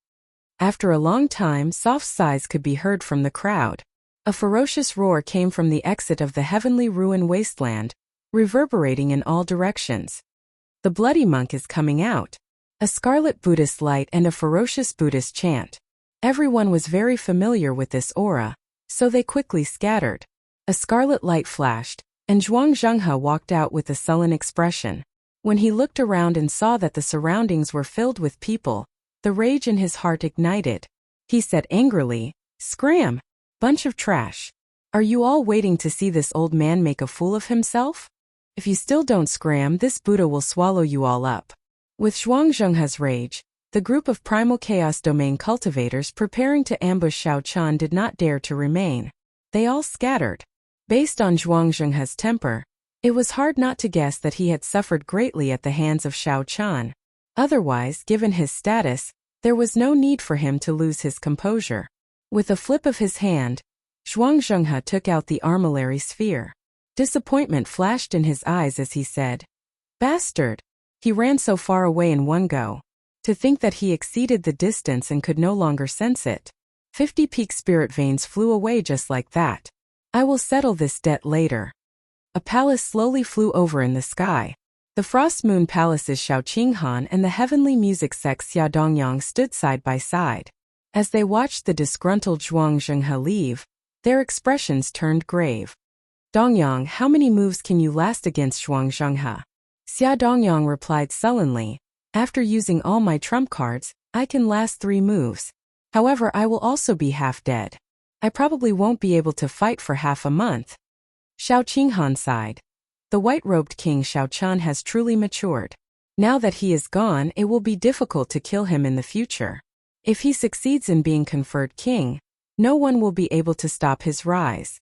After a long time, soft sighs could be heard from the crowd. A ferocious roar came from the exit of the heavenly ruin wasteland, reverberating in all directions. The bloody monk is coming out. A scarlet Buddhist light and a ferocious Buddhist chant. Everyone was very familiar with this aura, so they quickly scattered. A scarlet light flashed, and Zhuang Zhenghe walked out with a sullen expression. When he looked around and saw that the surroundings were filled with people, the rage in his heart ignited. He said angrily, "Scram! Bunch of trash. Are you all waiting to see this old man make a fool of himself? If you still don't scram, this Buddha will swallow you all up." With Zhuang Zhenghe's rage, the group of primal chaos domain cultivators preparing to ambush Xiao Chen did not dare to remain. They all scattered. Based on Zhuang Zhenghe's temper, it was hard not to guess that he had suffered greatly at the hands of Xiao Chen. Otherwise, given his status, there was no need for him to lose his composure. With a flip of his hand, Zhuang Zhenghe took out the armillary sphere. Disappointment flashed in his eyes as he said, "Bastard!" He ran so far away in one go. To think that he exceeded the distance and could no longer sense it. 50 peak spirit veins flew away just like that. I will settle this debt later. A palace slowly flew over in the sky. The Frost Moon Palace's Xiao Qinghan and the heavenly music sect Xia Dongyang stood side by side. As they watched the disgruntled Zhuang Zhenghe leave, their expressions turned grave. "Dongyang, how many moves can you last against Zhuang Zhenghe?" Xia Dongyang replied sullenly, "After using all my trump cards, I can last 3 moves. However, I will also be half dead. I probably won't be able to fight for half a month." Xiao Qinghan sighed. The white-robed king Xiao Chen has truly matured. Now that he is gone, it will be difficult to kill him in the future. If he succeeds in being conferred king, no one will be able to stop his rise.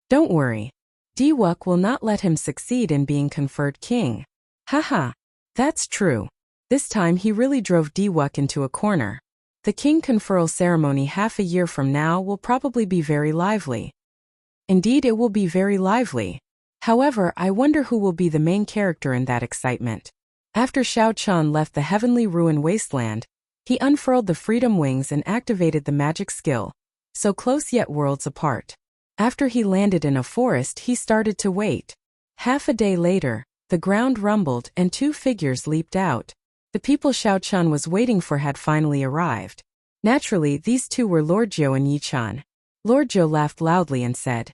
Don't worry. Diwuk will not let him succeed in being conferred king. Haha, that's true. This time he really drove Diwuk into a corner. The king conferral ceremony half a year from now will probably be very lively. Indeed, it will be very lively. However, I wonder who will be the main character in that excitement. After Xiao Chen left the heavenly ruin wasteland, he unfurled the freedom wings and activated the magic skill, so close yet worlds apart. After he landed in a forest, he started to wait. Half a day later, the ground rumbled and two figures leaped out. The people Xiao Chun was waiting for had finally arrived. Naturally, these two were Lord Zhou and Yi Chun. Lord Zhou laughed loudly and said,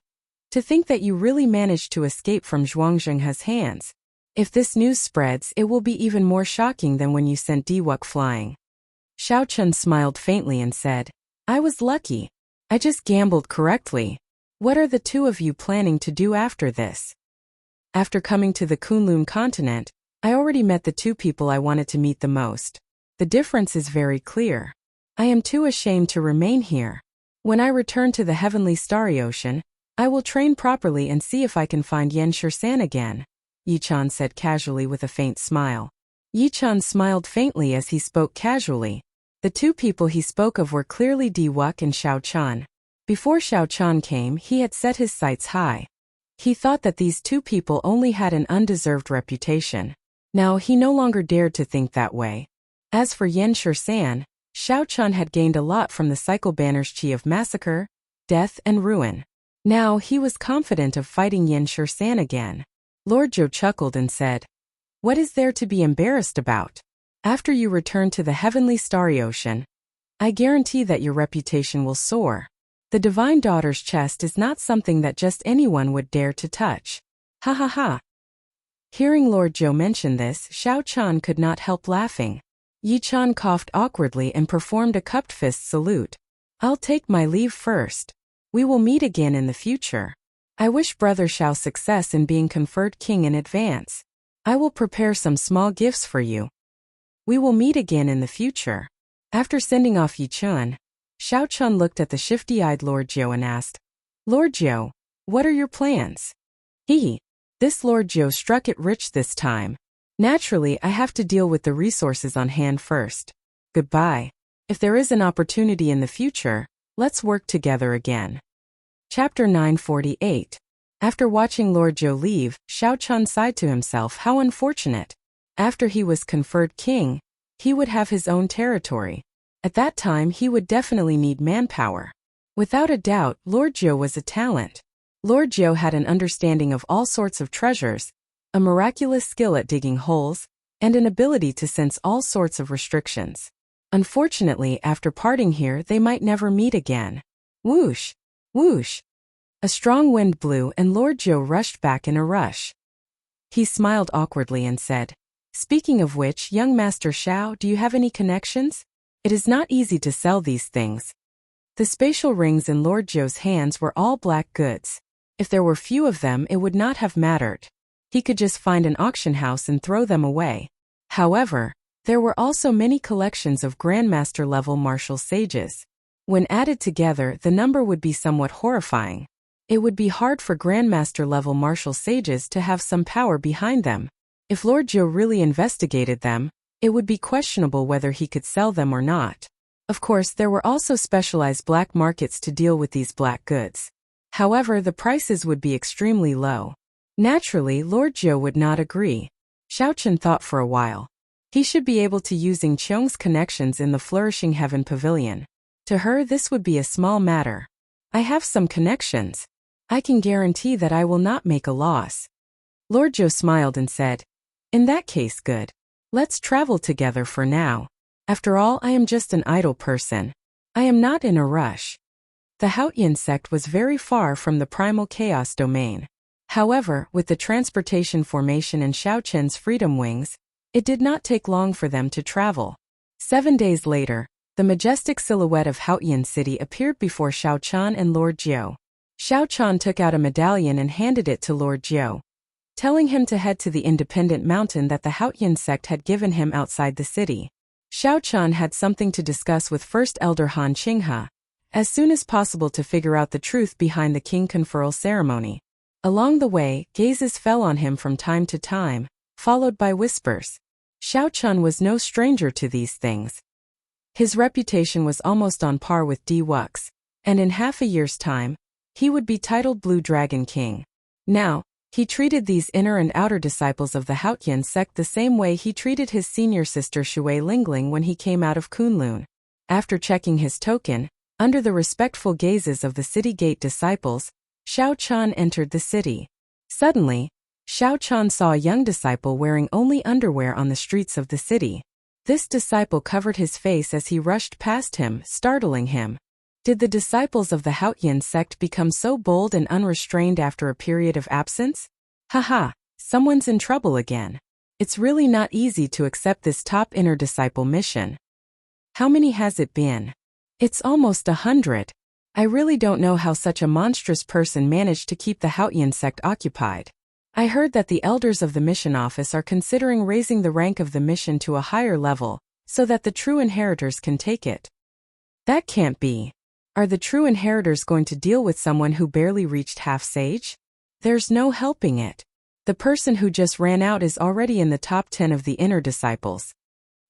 "To think that you really managed to escape from Zhuangzhenghe's hands. If this news spreads, it will be even more shocking than when you sent Diwuk flying." Xiao Chun smiled faintly and said, "I was lucky. I just gambled correctly. What are the two of you planning to do after this?" "After coming to the Kunlun continent, I already met the two people I wanted to meet the most. The difference is very clear. I am too ashamed to remain here. When I return to the heavenly starry ocean, I will train properly and see if I can find Yan Shursan again," Yi Chan said casually with a faint smile. Yi Chan smiled faintly as he spoke casually. The two people he spoke of were clearly Diwuk and Xiao Chun. Before Xiao Chun came, he had set his sights high. He thought that these two people only had an undeserved reputation. Now he no longer dared to think that way. As for Yan Shursan, Xiao Chun had gained a lot from the cycle banner's chi of massacre, death and ruin. Now he was confident of fighting Yan Shursan again. Lord Zhou chuckled and said, "What is there to be embarrassed about? After you return to the heavenly starry ocean, I guarantee that your reputation will soar. The divine daughter's chest is not something that just anyone would dare to touch." Ha ha ha. Hearing Lord Zhou mention this, Xiao Chun could not help laughing. Yi Chan coughed awkwardly and performed a cupped fist salute. "I'll take my leave first. We will meet again in the future. I wish Brother Xiao success in being conferred king in advance. I will prepare some small gifts for you. We will meet again in the future." After sending off Yi Chun, Xiao Chun looked at the shifty-eyed Lord Zhou and asked, "Lord Zhou, what are your plans?" This Lord Zhou struck it rich this time. "Naturally, I have to deal with the resources on hand first. Goodbye. If there is an opportunity in the future, let's work together again." Chapter 948. After watching Lord Zhou leave, Xiao Chun sighed to himself how unfortunate. After he was conferred king, he would have his own territory. At that time he would definitely need manpower. Without a doubt, Lord Zhou was a talent. Lord Zhou had an understanding of all sorts of treasures, a miraculous skill at digging holes, and an ability to sense all sorts of restrictions. Unfortunately, after parting here, they might never meet again. Whoosh! Whoosh! A strong wind blew and Lord Zhou rushed back in a rush. He smiled awkwardly and said, "Speaking of which, young Master Xiao, do you have any connections? It is not easy to sell these things." The spatial rings in Lord Zhou's hands were all black goods. If there were few of them, it would not have mattered. He could just find an auction house and throw them away. However, there were also many collections of Grandmaster-level martial sages. When added together, the number would be somewhat horrifying. It would be hard for Grandmaster-level martial sages to have some power behind them. If Lord Zhou really investigated them, it would be questionable whether he could sell them or not. Of course, there were also specialized black markets to deal with these black goods. However, the prices would be extremely low. Naturally, Lord Zhou would not agree. Xiao Chun thought for a while. He should be able to use Qiong's connections in the Flourishing Heaven Pavilion. To her, this would be a small matter. "I have some connections. I can guarantee that I will not make a loss." Lord Zhou smiled and said, "In that case, good. Let's travel together for now. After all, I am just an idle person. I am not in a rush." The Haotian sect was very far from the primal chaos domain. However, with the transportation formation and Xiao Chen's freedom wings, it did not take long for them to travel. 7 days later, the majestic silhouette of Haotian City appeared before Xiao Chan and Lord Zhou. Xiao Chan took out a medallion and handed it to Lord Zhou, telling him to head to the independent mountain that the Haotian sect had given him outside the city. Xiao Chan had something to discuss with First Elder Han Qinghe, as soon as possible to figure out the truth behind the king conferral ceremony. Along the way, gazes fell on him from time to time, followed by whispers. Xiao Chun was no stranger to these things. His reputation was almost on par with Diwuk's, and in half a year's time, he would be titled Blue Dragon King. Now, he treated these inner and outer disciples of the Haotian sect the same way he treated his senior sister Shui Lingling when he came out of Kunlun. After checking his token, Under the respectful gazes of the city gate disciples, Xiao Chan entered the city. Suddenly, Xiao Chan saw a young disciple wearing only underwear on the streets of the city. This disciple covered his face as he rushed past him, startling him. Did the disciples of the Haotian sect become so bold and unrestrained after a period of absence? Haha, someone's in trouble again. It's really not easy to accept this top inner disciple mission. How many has it been? It's almost 100. I really don't know how such a monstrous person managed to keep the Haotian sect occupied. I heard that the elders of the mission office are considering raising the rank of the mission to a higher level, so that the true inheritors can take it. That can't be. Are the true inheritors going to deal with someone who barely reached half-sage? There's no helping it. The person who just ran out is already in the top 10 of the inner disciples.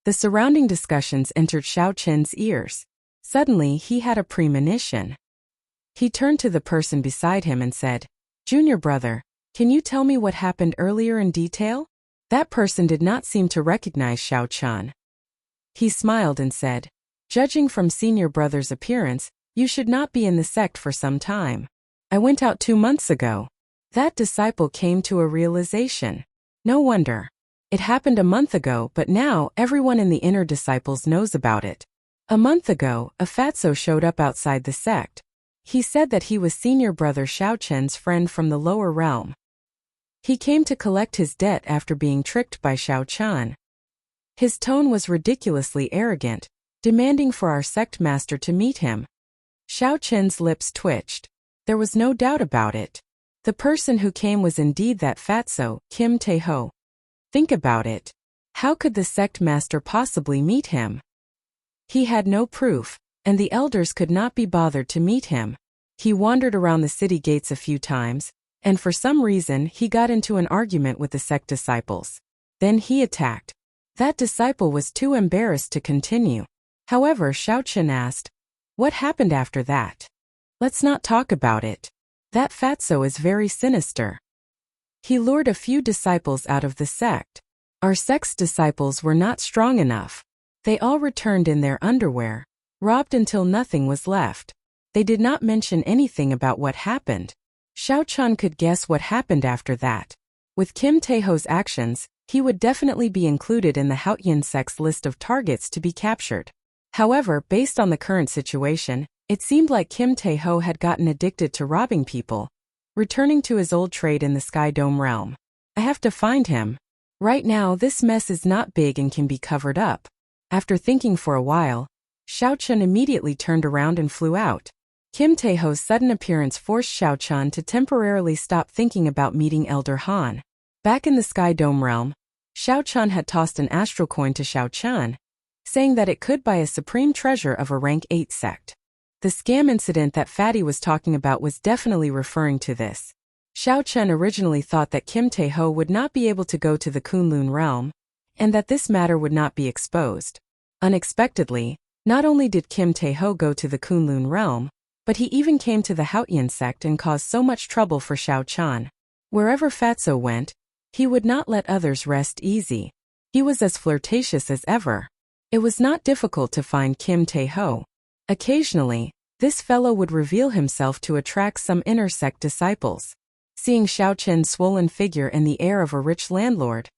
The surrounding discussions entered Xiao Chen's ears. Suddenly, he had a premonition. He turned to the person beside him and said, "Junior brother, can you tell me what happened earlier in detail?" That person did not seem to recognize Xiao Chan. He smiled and said, "Judging from senior brother's appearance, you should not be in the sect for some time. I went out 2 months ago." That disciple came to a realization. No wonder. It happened a month ago, but now everyone in the inner disciples knows about it. A month ago, a fatso showed up outside the sect. He said that he was senior brother Xiao Chen's friend from the lower realm. He came to collect his debt after being tricked by Xiao Chan. His tone was ridiculously arrogant, demanding for our sect master to meet him. Xiao Chen's lips twitched. There was no doubt about it. The person who came was indeed that fatso, Kim Tae-ho. Think about it. How could the sect master possibly meet him? He had no proof, and the elders could not be bothered to meet him. He wandered around the city gates a few times, and for some reason he got into an argument with the sect disciples. Then he attacked. That disciple was too embarrassed to continue. However, Xiao Chen asked, "What happened after that?" "Let's not talk about it. That fatso is very sinister. He lured a few disciples out of the sect. Our sect's disciples were not strong enough. They all returned in their underwear, robbed until nothing was left. They did not mention anything about what happened." Xiao Chan could guess what happened after that. With Kim Tae-ho's actions, he would definitely be included in the Haotian sect's list of targets to be captured. However, based on the current situation, it seemed like Kim Tae-ho had gotten addicted to robbing people, returning to his old trade in the Sky Dome realm. I have to find him. Right now, this mess is not big and can be covered up. After thinking for a while, Xiao Chen immediately turned around and flew out. Kim Tae-ho's sudden appearance forced Xiao Chen to temporarily stop thinking about meeting Elder Han. Back in the Sky Dome realm, Xiao Chen had tossed an astral coin to Xiao Chen, saying that it could buy a supreme treasure of a rank 8 sect. The scam incident that Fatty was talking about was definitely referring to this. Xiao Chen originally thought that Kim Tae-ho would not be able to go to the Kunlun realm, and that this matter would not be exposed. Unexpectedly, not only did Kim Tae-ho go to the Kunlun realm, but he even came to the Haotian sect and caused so much trouble for Xiao Chen. Wherever Fatso went, he would not let others rest easy. He was as flirtatious as ever. It was not difficult to find Kim Tae-ho. Occasionally, this fellow would reveal himself to attract some inner sect disciples. Seeing Xiao Chen's swollen figure and the air of a rich landlord,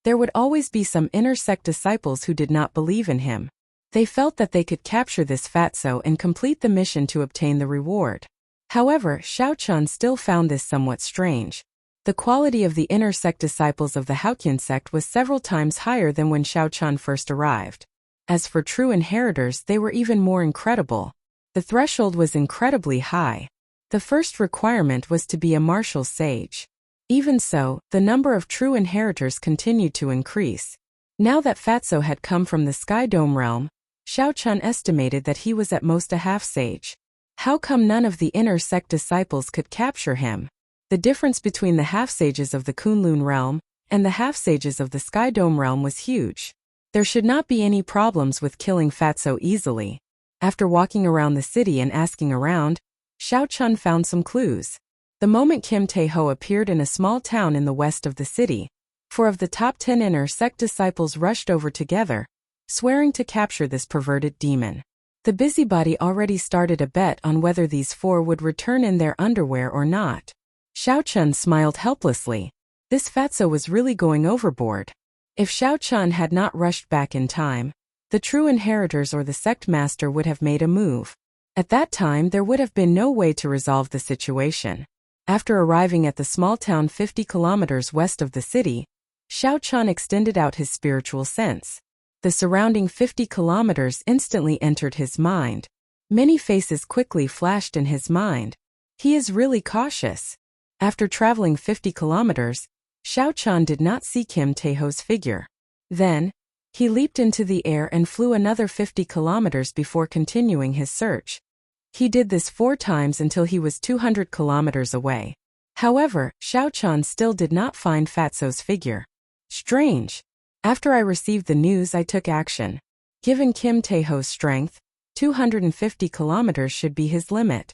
there would always be some inner sect disciples who did not believe in him. They felt that they could capture this fatso and complete the mission to obtain the reward. However, Xiao Chen still found this somewhat strange. The quality of the inner sect disciples of the Haotian sect was several times higher than when Xiao Chen first arrived. As for true inheritors, they were even more incredible. The threshold was incredibly high. The first requirement was to be a martial sage. Even so, the number of true inheritors continued to increase. Now that Fatso had come from the Sky Dome realm, Xiao Chen estimated that he was at most a half-sage. How come none of the inner sect disciples could capture him? The difference between the half-sages of the Kunlun realm and the half-sages of the Sky Dome realm was huge. There should not be any problems with killing Fatso easily. After walking around the city and asking around, Xiao Chen found some clues. The moment Kim Tae-ho appeared in a small town in the west of the city, 4 of the top 10 inner sect disciples rushed over together, swearing to capture this perverted demon. The busybody already started a bet on whether these four would return in their underwear or not. Xiao Chun smiled helplessly. This fatso was really going overboard. If Xiao Chun had not rushed back in time, the true inheritors or the sect master would have made a move. At that time there would have been no way to resolve the situation. After arriving at the small town 50 kilometers west of the city, Xiao Chun extended out his spiritual sense. The surrounding 50 kilometers instantly entered his mind. Many faces quickly flashed in his mind. He is really cautious. After traveling 50 kilometers, Xiao Chun did not see Kim Taeho's figure. Then, he leaped into the air and flew another 50 kilometers before continuing his search. He did this 4 times until he was 200 kilometers away. However, Xiao Chun still did not find Fatso's figure. Strange. After I received the news, I took action. Given Kim Taeho's strength, 250 kilometers should be his limit.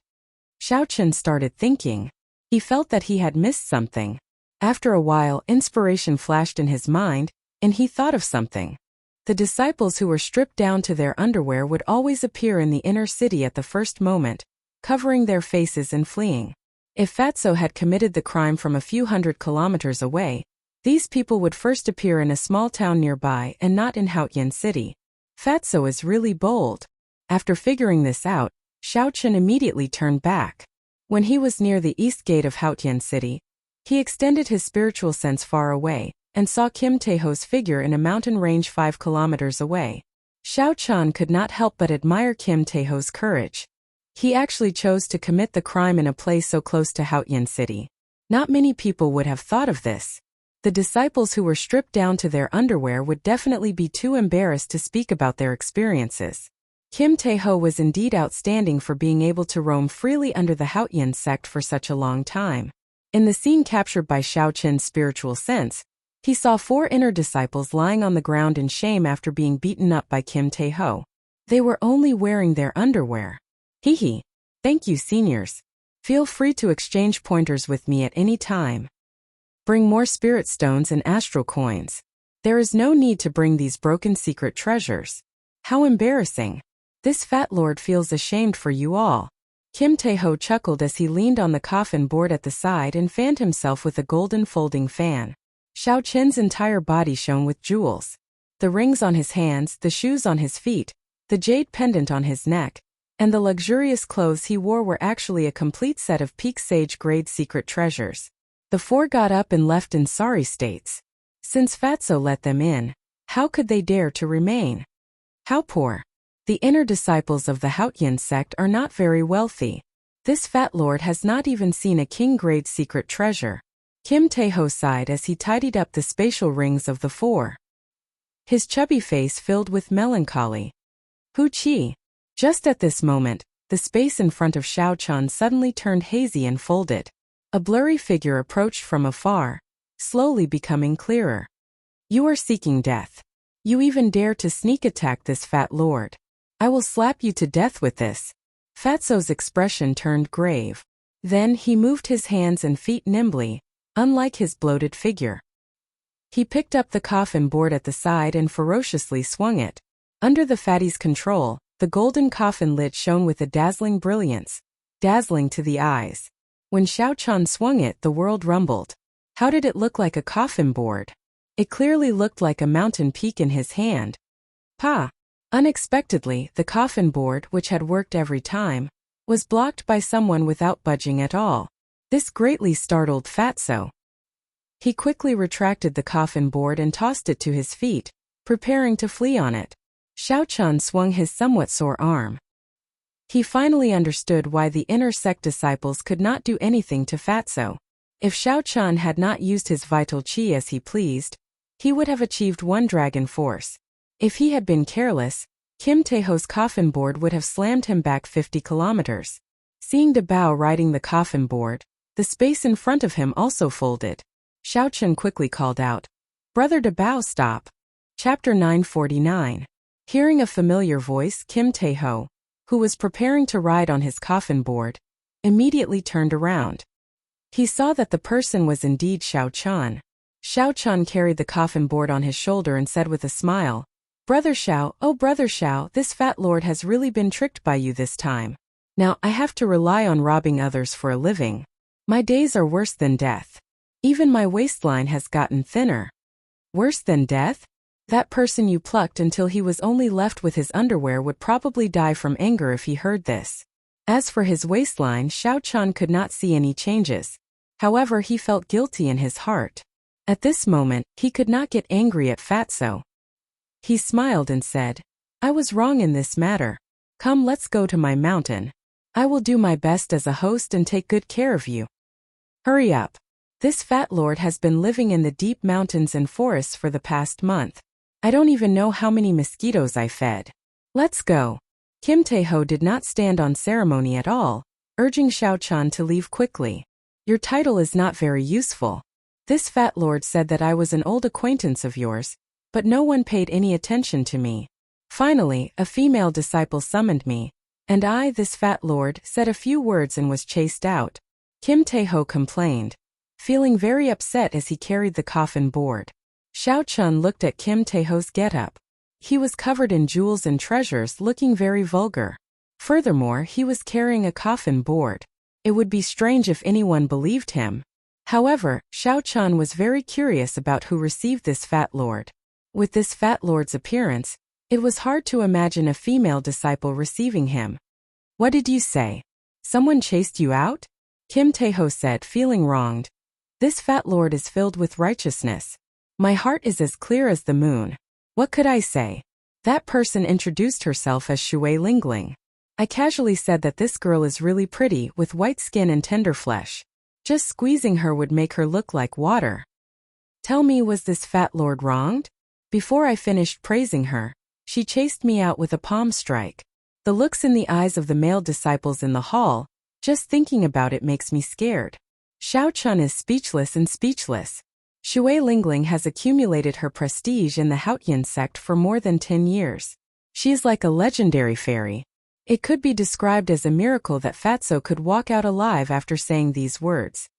Xiao Chun started thinking. He felt that he had missed something. After a while, inspiration flashed in his mind, and he thought of something. The disciples who were stripped down to their underwear would always appear in the inner city at the first moment, covering their faces and fleeing. If Fatso had committed the crime from a few hundred kilometers away, these people would first appear in a small town nearby and not in Haotian City. Fatso is really bold. After figuring this out, Xiao Chun immediately turned back. When he was near the east gate of Haotian City, he extended his spiritual sense far away, and saw Kim Taeho's figure in a mountain range 5 kilometers away. Xiao Chun could not help but admire Kim Taeho's courage. He actually chose to commit the crime in a place so close to Haotian City. Not many people would have thought of this. The disciples who were stripped down to their underwear would definitely be too embarrassed to speak about their experiences. Kim Taeho was indeed outstanding for being able to roam freely under the Haotian sect for such a long time. In the scene captured by Xiao Chun's spiritual sense, he saw 4 inner disciples lying on the ground in shame after being beaten up by Kim Taeho. They were only wearing their underwear. Hee. Thank you, seniors. Feel free to exchange pointers with me at any time. Bring more spirit stones and astral coins. There is no need to bring these broken secret treasures. How embarrassing. This fat lord feels ashamed for you all. Kim Taeho chuckled as he leaned on the coffin board at the side and fanned himself with a golden folding fan. Xiao Chun's entire body shone with jewels. The rings on his hands, the shoes on his feet, the jade pendant on his neck, and the luxurious clothes he wore were actually a complete set of peak sage grade secret treasures. The 4 got up and left in sorry states. Since Fatso let them in, how could they dare to remain? How poor. The inner disciples of the Haotian sect are not very wealthy. This fat lord has not even seen a king-grade secret treasure. Kim Taeho sighed as he tidied up the spatial rings of the 4. His chubby face filled with melancholy. Hu Chi. Just at this moment, the space in front of Xiao Chun suddenly turned hazy and folded. A blurry figure approached from afar, slowly becoming clearer. You are seeking death. You even dare to sneak attack this fat lord. I will slap you to death with this. Fatso's expression turned grave. Then he moved his hands and feet nimbly, unlike his bloated figure. He picked up the coffin board at the side and ferociously swung it. Under the fatty's control, the golden coffin lid shone with a dazzling brilliance, dazzling to the eyes. When Xiao Chun swung it, the world rumbled. How did it look like a coffin board? It clearly looked like a mountain peak in his hand. Pa! Unexpectedly, the coffin board, which had worked every time, was blocked by someone without budging at all. This greatly startled Fatso. He quickly retracted the coffin board and tossed it to his feet, preparing to flee on it. Xiao Chun swung his somewhat sore arm. He finally understood why the inner sect disciples could not do anything to Fatso. If Xiao Chun had not used his vital qi as he pleased, he would have achieved 1 dragon force. If he had been careless, Kim Taeho's coffin board would have slammed him back 50 kilometers. Seeing Dabao riding the coffin board, the space in front of him also folded. Xiao Chun quickly called out, "Brother Dabao, stop." Chapter 949. Hearing a familiar voice, Kim Taeho, who was preparing to ride on his coffin board, immediately turned around. He saw that the person was indeed Xiao Chun. Xiao Chun carried the coffin board on his shoulder and said with a smile, Brother Xiao, oh Brother Xiao, this fat lord has really been tricked by you this time. Now I have to rely on robbing others for a living. My days are worse than death. Even my waistline has gotten thinner. Worse than death? That person you plucked until he was only left with his underwear would probably die from anger if he heard this. As for his waistline, Xiao Chan could not see any changes. However, he felt guilty in his heart. At this moment, he could not get angry at Fatso. He smiled and said, I was wrong in this matter. Come, let's go to my mountain. I will do my best as a host and take good care of you. Hurry up. This fat lord has been living in the deep mountains and forests for the past month. I don't even know how many mosquitoes I fed. Let's go. Kim Tae-ho did not stand on ceremony at all, urging Xiao Chan to leave quickly. Your title is not very useful. This fat lord said that I was an old acquaintance of yours, but no one paid any attention to me. Finally, a female disciple summoned me, and I, this fat lord, said a few words and was chased out. Kim Tae-ho complained, feeling very upset as he carried the coffin board. Xiao Chun looked at Kim Tae-ho's get-up. He was covered in jewels and treasures, looking very vulgar. Furthermore, he was carrying a coffin board. It would be strange if anyone believed him. However, Xiao Chun was very curious about who received this fat lord. With this fat lord's appearance, it was hard to imagine a female disciple receiving him. What did you say? Someone chased you out? Kim Tae-ho said, feeling wronged. This fat lord is filled with righteousness. My heart is as clear as the moon. What could I say? That person introduced herself as Shui Lingling. I casually said that this girl is really pretty with white skin and tender flesh. Just squeezing her would make her look like water. Tell me, was this fat lord wronged? Before I finished praising her, she chased me out with a palm strike. The looks in the eyes of the male disciples in the hall, just thinking about it makes me scared. Xiao Chun is speechless and speechless. Shui Lingling has accumulated her prestige in the Haotian sect for more than 10 years. She is like a legendary fairy. It could be described as a miracle that Fatso could walk out alive after saying these words.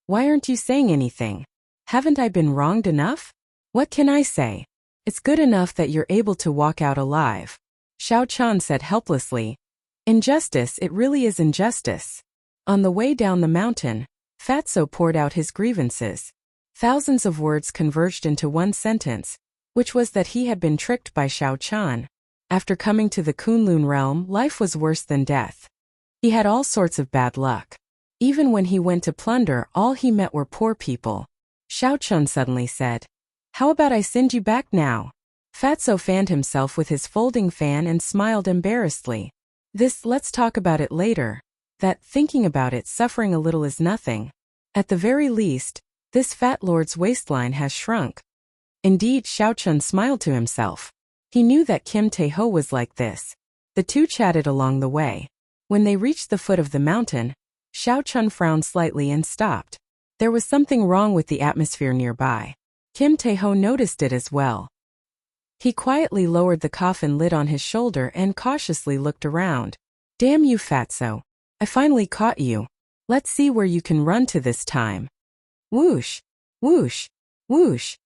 Why aren't you saying anything? Haven't I been wronged enough? What can I say? It's good enough that you're able to walk out alive. Xiao Chan said helplessly. Injustice, it really is injustice. On the way down the mountain, Fatso poured out his grievances. Thousands of words converged into one sentence, which was that he had been tricked by Xiao Chan. After coming to the Kunlun realm, life was worse than death. He had all sorts of bad luck. Even when he went to plunder, all he met were poor people. Xiao Chun suddenly said, How about I send you back now? Fatso fanned himself with his folding fan and smiled embarrassedly. Let's talk about it later. That, thinking about it, suffering a little is nothing. At the very least, this fat lord's waistline has shrunk. Indeed, Xiao Chun smiled to himself. He knew that Kim Tae-ho was like this. The two chatted along the way. When they reached the foot of the mountain, Xiao Chun frowned slightly and stopped. There was something wrong with the atmosphere nearby. Kim Tae-ho noticed it as well. He quietly lowered the coffin lid on his shoulder and cautiously looked around. Damn you, Fatso. I finally caught you. Let's see where you can run to this time. Whoosh! Whoosh! Whoosh!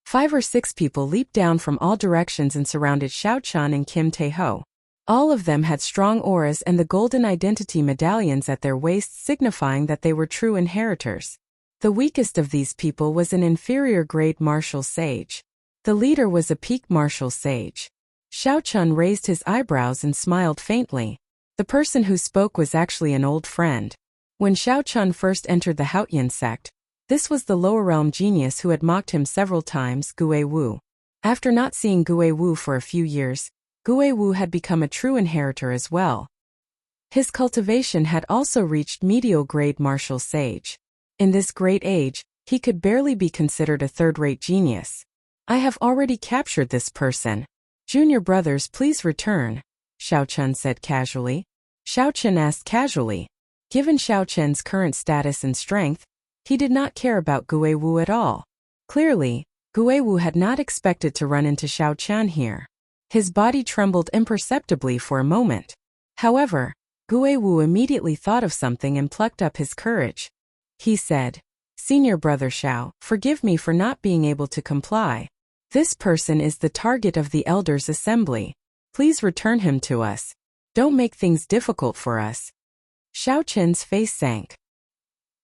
5 or 6 people leaped down from all directions and surrounded Xiao Chan and Kim Tae-ho. All of them had strong auras and the golden identity medallions at their waists, signifying that they were true inheritors. The weakest of these people was an inferior grade martial sage. The leader was a peak martial sage. Xiao Chun raised his eyebrows and smiled faintly. The person who spoke was actually an old friend. When Xiao Chun first entered the Haotian sect, this was the lower realm genius who had mocked him several times, Gue Wu. After not seeing Gue Wu for a few years, Gue Wu had become a true inheritor as well. His cultivation had also reached medial grade martial sage. In this great age, he could barely be considered a third-rate genius. I have already captured this person. Junior brothers, please return, Xiao Chun said casually. Xiao Chun asked casually. Given Xiao Chun's current status and strength, he did not care about Gue Wu at all. Clearly, Gue Wu had not expected to run into Xiao Chan here. His body trembled imperceptibly for a moment. However, Gue Wu immediately thought of something and plucked up his courage. He said, Senior brother Xiao, forgive me for not being able to comply. This person is the target of the elders' assembly. Please return him to us. Don't make things difficult for us. Xiao Chen's face sank.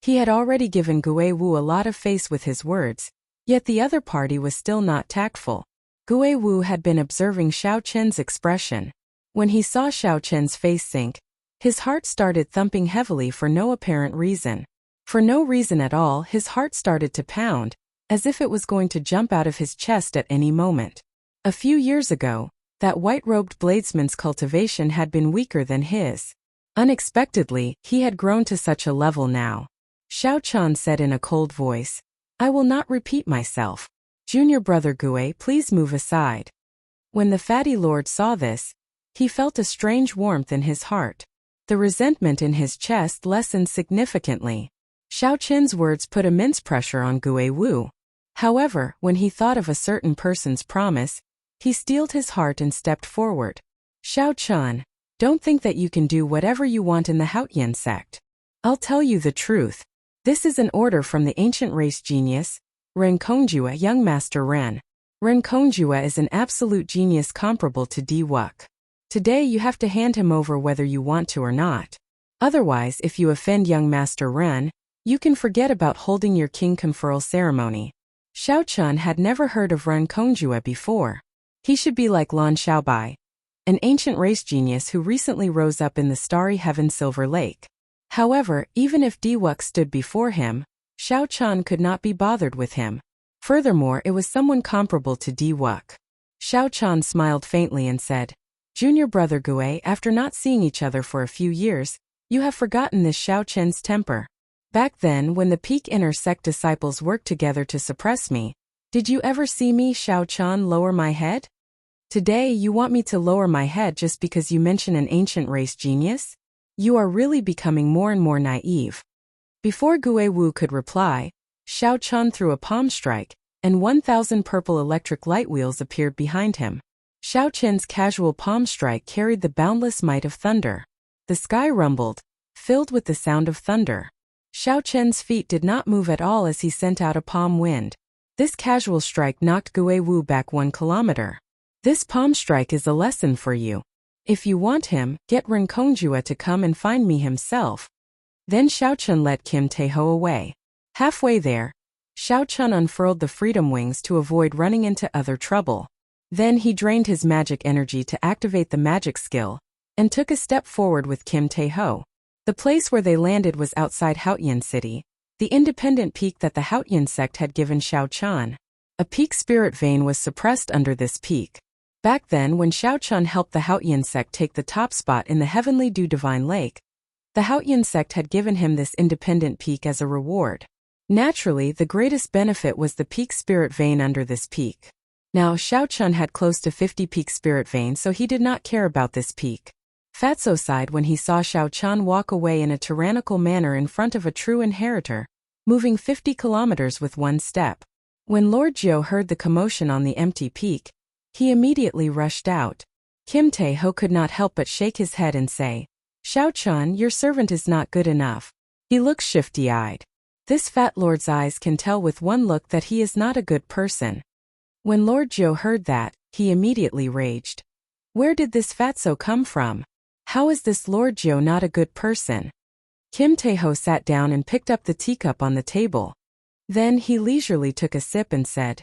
He had already given Gui Wu a lot of face with his words, yet the other party was still not tactful. Gui Wu had been observing Xiao Chen's expression. When he saw Xiao Chen's face sink, his heart started thumping heavily for no apparent reason. For no reason at all, his heart started to pound, as if it was going to jump out of his chest at any moment. A few years ago, that white-robed bladesman's cultivation had been weaker than his. Unexpectedly, he had grown to such a level now. Xiao Chan said in a cold voice, "I will not repeat myself. Junior brother Gui, please move aside." When the fatty lord saw this, he felt a strange warmth in his heart. The resentment in his chest lessened significantly. Xiao Chen's words put immense pressure on Gui Wu. However, when he thought of a certain person's promise, he steeled his heart and stepped forward. "Xiao Chan, don't think that you can do whatever you want in the Haotian sect. I'll tell you the truth. This is an order from the ancient race genius, Ren Kongjua, young master Ren. Ren Kongjua is an absolute genius comparable to Di Wuk. Today you have to hand him over whether you want to or not. Otherwise, if you offend young master Ren, you can forget about holding your king conferral ceremony." Xiao Chan had never heard of Ren Kongjua before. He should be like Lan Xiaobai, an ancient race genius who recently rose up in the starry heaven Silver Lake. However, even if Di Wuk stood before him, Xiao Chan could not be bothered with him. Furthermore, it was someone comparable to Di Wuk. Xiao Chan smiled faintly and said, "Junior brother Gui, after not seeing each other for a few years, you have forgotten this Xiao Chen's temper. Back then, when the peak inner sect disciples worked together to suppress me, did you ever see me, Xiao Chan, lower my head? Today you want me to lower my head just because you mention an ancient race genius? You are really becoming more and more naive." Before Gui Wu could reply, Xiao Chan threw a palm strike, and 1,000 purple electric light wheels appeared behind him. Xiao Chen's casual palm strike carried the boundless might of thunder. The sky rumbled, filled with the sound of thunder. Xiao Chen's feet did not move at all as he sent out a palm wind. This casual strike knocked Gui Wu back 1 kilometer. "This palm strike is a lesson for you. If you want him, get Ren Kongjua to come and find me himself." Then Xiao Chan led Kim Tae-ho away. Halfway there, Xiao Chan unfurled the freedom wings to avoid running into other trouble. Then he drained his magic energy to activate the magic skill, and took a step forward with Kim Tae-ho. The place where they landed was outside Haotian City, the independent peak that the Haotian sect had given Xiao Chan. A peak spirit vein was suppressed under this peak. Back then, when Xiao Chan helped the Haotian sect take the top spot in the Heavenly Dew Divine Lake, the Haotian sect had given him this independent peak as a reward. Naturally, the greatest benefit was the peak spirit vein under this peak. Now, Xiao Chan had close to 50 peak spirit veins, so he did not care about this peak. Fatso sighed when he saw Xiao Chan walk away in a tyrannical manner in front of a true inheritor, moving 50 kilometers with one step. When Lord Jiu heard the commotion on the empty peak, he immediately rushed out. Kim Tae-ho could not help but shake his head and say, "Xiao Chan, your servant is not good enough. He looks shifty-eyed. This fat lord's eyes can tell with one look that he is not a good person." When Lord Jiu heard that, he immediately raged. Where did this fatso come from? How is this Lord Jiu not a good person? Kim Tae-ho sat down and picked up the teacup on the table. Then he leisurely took a sip and said,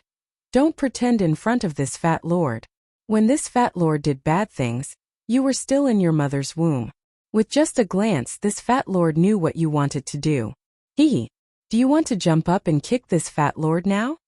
"Don't pretend in front of this fat lord. When this fat lord did bad things, you were still in your mother's womb. With just a glance, this fat lord knew what you wanted to do. Do you want to jump up and kick this fat lord now?"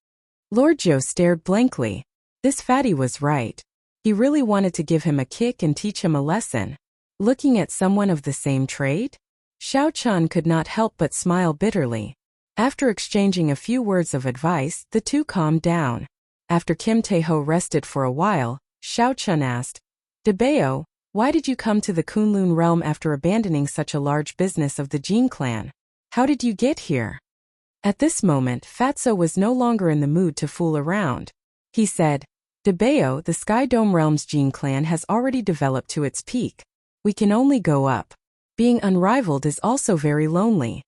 Lord Jiu stared blankly. This fatty was right. He really wanted to give him a kick and teach him a lesson. Looking at someone of the same trade? Xiao Chan could not help but smile bitterly. After exchanging a few words of advice, the two calmed down. After Kim Tae-ho rested for a while, Xiao Chan asked, "Debeo, why did you come to the Kunlun realm after abandoning such a large business of the Jin clan? How did you get here?" At this moment, Fatso was no longer in the mood to fool around. He said, "Debeo, the Sky Dome realm's Jin clan has already developed to its peak. We can only go up. Being unrivaled is also very lonely.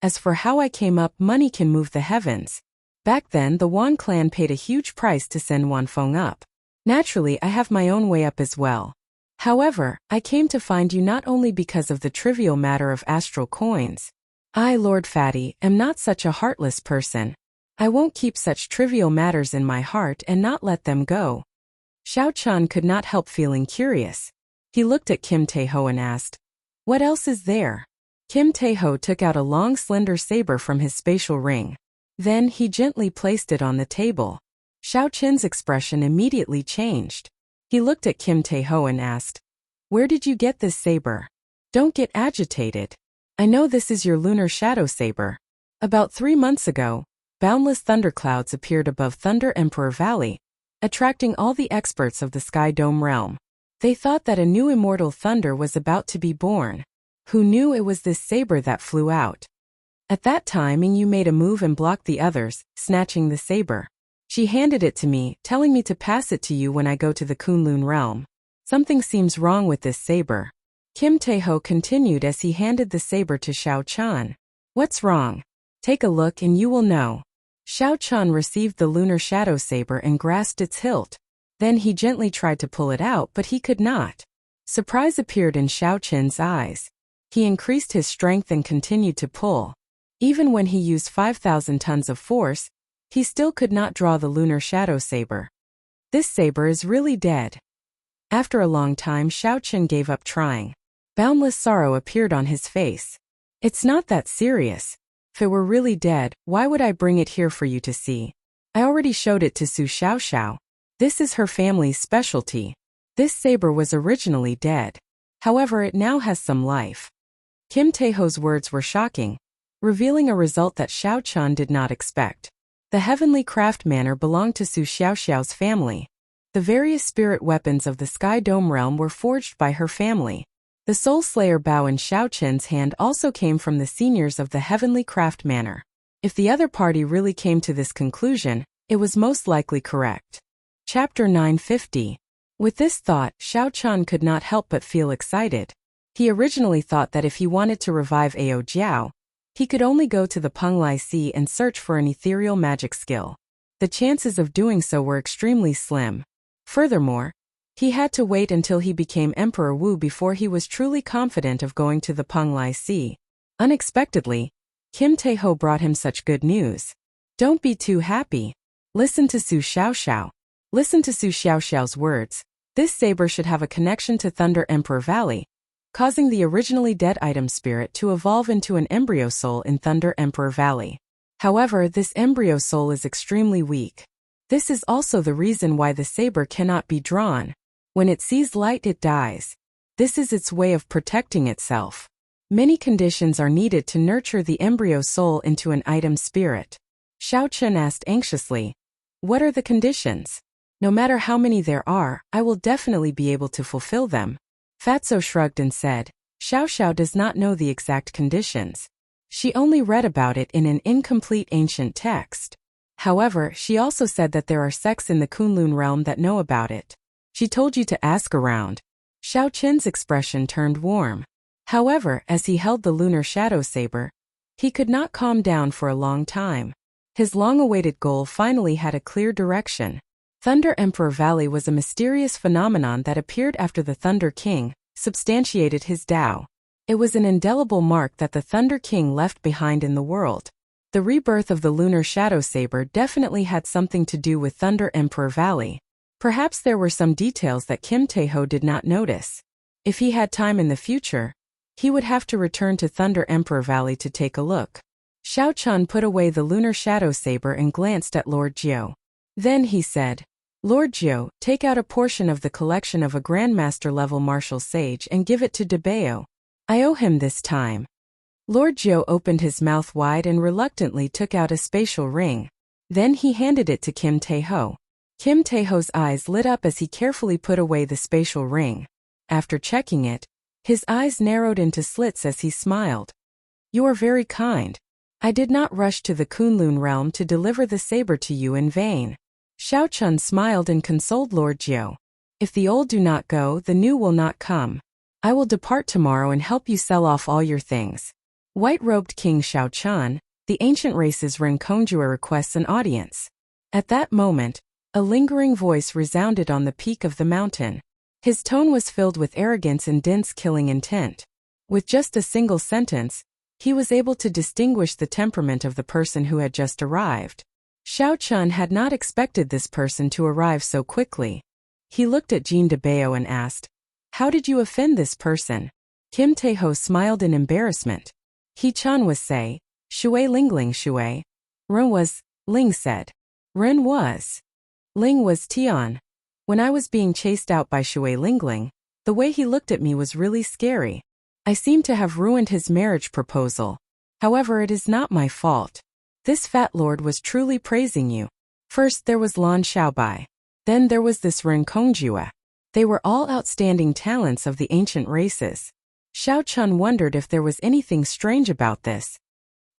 As for how I came up, money can move the heavens. Back then the Wan clan paid a huge price to send Wanfeng up. Naturally, I have my own way up as well. However, I came to find you not only because of the trivial matter of astral coins. I, Lord Fatty, am not such a heartless person. I won't keep such trivial matters in my heart and not let them go. Xiao Chan could not help feeling curious. He looked at Kim Tae-ho and asked, "What else is there?" Kim Tae-ho took out a long slender saber from his spatial ring. Then he gently placed it on the table. Xiao Chen's expression immediately changed. He looked at Kim Tae-ho and asked, "Where did you get this saber? Don't get agitated. I know this is your lunar shadow saber." About 3 months ago, boundless thunderclouds appeared above Thunder Emperor Valley, attracting all the experts of the Sky Dome realm. They thought that a new immortal thunder was about to be born. Who knew it was this saber that flew out? At that time, Yu made a move and blocked the others, snatching the saber. She handed it to me, telling me to pass it to you when I go to the Kunlun realm. Something seems wrong with this saber. Kim Tae-ho continued as he handed the saber to Xiao Chan. What's wrong? Take a look and you will know. Xiao Chan received the lunar shadow saber and grasped its hilt. Then he gently tried to pull it out, but he could not. Surprise appeared in Xiao Chen's eyes. He increased his strength and continued to pull. Even when he used 5,000 tons of force, he still could not draw the lunar shadow saber. This saber is really dead. After a long time, Xiao Chen gave up trying. Boundless sorrow appeared on his face. It's not that serious. If it were really dead, why would I bring it here for you to see? I already showed it to Su Xiaoxiao. This is her family's specialty. This saber was originally dead. However, it now has some life. Kim Tae-ho's words were shocking, revealing a result that Xiao Chan did not expect. The heavenly craft manor belonged to Su Xiaoxiao's family. The various spirit weapons of the Sky Dome realm were forged by her family. The Soul Slayer bow in Xiao Chen's hand also came from the seniors of the heavenly craft manor. If the other party really came to this conclusion, it was most likely correct. Chapter 950. With this thought, Xiao Chan could not help but feel excited. He originally thought that if he wanted to revive Ao Jiao, he could only go to the Penglai Sea and search for an ethereal magic skill. The chances of doing so were extremely slim. Furthermore, he had to wait until he became Emperor Wu before he was truly confident of going to the Penglai Sea. Unexpectedly, Kim Tae-ho brought him such good news. Don't be too happy. Listen to Su Xiaoxiao. Listen to Su Xiaoxiao's words. This saber should have a connection to Thunder Emperor Valley, causing the originally dead item spirit to evolve into an embryo soul in Thunder Emperor Valley. However, this embryo soul is extremely weak. This is also the reason why the saber cannot be drawn. When it sees light, it dies. This is its way of protecting itself. Many conditions are needed to nurture the embryo soul into an item spirit. Xiao Chen asked anxiously, "What are the conditions? No matter how many there are, I will definitely be able to fulfill them." Fatso shrugged and said, Xiao Xiao does not know the exact conditions. She only read about it in an incomplete ancient text. However, she also said that there are sects in the Kunlun realm that know about it. She told you to ask around. Xiao Chen's expression turned warm. However, as he held the lunar shadow saber, he could not calm down for a long time. His long-awaited goal finally had a clear direction. Thunder Emperor Valley was a mysterious phenomenon that appeared after the Thunder King substantiated his Tao. It was an indelible mark that the Thunder King left behind in the world. The rebirth of the lunar shadow saber definitely had something to do with Thunder Emperor Valley. Perhaps there were some details that Kim Tae-ho did not notice. If he had time in the future, he would have to return to Thunder Emperor Valley to take a look. Xiao Chan put away the lunar shadow saber and glanced at Lord Jiu. Then he said, "Lord Jiu, take out a portion of the collection of a Grandmaster-level martial sage and give it to Debao. I owe him this time." Lord Jiu opened his mouth wide and reluctantly took out a spatial ring. Then he handed it to Kim Tae-ho. Kim Tae-ho's eyes lit up as he carefully put away the spatial ring. After checking it, his eyes narrowed into slits as he smiled. "You are very kind. I did not rush to the Kunlun realm to deliver the saber to you in vain." Xiao Chun smiled and consoled Lord Jiu. "If the old do not go, the new will not come. I will depart tomorrow and help you sell off all your things." White-robed King Xiao Chun, The ancient race's Renkongjue requests an audience. At that moment, a lingering voice resounded on the peak of the mountain. His tone was filled with arrogance and dense killing intent. With just a single sentence, he was able to distinguish the temperament of the person who had just arrived. Xiao Chun had not expected this person to arrive so quickly. He looked at Jean de Bao and asked, "How did you offend this person?" Kim Tae-ho smiled in embarrassment. He Chan was say, "Shui Lingling Shui." Ren was, Ling said. Ren was. Ling was Tian. When I was being chased out by Shui Lingling, the way he looked at me was really scary. I seem to have ruined his marriage proposal. However, it is not my fault. This fat lord was truly praising you. First there was Lan Xiaobai. Then there was this Renkongjue. They were all outstanding talents of the ancient races. Xiao Chun wondered if there was anything strange about this.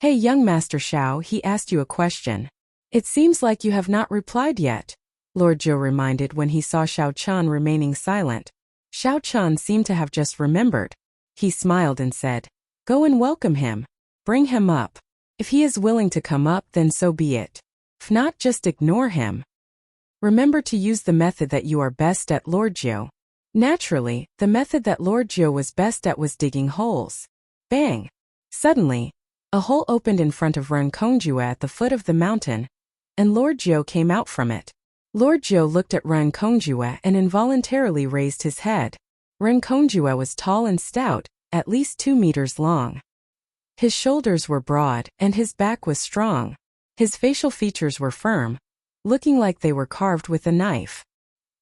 "Hey young Master Xiao," he asked you a question. "It seems like you have not replied yet," Lord Zhou reminded when he saw Xiao Chun remaining silent. Xiao Chun seemed to have just remembered. He smiled and said, "Go and welcome him. Bring him up. If he is willing to come up, then so be it. If not, just ignore him. Remember to use the method that you are best at, Lord Zhou." Naturally, the method that Lord Zhou was best at was digging holes. Bang! Suddenly, a hole opened in front of Renkongjue at the foot of the mountain, and Lord Zhou came out from it. Lord Zhou looked at Renkongjue and involuntarily raised his head. Renkongjue was tall and stout, at least 2 meters long. His shoulders were broad, and his back was strong. His facial features were firm, looking like they were carved with a knife.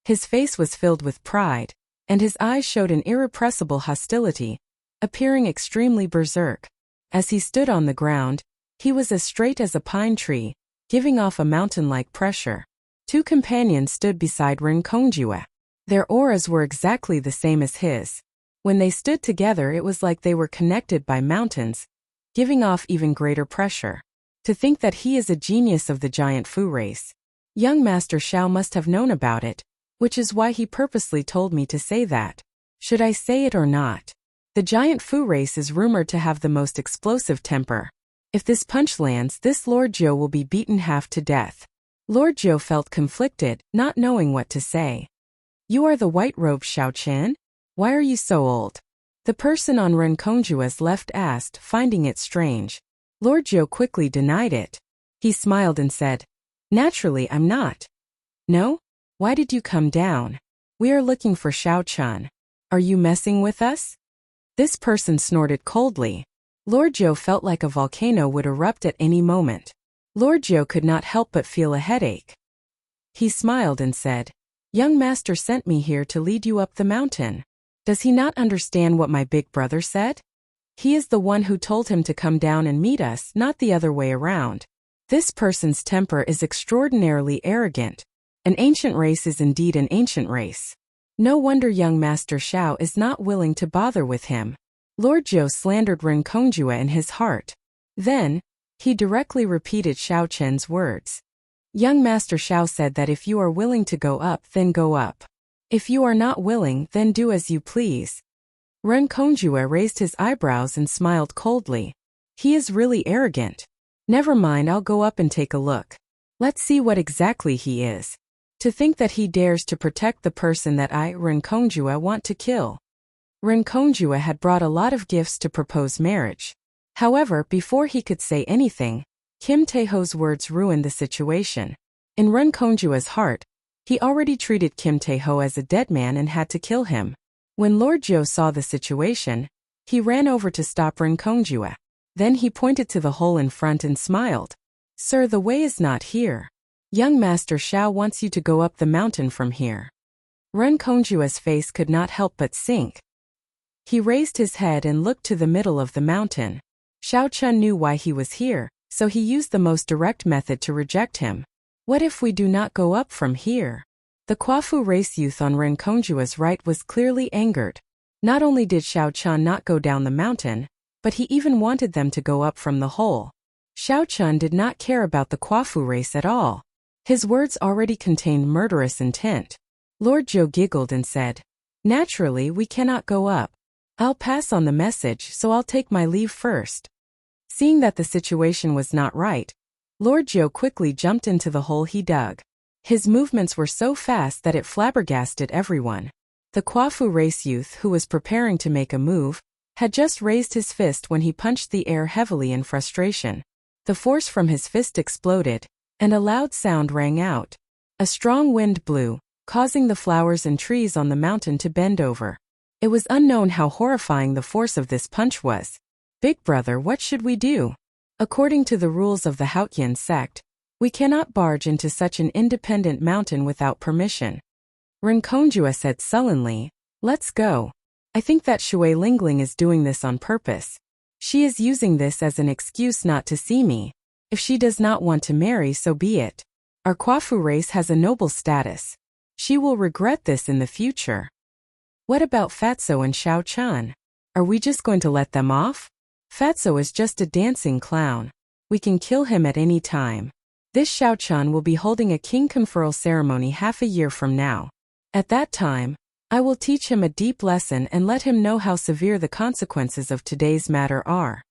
His face was filled with pride, and his eyes showed an irrepressible hostility, appearing extremely berserk. As he stood on the ground, he was as straight as a pine tree, giving off a mountain-like pressure. 2 companions stood beside Renkongjue. Their auras were exactly the same as his. When they stood together, it was like they were connected by mountains, giving off even greater pressure. To think that he is a genius of the giant Fu race. Young Master Xiao must have known about it, which is why he purposely told me to say that. Should I say it or not? The giant Fu race is rumored to have the most explosive temper. If this punch lands, this Lord Zhou will be beaten half to death. Lord Zhou felt conflicted, not knowing what to say. "You are the white-robed Xiao Chen? Why are you so old?" The person on Renkongjue's left asked, finding it strange. Lord Zhou quickly denied it. He smiled and said, "Naturally I'm not." "No? Why did you come down? We are looking for Xiao Chun. Are you messing with us?" This person snorted coldly. Lord Zhou felt like a volcano would erupt at any moment. Lord Zhou could not help but feel a headache. He smiled and said, "Young master sent me here to lead you up the mountain. Does he not understand what my big brother said? He is the one who told him to come down and meet us, not the other way around." This person's temper is extraordinarily arrogant. An ancient race is indeed an ancient race. No wonder young Master Xiao is not willing to bother with him. Lord Zhou slandered Renkongjue in his heart. Then, he directly repeated Xiao Chen's words. Young Master Xiao said that if you are willing to go up, then go up. If you are not willing, then do as you please. Renkongjue raised his eyebrows and smiled coldly. He is really arrogant. Never mind, I'll go up and take a look. Let's see what exactly he is. To think that he dares to protect the person that I, Renkongjue, want to kill. Renkongjue had brought a lot of gifts to propose marriage. However, before he could say anything, Kim Tae-ho's words ruined the situation. In Renkongjue's heart, he already treated Kim Tae-ho as a dead man and had to kill him. When Lord Zhou saw the situation, he ran over to stop Renkongjue. Then he pointed to the hole in front and smiled. "Sir, the way is not here. Young Master Xiao wants you to go up the mountain from here." Renkongjue's face could not help but sink. He raised his head and looked to the middle of the mountain. Xiao Chun knew why he was here, so he used the most direct method to reject him. "What if we do not go up from here?" The Kwafu race youth on Renkongjue's right was clearly angered. Not only did Xiao Chun not go down the mountain, but he even wanted them to go up from the hole. Xiao Chun did not care about the Kwafu race at all. His words already contained murderous intent. Lord Zhou giggled and said, "Naturally we cannot go up. I'll pass on the message, so I'll take my leave first." Seeing that the situation was not right, Lord Zhou quickly jumped into the hole he dug. His movements were so fast that it flabbergasted everyone. The Quafu race youth, who was preparing to make a move, had just raised his fist when he punched the air heavily in frustration. The force from his fist exploded, and a loud sound rang out. A strong wind blew, causing the flowers and trees on the mountain to bend over. It was unknown how horrifying the force of this punch was. Big brother, what should we do? According to the rules of the Haotian sect, we cannot barge into such an independent mountain without permission. Renkongjue said sullenly, let's go. I think that Shui Lingling is doing this on purpose. She is using this as an excuse not to see me. If she does not want to marry, so be it. Our Quafu race has a noble status. She will regret this in the future. What about Fatso and Xiao Chan? Are we just going to let them off? Fatso is just a dancing clown. We can kill him at any time. This Xiao Chan will be holding a king conferral ceremony half a year from now. At that time, I will teach him a deep lesson and let him know how severe the consequences of today's matter are.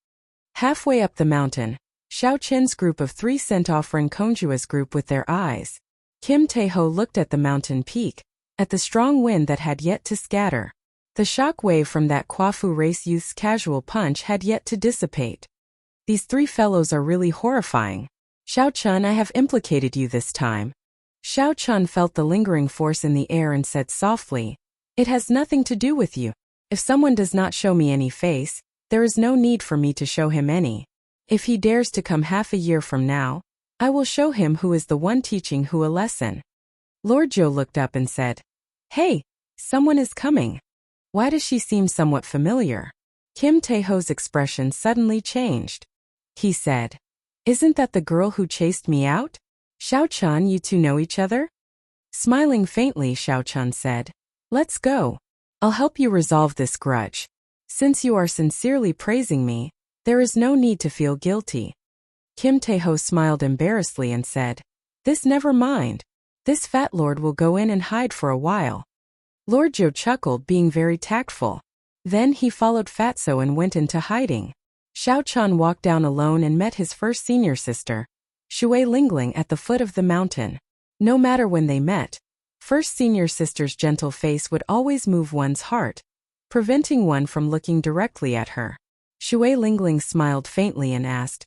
Halfway up the mountain, Xiao Chen's group of 3 sent off Renkongjue's group with their eyes. Kim Taeho looked at the mountain peak, at the strong wind that had yet to scatter. The shock wave from that Quafu race youth's casual punch had yet to dissipate. These 3 fellows are really horrifying. Xiao Chun, I have implicated you this time. Xiao Chun felt the lingering force in the air and said softly, it has nothing to do with you. If someone does not show me any face, there is no need for me to show him any. If he dares to come half a year from now, I will show him who is the one teaching who a lesson. Lord Zhou looked up and said, hey, someone is coming. Why does she seem somewhat familiar? Kim Taeho's expression suddenly changed. He said, isn't that the girl who chased me out? Xiao Chan, you two know each other? Smiling faintly, Xiao Chan said, let's go. I'll help you resolve this grudge. Since you are sincerely praising me, there is no need to feel guilty. Kim Taeho smiled embarrassedly and said, this never mind. This fat lord will go in and hide for a while. Lord Zhou chuckled, being very tactful. Then he followed Fatso and went into hiding. Xiao Chan walked down alone and met his first senior sister, Shui Lingling, at the foot of the mountain. No matter when they met, first senior sister's gentle face would always move one's heart, preventing one from looking directly at her. Shui Lingling smiled faintly and asked,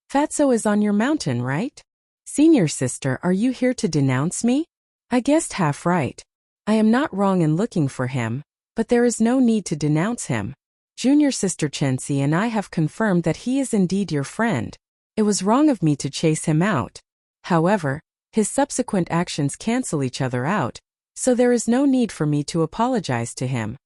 Fatso is on your mountain, right? Senior sister, are you here to denounce me? I guessed half right. I am not wrong in looking for him, but there is no need to denounce him. Junior sister Chenxi and I have confirmed that he is indeed your friend. It was wrong of me to chase him out. However, his subsequent actions cancel each other out, so there is no need for me to apologize to him.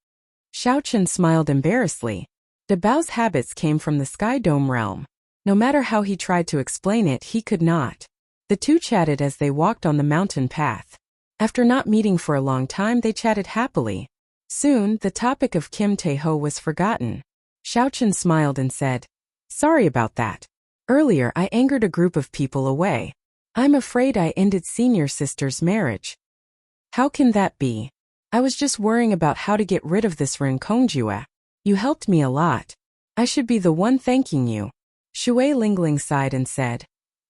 Xiao Chen smiled embarrassedly. De Bao's habits came from the Sky Dome realm. No matter how he tried to explain it, he could not. The two chatted as they walked on the mountain path. After not meeting for a long time, they chatted happily. Soon, the topic of Kim Taeho was forgotten. Xiao Chen smiled and said, sorry about that. Earlier I angered a group of people away. I'm afraid I ended senior sister's marriage. How can that be? I was just worrying about how to get rid of this Renkonggjue. You helped me a lot. I should be the one thanking you. Shui Lingling sighed and said,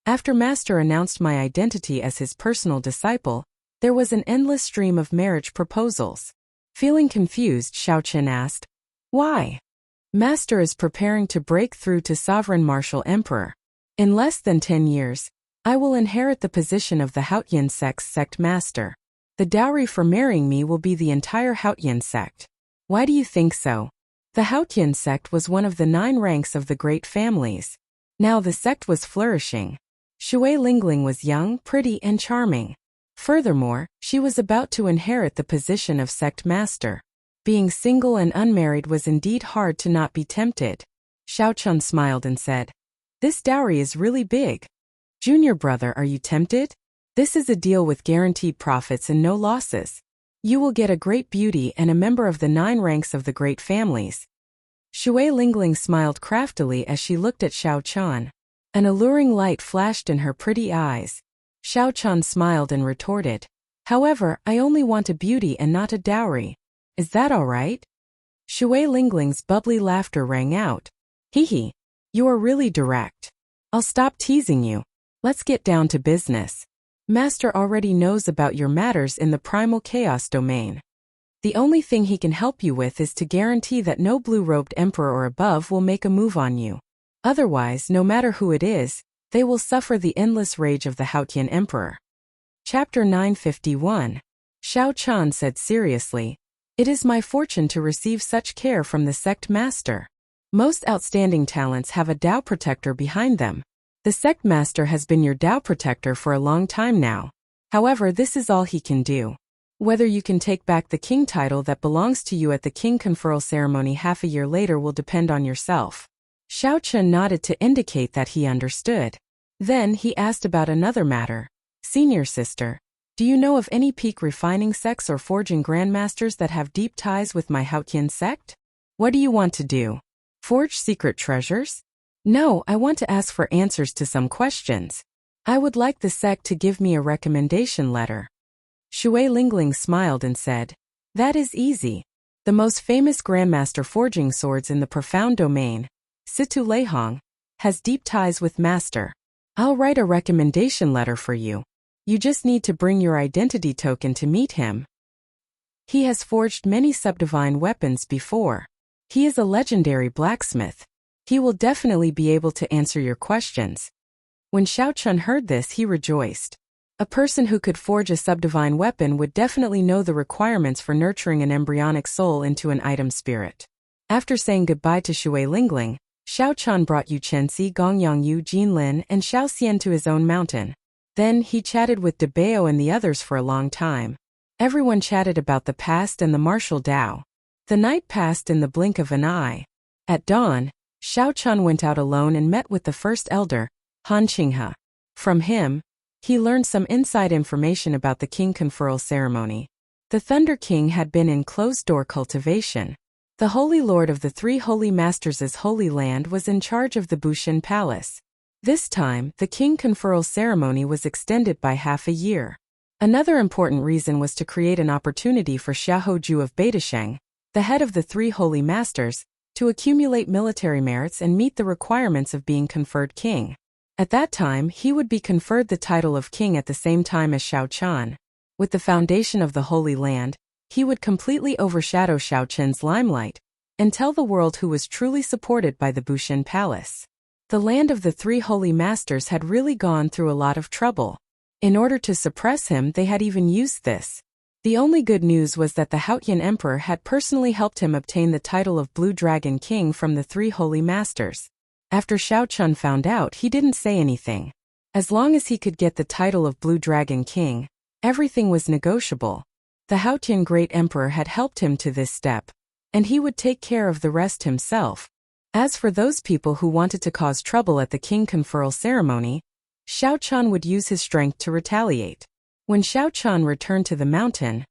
after Master announced my identity as his personal disciple, there was an endless stream of marriage proposals. Feeling confused, Xiao Chen asked, why? Master is preparing to break through to Sovereign Martial Emperor. In less than 10 years, I will inherit the position of the Haotian sect's sect master. The dowry for marrying me will be the entire Haotian sect. Why do you think so? The Haotian sect was one of the 9 ranks of the great families. Now the sect was flourishing. Shui Lingling was young, pretty, and charming. Furthermore, she was about to inherit the position of sect master. Being single and unmarried was indeed hard to not be tempted. Xiao Chun smiled and said, this dowry is really big. Junior brother, are you tempted? This is a deal with guaranteed profits and no losses. You will get a great beauty and a member of the 9 ranks of the great families. Shui Lingling smiled craftily as she looked at Xiao Chan. An alluring light flashed in her pretty eyes. Xiao Chan smiled and retorted, however, I only want a beauty and not a dowry. Is that all right? Shui Lingling's bubbly laughter rang out. Hee hee. You are really direct. I'll stop teasing you. Let's get down to business. Master already knows about your matters in the primal chaos domain. The only thing he can help you with is to guarantee that no blue-robed emperor or above will make a move on you. Otherwise, no matter who it is, they will suffer the endless rage of the Haotian emperor. Chapter 951. Xiao Chan said seriously, "It is my fortune to receive such care from the sect master. Most outstanding talents have a Tao protector behind them. The sect master has been your Tao protector for a long time now. However, this is all he can do. Whether you can take back the king title that belongs to you at the king conferral ceremony half a year later will depend on yourself." Xiao Chen nodded to indicate that he understood. Then he asked about another matter. "Senior sister, do you know of any peak refining sects or forging grandmasters that have deep ties with my Haotian sect? What do you want to do? Forge secret treasures?" "No, I want to ask for answers to some questions. I would like the sect to give me a recommendation letter." Shui Lingling smiled and said, "That is easy. The most famous grandmaster forging swords in the profound domain, Situ Leihong, has deep ties with master. I'll write a recommendation letter for you. You just need to bring your identity token to meet him. He has forged many subdivine weapons before. He is a legendary blacksmith. He will definitely be able to answer your questions." When Xiao Chun heard this, he rejoiced. A person who could forge a subdivine weapon would definitely know the requirements for nurturing an embryonic soul into an item spirit. After saying goodbye to Shui Lingling, Xiao Chun brought Yu Chenxi, Gong Yongyu, Jin Lin, and Xiao Xian to his own mountain. Then he chatted with De Bao and the others for a long time. Everyone chatted about the past and the martial Tao. The night passed in the blink of an eye. At dawn, Xiao Chun went out alone and met with the first elder, Han Qinghe. From him, he learned some inside information about the king conferral ceremony. The Thunder King had been in closed-door cultivation. The Holy Lord of the Three Holy Masters' Holy Land was in charge of the Bushin Palace. This time, the king conferral ceremony was extended by half a year. Another important reason was to create an opportunity for Xiaohoju of Beidasheng, the head of the Three Holy Masters, to accumulate military merits and meet the requirements of being conferred king. At that time, he would be conferred the title of king at the same time as Xiao Chan. With the foundation of the Holy Land, he would completely overshadow Xiao Chen's limelight and tell the world who was truly supported by the Bushin Palace. The land of the Three Holy Masters had really gone through a lot of trouble. In order to suppress him, they had even used this. The only good news was that the Haotian Emperor had personally helped him obtain the title of Blue Dragon King from the Three Holy Masters. After Xiao Chun found out, he didn't say anything. As long as he could get the title of Blue Dragon King, everything was negotiable. The Haotian Great Emperor had helped him to this step, and he would take care of the rest himself. As for those people who wanted to cause trouble at the king conferral ceremony, Xiao Chun would use his strength to retaliate. When Xiao Chun returned to the mountain,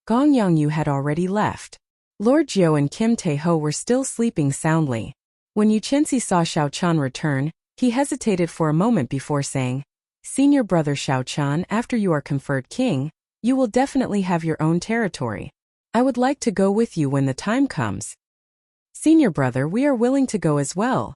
Gong Yongyu had already left. Lord Jiu and Kim Tae-ho were still sleeping soundly. When Yu Chenxi saw Xiao Chun return, he hesitated for a moment before saying, "Senior brother Xiao Chun, after you are conferred king, you will definitely have your own territory. I would like to go with you when the time comes." "Senior brother, we are willing to go as well,"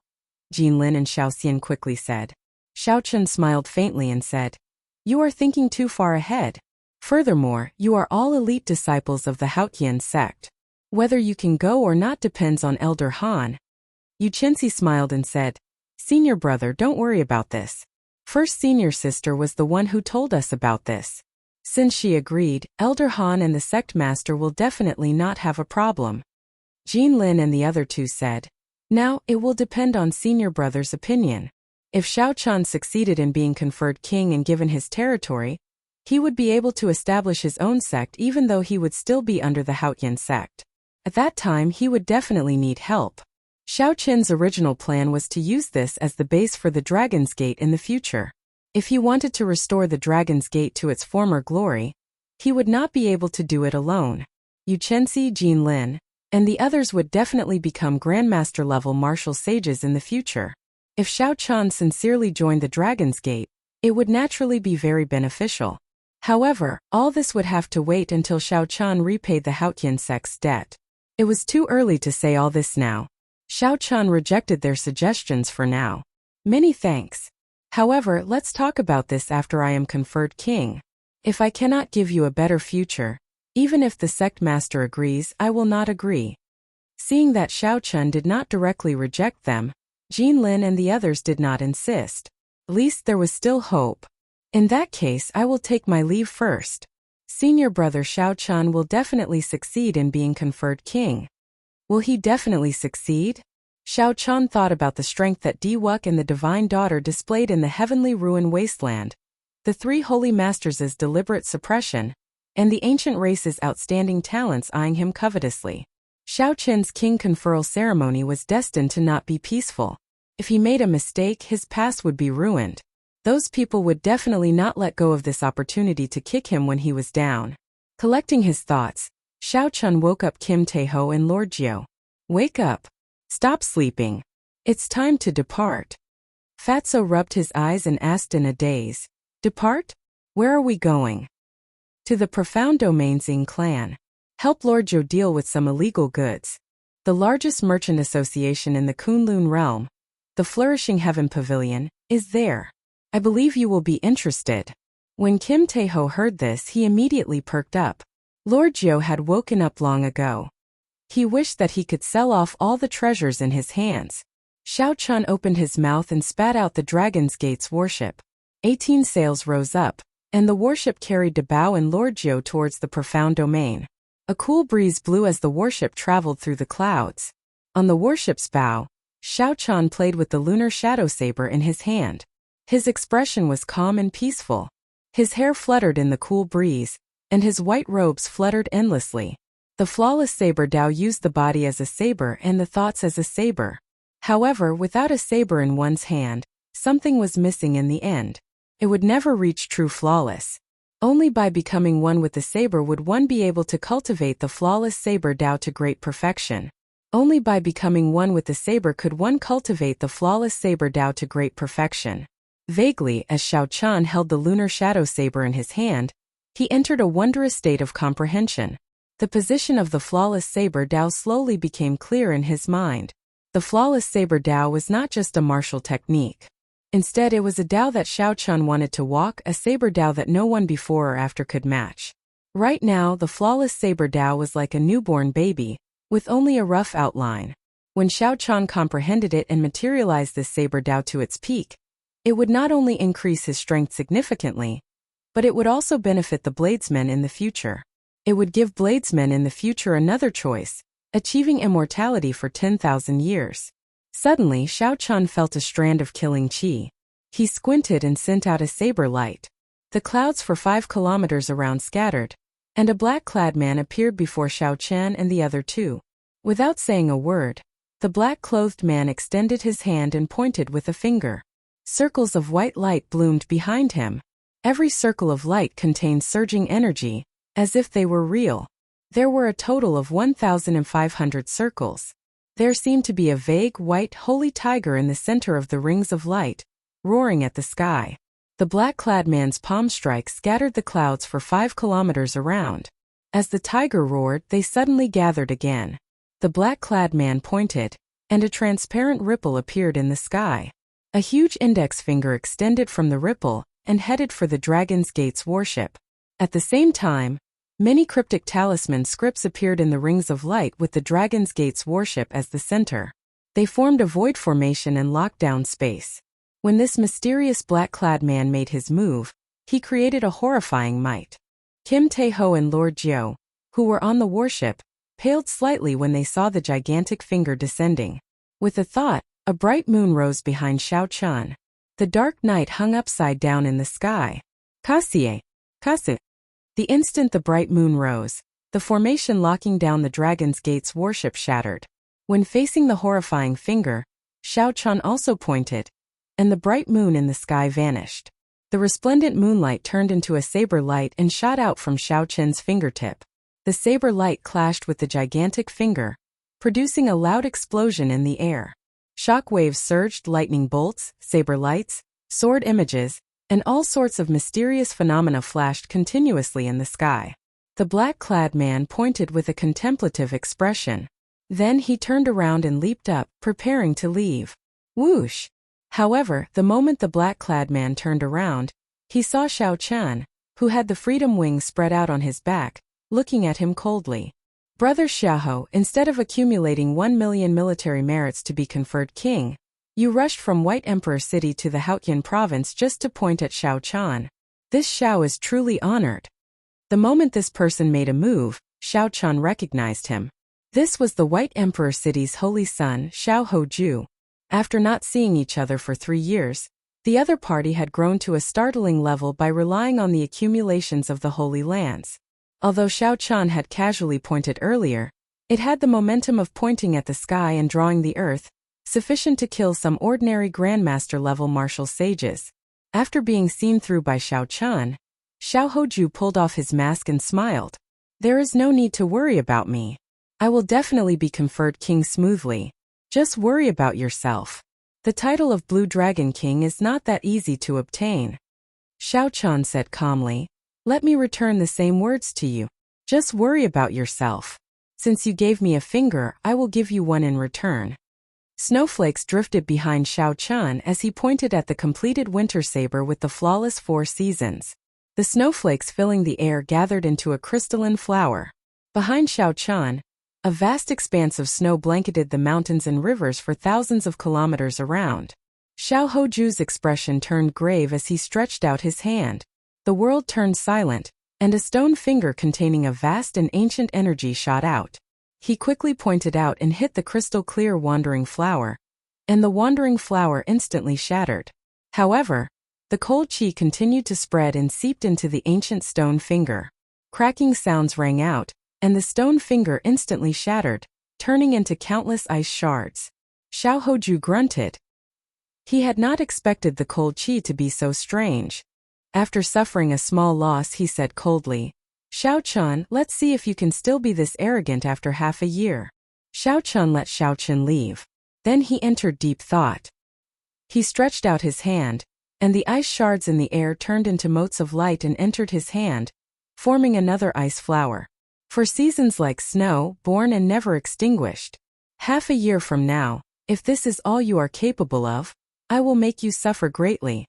Jin Lin and Xiao Xian quickly said. Xiao Chun smiled faintly and said, "You are thinking too far ahead. Furthermore, you are all elite disciples of the Haotian sect. Whether you can go or not depends on Elder Han." Yu Chenxi smiled and said, "Senior brother, don't worry about this. First senior sister was the one who told us about this. Since she agreed, Elder Han and the sect master will definitely not have a problem." Jin Lin and the other two said, "Now, it will depend on senior brother's opinion. If Xiao Chun succeeded in being conferred king and given his territory, he would be able to establish his own sect even though he would still be under the Haotian sect. At that time, he would definitely need help. Xiao Chen's original plan was to use this as the base for the Dragon's Gate in the future. If he wanted to restore the Dragon's Gate to its former glory, he would not be able to do it alone. Yu Chenxi, Jin Lin, and the others would definitely become Grandmaster-level martial sages in the future. If Xiao Chun sincerely joined the Dragon's Gate, it would naturally be very beneficial. However, all this would have to wait until Xiao Chun repaid the Haotian sect's debt. It was too early to say all this now. Xiao Chun rejected their suggestions for now. Many thanks. However, let's talk about this after I am conferred king. If I cannot give you a better future, even if the sect master agrees, I will not agree. Seeing that Xiao Chun did not directly reject them, Jin Lin and the others did not insist. At least there was still hope. In that case, I will take my leave first. Senior brother Xiao Chun will definitely succeed in being conferred king. Will he definitely succeed? Xiao Chun thought about the strength that Diwuk and the Divine Daughter displayed in the heavenly ruin wasteland, the three holy masters' deliberate suppression, and the ancient race's outstanding talents eyeing him covetously. Xiao Chen's king conferral ceremony was destined to not be peaceful. If he made a mistake, his past would be ruined. Those people would definitely not let go of this opportunity to kick him when he was down. Collecting his thoughts, Xiao Chun woke up Kim Taeho and Lord Jiao. Wake up. Stop sleeping. It's time to depart. Fatso rubbed his eyes and asked in a daze. Depart? Where are we going? To the profound domains in clan. Help Lord Jiao deal with some illegal goods. The largest merchant association in the Kunlun realm, the Flourishing Heaven Pavilion, is there. I believe you will be interested. When Kim Taeho heard this, he immediately perked up. Lord Jiao had woken up long ago. He wished that he could sell off all the treasures in his hands. Xiao Chun opened his mouth and spat out the Dragon's Gate's warship. 18 sails rose up, and the warship carried Dabao and Lord Jiao towards the profound domain. A cool breeze blew as the warship traveled through the clouds. On the warship's bow, Xiao Chun played with the lunar shadow saber in his hand. His expression was calm and peaceful. His hair fluttered in the cool breeze, and his white robes fluttered endlessly. The flawless saber Dao used the body as a saber and the thoughts as a saber. However, without a saber in one's hand, something was missing in the end. It would never reach true flawless. Only by becoming one with the saber would one be able to cultivate the flawless saber Dao to great perfection. Only by becoming one with the saber could one cultivate the flawless saber Dao to great perfection. Vaguely, as Xiao Chun held the lunar shadow saber in his hand, he entered a wondrous state of comprehension. The position of the flawless saber Dao slowly became clear in his mind. The flawless saber Dao was not just a martial technique. Instead, it was a Dao that Xiao Chun wanted to walk, a saber Dao that no one before or after could match. Right now, the flawless saber Dao was like a newborn baby, with only a rough outline. When Xiao Chun comprehended it and materialized this saber Dao to its peak, it would not only increase his strength significantly, but it would also benefit the bladesmen in the future. It would give bladesmen in the future another choice, achieving immortality for 10,000 years. Suddenly, Xiao Chun felt a strand of killing qi. He squinted and sent out a saber light. The clouds for 5 kilometers around scattered, and a black-clad man appeared before Xiao Chen and the other two. Without saying a word, the black-clothed man extended his hand and pointed with a finger. Circles of white light bloomed behind him. Every circle of light contained surging energy, as if they were real. There were a total of 1,500 circles. There seemed to be a vague white holy tiger in the center of the rings of light, roaring at the sky. The black-clad man's palm strike scattered the clouds for 5 kilometers around. As the tiger roared, they suddenly gathered again. The black-clad man pointed, and a transparent ripple appeared in the sky. A huge index finger extended from the ripple and headed for the Dragon's Gate's warship. At the same time, many cryptic talisman scripts appeared in the rings of light with the Dragon's Gate's warship as the center. They formed a void formation and locked down space. When this mysterious black-clad man made his move, he created a horrifying might. Kim Taeho and Lord Jiao, who were on the warship, paled slightly when they saw the gigantic finger descending. With a thought, a bright moon rose behind Xiao Chun. The dark night hung upside down in the sky. Kasie, Kasu. The instant the bright moon rose, the formation locking down the Dragon's Gate's warship shattered. When facing the horrifying finger, Xiao Chun also pointed, and the bright moon in the sky vanished. The resplendent moonlight turned into a saber light and shot out from Xiao Chun's fingertip. The saber light clashed with the gigantic finger, producing a loud explosion in the air. Shock waves surged, lightning bolts, saber lights, sword images, and all sorts of mysterious phenomena flashed continuously in the sky. The black-clad man pointed with a contemplative expression. Then he turned around and leaped up, preparing to leave. Whoosh! However, the moment the black-clad man turned around, he saw Xiao Chan, who had the freedom wings spread out on his back, looking at him coldly. Brother Xiaoho, instead of accumulating 1 million military merits to be conferred king, you rushed from White Emperor City to the Haotian province just to point at Xiao Chan. This Xiao is truly honored. The moment this person made a move, Xiao Chan recognized him. This was the White Emperor City's holy son, Xiao Hoju. After not seeing each other for 3 years, the other party had grown to a startling level by relying on the accumulations of the Holy Lands. Although Xiao Chan had casually pointed earlier, it had the momentum of pointing at the sky and drawing the earth, sufficient to kill some ordinary Grandmaster-level martial sages. After being seen through by Xiao Chan, Xiao Hoju pulled off his mask and smiled. There is no need to worry about me. I will definitely be conferred king smoothly. Just worry about yourself. The title of Blue Dragon King is not that easy to obtain. Xiao Chan said calmly. Let me return the same words to you. Just worry about yourself. Since you gave me a finger, I will give you one in return. Snowflakes drifted behind Xiao Chan as he pointed at the completed winter saber with the flawless 4 seasons. The snowflakes filling the air gathered into a crystalline flower. Behind Xiao Chan, a vast expanse of snow blanketed the mountains and rivers for thousands of kilometers around. Xiao Hoju's expression turned grave as he stretched out his hand. The world turned silent, and a stone finger containing a vast and ancient energy shot out. He quickly pointed out and hit the crystal-clear wandering flower, and the wandering flower instantly shattered. However, the cold chi continued to spread and seeped into the ancient stone finger. Cracking sounds rang out, and the stone finger instantly shattered, turning into countless ice shards. Xiao Hoju grunted. He had not expected the cold chi to be so strange. After suffering a small loss, he said coldly, Xiao Chan, let's see if you can still be this arrogant after half a year. Xiao Chan let Xiao Chen leave. Then he entered deep thought. He stretched out his hand, and the ice shards in the air turned into motes of light and entered his hand, forming another ice flower. For seasons like snow, born and never extinguished. Half a year from now, if this is all you are capable of, I will make you suffer greatly.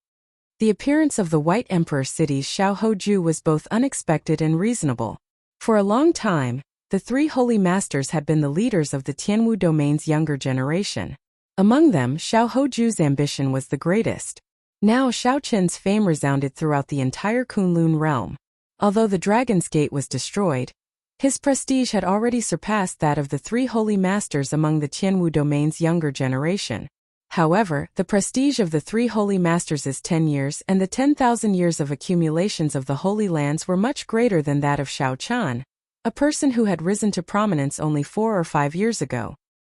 The appearance of the White Emperor City's Xiao Hoju was both unexpected and reasonable. For a long time, the 3 holy masters had been the leaders of the Tianwu domain's younger generation. Among them, Xiao Hoju's ambition was the greatest. Now Xiao Chen's fame resounded throughout the entire Kunlun realm. Although the Dragon's Gate was destroyed, his prestige had already surpassed that of the 3 holy masters among the Tianwu domain's younger generation. However, the prestige of the 3 holy masters' 10 years and the 10,000 years of accumulations of the Holy Lands were much greater than that of Xiao Chan, a person who had risen to prominence only 4 or 5 years ago.